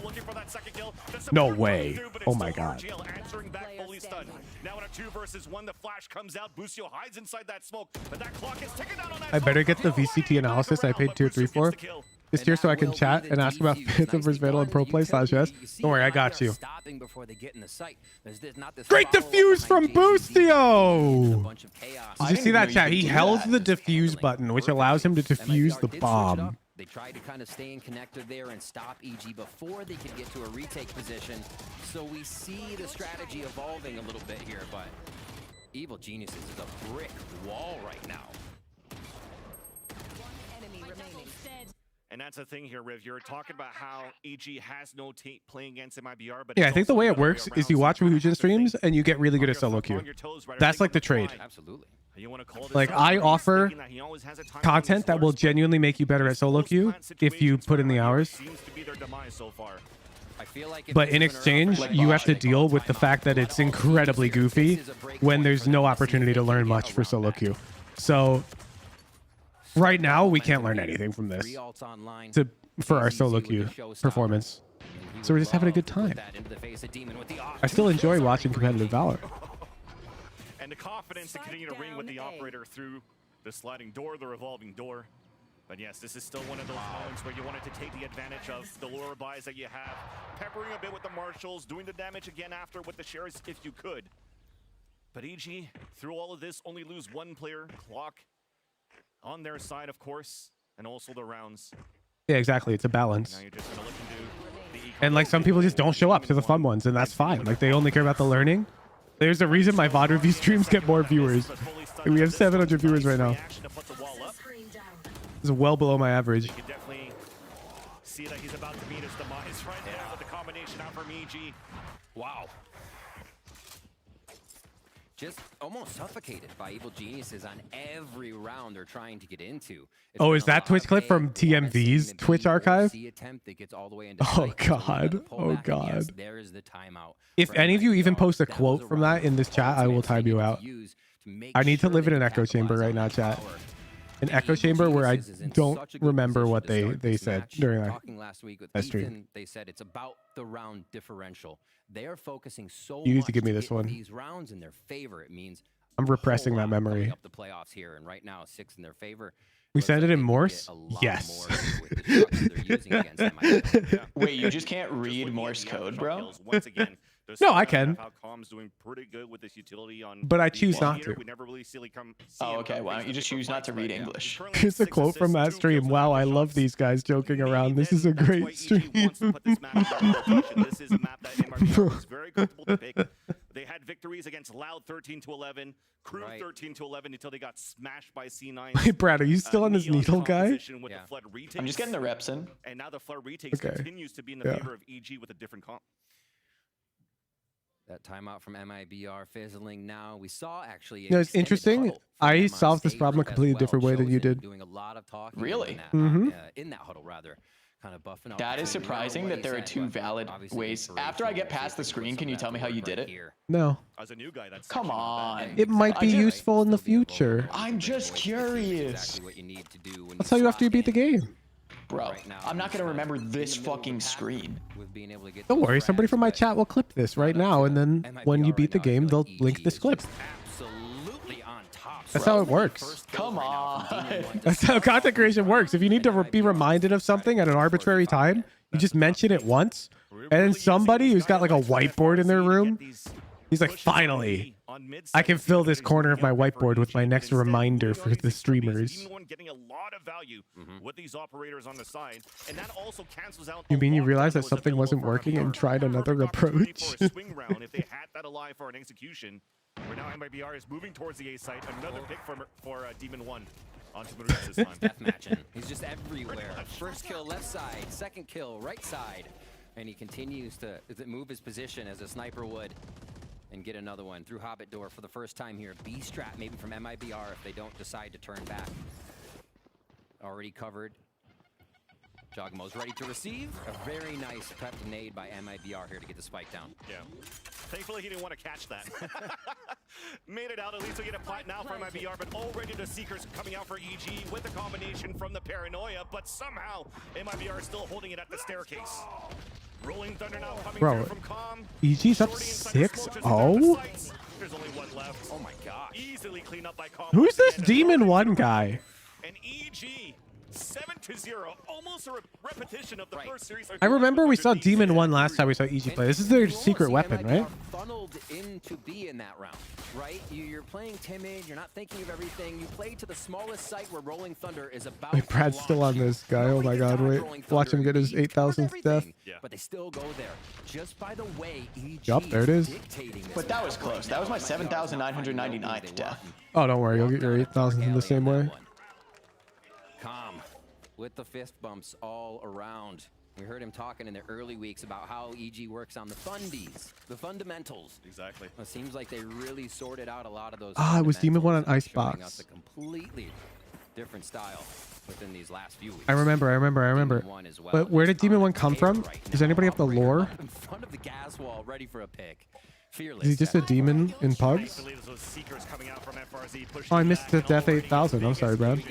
No way. Oh my god. Answering back fully stunned. Now in a 2 versus 1, the flash comes out. Busio hides inside that smoke, but that clock is ticking down on that. I better get the VCT analysis I paid tier 3 for. This tier so I can chat and ask about Phantom vs Vandal and Pro Play /S. Don't worry, I got you. Great defuse from Busio! Did you see that, chat? He held the defuse button, which allows him to defuse the bomb. They tried to kind of stay in connector there and stop EG before they could get to a retake position. So we see the strategy evolving a little bit here, but Evil Geniuses is a brick wall right now. And that's the thing here, Riv. You're talking about how EG has no tape playing against MIBR, but yeah, I think the way it works is you watch Woohoojin streams and you get really good at solo queue. That's like the trade. Absolutely. Like I offer content that will genuinely make you better at solo queue if you put in the hours. But in exchange, you have to deal with the fact that it's incredibly goofy when there's no opportunity to learn much for solo queue. So right now, we can't learn anything from this for our solo queue performance. So we're just having a good time. I still enjoy watching competitive Valor. And the confidence to continue to ring with the operator through the sliding door, the revolving door. But yes, this is still one of those moments where you wanted to take the advantage of the lower buys that you have, peppering a bit with the marshals, doing the damage again after with the shares if you could. But EG, through all of this, only lose one player, Clock, on their side, of course, and also the rounds. Yeah, exactly. It's a balance. And like some people just don't show up to the fun ones, and that's fine. Like they only care about the learning. There's a reason my VOD review streams get more viewers. We have 700 viewers right now. This is well below my average. You can definitely see that he's about to meet his demise right there with the combination out from EG. Wow. Just almost suffocated by Evil Geniuses on every round they're trying to get into. Oh, is that Twitch clip from TMV's Twitch archive? Oh god. Oh god. If any of you even post a quote from that in this chat, I will time you out. I need to live in an echo chamber right now, chat. An echo chamber where I don't remember what they said during that stream. They said it's about the round differential. They are focusing so You need to much give me to this get one. these rounds in their favor. It means I'm repressing that memory. up the playoffs here, and right now 6 in their favor. We said it in Morse? Yes. Wait, you just can't read Morse code, bro? Once again, No, I can. How Calm's doing pretty good with this utility on. But I the choose not meter. to. We never really see him Oh, okay. Why don't you just choose not to read English? Here's a quote from that stream. Wow, I love these guys joking around. This is a great stream. This is a map that MIBR is very comfortable to pick. They had victories against Loud 13-11, Crew 13-11 until they got smashed by C9. Hey, Brad, are you still on this needle guy? I'm just getting the reps in. And now the Flood retakes continues to be in the favor of EG with a different comp. That timeout from MIBR fizzling now. We saw actually. No, it's interesting. I solved this problem a completely different way than you did. Doing a lot of talking. Really? In that huddle, rather. Kind of buffing out. That is surprising that there are two valid ways. After I get past the screen, can you tell me how you did it? No. As a new guy, that's Come on. It might be useful in the future. I'm just curious. I'll tell you after you beat the game. Bro, I'm not going to remember this fucking screen. Don't worry, somebody from my chat will clip this right now, and then when you beat the game, they'll link this clip. That's how it works. Come on. That's how content creation works. If you need to be reminded of something at an arbitrary time, you just mention it once, and then somebody who's got like a whiteboard in their room, he's like, finally, I can fill this corner of my whiteboard with my next reminder for the streamers. Getting a lot of value with these operators on the side, and that also cancels out. You mean you realized that something wasn't working and tried another approach? Swing round if they had that alive for an execution. Where now MIBR is moving towards the A site. Another pick for Demon 1 onto Maurice this time. Deathmatching. He's just everywhere. First kill left side, second kill right side, and he continues to move his position as a sniper would. And get another one through Hobbit door for the first time here. B-strat maybe from MIBR if they don't decide to turn back. Already covered. Jogmo's ready to receive. A very nice prep nade by MIBR here to get the spike down. Yeah. Thankfully, he didn't want to catch that. Made it out. At least we get a plat now from MIBR, but already the Seekers coming out for EG with a combination from the Paranoia, but somehow MIBR is still holding it at the staircase. Rolling Thunder now coming Bro, from Calm. EG's up 6-0? There's only one left. Oh my gosh. Easily cleaned up by Calm. Who's this Demon 1 guy? And EG 7-0, almost a repetition of the first series. I remember we saw Demon 1 last time we saw EG play. This is their secret weapon, right? Funneled into B in that round, right? You're playing timid, you're not thinking of everything. You play to the smallest site where Rolling Thunder is about. Wait, Brad's still on this guy. Oh my god, wait. Watch him get his 8,000th death. But they still go there. Just by the way, EG Yup, there it is. But that was close. That was my 7,999th death. Oh, don't worry. You'll get your 8,000 in the same way. Calm with the fist bumps all around. We heard him talking in the early weeks about how EG works on the fundies, the fundamentals. Exactly. It seems like they really sorted out a lot of those. Ah, it was Demon 1 on showing us Icebox. a completely different style within these last few weeks. I remember. But where did Demon 1 come from? Does anybody have the lore? In front of the gas wall, ready for a pick. Is he just a demon in pugs? Oh, I missed the death 8,000. I'm sorry, Brad.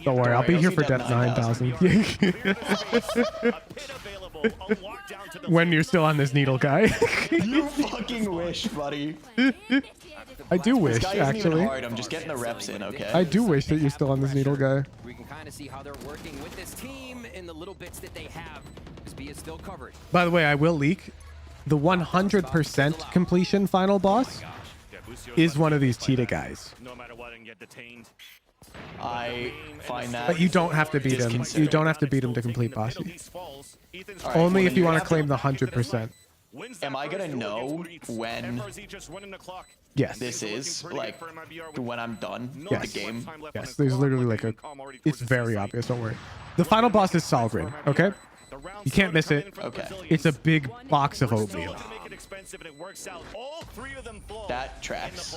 Don't worry, I'll be here for death 9,000. When you're still on this needle, guy. You fucking wish, buddy. I do wish, this guy isn't even actually. hard. I'm just getting the reps in, okay? I do wish that you're still on this needle, guy. We can kind of see how they're working with this team in the little bits that they have. This B is still covered. By the way, I will leak. The 100% completion final boss is one of these cheetah guys. No matter what, and get detained. I find that. But you don't have to beat him. You don't have to beat him to complete bossy. Only if you want to claim the 100%. Am I gonna know when Yes. this is, like, when I'm done Yes. with the game? Yes, there's literally like a... It's very obvious, don't worry. The final boss is Sovereign, okay? You can't miss it. Okay. It's a big box of oatmeal. That tracks.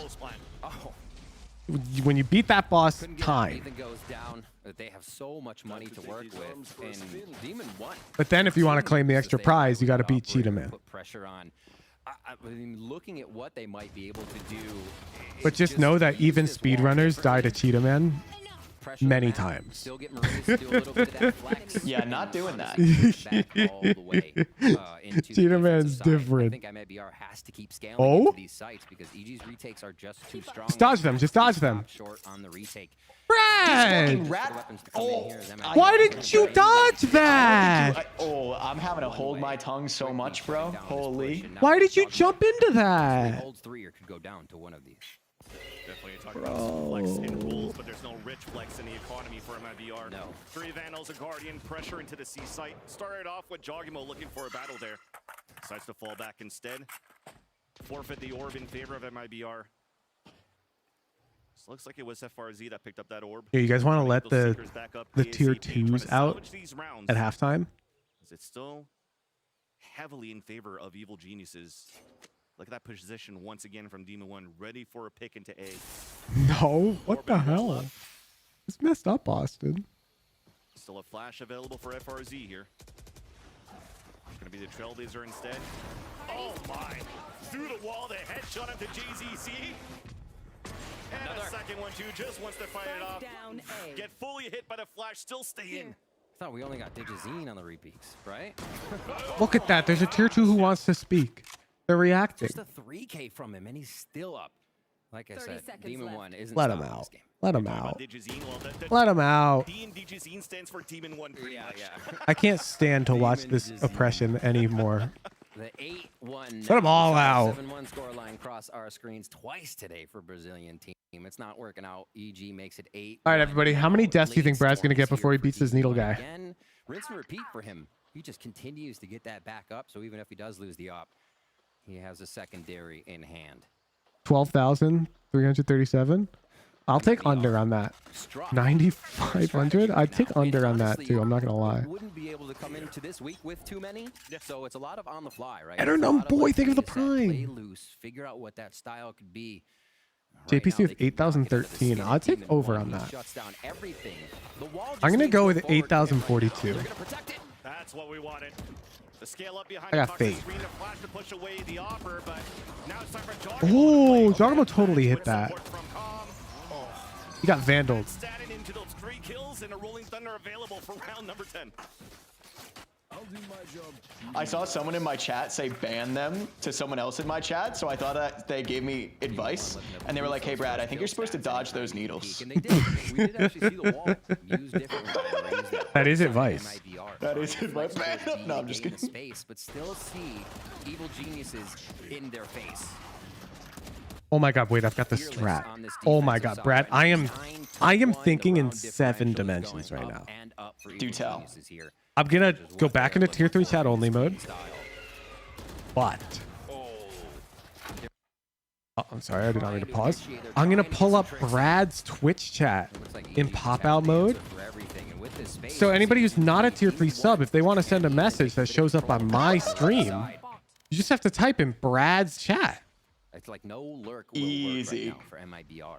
When you beat that boss, time. Ethan goes down. They have so much money to work with, and Demon won. But then if you want to claim the extra prize, you got to beat Cheetah Man. Put pressure on. I mean, looking at what they might be able to do. But just know that even speedrunners die to Cheetah Man. pressure many map, times. Still get Maurice to do a little bit of that flex. Yeah, not doing that. Back all the way, into the Cheetah Man's defensive side. different. I think MIBR has to keep scaling Oh? into these sites because EG's retakes are just too strong. Just dodge them. Just dodge them. Short on the retake. Fucking Brad! rat. Oh, Why didn't you dodge that? Oh, I'm having to hold my tongue so much, bro. Holy. Why did you jump into that? Holds 3 or could go down to one of these. Definitely talking about some flex in rules, but there's no rich flex in the economy for MIBR. No. 3 Vandals, a Guardian, pressure into the C site. Started off with Jogimo looking for a battle there. Decides to fall back instead. Forfeit the orb in favor of MIBR. Looks like it was FRZ that picked up that orb. Yeah, you guys want to let the tier ASAP, 2s out at halftime? It's still heavily in favor of Evil Geniuses. Look at that position once again from Demon 1, ready for a pick into A. No, what the hell? It's messed up, Austin. Still a flash available for FRZ here. Gonna be the Trailblazer instead. Oh my! Through the wall, the headshot into JZC. And a second one too, just wants to fight it off. Get fully hit by the flash, still stay in. I thought we only got Digizine on the repeats, right? Look at that. There's a tier 2 who wants to speak. They're reacting. Just a 3K from him, and he's still up. Like I said, Demon 1 isn't Let him stopping out. this game. Let him out. Let him out. D in Digizine stands for Demon 1 pretty much. I can't stand to watch this oppression anymore. The 8-1. Let 'em all out. 7-1 scoreline cross our screens twice today for Brazilian team. It's not working out. EG makes it 8. All right, everybody. How many deaths do you think Brad's going to get before he beats this needle guy? Again, rinse and repeat for him. He just continues to get that back up. So even if he does lose the op, he has a secondary in hand. 12,337. I'll take under on that. 9,500. I'd take under on that too. I'm not gonna lie. Wouldn't be able to come into this week with too many, so it's a lot of on the fly, right? I don't know, boy. Think of the Play prime. loose, figure out what that style could be. JPC is 8,013. I'll take over on that. I'm gonna go with 8,042. That's what we wanted. The scale up behind I got the faith. screen to flash to push away the offer, but now it's time for Oh, Jogamo totally hit that. He got vandaled. Standing into those 3 kills and a Rolling Thunder available for round number 10. I'll do my job. I saw someone in my chat say ban them to someone else in my chat, so I thought that they gave me advice, and they were like, "Hey, Brad, I think you're supposed to dodge those needles." That is advice. That is advice. No, I'm just kidding. Space, but still see evil geniuses in their face. Oh my god, wait, I've got the strat. Oh my god, Brad, I am thinking in 7 dimensions right now. Do tell. I'm gonna go back into tier 3 chat only mode. But oh, I'm sorry, I did not mean to pause. I'm gonna pull up Brad's Twitch chat in pop-out mode. So anybody who's not a tier 3 sub, if they want to send a message that shows up on my stream, you just have to type in Brad's chat. It's like no lurk will Easy. work right now for MIBR.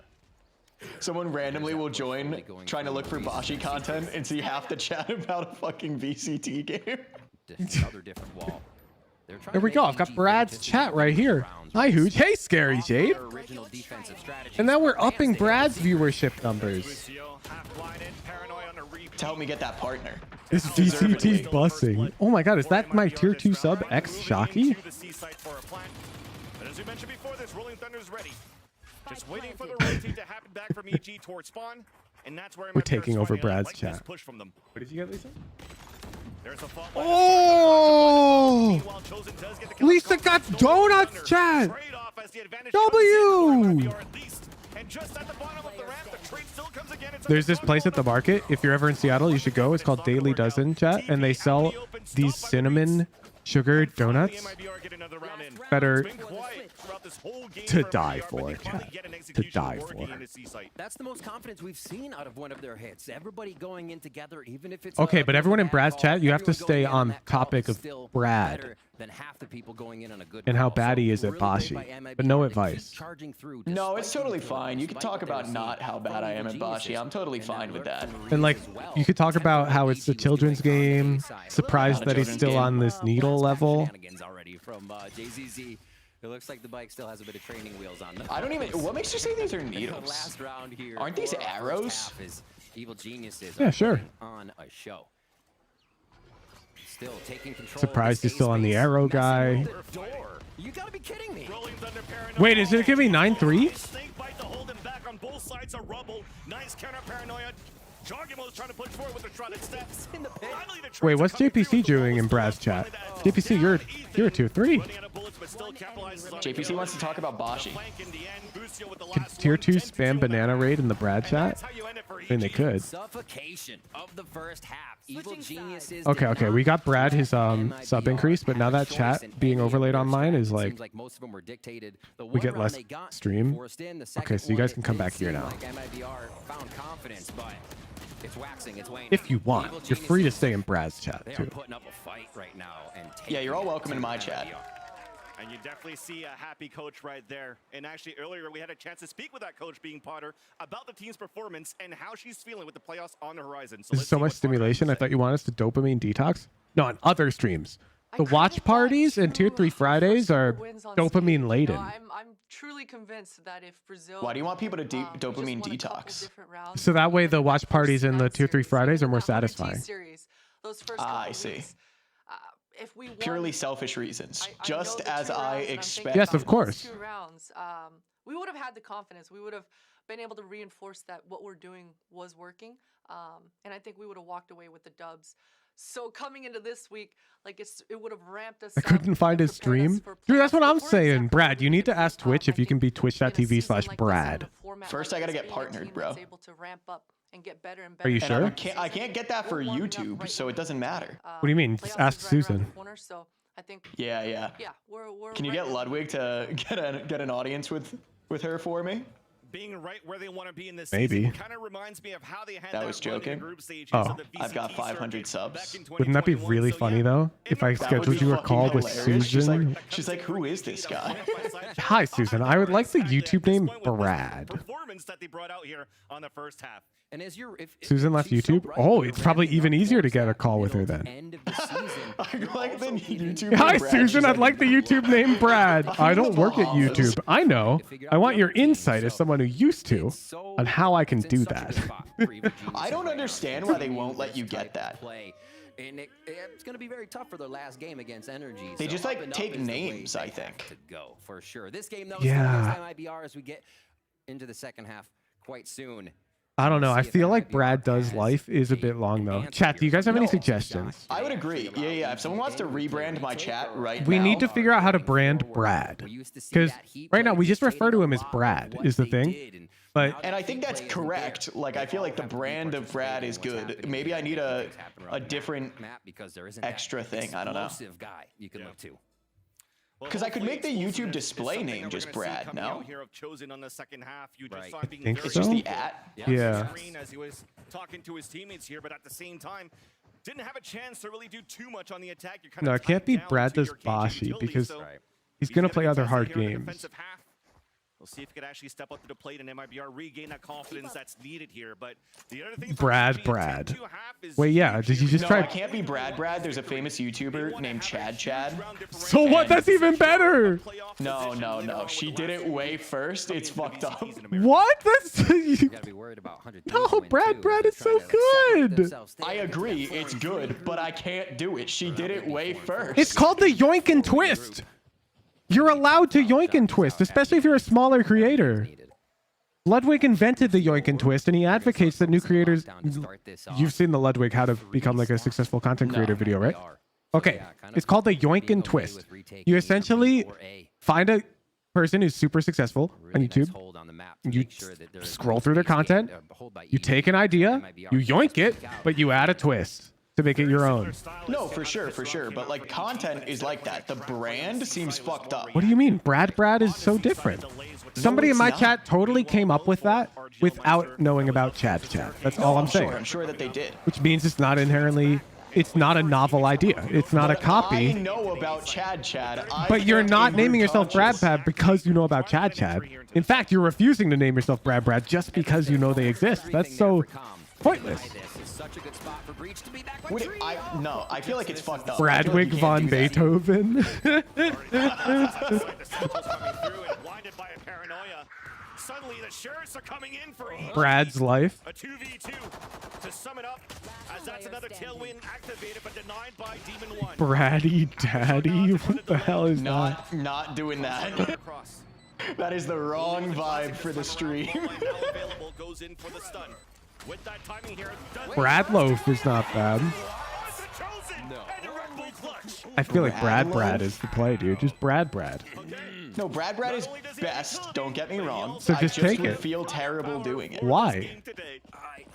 Someone randomly will join trying to look for Bashi content and see half the chat about a fucking VCT game. Another different wall. There we go. I've got Brad's chat right here. Hi, Hooch. Hey, Scary Jade. And now we're upping Brad's viewership numbers. To help me get that partner. This VCT's bussing. Oh my god, is that my tier 2 sub X Shocky? But as we mentioned before, this Rolling Thunder is ready. Just waiting for the rotate to happen back from EG towards spawn, and that's where We're taking over Brad's chat. Push from them. What did you get, Lisa? There's a Oh! Lisa got donuts, chat. W. There's this place at the market. If you're ever in Seattle, you should go. It's called Daily Dozen, chat, and they sell these cinnamon sugar donuts that are to die for, chat. To die for. That's the most confidence we've seen out of one of their hits. Everybody going in together, even if it's Okay, but everyone in Brad's chat, you have to stay on topic of Brad than half the people going in on a good and how bad he is at Bashi, but no advice. No, it's totally fine. You can talk about not how bad I am at Bashi. I'm totally fine with that. And like, you could talk about how it's a children's game. Surprised that he's still on this needle level. It looks like the bike still has a bit of training wheels on them. I don't even. What makes you say these are The needles? last round here. Aren't these for our first arrows? half is Evil Geniuses Yeah, are sure. putting on a show. Still taking control. Surprised he's still on the arrow guy. You gotta be kidding me. Wait, is it gonna be 9-3? Snake bite to hold him back on both sides of Rumble. Nice counter paranoia. Jargimo's trying to push forward with the shrouded steps. Wait, what's JPC doing in Brad's chat? JPC, you're a tier 3. JPC wants to talk about Bashi. Could tier 2 spam banana raid in the Brad chat? I mean, they could. Suffocation of the first half. Evil Geniuses. Okay, we got Brad his sub increase, but now that chat being overlaid on mine is like most of them were dictated. we get less stream. Okay, so you guys can come back here now. Like MIBR found confidence, but it's waxing, it's waning. If you want, you're free to stay in Brad's chat They are too. putting up a fight right now, and Yeah, you're all welcome in my chat. And you definitely see a happy coach right there. And actually, earlier we had a chance to speak with that coach, being Potter, about the team's performance and how she's feeling with the playoffs on the horizon. So This is so much stimulation. I thought you wanted us to dopamine detox. No, on other streams. The watch parties and tier 3 Fridays are dopamine laden. I'm truly convinced that if Brazil. Why do you want people to dopamine detox? So that way the watch parties and the tier 3 Fridays are more satisfying. I see. If we Purely selfish reasons, just as I expect. Yes, of course. 2 rounds, we would have had the confidence. We would have been able to reinforce that what we're doing was working, and I think we would have walked away with the dubs. So coming into this week, like it would have ramped us. I couldn't find his stream. Dude, that's what I'm saying. Brad, you need to ask Twitch if you can be twitch.tv/Brad. First, I gotta get partnered, bro. Able to ramp up and get better and Are you And sure? I can't get that for YouTube, so it doesn't matter. What do you mean? Just ask Susan. So I think. Yeah. Yeah, we're Can you get Ludwig to get an audience with her for me? Being right where they want to be in this Maybe. season kind of reminds me of how they had That was run in the joking. group stages Oh. of the I've got VCT 500 circuit subs. back in Wouldn't that be 2021. really So, funny though? If I That would scheduled be you a fucking call with hilarious. Susan? She's like, who is this guy? Hi, Susan. I would like the YouTube name Brad. Performance that they brought out here on the first half. And as you're, if Susan left YouTube? Oh, it's probably even easier to get a call with her then. end of the season, I like the YouTube. Hi, name Brad. Susan. She's I'd like the YouTube name Brad. I don't work at YouTube. I know. I want your insight as someone who used to on how I can do that. I don't understand why they won't let you get that. play. And it's going to be very tough for their last game against Energy. They so just up like and up take is the way names, they I have think. to go for sure. This game though, Yeah. is MIBR as we get into the second half quite soon. I don't know. I feel like Brad Does Life is a bit long though. Chat, do you guys have any suggestions? I would agree. Yeah. If someone wants to rebrand my chat right We now, need to figure out how to brand Brad. Because right now we just refer to him as Brad is the thing. But and I think that's correct. Like I feel like the brand of Brad is good. Maybe I need a different extra thing. I don't know. Guy you can look to. Because I could make the YouTube display name just Brad. No. Chosen on the second half. You just Right. saw him being Think very so? Just the at. Yeah. As he was talking to his teammates here, but at the same time, didn't have a chance to really do too much on the attack. You're kind no, of it can't be tied down Brad to Does your cage Bashi utility, because so he's going to gonna play be other tested hard here in the games. defensive half. We'll see if he could actually step up to the plate and MIBR regain that confidence that's needed here. But the other thing, Brad. Wait, yeah. Did you just No, try? I can't be Brad. There's a famous YouTuber named Chad. So what? That's even better. No. She did it way first. It's fucked up. What? That's You gotta be worried about 100 no, Brad is so good. I agree, it's good, but I can't do it. She did it way first. It's called the yoink and twist. You're allowed to yoink and twist, especially if you're a smaller creator. Ludwig invented the yoink and twist, and he advocates that new creators. You've seen the Ludwig How to Become Like a Successful Content Creator video, right? Okay, it's called the yoink and twist. You essentially find a person who's super successful on YouTube. You scroll through their content. You take an idea, you yoink it, but you add a twist to make it your own. No, for sure. But like content is like that. The brand seems fucked up. What do you mean? Brad is so different. Somebody in my chat totally came up with that without knowing about Chad. That's all I'm saying. I'm sure that they did. Which means it's not inherently, it's not a novel idea. It's not a copy. I know about Chad. But you're not naming yourself Brad because you know about Chad. In fact, you're refusing to name yourself Brad just because you know they exist. That's so pointless. I feel like it's fucked up. Bradwig von Beethoven. coming through and blinded by a paranoia. Suddenly the shirts are coming in for Brad's life. a 2v2 to sum it up, as that's another tailwind activated but denied by Demon 1. Braddy Daddy? What the hell is that? Not doing that. That is the wrong vibe for the stream. Goes in for the stun. With that timing here, Bradloaf is not bad. I feel like Brad is the play, dude. Just Brad. No, Brad is best. Don't get me wrong. So just take would it. feel terrible doing it. Why?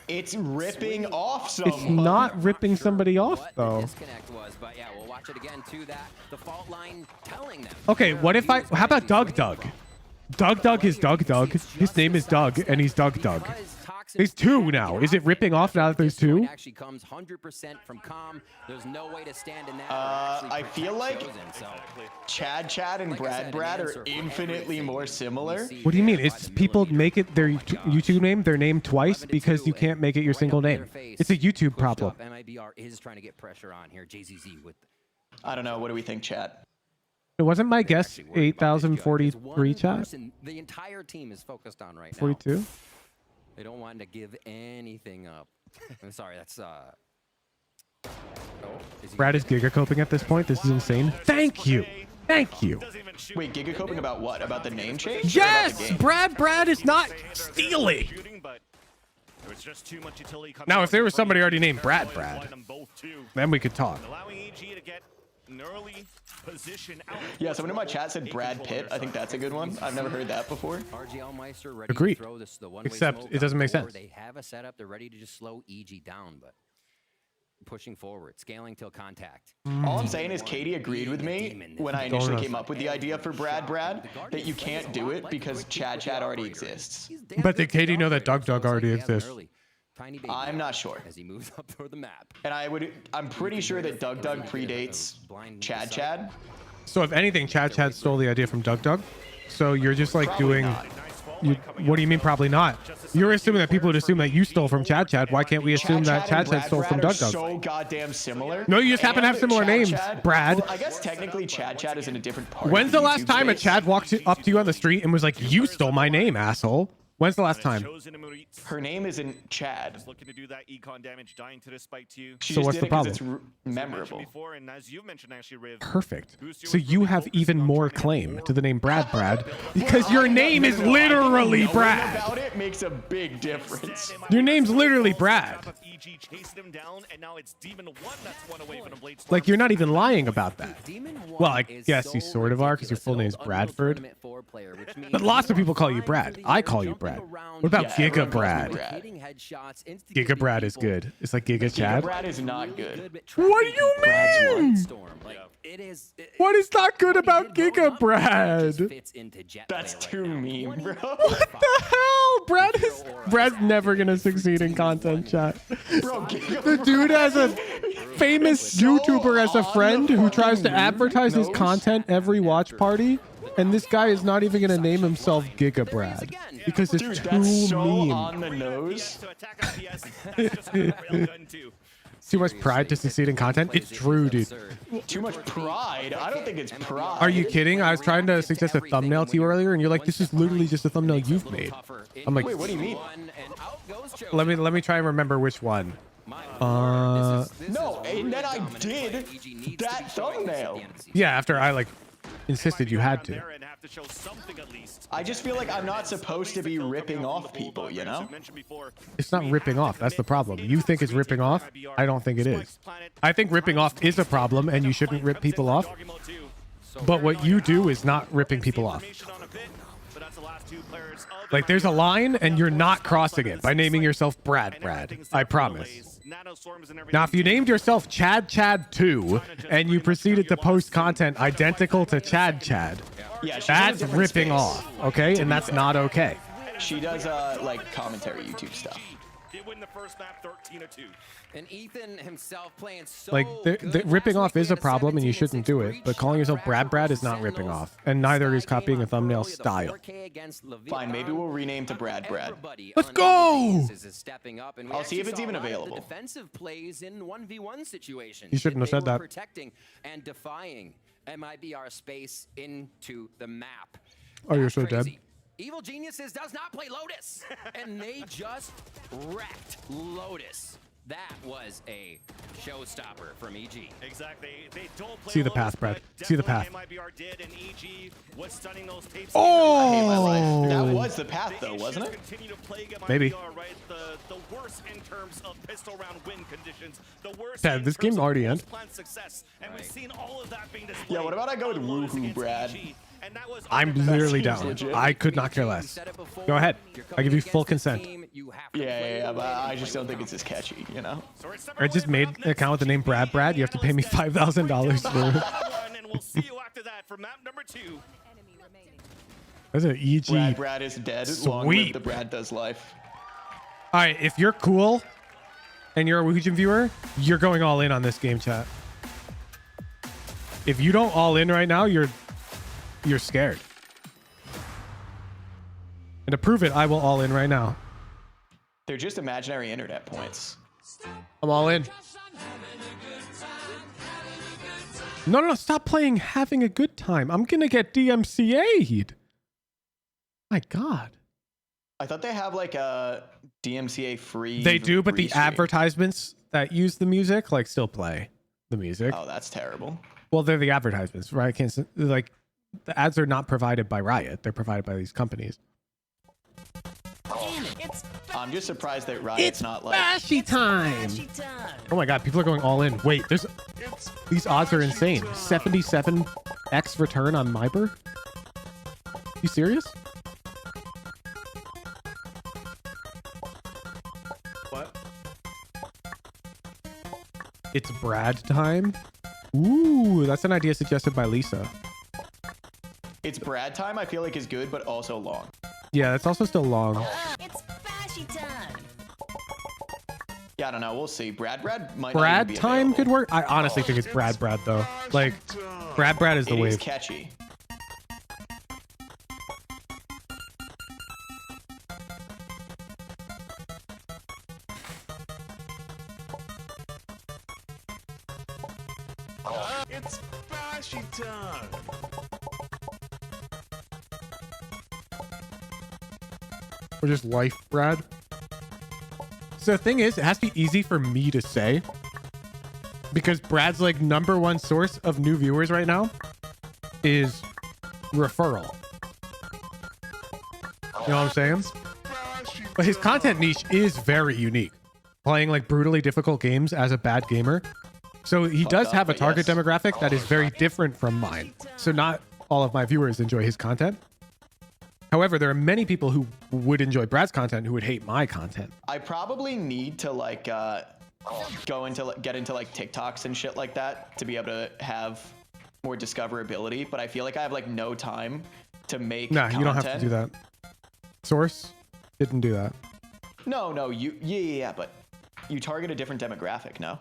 It's ripping off someone. It's not ripping somebody off, though. But yeah, we'll watch it again to that. The fault line telling them. Okay, what if I... How about Doug? Doug is Doug. His name is Doug, and he's Doug. There's two now. Is it ripping off now that there's two? Actually comes 100% from Calm. There's no way to stand in that. I feel like Chad and Brad are infinitely more similar. What do you mean? It's people make it their YouTube name, their name twice because you can't make it your single name. It's a YouTube problem. MIBR is trying to get pressure on here. JZZ with. I don't know. What do we think, chat? It wasn't my guess 8,043 chat? The entire team is focused on right now. 42? They don't want to give anything up. I'm sorry, that's Brad is giga-coping at this point. This is insane. Thank you. Wait, giga-coping about what? About the name change? Yes! Brad is not stealing. Now, if there was somebody already named Brad, then we could talk. Yeah, someone in my chat said Brad Pitt. I think that's a good one. I've never heard that before. Agreed. Except it doesn't make sense. They have a setup. They're ready to just slow EG down, but pushing forward, scaling till contact. All I'm saying is Katie agreed with me when I initially came up with the idea for Brad, that you can't do it because Chad already exists. But did Katie know that Doug already exists? I'm not sure. As he moves up toward the map. And I'm pretty sure that Doug predates Chad. So if anything, Chad stole the idea from Doug. So you're just like Probably doing... not. What do you mean probably not? You're assuming that people would assume that you stole from Chad. Why can't we assume that Chad stole from Doug? So goddamn similar. No, you just happen to have similar names, Brad. Well, I guess technically Chad is in a different part. When's the last time a Chad walked up to you on the street and was like, "You stole my name, asshole"? When's the last time? Her name isn't Chad. Looking to do that econ damage, dying to this spike too. So what's the problem? It's memorable. Before, and as you mentioned, actually, Riv, Perfect. So you have even more claim to the name Brad because your name is literally Brad. About it makes a big difference. Your name's literally Brad. Like you're not even lying about that. Well, I guess you sort of are because your full name's Bradford. But lots of people call you Brad. I call you Brad. What about Giga Brad? Giga Brad is good. It's like Giga Chad. Giga Brad is not good. What do you mean? What is not good about Giga Brad? That's too mean, bro. What the hell? Brad's never gonna succeed in content chat. Bro, the dude has a famous YouTuber as a friend who tries to advertise his content every watch party. And this guy is not even gonna name himself Giga Brad because it's too so mean. on the nose. Too much pride to succeed in content. It's true, dude. Too much pride? I don't think it's pride. Are you kidding? I was trying to suggest a thumbnail to you earlier, and you're like, "This is literally just a thumbnail you've made." I'm like, "Wait, what do you mean?" Let me try and remember which one. No, and then I did that thumbnail. Yeah, after I like insisted you had to. I just feel like I'm not supposed to be ripping off people, you know? It's not ripping off. That's the problem. You think it's ripping off? I don't think it is. I think ripping off is a problem, and you shouldn't rip people off. But what you do is not ripping people off. Like, there's a line, and you're not crossing it by naming yourself Brad. I promise. Now, if you named yourself Chad 2 and you proceeded to post content identical to Chad, yeah, that's ripping off, okay? And that's not okay. She does like commentary YouTube stuff. Did win the first map 13-2. And Ethan himself playing so like the ripping off is a problem and you shouldn't do it, but calling yourself Brad is not ripping off, and neither is copying a thumbnail style. Fine, maybe we'll rename to Brad. Let's go! I'll see if it's even available. Defensive plays in 1v1 situations. You shouldn't have said that. Protecting and defying MIBR space into the map. Oh, you're so Crazy. dead. Evil Geniuses does not play Lotus, and they just wrecked Lotus. That was a showstopper from EG. Exactly. They don't play See the Lotus, path, Brad. but See the path. definitely MIBR did, and EG was stunning those tapes. I hate my life. That was the path, though, wasn't it? Continue to plague MIBR, Maybe. Right? The worst in terms of pistol round win conditions. The worst. Yeah, in this terms game of already ended. post-plan success, and we've seen all of that being displayed. Yeah, what about I go with on Lotus Woohoo, against Brad? EG, and that was I'm literally down. legit. I could not care less. Go ahead. I give you full consent. Yeah, but I just don't think it's as catchy, you know? I just made an account with the name Brad. You have to pay me $5,000 for it. and we'll see you after that for map number 2. That's an EG. Brad is dead. Long live Sweep. the Brad does life. All right, if you're cool and you're a Woohoojin viewer, you're going all in on this game, chat. If you don't all in right now, you're scared. And to prove it, I will all in right now. They're just imaginary internet points. I'm all in. No, stop playing having a good time. I'm gonna get DMCA'd. My God. I thought they have like a DMCA free. They do, but the free stream. advertisements that use the music, like, still play the music. Oh, that's terrible. Well, they're the advertisements, right? Like, the ads are not provided by Riot. They're provided by these companies. I'm just surprised that Riot's not like. Bashy time! Oh my God, people are going all in. Wait, these odds are insane. 77x return on MIBR? You serious? What? It's Brad time? Ooh, that's an idea suggested by Lisa. It's Brad time, I feel like is good, but also long. Yeah, that's also still long. It's bashy time. Yeah, I don't know. We'll see. Brad might not Brad even be time available. could work. I honestly think it's Brad though. Like, Brad is the It is wave. catchy. It's bashy time. Or just life, Brad. So the thing is, it has to be easy for me to say. Because Brad's like #1 source of new viewers right now is referral. You know what I'm saying? But his content niche is very unique. Playing like brutally difficult games as a bad gamer. So he does have a target demographic that is very different from mine. So not all of my viewers enjoy his content. However, there are many people who would enjoy Brad's content who would hate my content. I probably need to like get into like TikToks and shit like that to be able to have more discoverability, but I feel like I have like no time to make content. You don't have to do that. Source didn't do that. No, yeah, but you target a different demographic, no?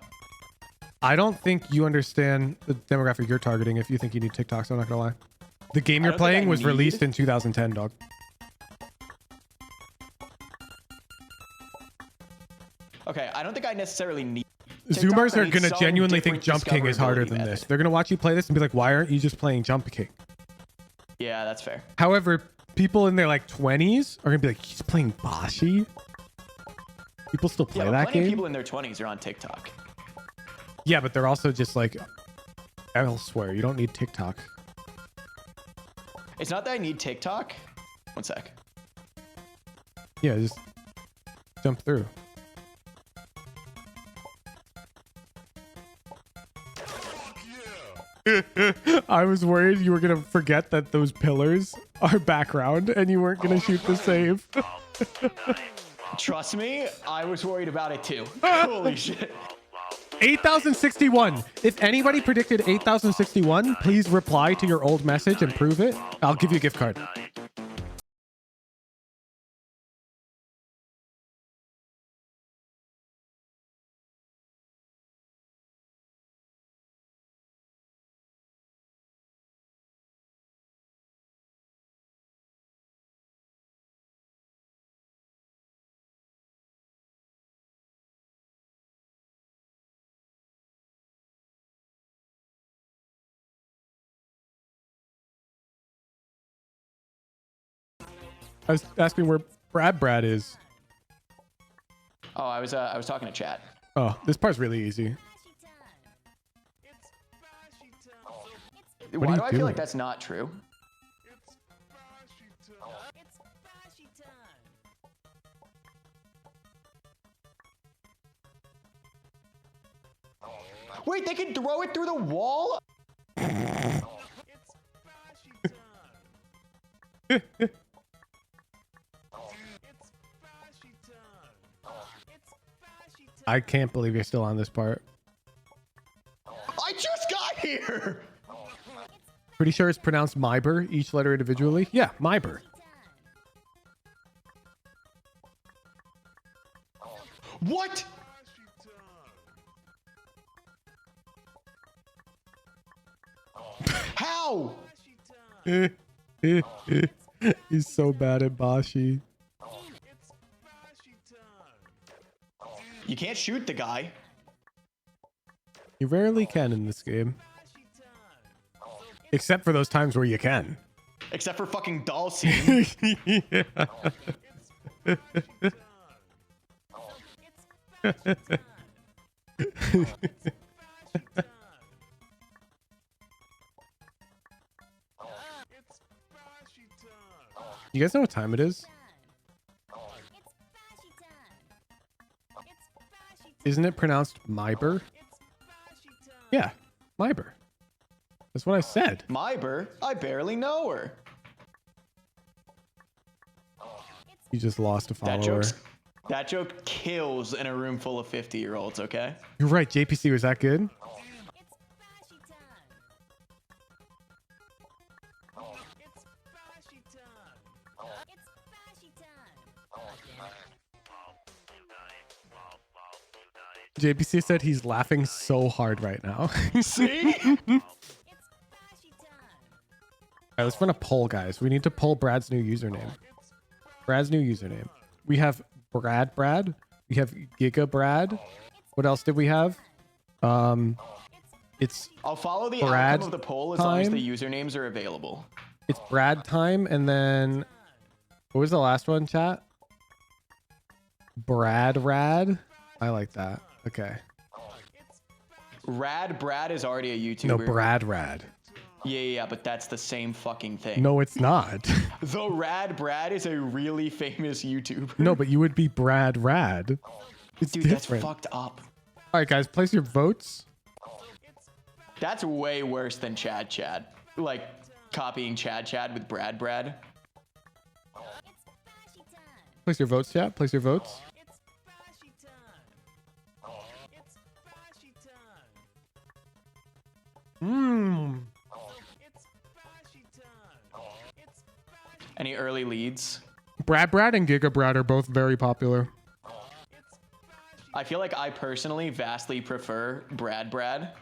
I don't think you understand the demographic you're targeting if you think you need TikToks, I'm not gonna lie. The game you're playing was released in 2010, dog. Okay, I don't think I necessarily need Zoomers are gonna genuinely think Jump King is harder than this. They're gonna watch you play this and be like, why aren't you just playing Jump King? Yeah, that's fair. However, people in their like 20s are gonna be like, he's playing Bashi? People still play Yeah, that plenty of game? people in their 20s are on TikTok. Yeah, but they're also just like elsewhere. You don't need TikTok. It's not that I need TikTok. One sec. Yeah, just jump through. I was worried you were gonna forget that those pillars are background and you weren't gonna shoot the save. Trust me, I was worried about it too. Holy shit. 8,061. If anybody predicted 8,061, please reply to your old message and prove it. I'll give you a gift card. I was asking where Brad is. Oh, I was talking to chat. Oh, this part's really easy. What Why are do you I feel doing? like that's not true? Wait, they can throw it through the wall? I can't believe you're still on this part. I just got here! Pretty sure it's pronounced MIBR, each letter individually. Yeah, MIBR. What? How? He's so bad at Bashi. You can't shoot the guy. You rarely can in this game. Except for those times where you can. Except for fucking doll scene. Yeah. You guys know what time it is? Isn't it pronounced MIBR? Yeah, MIBR. That's what I said. MIBR? I barely know her. You just lost a follower. That joke kills in a room full of 50-year-olds, okay? You're right, JPC, was that good? JPC said he's laughing so hard right now. See? Alright, let's run a poll, guys. We need to poll Brad's new username. Brad's new username. We have Brad. We have Giga Brad. What else did we have? It's I'll follow the Brad outcome of the poll as long as time. the usernames are available. It's Brad time, and then what was the last one, chat? Rad. I like that. Okay. Brad is already a YouTuber. No, Brad. Yeah, but that's the same fucking thing. No, it's not. Though Brad is a really famous YouTuber. No, but you would be Brad. It's Dude, different. that's fucked up. All right, guys, place your votes. That's way worse than Chad. Like copying Chad with Brad. Place your votes, chat. Place your votes. Any early leads? Brad and Giga Brad are both very popular. I feel like I personally vastly prefer Brad.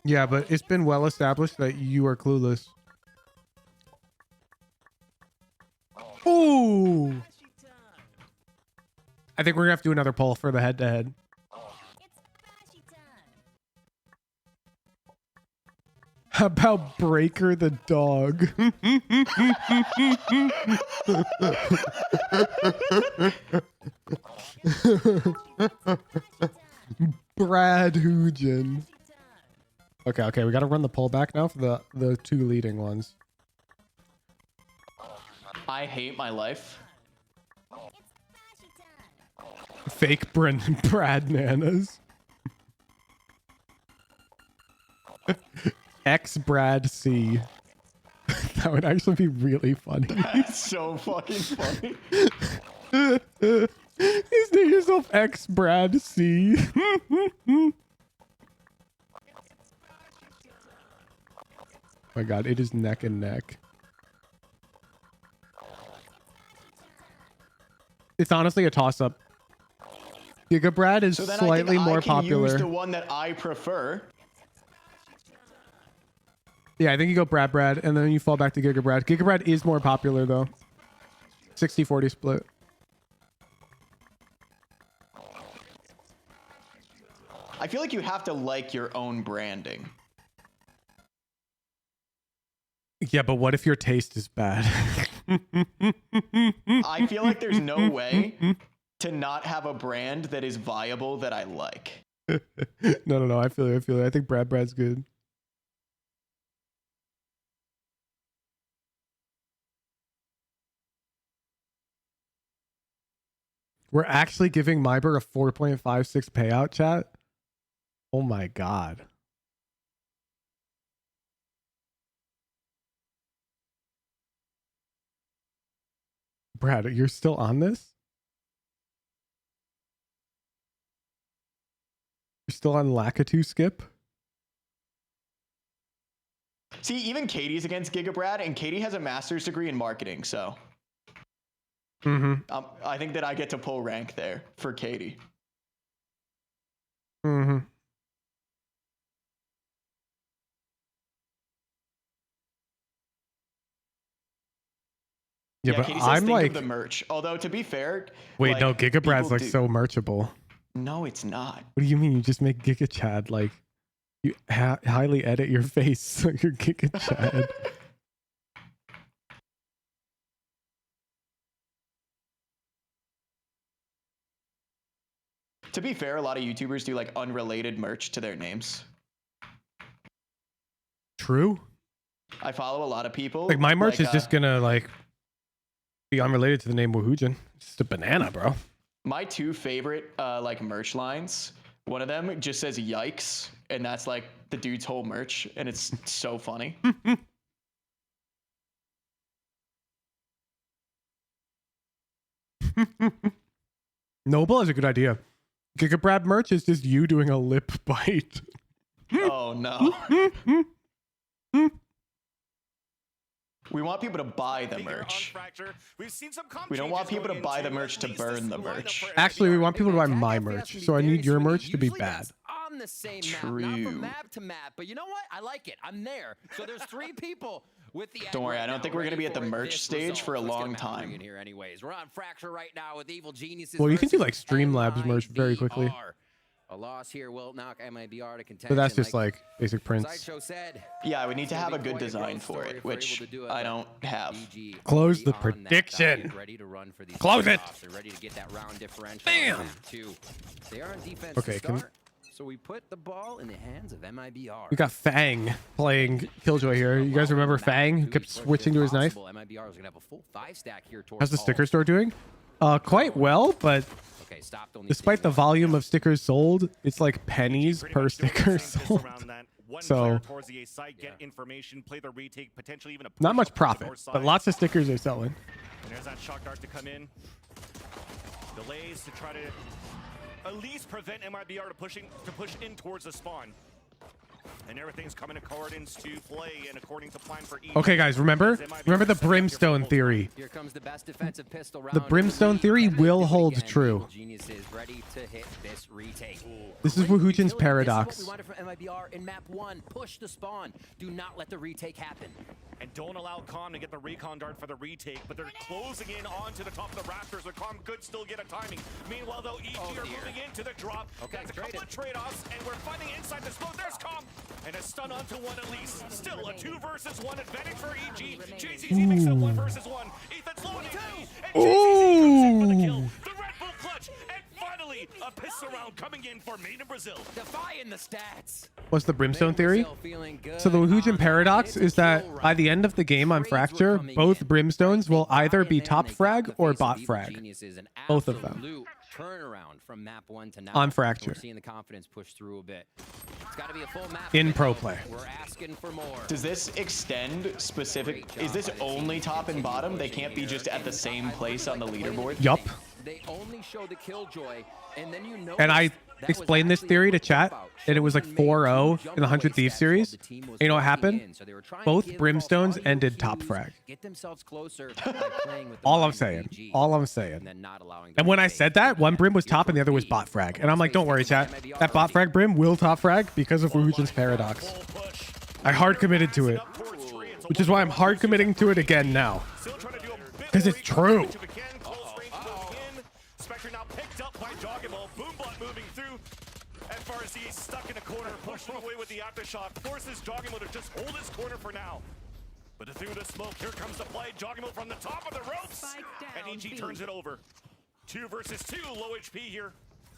Yeah, but it's been well established that you are clueless. Ooh! I think we're gonna have to do another poll for the head-to-head. How about Breaker the dog? Brad Woohoojin. Okay, we gotta run the poll back now for the two leading ones. I hate my life. Fake Brad Nanas. X Brad C. That would actually be really funny. That's so fucking funny. Just name yourself X Brad C. My god, it is neck and neck. It's honestly a toss-up. Giga Brad is So then slightly I think more I can popular. use the one that I prefer. Yeah, I think you go Brad, and then you fall back to Giga Brad. Giga Brad is more popular, though. 60-40 split. I feel like you have to like your own branding. Yeah, but what if your taste is bad? I feel like there's no way to not have a brand that is viable that I like. No. I feel it. I think Brad's good. We're actually giving MIBR a 4.56 payout, chat. Oh my god. Brad, you're still on this? You're still on Lakitu skip? See, even Katie's against Gigabrad, and Katie has a master's degree in marketing, so I think that I get to pull rank there for Katie. Yeah, but Katie says I'm think like of the merch. Although to be fair, wait, like, no, Gigabrad's like do. so merchable. No, it's not. What do you mean? You just make Giga Chad like you highly edit your face so you're Giga Chad. To be fair, a lot of YouTubers do like unrelated merch to their names. True. I follow a lot of people. Like my merch is just gonna like be unrelated to the name Woohoojin. It's just a banana, bro. My two favorite like merch lines. One of them just says "yikes," and that's like the dude's whole merch, and it's so funny. Noble is a good idea. Gigabrad merch is just you doing a lip bite. Oh no. We want people to buy the merch. We don't want people to buy the merch to burn the merch. Actually, we want people to buy my merch, so I need your merch to be bad. On the same map, not from map to map, but you know what? I like it. I'm there. So there's 3 people with the. Don't worry, I don't think we're gonna be at the merch stage for a long time. In here anyways. We're on Fracture right now with Evil Geniuses. Well, you can do like Streamlabs merch very quickly. A loss here will knock MIBR to contention. But that's just like basic prints. Yeah, I would need to have a good design for it, which I don't have. Close the prediction. Close it. Ready to get that round differential. Bam. They are on defense. Okay, so we put the ball in the hands of MIBR. We got Fang playing Killjoy here. You guys remember Fang who kept switching to his knife? MIBR is gonna have a full 5-stack here. How's the sticker store doing? Quite well, but despite the volume of stickers sold, it's like pennies per sticker sold. So not much profit, but lots of stickers are selling. And there's that shock dart to come in. Delays to try to at least prevent MIBR to push in towards the spawn. And everything's coming accordance to play and according to plan for each. Okay, guys, remember the brimstone theory. Here comes the best defensive pistol round. The brimstone theory will hold true. This is Woohoojin's paradox. What we wanted from MIBR in map 1. Push the spawn. Do not let the retake happen. And don't allow Calm to get the recon dart for the retake, but they're closing in onto the top of the rafters where Calm could still get a timing. Meanwhile, though, EG are moving into the drop. Okay, that's a couple of trade-offs, and we're fighting inside the smoke. There's Calm! And a stun onto one at least. Still a 2 versus 1 advantage for EG. JCZ makes it a 1 versus 1. Ethan's low on HP, and JCZ for the kill. The Red Bull clutch, and finally, a pistol round coming in for Made in Brazil. Defying the stats. What's the brimstone theory? So the Woohoojin paradox is that by the end of the game on Fracture, both brimstones will either be top frag or bot frag. Both of them. Turnaround from map 1 to now. On Fracture. We're seeing the confidence push through a bit. It's got to be a full map. In pro play. We're asking for more. Does this extend specific? Is this only top and bottom? They can't be just at the same place on the leaderboard? Yup. They only show the Killjoy, and then you know. And I explained this theory to chat, and it was like 4-0 in the 100 Thieves series. And you know what happened? Both brimstones ended top frag. All I'm saying. All I'm saying. And when I said that, one brim was top and the other was bot frag. And I'm like, don't worry, chat. That bot frag brim will top frag because of Woohoojin's paradox. I hard committed to it. Which is why I'm hard committing to it again now. Because it's true. FRZ stuck in a corner, pushing away with the aftershock, forces Joggimo to just hold his corner for now. But through the smoke, here comes the play. Jogamo from the top of the ropes. And EG turns it over. 2 versus 2, low HP here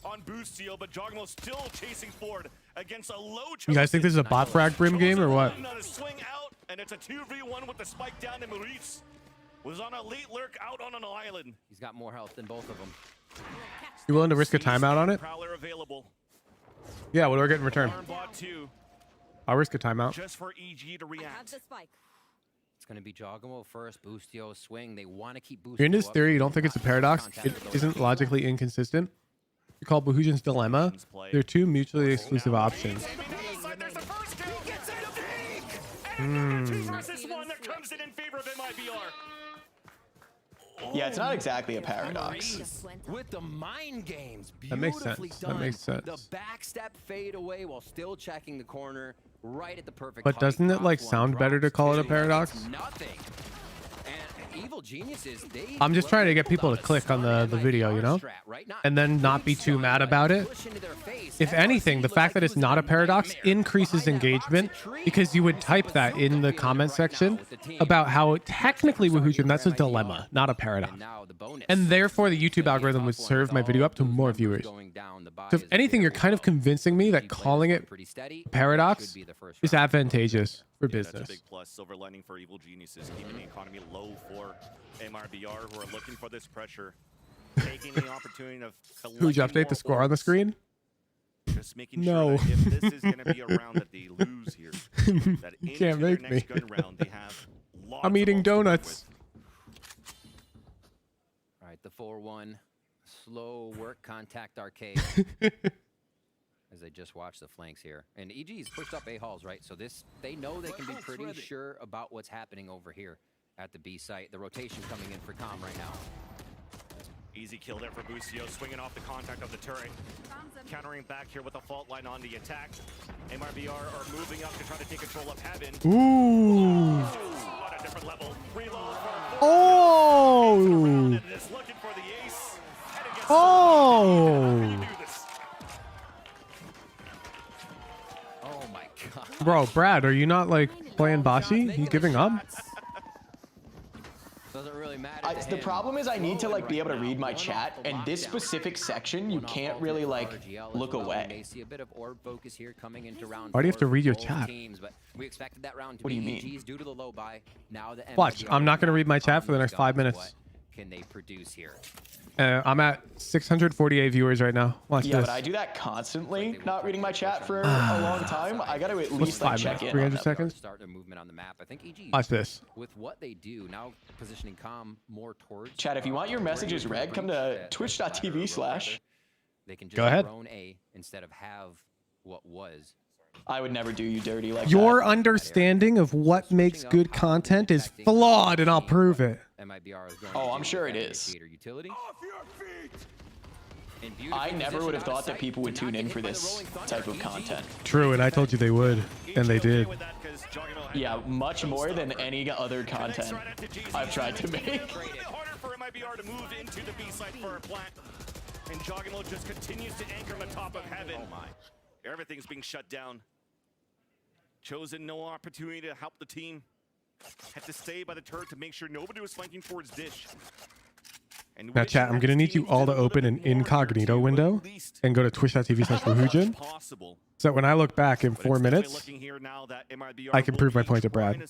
on Boostio, but Jogamo still chasing forward against a low. You guys think this is a bot frag Brim game or what? On a swing out, and it's a 2v1 with the spike down, and Maurice was on a late lurk out on an island. He's got more health than both of them. You willing to risk a timeout on it? Prowler available. Yeah, what do I get in return? Bot 2, I'll risk a timeout. just for EG to react. It's going to be Jogamo first, Boostio swing. They want to keep Boostio You're in this up. theory, you don't think it's a paradox? It isn't logically inconsistent? You call Woohoojin's dilemma? They're two mutually exclusive options. And 2 versus 1 that comes in favor of MIBR. Yeah, it's not exactly a paradox. With the mind games, That makes beautifully sense. done. That makes sense. The backstep fade away while still checking the corner right at the perfect But height. doesn't it like Drops one, sound better to drops call it a two, paradox? it's nothing. And Evil Geniuses, they I'm just trying to get people to click on the video, you know? And then not be too mad about it. If anything, the fact that it's not a paradox increases engagement because you would type that in the comment section about how technically Woohoojin, that's a dilemma, not a paradox. And therefore the YouTube algorithm would serve my video up to more viewers. So if anything, you're kind of convincing me that calling it a paradox is advantageous for business. That's a big plus. Silver lining for Evil Geniuses, keeping the economy low for MIBR, who are looking for this pressure, taking the opportunity of Who'd you update the score on the screen? just making sure that if this is going to be a round that they lose here, that You into can't their make next me. gun round they have lots I'm of eating options to work donuts. All right, the 4-1. Slow work, contact arcade. As they just watch the flanks here. And EG's pushed up A-halls, right? So this, they know they can be pretty sure about what's happening over here at the B site. The rotation coming in for Com right now. Easy kill there for Boostio, swinging off the contact of the turret. Countering back here with a fault line on the attack. MIBR are moving up to try to take control of Heaven. Ooh. On a different level. Reload for Oh. is looking for the ace. Oh. Oh my god. Bro, Brad, are you not like playing Bashi? You giving up? Doesn't really matter. The problem is I need to like be able to read my chat, and this specific section you can't really like look away. See a bit of orb focus here coming into round. Why do you have to read your both chat? Teams, but we expected that round to What do be you mean? EG's due to the low buy. Now the Watch, I'm not gonna read my chat for the next 5 minutes. What can they produce here? I'm at 648 viewers right now. Watch Yeah, this. but I do that constantly, not reading my chat for a long time. I gotta at What's least like 5 check minutes? in. 300 seconds? Start their movement on the map. I think EG. Watch this. With what they do now, positioning Com more towards. Chat, if you want your messages read, come to twitch.tv/. They can just Go ahead. drone A instead of have what was. I would never do you dirty like Your that. understanding of what makes good content is flawed, and I'll prove it. MIBR is going Oh, to I'm do sure it that is. indicator utility. I never would have thought that people would tune in for this type of content. True, and I told you they would, and they did. Yeah, much more than any other content I've tried to make. Harder for MIBR to move into the B site for a plant. And Jogamo just continues to anchor on the top of Heaven. Oh my. Everything's being shut down. Chosen no opportunity to help the team. Had to stay by the turret to make sure nobody was flanking towards Dish. And Now, chat, I'm gonna need you all to open an incognito window and go to twitch.tv/Woohoojin, so that when I look back in 4 minutes, I can prove my point to Brad.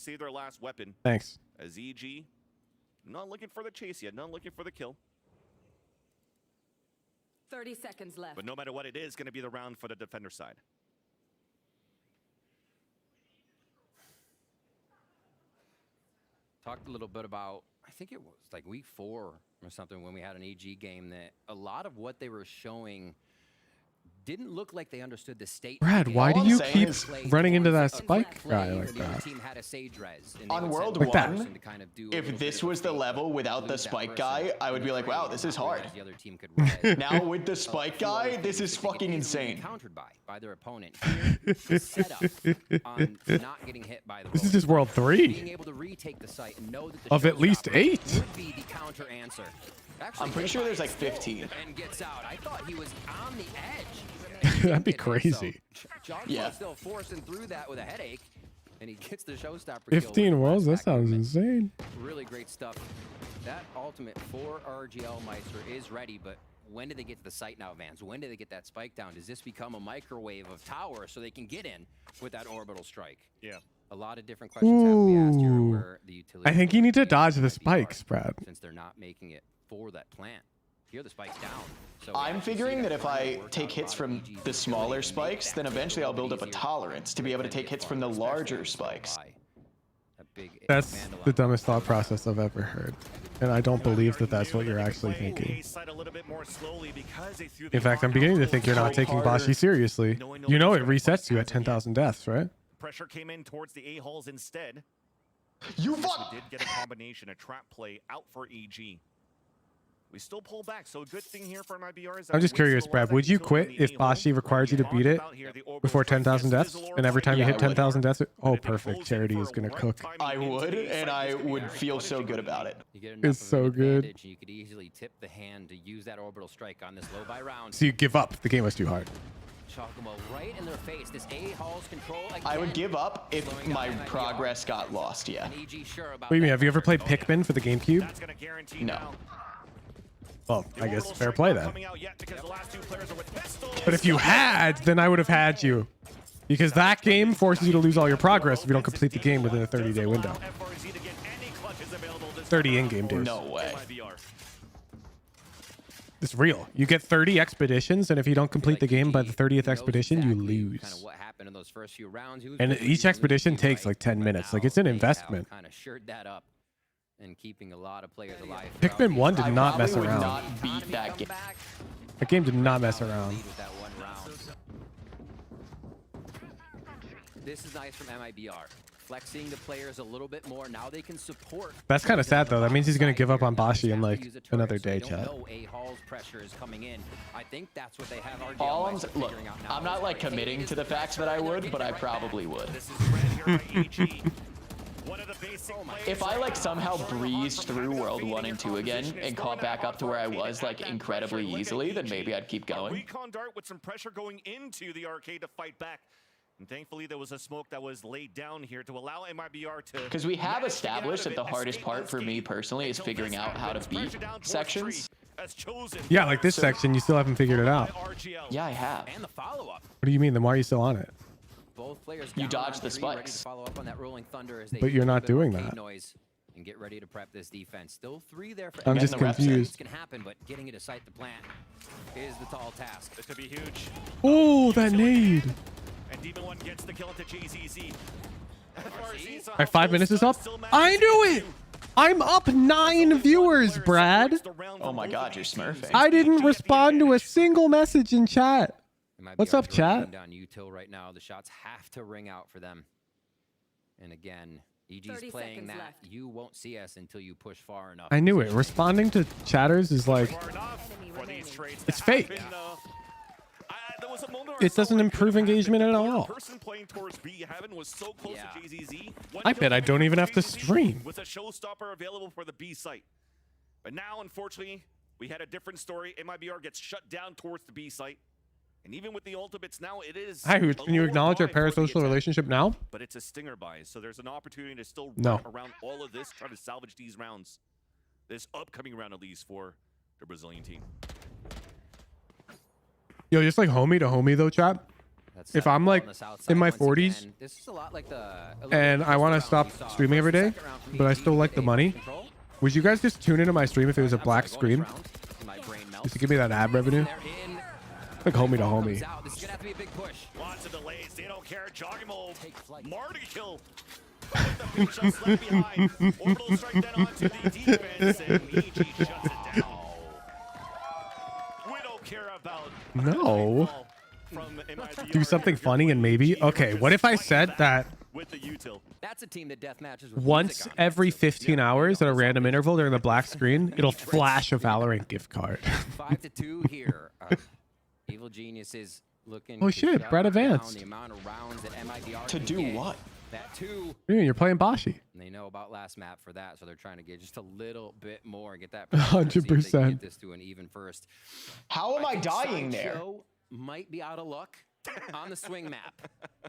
Thanks. As EG, not looking for the chase yet, not looking for the kill. 30 seconds left. But no matter what it is, going to be the round for the defender side. Talked a little bit about, I think it was like week 4 or something when we had an EG game, that a lot of what they were showing didn't look like they understood the state. Brad, why do you keep running into that spike guy like The other that? team had a Sage Res. On World Like that. 1, if this was the level without the spike guy, I would be like, wow, this is hard. The other team could res. Now with the spike guy, this is fucking insane. Countered by their opponent. Here, set up on not getting hit by the This is just World 3 being able to retake the site and know that the of at least 8. would be the counter answer. Actually, I'm pretty sure there's like 15. and gets out. I thought he was on the edge. That'd be crazy. John Yeah. still forcing through that with a headache. And he gets the showstopper. 15 worlds? That sounds insane. Really great stuff. That ultimate for RGL Meister is ready, but when do they get to the site now, Vans? When do they get that spike down? Does this become a microwave of tower so they can get in with that orbital strike? Yeah. A lot of different questions have to be asked here Ooh. where the utility. I think you need to dodge the spikes, Brad. Since they're not making it for that plant. Here the spike's down. So I'm figuring that if I take hits from the smaller spikes, then eventually I'll build up a tolerance to be able to take hits from the larger spikes. That's the dumbest thought process I've ever heard. And I don't believe that that's what you're actually thinking. In fact, I'm beginning to think you're not taking Bashi seriously. You know it resets you at 10,000 deaths, right? Pressure came in towards the A-halls instead. You We did get a combination, a trap play out for EG. We still pull back, so a good thing here for MIBR is that I'm just we curious, still Brad. have Would that you utility quit in the if A-hole. Bashi required you to beat it before 10,000 deaths? And every time you hit 10,000 deaths, oh, perfect. Charity is going to cook. I would, and I would feel so good about it. It's so good. You could easily tip the hand to use that orbital strike on this low buy round. So you give up. The game was too hard. Chocobo right in their face. This A-Hall's control again. I would give up if my progress got lost, yeah. EG sure about What do you mean? Have you ever played Pikmin for the GameCube? No. Well, I guess fair play then. But if you had, then I would have had you. Because that game forces you to lose all your progress if you don't complete the game within a 30-day window. 30 in-game days. No way. It's real. You get 30 expeditions, and if you don't complete the game by the 30th expedition, you lose. What happened in those first few rounds. And each expedition takes like 10 minutes. Like, it's an investment. Kind of shored that up and keeping a lot of players alive. Pikmin 1 did not mess I would around. not beat that game. That game did not mess around. This is nice from MIBR. Flexing the players a little bit more. Now they can support. That's kind of sad, though. That means he's going to give up on Bashi in like another day, chat. A-Hall's pressure is coming in. I think that's what they have. All look, I'm not like committing to the facts that I would, but I probably would. If I like somehow breezed through World 1 and 2 again and caught back up to where I was like incredibly easily, then maybe I'd keep going. Recon Dart with some pressure going into the arcade to fight back. And thankfully, there was a smoke that was laid down here to allow MIBR to... Because we have established that the hardest part for me personally is figuring out how to beat sections. Yeah, like this section, you still haven't figured it out. Yeah, I have. And the follow-up. What do you mean? Then why are you still on it? Both players You down dodge on the three, ready to spikes. follow up on that rolling thunder as they But you're do a not bit of doing arcade that. noise and get ready to prep this defense. Still 3 there for I'm just MIBR. confused. Things can happen, but getting it to sight the plant is the tall task. This could be huge. Oh, that nade. And Demon 1 gets the kill into JZZ. All right, 5 minutes is up. I knew it. I'm up 9 viewers, Brad. Oh my God, you're smurfing. I didn't respond to a single message in chat. What's up, chat? Down util right now. The shots have to ring out for them. And again, EG's playing that. left. You won't see us until you push far enough. I knew it. Responding to chatters is like, it's fake. It doesn't improve engagement at all. Person playing towards B Heaven was so close to JZZ. I bet I don't even have to stream. With a showstopper available for the B site. But now, unfortunately, we had a different story. MIBR gets shut down towards the B site. And even with the ultimates now, it is... Hi, can you acknowledge our parasocial relationship now? But it's a stinger buy, so there's an opportunity to still No. run around all of this, try to salvage these rounds. This upcoming round, at least, for the Brazilian team. Yo, just like homie to homie though, chat. If I'm like in my 40s This is a lot like the and I want to stop streaming every day, but I still like the money, would you guys just tune into my stream if it was a black screen? Just to give me that ad revenue? Like homie to homie. This is gonna have to be a big push. Lots of delays. They don't care. Joggimo. Marty kill. The big shots left behind. Orbital strike then onto the defense, and EG shuts it down. We don't care about No. Do something funny and maybe. Okay, what if I said that with the util. That's a team that death matches with once every 15 hours at a random interval during the black screen, it'll flash a Valorant gift card? 5-2 here. Evil Genius is looking. Oh to shit, shut Brad down advanced. The amount of rounds that MIBR To can do get. what? That 2. What do you mean, you're playing Bashi? And they know about last map for that, so they're trying to get just a little bit more and get that. 100%. Get this to an even first. How am I think dying there? Sideshow might be out of luck. on the swing map.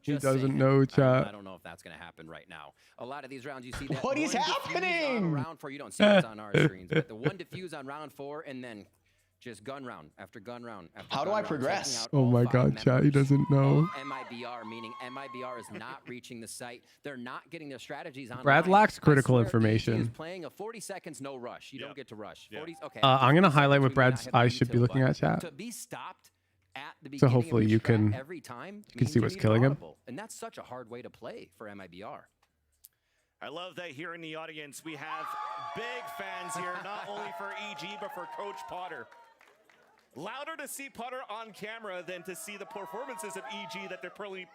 He Just doesn't saying. know, I chat. don't know if that's going to happen right now. A lot of these rounds, you see that What is one diffuse on happening? round 4. You don't see what's on our screens, but the one diffuse on round 4, and then just gun round after gun round after How do gun I round, progress? taking out Oh all my 5 god, chat. He members doesn't know. of MIBR, meaning MIBR is not reaching the site. They're not getting their strategies on. Brad lacks critical Is information. playing a 40 seconds no rush. You don't get to rush. 40, okay. I'm gonna highlight what 40 seconds, Brad's we may not eyes hit should the be util, looking but at, chat. To be stopped at the So beginning hopefully of you your strat can every time you can see means what's need killing him. audible, and that's such a hard way to play for MIBR. I love that here in the audience we have big fans here, not only for EG but for Coach Potter. Louder to see Potter on camera than to see the performances of EG that they're currently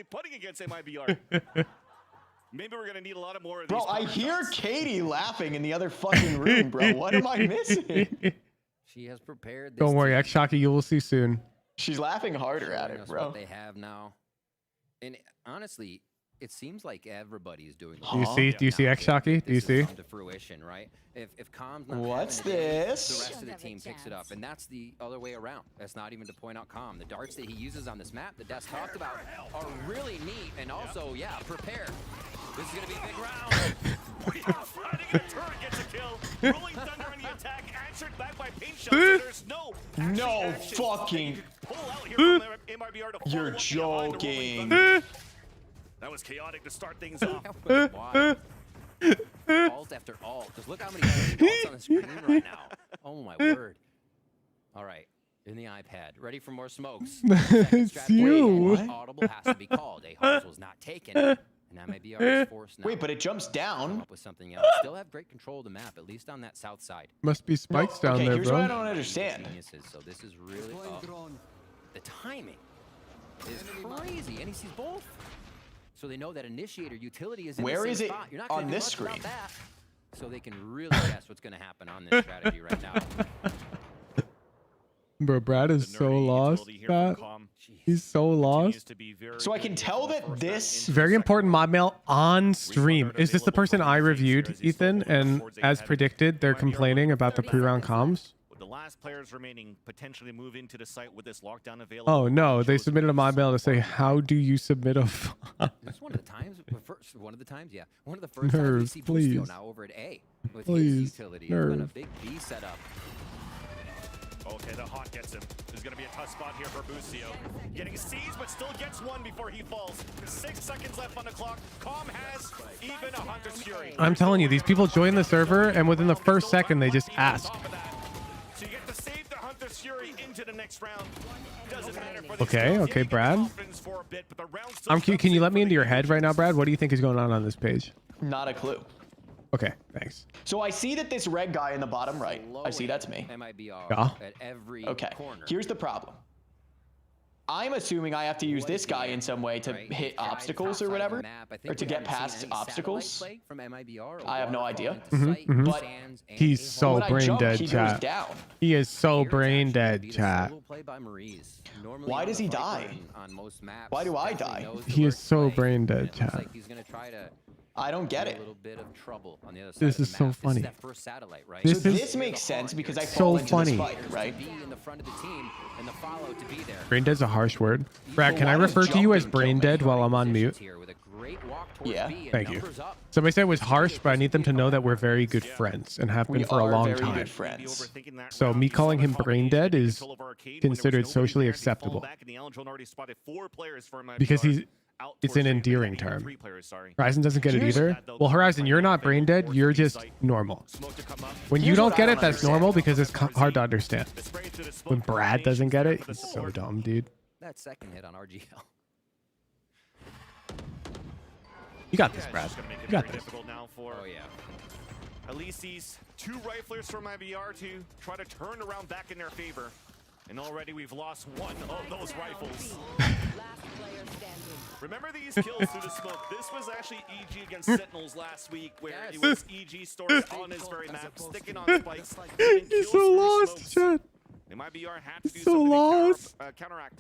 putting against MIBR. Maybe we're gonna need a lot of more of these. Bro, I hear Katie laughing in the other fucking room, bro. What am I missing? She has prepared. This Don't worry, team. X Shocky, you will see soon. She's laughing harder at Showing it, us bro. What they have now, and honestly, it seems like everybody is doing. Do you see? Do you see X Shocky? Do you see? Come to fruition, right? If Com's not What's having a day, this? the rest of the team picks it up, and that's the other way around. That's not even to point out Com. The darts that he uses on this map that Des talked about are really neat, and also, yeah, prepare. This is gonna be a big round. We are fighting a turret gets a kill. Rolling Thunder on the attack, answered back by paint shots. So there's no action fucking. pull out here from MIBR to You're follow up behind the Rolling joking. Thunder. That was chaotic to start things off. That was wild. Alt after alt. Just look how many alts on the screen right now. Oh my word. All right. In the iPad. Ready for more smokes. It's you. Audible has to be called. A Harz was not taken. And MIBR is forced now. Wait, but it jumps down. Up with something else. Still have great control of the map, at least on that south side. Must be spikes down okay, there, here's bro. what I don't understand. Geniuses, so this is really the timing is crazy, and he sees both. So they know that initiator utility is in Where the is same it spot. You're not gonna on do this much about screen? that. So they can really guess what's going to happen on this strategy right now. Bro, Brad is so lost, chat. He's so lost. So I can tell that this. Very important mod mail on stream. Is this the person I reviewed, Ethan? And as predicted, they're complaining about the pre-round comms? With the last players remaining, potentially move into the site with this lockdown available. Oh no, they submitted a mod mail to say, how do you submit a It's one of the times, one of the times, yeah. One of the first times we Nerves, see please. Bustio now over at A with Please, his utility. It's been a nerve. big B setup. Okay, the hawk gets him. There's going to be a tough spot here for Bustio. Getting seized, but still gets one before he falls. 6 seconds left on the clock. Com has even a Hunter's Fury. I'm telling you, these people join the server and within the first second they just ask. So you get to save the Hunter's Fury into the next round. Doesn't matter for Okay, Brad. Can you let me into your head right now, Brad? What do you think is going on this page? Not a clue. Okay, thanks. So I see that this red guy in the bottom right. I see that's me. MIBR Yeah. at every Okay. corner. Here's the problem. I'm assuming I have to use this guy in some way to hit obstacles or whatever, or to get past obstacles. I have no idea. But He's so when I brain jump, dead, he goes chat. down. He is so brain dead, chat. Why does he die? Why do I die? He is so brain dead, chat. He's going to try to I don't get it. a little bit of trouble on the other side This of the is so map. funny. This is that first satellite, right? This So is this makes sense because I so fall into funny. the spike, right? To be in the front of the team and the follow to be there. Brain dead's a harsh word. Brad, can I why does refer to you as jumping kill brain me? dead while I'm on mute? Here with a great walk towards Yeah. B and Thank you. numbers up. Somebody said it was harsh, but I need them to know that we're very good friends and have been We for a are long very time. good friends. So me calling him brain dead is considered socially acceptable because it's an endearing term. Horizon doesn't get it either. Well, Horizon, you're not brain dead. You're just normal. When you Here's don't what get I it, don't that's understand. normal because it's hard to understand. When Brad doesn't get it, he's so dumb, dude. That second hit on RGL. You got this, Brad. You got this. Oh yeah. At least these 2 riflers from IBR to try to turn around back in their favor. And already we've lost one of those rifles. Remember these kills through the smoke? This was actually EG against Sentinels last week, where it was EG stores on his very map, sticking on spikes. He's so lost, chat. MIBR had to do He's so something lost. to counteract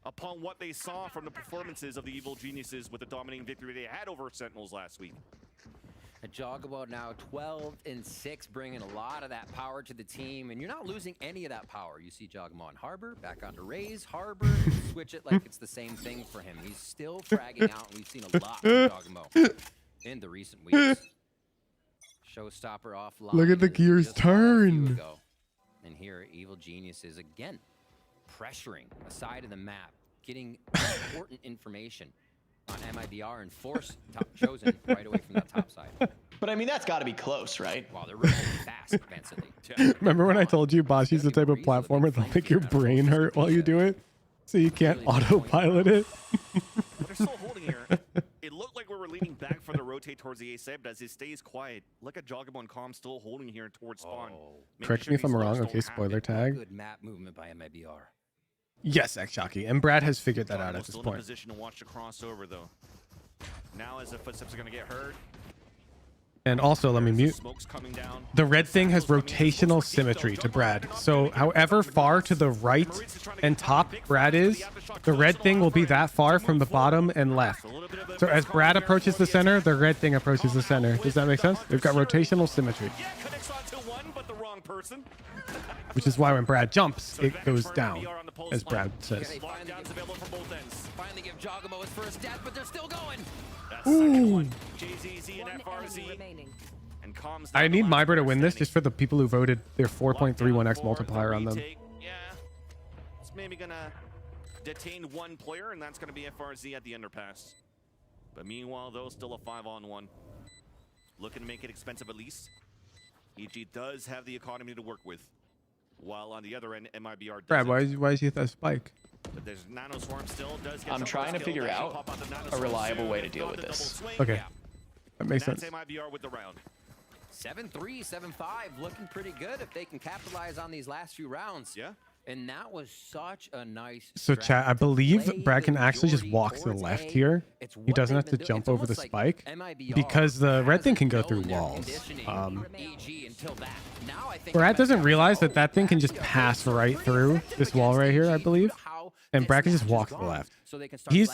upon what they saw from the performances of the Evil Geniuses with the dominating victory they had over Sentinels last week. Jogabo now 12-6, bringing a lot of that power to the team, and you're not losing any of that power. You see Jogamo on Harbor, back onto Raze, Harbor, switch it like it's the same thing for him. He's still fragging out, and we've seen a lot from Jogamo in the recent weeks. Showstopper offline. Look at the gears turn. And here, Evil Geniuses again pressuring a side of the map, getting important information on MIBR and force Chosen right away from that top side. But I mean, that's got to be close, right? Wow, they're really fast defensively. Remember when I told you Bashi's the type of platformer that'll make your brain hurt while you do it? So you can't autopilot it? They're still holding here. It looked like we were leaning back for the rotate towards the A side, but as it stays quiet, look at Jogabo and Calm still holding here towards spawn. Correct me if I'm wrong. Okay, spoiler tag. Good map movement by MIBR. Yes, X-Shocky. And Brad has figured that out at this still point. In a position to watch the crossover, though. Now, as the footsteps are going to get heard. And also, let me mute. The red thing has rotational symmetry to Brad. So however far to the right and top Brad is, the red thing will be that far from the bottom and left. So as Brad approaches the center, the red thing approaches the center. Does that make sense? They've got rotational symmetry. Which is why when Brad jumps, it goes down, as Brad says. Finally give Jogamo his first death, but they're still going. Ooh. I need MIBR to win this just for the people who voted their 4.31x multiplier on them. Yeah, it's maybe gonna detain one player, and that's gonna be FRZ at the underpass. But meanwhile, though, still a 5-on-1. Looking to make it expensive at least. EG does have the economy to work with, while on the other end, MIBR doesn't. Brad, why is he at that spike? But there's Nano Swarm still does get I'm trying to figure out a reliable way to deal with this. Okay, that makes sense. That's MIBR with the round. 7-3, 7-5, looking pretty good if they can capitalize on these last few rounds. Yeah. And that was such a nice So chat, I believe Brad can actually just walk to the left here. He doesn't have to jump over the spike because the red thing can go through walls. Brad doesn't realize that that thing can just pass right through this wall right here, I believe. And Brad can just walk to the left. He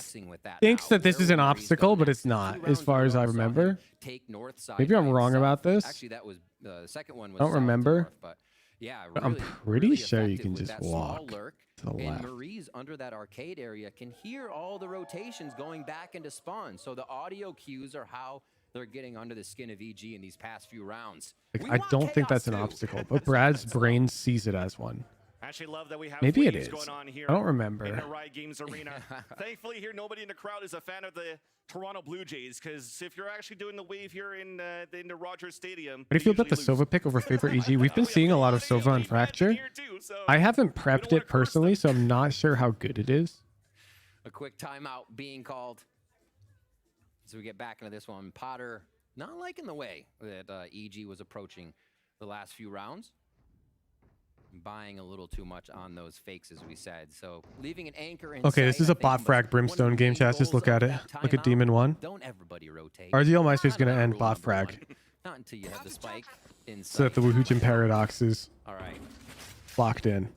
thinks that this is an obstacle, but it's not, as far as I remember. Maybe I'm wrong about this. Actually, that was the second one. I don't remember. But yeah, But I'm pretty sure you can just walk to the and left. Marie's under that arcade area can hear all the rotations going back into spawn. So the audio cues are how they're getting under the skin of EG in these past few rounds. Like, I don't think that's an obstacle, but Brad's brain sees it as one. Actually love that we have Maybe it waves is. going on here I don't remember. in the Riot Games arena. Thankfully here nobody in the crowd is a fan of the Toronto Blue Jays, because if you're actually doing the wave here in the Rogers Stadium, What do you feel about the Sova pick over Favorite EG? We've been seeing a lot of Sova on Fracture. I haven't prepped it personally, so I'm not sure how good it is. A quick timeout being called. So we get back into this one. Potter not liking the way that EG was approaching the last few rounds. Buying a little too much on those fakes, as we said. So leaving an anchor in. Okay, this is a bot frag Brimstone game, chat. Just look at it. Look at Demon 1. Don't everybody rotate. RGL Meister is going to end bot frag. Not until you have the spike inside. So that the Woohoojin paradox is All right. locked in.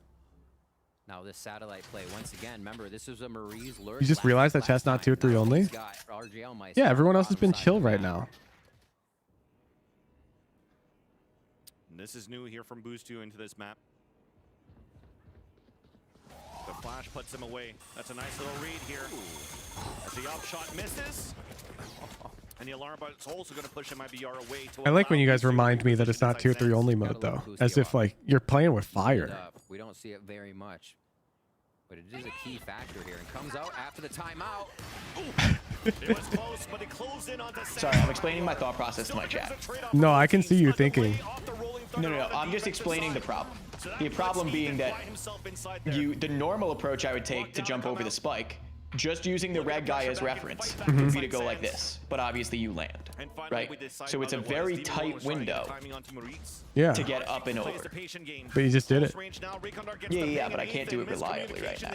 Now this satellite play once again. Remember, this is a Marie's lurk. You just realized that chat's not tier 3 only? Yeah, everyone else has been chill right now. This is new here from Boost 2 into this map. The flash puts him away. That's a nice little read here. As the up shot misses. And the alarm but's also going to push MIBR away. I like when you guys remind me that it's not tier 3 only mode, though. As if, like, you're playing with fire. We don't see it very much. But it is a key factor here. And comes out after the timeout. It was close, but it closed in onto Sorry, I'm explaining my thought process to my chat. No, I can see you thinking. No, I'm just explaining the problem. The problem being that the normal approach I would take to jump over the spike, just using the red guy as reference, would be to go like this. But obviously you land, right? So it's a very tight window to get up and over. But you just did it. Yeah, but I can't do it reliably right now.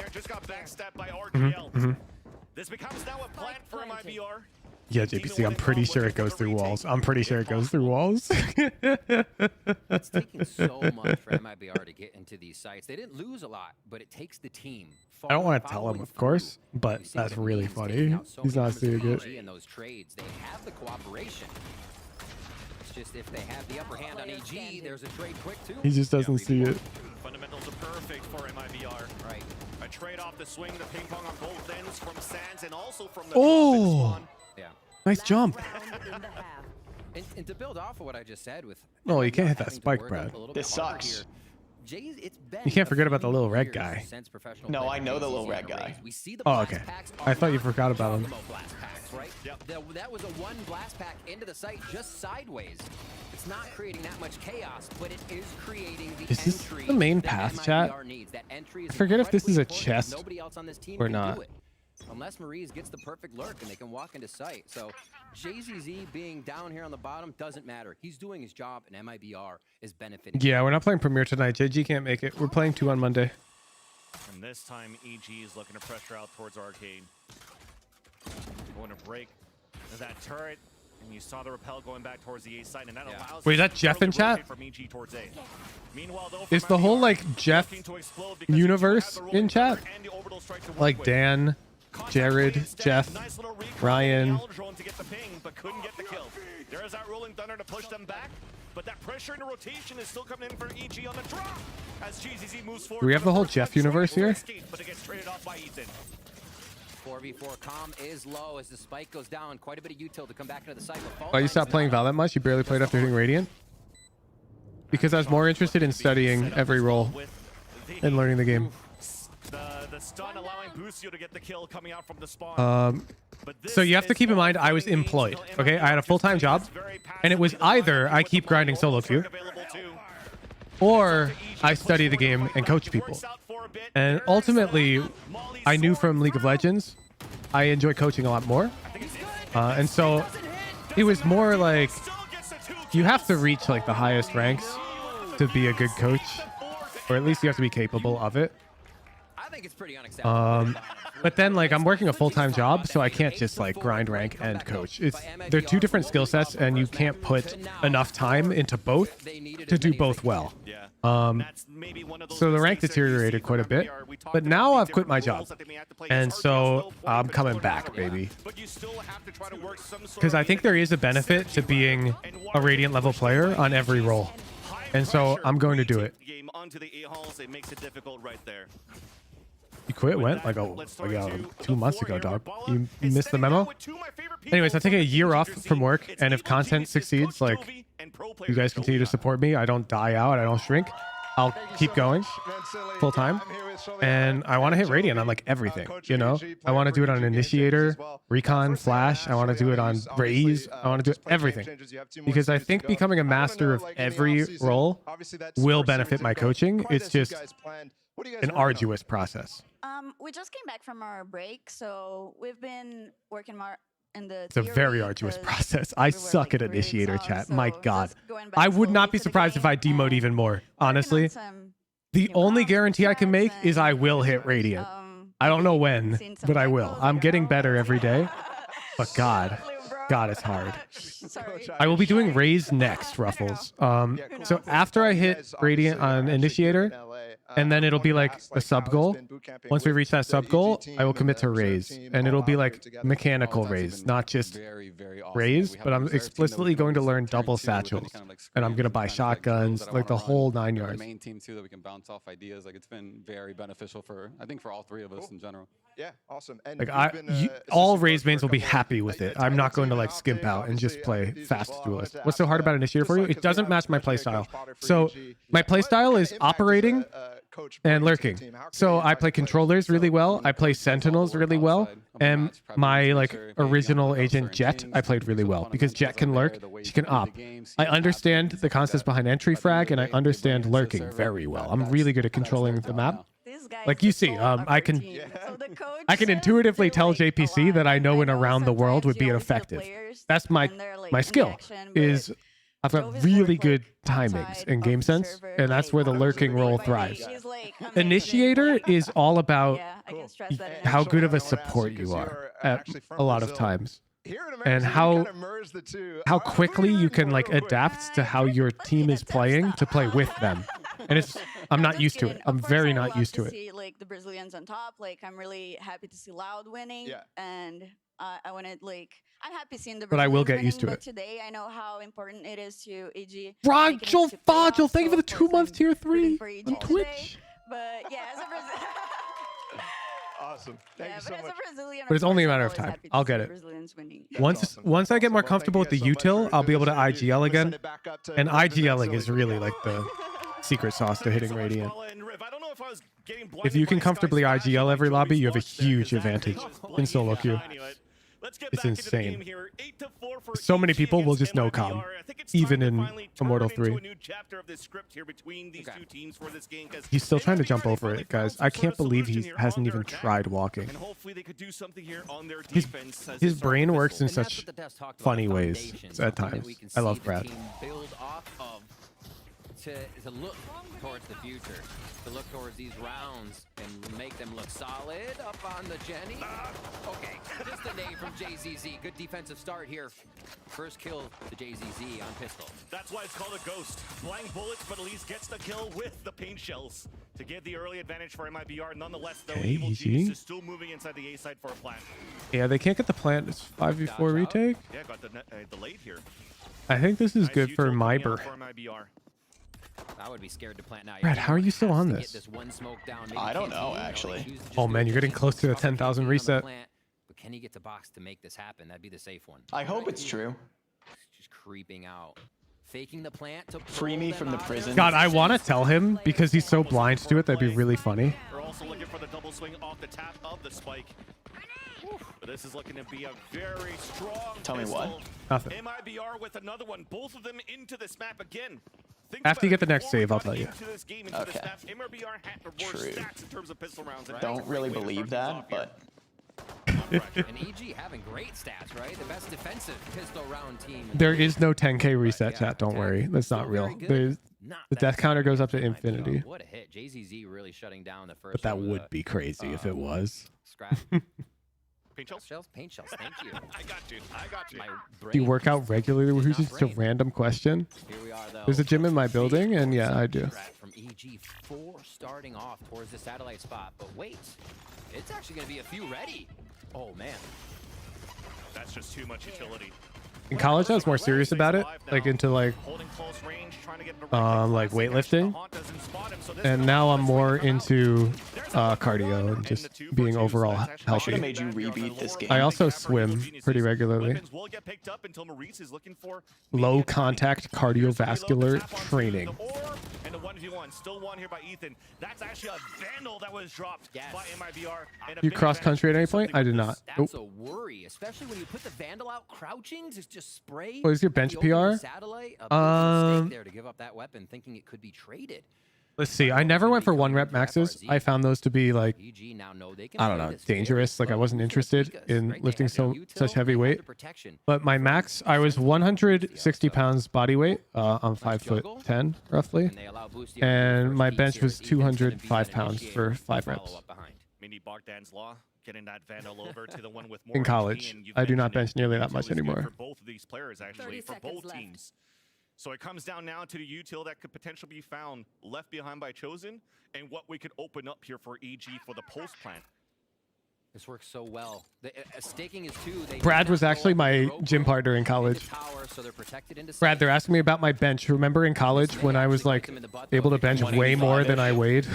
This becomes now a plan for MIBR. Yeah, JPC, I'm pretty sure it goes through walls. I'm pretty sure it goes through walls. It's taking so much for MIBR to get into these sites. They didn't lose a lot, but it takes the team. I don't want to tell him, of course, but that's really funny. He's not seeing it. In those trades, they have the cooperation. just if they have the upper hand on EG, there's a trade quick too. He just doesn't see it. Fundamentals are perfect for MIBR. Right. A trade off the swing, the ping pong on both ends from Sands and also from the Oh, yeah. nice jump. And to build off of what I just said with No, you can't hit that spike, Brad. This sucks. You can't forget about the little red guy. No, I know the little red guy. Oh, okay. I thought you forgot about him. That was a one blast pack into the site just sideways. It's not creating that much chaos, but it is creating the Is this entry the main that path, chat? MIBR needs. That entry is I forget if this is a incredibly important. chest Nobody else on this team or can not. do it. Unless Maurice gets the perfect lurk and they can walk into sight. So JZZ being down here on the bottom doesn't matter. He's doing his job and MIBR is benefiting. Yeah, we're not playing Premier tonight. JG can't make it. We're playing 2 on Monday. And this time, EG is looking to pressure out towards Arcade. Going to break that turret, and you saw the rappel going back towards the A side, and that allows. Wait, is that Jeff in early chat? rotate from EG towards A. Meanwhile, though, Is the whole like Jeff universe in chat? Like Dan, Jared, Jeff, Ryan. To get the ping, but couldn't get the kill. There is that rolling thunder to push them back, but that pressure into rotation is still coming in for EG on the drop as GZZ moves forward. Do we have the whole Jeff universe here? But it gets traded off by Ethan. 4v4 calm is low as the spike goes down. Quite a bit of util to come back into the cycle. Oh, you stopped playing Val that much? You barely played after hitting Radiant? Because I was more interested in studying every role and learning the game. The stun allowing Busio to get the kill coming out from the spawn. So you have to keep in mind I was employed, okay? I had a full-time job, and it was either I keep grinding solo queue, or I study the game and coach people. And ultimately, I knew from League of Legends, I enjoy coaching a lot more. And so it was more like you have to reach like the highest ranks to be a good coach, or at least you have to be capable of it. I think it's pretty unacceptable. But then like I'm working a full-time job, so I can't just like grind rank and coach. They're two different skill sets, and you can't put enough time into both to do both well. So the rank deteriorated quite a bit, but now I've quit my job, and so I'm coming back, baby. Because I think there is a benefit to being a Radiant level player on every role, and so I'm going to do it. You quit? Went like 2 months ago, dog. You missed the memo? Anyways, I'm taking a year off from work, and if content succeeds, like, you guys continue to support me, I don't die out, I don't shrink, I'll keep going full time. And I want to hit Radiant on like everything, you know? I want to do it on Initiator, Recon, Flash. I want to do it on Raze. I want to do it everything. Because I think becoming a master of every role will benefit my coaching. It's just an arduous process. We just came back from our break, so we've been working more in the It's a very arduous process. I suck at Initiator, chat. My God. I would not be surprised if I demote even more, honestly. The only guarantee I can make is I will hit Radiant. I don't know when, but I will. I'm getting better every day. But God, it's hard. I will be doing Raze next, Ruffles. So after I hit Radiant on Initiator, and then it'll be like a sub goal. Once we reach that sub goal, I will commit to Raze, and it'll be like mechanical Raze, not just Raze, but I'm explicitly going to learn double satchels, and I'm gonna buy shotguns, like the whole 9 yards. Main team too, that we can bounce off ideas. Like it's been very beneficial for, I think, for all three of us in general. Yeah, awesome. And like all Raze mains will be happy with it. I'm not going to like skimp out and just play fast duelist. What's so hard about Initiator for you? It doesn't match my playstyle. So my playstyle is operating and lurking. So I play controllers really well. I play sentinels really well. And my like original agent Jet, I played really well because Jet can lurk, she can op. I understand the concepts behind entry frag, and I understand lurking very well. I'm really good at controlling the map. Like you see, I can intuitively tell JPC that I know in around the world would be ineffective. That's my skill. Is I've got really good timings and game sense, and that's where the lurking role thrives. Initiator is all about how good of a support you are at a lot of times, and how quickly you can like adapt to how your team is playing to play with them. And I'm not used to it. I'm very not used to it. See, like the Brazilians on top, like I'm really happy to see Loud winning, and I want to like I'm happy seeing the But I will Brazilians get used to winning, it. but today I know how important it is to AG. Rogel Fodgel, thank you for the 2 months tier 3 for AG on today. Twitch. But yeah, as a Brazilian. Awesome. Thank you so much. But it's only a matter of time. I'll get it. Once I get more comfortable with the util, I'll be able to IGL again. And IGLing is really like the secret sauce to hitting Radiant. If you can comfortably IGL every lobby, you have a huge advantage in solo queue. It's insane. So many people will just no com, even in Immortal 3. He's still trying to jump over it, guys. I can't believe he hasn't even tried walking. His brain works in such funny ways at times. I love Brad. To look towards the future, to look towards these rounds and make them look solid up on the Jenny. Okay, just a name from JZZ. Good defensive start here. First kill to JZZ on pistol. That's why it's called a ghost. Blank bullets, but at least gets the kill with the paint shells to give the early advantage for MIBR. Nonetheless, though, Evil Genius is still moving inside the A side for a plant. Yeah, they can't get the plant. It's 5v4 retake. Yeah, got the delayed here. I think this is good for MIBR. I would be scared to plant now. Brad, how are you still on this? I don't know, actually. Oh man, you're getting close to a 10,000 reset. But can he get to box to make this happen? That'd be the safe one. I hope it's true. Just creeping out. Faking the plant to free me from the prison. God, I want to tell him because he's so blind to it. That'd be really funny. We're also looking for the double swing off the tap of the spike. But this is looking to be a very strong Tell me what? Nothing. MIBR with another one. Both of them into this map again. After you get the next save, I'll tell you. Okay. True. Don't really believe that, but... And EG having great stats, right? The best defensive pistol round team. There is no 10k reset, chat. Don't worry. That's not real. The death counter goes up to infinity. What a hit. JZZ really shutting down the first. But that would be crazy if it was. Scrap. Paint shells? Paint shells, thank you. I got you. I got you. Do you work out regularly? Who's just a random question? Here we are, though. There's a gym in my building, and yeah, I do. From EG4 starting off towards the satellite spot. But wait, it's actually going to be a few ready. Oh, man. That's just too much utility. In college, I was more serious about it, like into like weightlifting, and now I'm more into cardio and just being overall healthy. Made you rebeat this game. I also swim pretty regularly. Low contact cardiovascular training. And a 1v1, still one here by Ethan. That's actually a vandal that was dropped by MIBR. You cross country at any point? I did not. That's a worry, especially when you put the vandal out crouching to just spray. What is your bench PR? Satellite, a mistake there to give up that weapon, thinking it could be traded. Let's see. I never went for 1-rep maxes. I found those to be like, I don't know, dangerous. Like I wasn't interested in lifting such heavy weight. But my max, I was 160 pounds body weight. I'm 5'10" roughly, and my bench was 205 pounds for 5 reps. Mini Bogdan's Law, getting that vandal over to the one with more In college, I do not bench nearly that much anymore. For both of these players, actually, for both teams. So it comes down now to the util that could potentially be found left behind by Chosen, and what we could open up here for EG for the post plant. This works so well. Staking is 2. Brad was actually my gym partner in college. Brad, they're asking me about my bench. Remember in college when I was like able to bench way more than I weighed?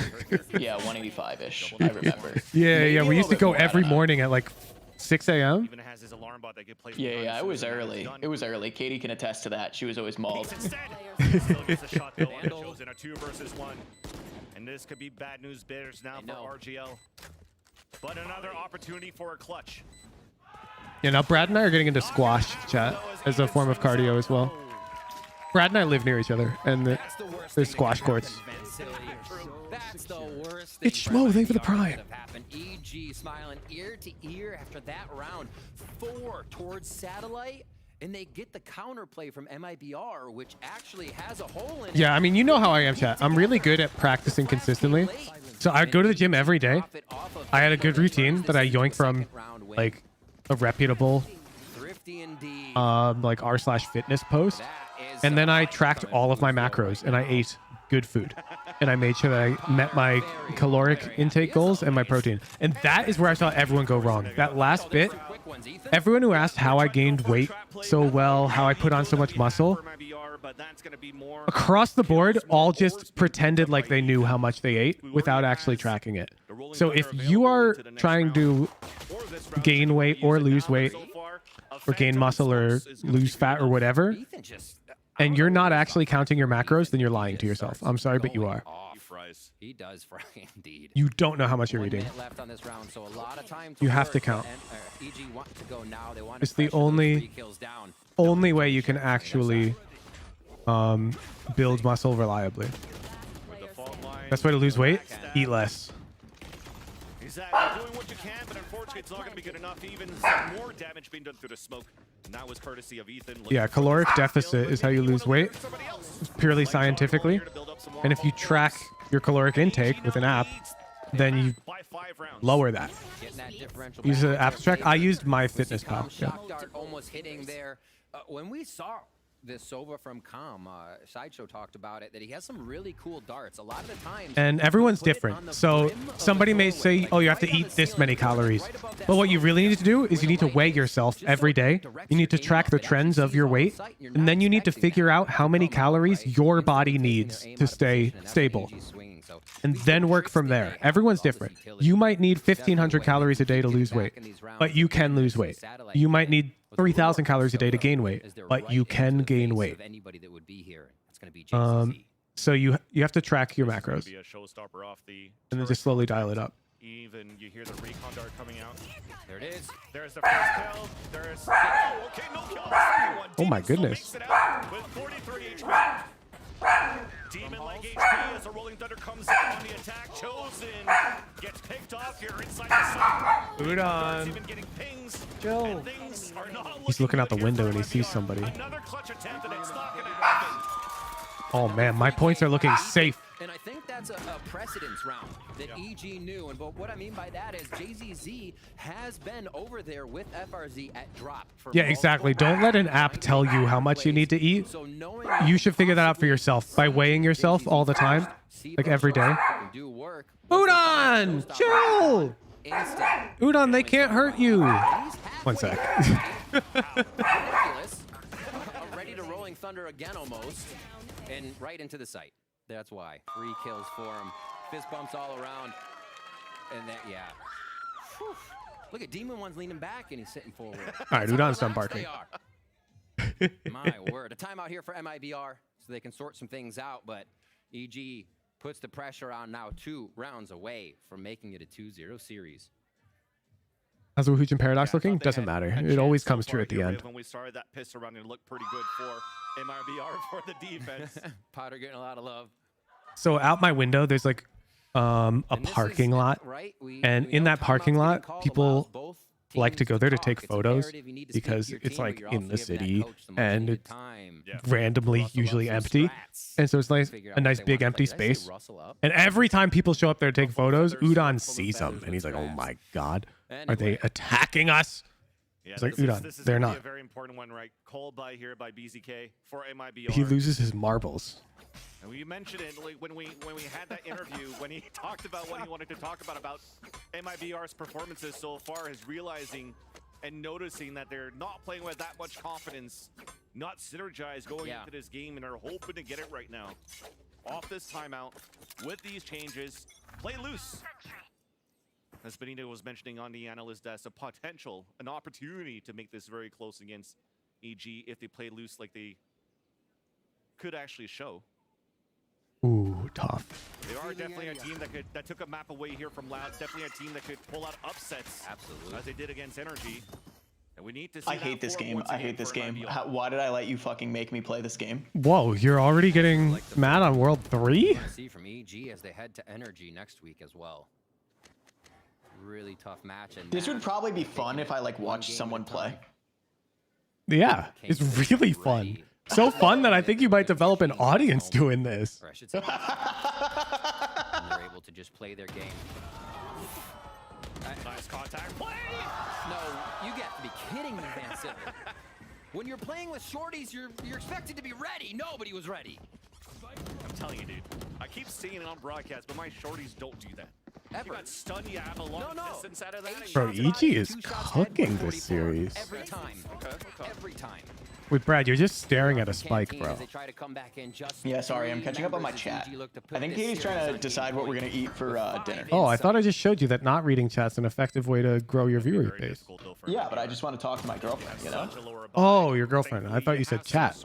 Yeah, 185-ish. I remember. Yeah. We used to go every morning at like 6 a.m. Yeah, it was early. It was early. Katie can attest to that. She was always mauled. Chosen a 2 versus 1. And this could be bad news bears now for RGL. But another opportunity for a clutch. Yeah, now Brad and I are getting into squash, chat, as a form of cardio as well. Brad and I live near each other, and there's squash courts. That's the worst. It's Schmo, thank you for the prime. EG smiling ear to ear after that round. 4 towards satellite, and they get the counterplay from MIBR, which actually has a hole in it. Yeah, I mean, you know how I am, chat. I'm really good at practicing consistently. So I'd go to the gym every day. I had a good routine that I yoinked from like a reputable like r/fitness post. And then I tracked all of my macros and I ate good food. and I made sure that I met my caloric intake goals and my protein. And that is where I saw everyone go wrong. That last bit, everyone who asked how I gained weight so well, how I put on so much muscle, across the board, all just pretended like they knew how much they ate without actually tracking it. So if you are trying to gain weight or lose weight, or gain muscle or lose fat or whatever, and you're not actually counting your macros, then you're lying to yourself. I'm sorry, but you are. He does fry indeed. You don't know how much you're eating. Left on this round, so a lot of time You have to count. EG want to go now. They want It's the only way you can actually build muscle reliably. Best way to lose weight? Eat less. Exactly. Doing what you can, but unfortunately it's not going to be good enough. Even some more damage being done through the smoke. And that was courtesy of Ethan. Yeah, caloric deficit is how you lose weight, purely scientifically. And if you track your caloric intake with an app, then you lower that. Use the app track. I used MyFitnessPal. Yeah. Almost hitting there. When we saw this Sova from Com, Sideshow talked about it, that he has some really cool darts. A lot of the times, And everyone's different. So somebody may say, oh, you have to eat this many calories. But what you really need to do is you need to weigh yourself every day. You need to track the trends of your weight. And then you need to figure out how many calories your body needs to stay stable. And then work from there. Everyone's different. You might need 1,500 calories a day to lose weight, but you can lose weight. You might need 3,000 calories a day to gain weight, but you can gain weight. So you have to track your macros, and then just slowly dial it up. Even you hear the recon dart coming out. There it is. There's the first kill. There's okay, no kill. Oh my goodness. With 43 HP. Demon like HP as a rolling thunder comes out on the attack. Chosen gets picked off here inside the site. Udon. Even getting pings. Joe. Things are not He's looking out the window and he sees somebody. another clutch attempt and it's not gonna happen. Oh man, my points are looking safe. And I think that's a precedence round that EG knew. And but what I mean by that is JZZ has been over there with FRZ at drop. For Yeah, exactly. Don't let an app tell you how much you need to eat. You should figure that out for yourself by weighing yourself all the time, like every day. Udon, chill. Udon, they can't hurt you. 1 sec. Ready to rolling thunder again almost, and right into the site. That's why 3 kills for him. Fist bumps all around, and that Whew. Look at Demon One's leaning back and he's sitting forward. All right, Udon's done barking. My word, a timeout here for MIBR so they can sort some things out. But EG puts the pressure on now, 2 rounds away from making it a 2-0 series. How's the Woohoojin Paradox looking? Doesn't matter. It always comes true at the end. When we started that pistol round, it looked pretty good for MIBR for the defense. Potter getting a lot of love. So out my window, there's like a parking lot, and in that parking lot, people like to go there to take photos because it's like in the city and it's randomly usually empty, and so it's nice, a nice big empty space. And every time people show up there to take photos, Udon sees them and he's like, "Oh my god, are they attacking us?" Yeah, it's like, this Udon, is they're gonna be not. a very important one, right? Called by here by BZK for MIBR. He loses his marbles. And we mentioned it like when we had that interview, when he talked about what he wanted to talk about MIBR's performances so far, is realizing and noticing that they're not playing with that much confidence, not synergized going into this game, and are hoping to get it right now. Off this timeout, with these changes, play loose. As Benito was mentioning on the analyst desk, a potential, an opportunity to make this very close against EG if they play loose like they could actually show. Ooh, tough. They are definitely a team that took a map away here from Loud. Definitely a team that could pull out upsets, as they did against Energy. And we need to see I hate this game. I hate this game. Why did I let you fucking make me play this game? Whoa, you're already getting mad on World 3? See from EG as they head to Energy next week as well. Really tough match. And this would probably be fun if I like watched someone play. Yeah, it's really fun. So fun that I think you might develop an audience doing this. Or I should say, and they're able to just play their game. Nice contact play. No, you got to be kidding me, Van Sitter. When you're playing with shorties, you're expected to be ready. Nobody was ready. telling you, dude. I keep seeing it on broadcast, but my shorties don't do that. You got stun, you have a long distance out of that. and Bro, you- EG is cooking this series. Every time. Every time. Wait, Brad, you're just staring at a spike, bro. Yeah, sorry, I'm catching up on my chat. I think he's trying to decide what we're gonna eat for dinner. Oh, I thought I just showed you that not reading chat's an effective way to grow your viewer base. Yeah, but I just want to talk to my girlfriend, you know? Oh, your girlfriend. I thought you said chat.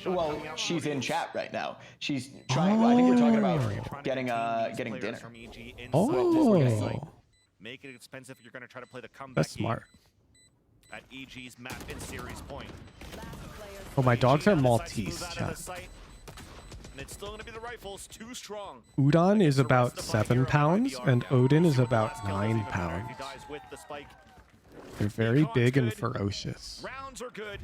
Well, she's in chat right now. She's trying. I think we're talking about getting dinner. Oh, Make it expensive if you're going to try to play the comeback. that's smart. At EG's map in series point. Oh, my dogs are EG Maltese, decides to move out of chat. the site, and it's still going to be the rifles, too strong. Udon is about 7 pounds, and Odin is about 9 pounds. He dies with the spike. They're very big and ferocious. Rounds are good,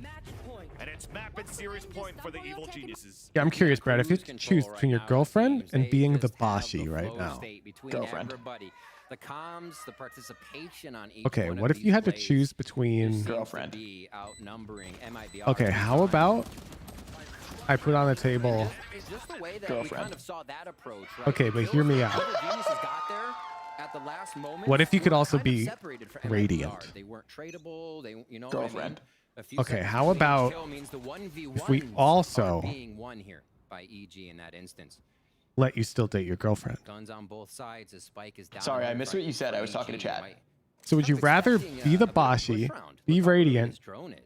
and it's map and series point for the evil geniuses. Yeah, I'm curious, Brad, if you had to choose between your girlfriend and being the Bashi right now. Girlfriend. The comms, the participation on each Okay, one what of if you had to these choose between... Girlfriend. plays outnumbering MIBR. Okay, how about I put on the table... It's just the way that we Girlfriend. kind of saw that approach, right? Okay, but hear me out. Evil Geniuses got there at the last moment. What if you could Were also kind of be separated from Radiant? MIBR. They weren't tradable. They, you know, Girlfriend. I mean, a few Okay, seconds how between each about kill means the 1v1s if we are also being won here by EG in that instance. let you still date your girlfriend? Guns on both sides. His spike is down. Sorry, I low missed for- what you said. for I was talking to EG, chat. right? So would you rather be the Bashi, be Radiant,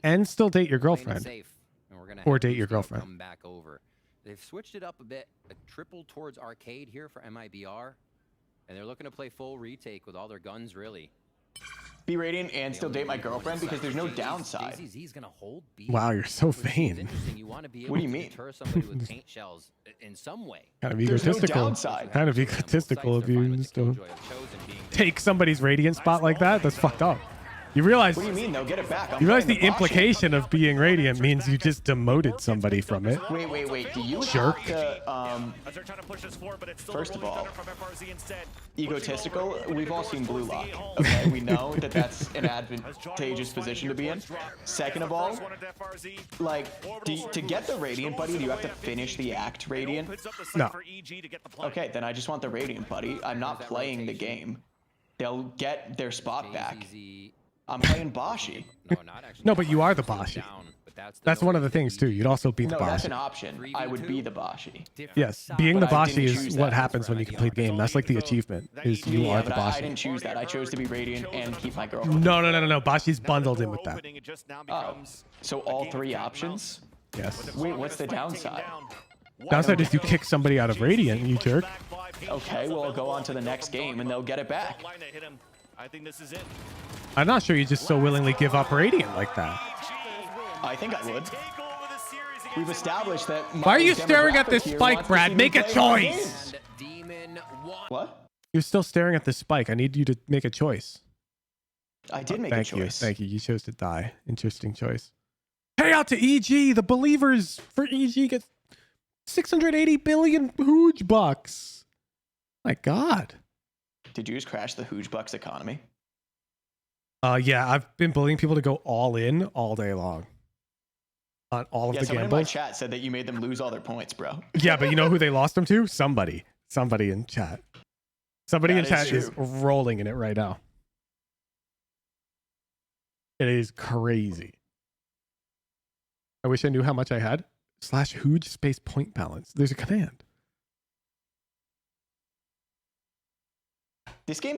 and still date your girlfriend? Safe, and we're gonna Or have date your Gusto girlfriend? Come back over. They've switched it up a bit, a triple towards arcade here for MIBR, and they're looking to play full retake with all their guns really. Be Radiant and still date my girlfriend because there's no downside. He's gonna hold B. Wow, you're so vain. Interesting. You want to be able What do you to mean? deter somebody with paint shells in some way. Kind of There's no egotistical. downside. Kind of egotistical of you just to take somebody's Radiant spot like that. That's fucked up. You realize What do you mean? They'll get it back. I'm you realize the playing Bashi. implication of being Radiant means you just demoted somebody from it. Wait. Do you Jerk. have to, first of all, egotistical, we've all seen Blue Lock, okay? We know that that's an advantageous position to be in. Second of all, like, to get the Radiant Buddy, do you have to finish the Act Radiant? No. Okay, then I just want the Radiant Buddy. I'm not playing the game. They'll get their spot back. I'm playing Bashi. No, but you are the Bashi. That's one of the things too. You'd also be the No, that's Bashi. an option. I would be the Bashi. Yes, being the But I didn't Bashi is choose what that. happens when you complete the game. That's like the achievement. Is you Yeah, are the but I Bashi. didn't choose that. I chose to be Radiant and keep my girlfriend. No. Bashi's bundled in with that. Oh, so all three options? Yes. Wait, what's the downside? Downside is you kick somebody out of Radiant, you jerk. Okay, well, I'll go on to the next game and they'll get it back. I think this is it. I'm not sure you just so willingly give up Radiant like that. I think I would. We've established that. Why are you my staring at demographic this here spike, wants to Brad? see me Make a play more choice. games. What? You're still staring at this spike. I need you to make a choice. I did make a choice. Thank you. You chose to die. Interesting choice. Pay out to EG. The believers for EG get 680 billion Hooge bucks. My God. Did you just crash the Hooge Bucks economy? Yeah, I've been bullying people to go all in all day long on all of Yeah, the someone in my gambles. chat said that you made them lose all their points, bro. Yeah, but you know who they lost them to? Somebody in chat. Somebody in That chat is is true. rolling in it right now. It is crazy. I wish I knew how much I had. /Hooge space point balance. There's a command. This game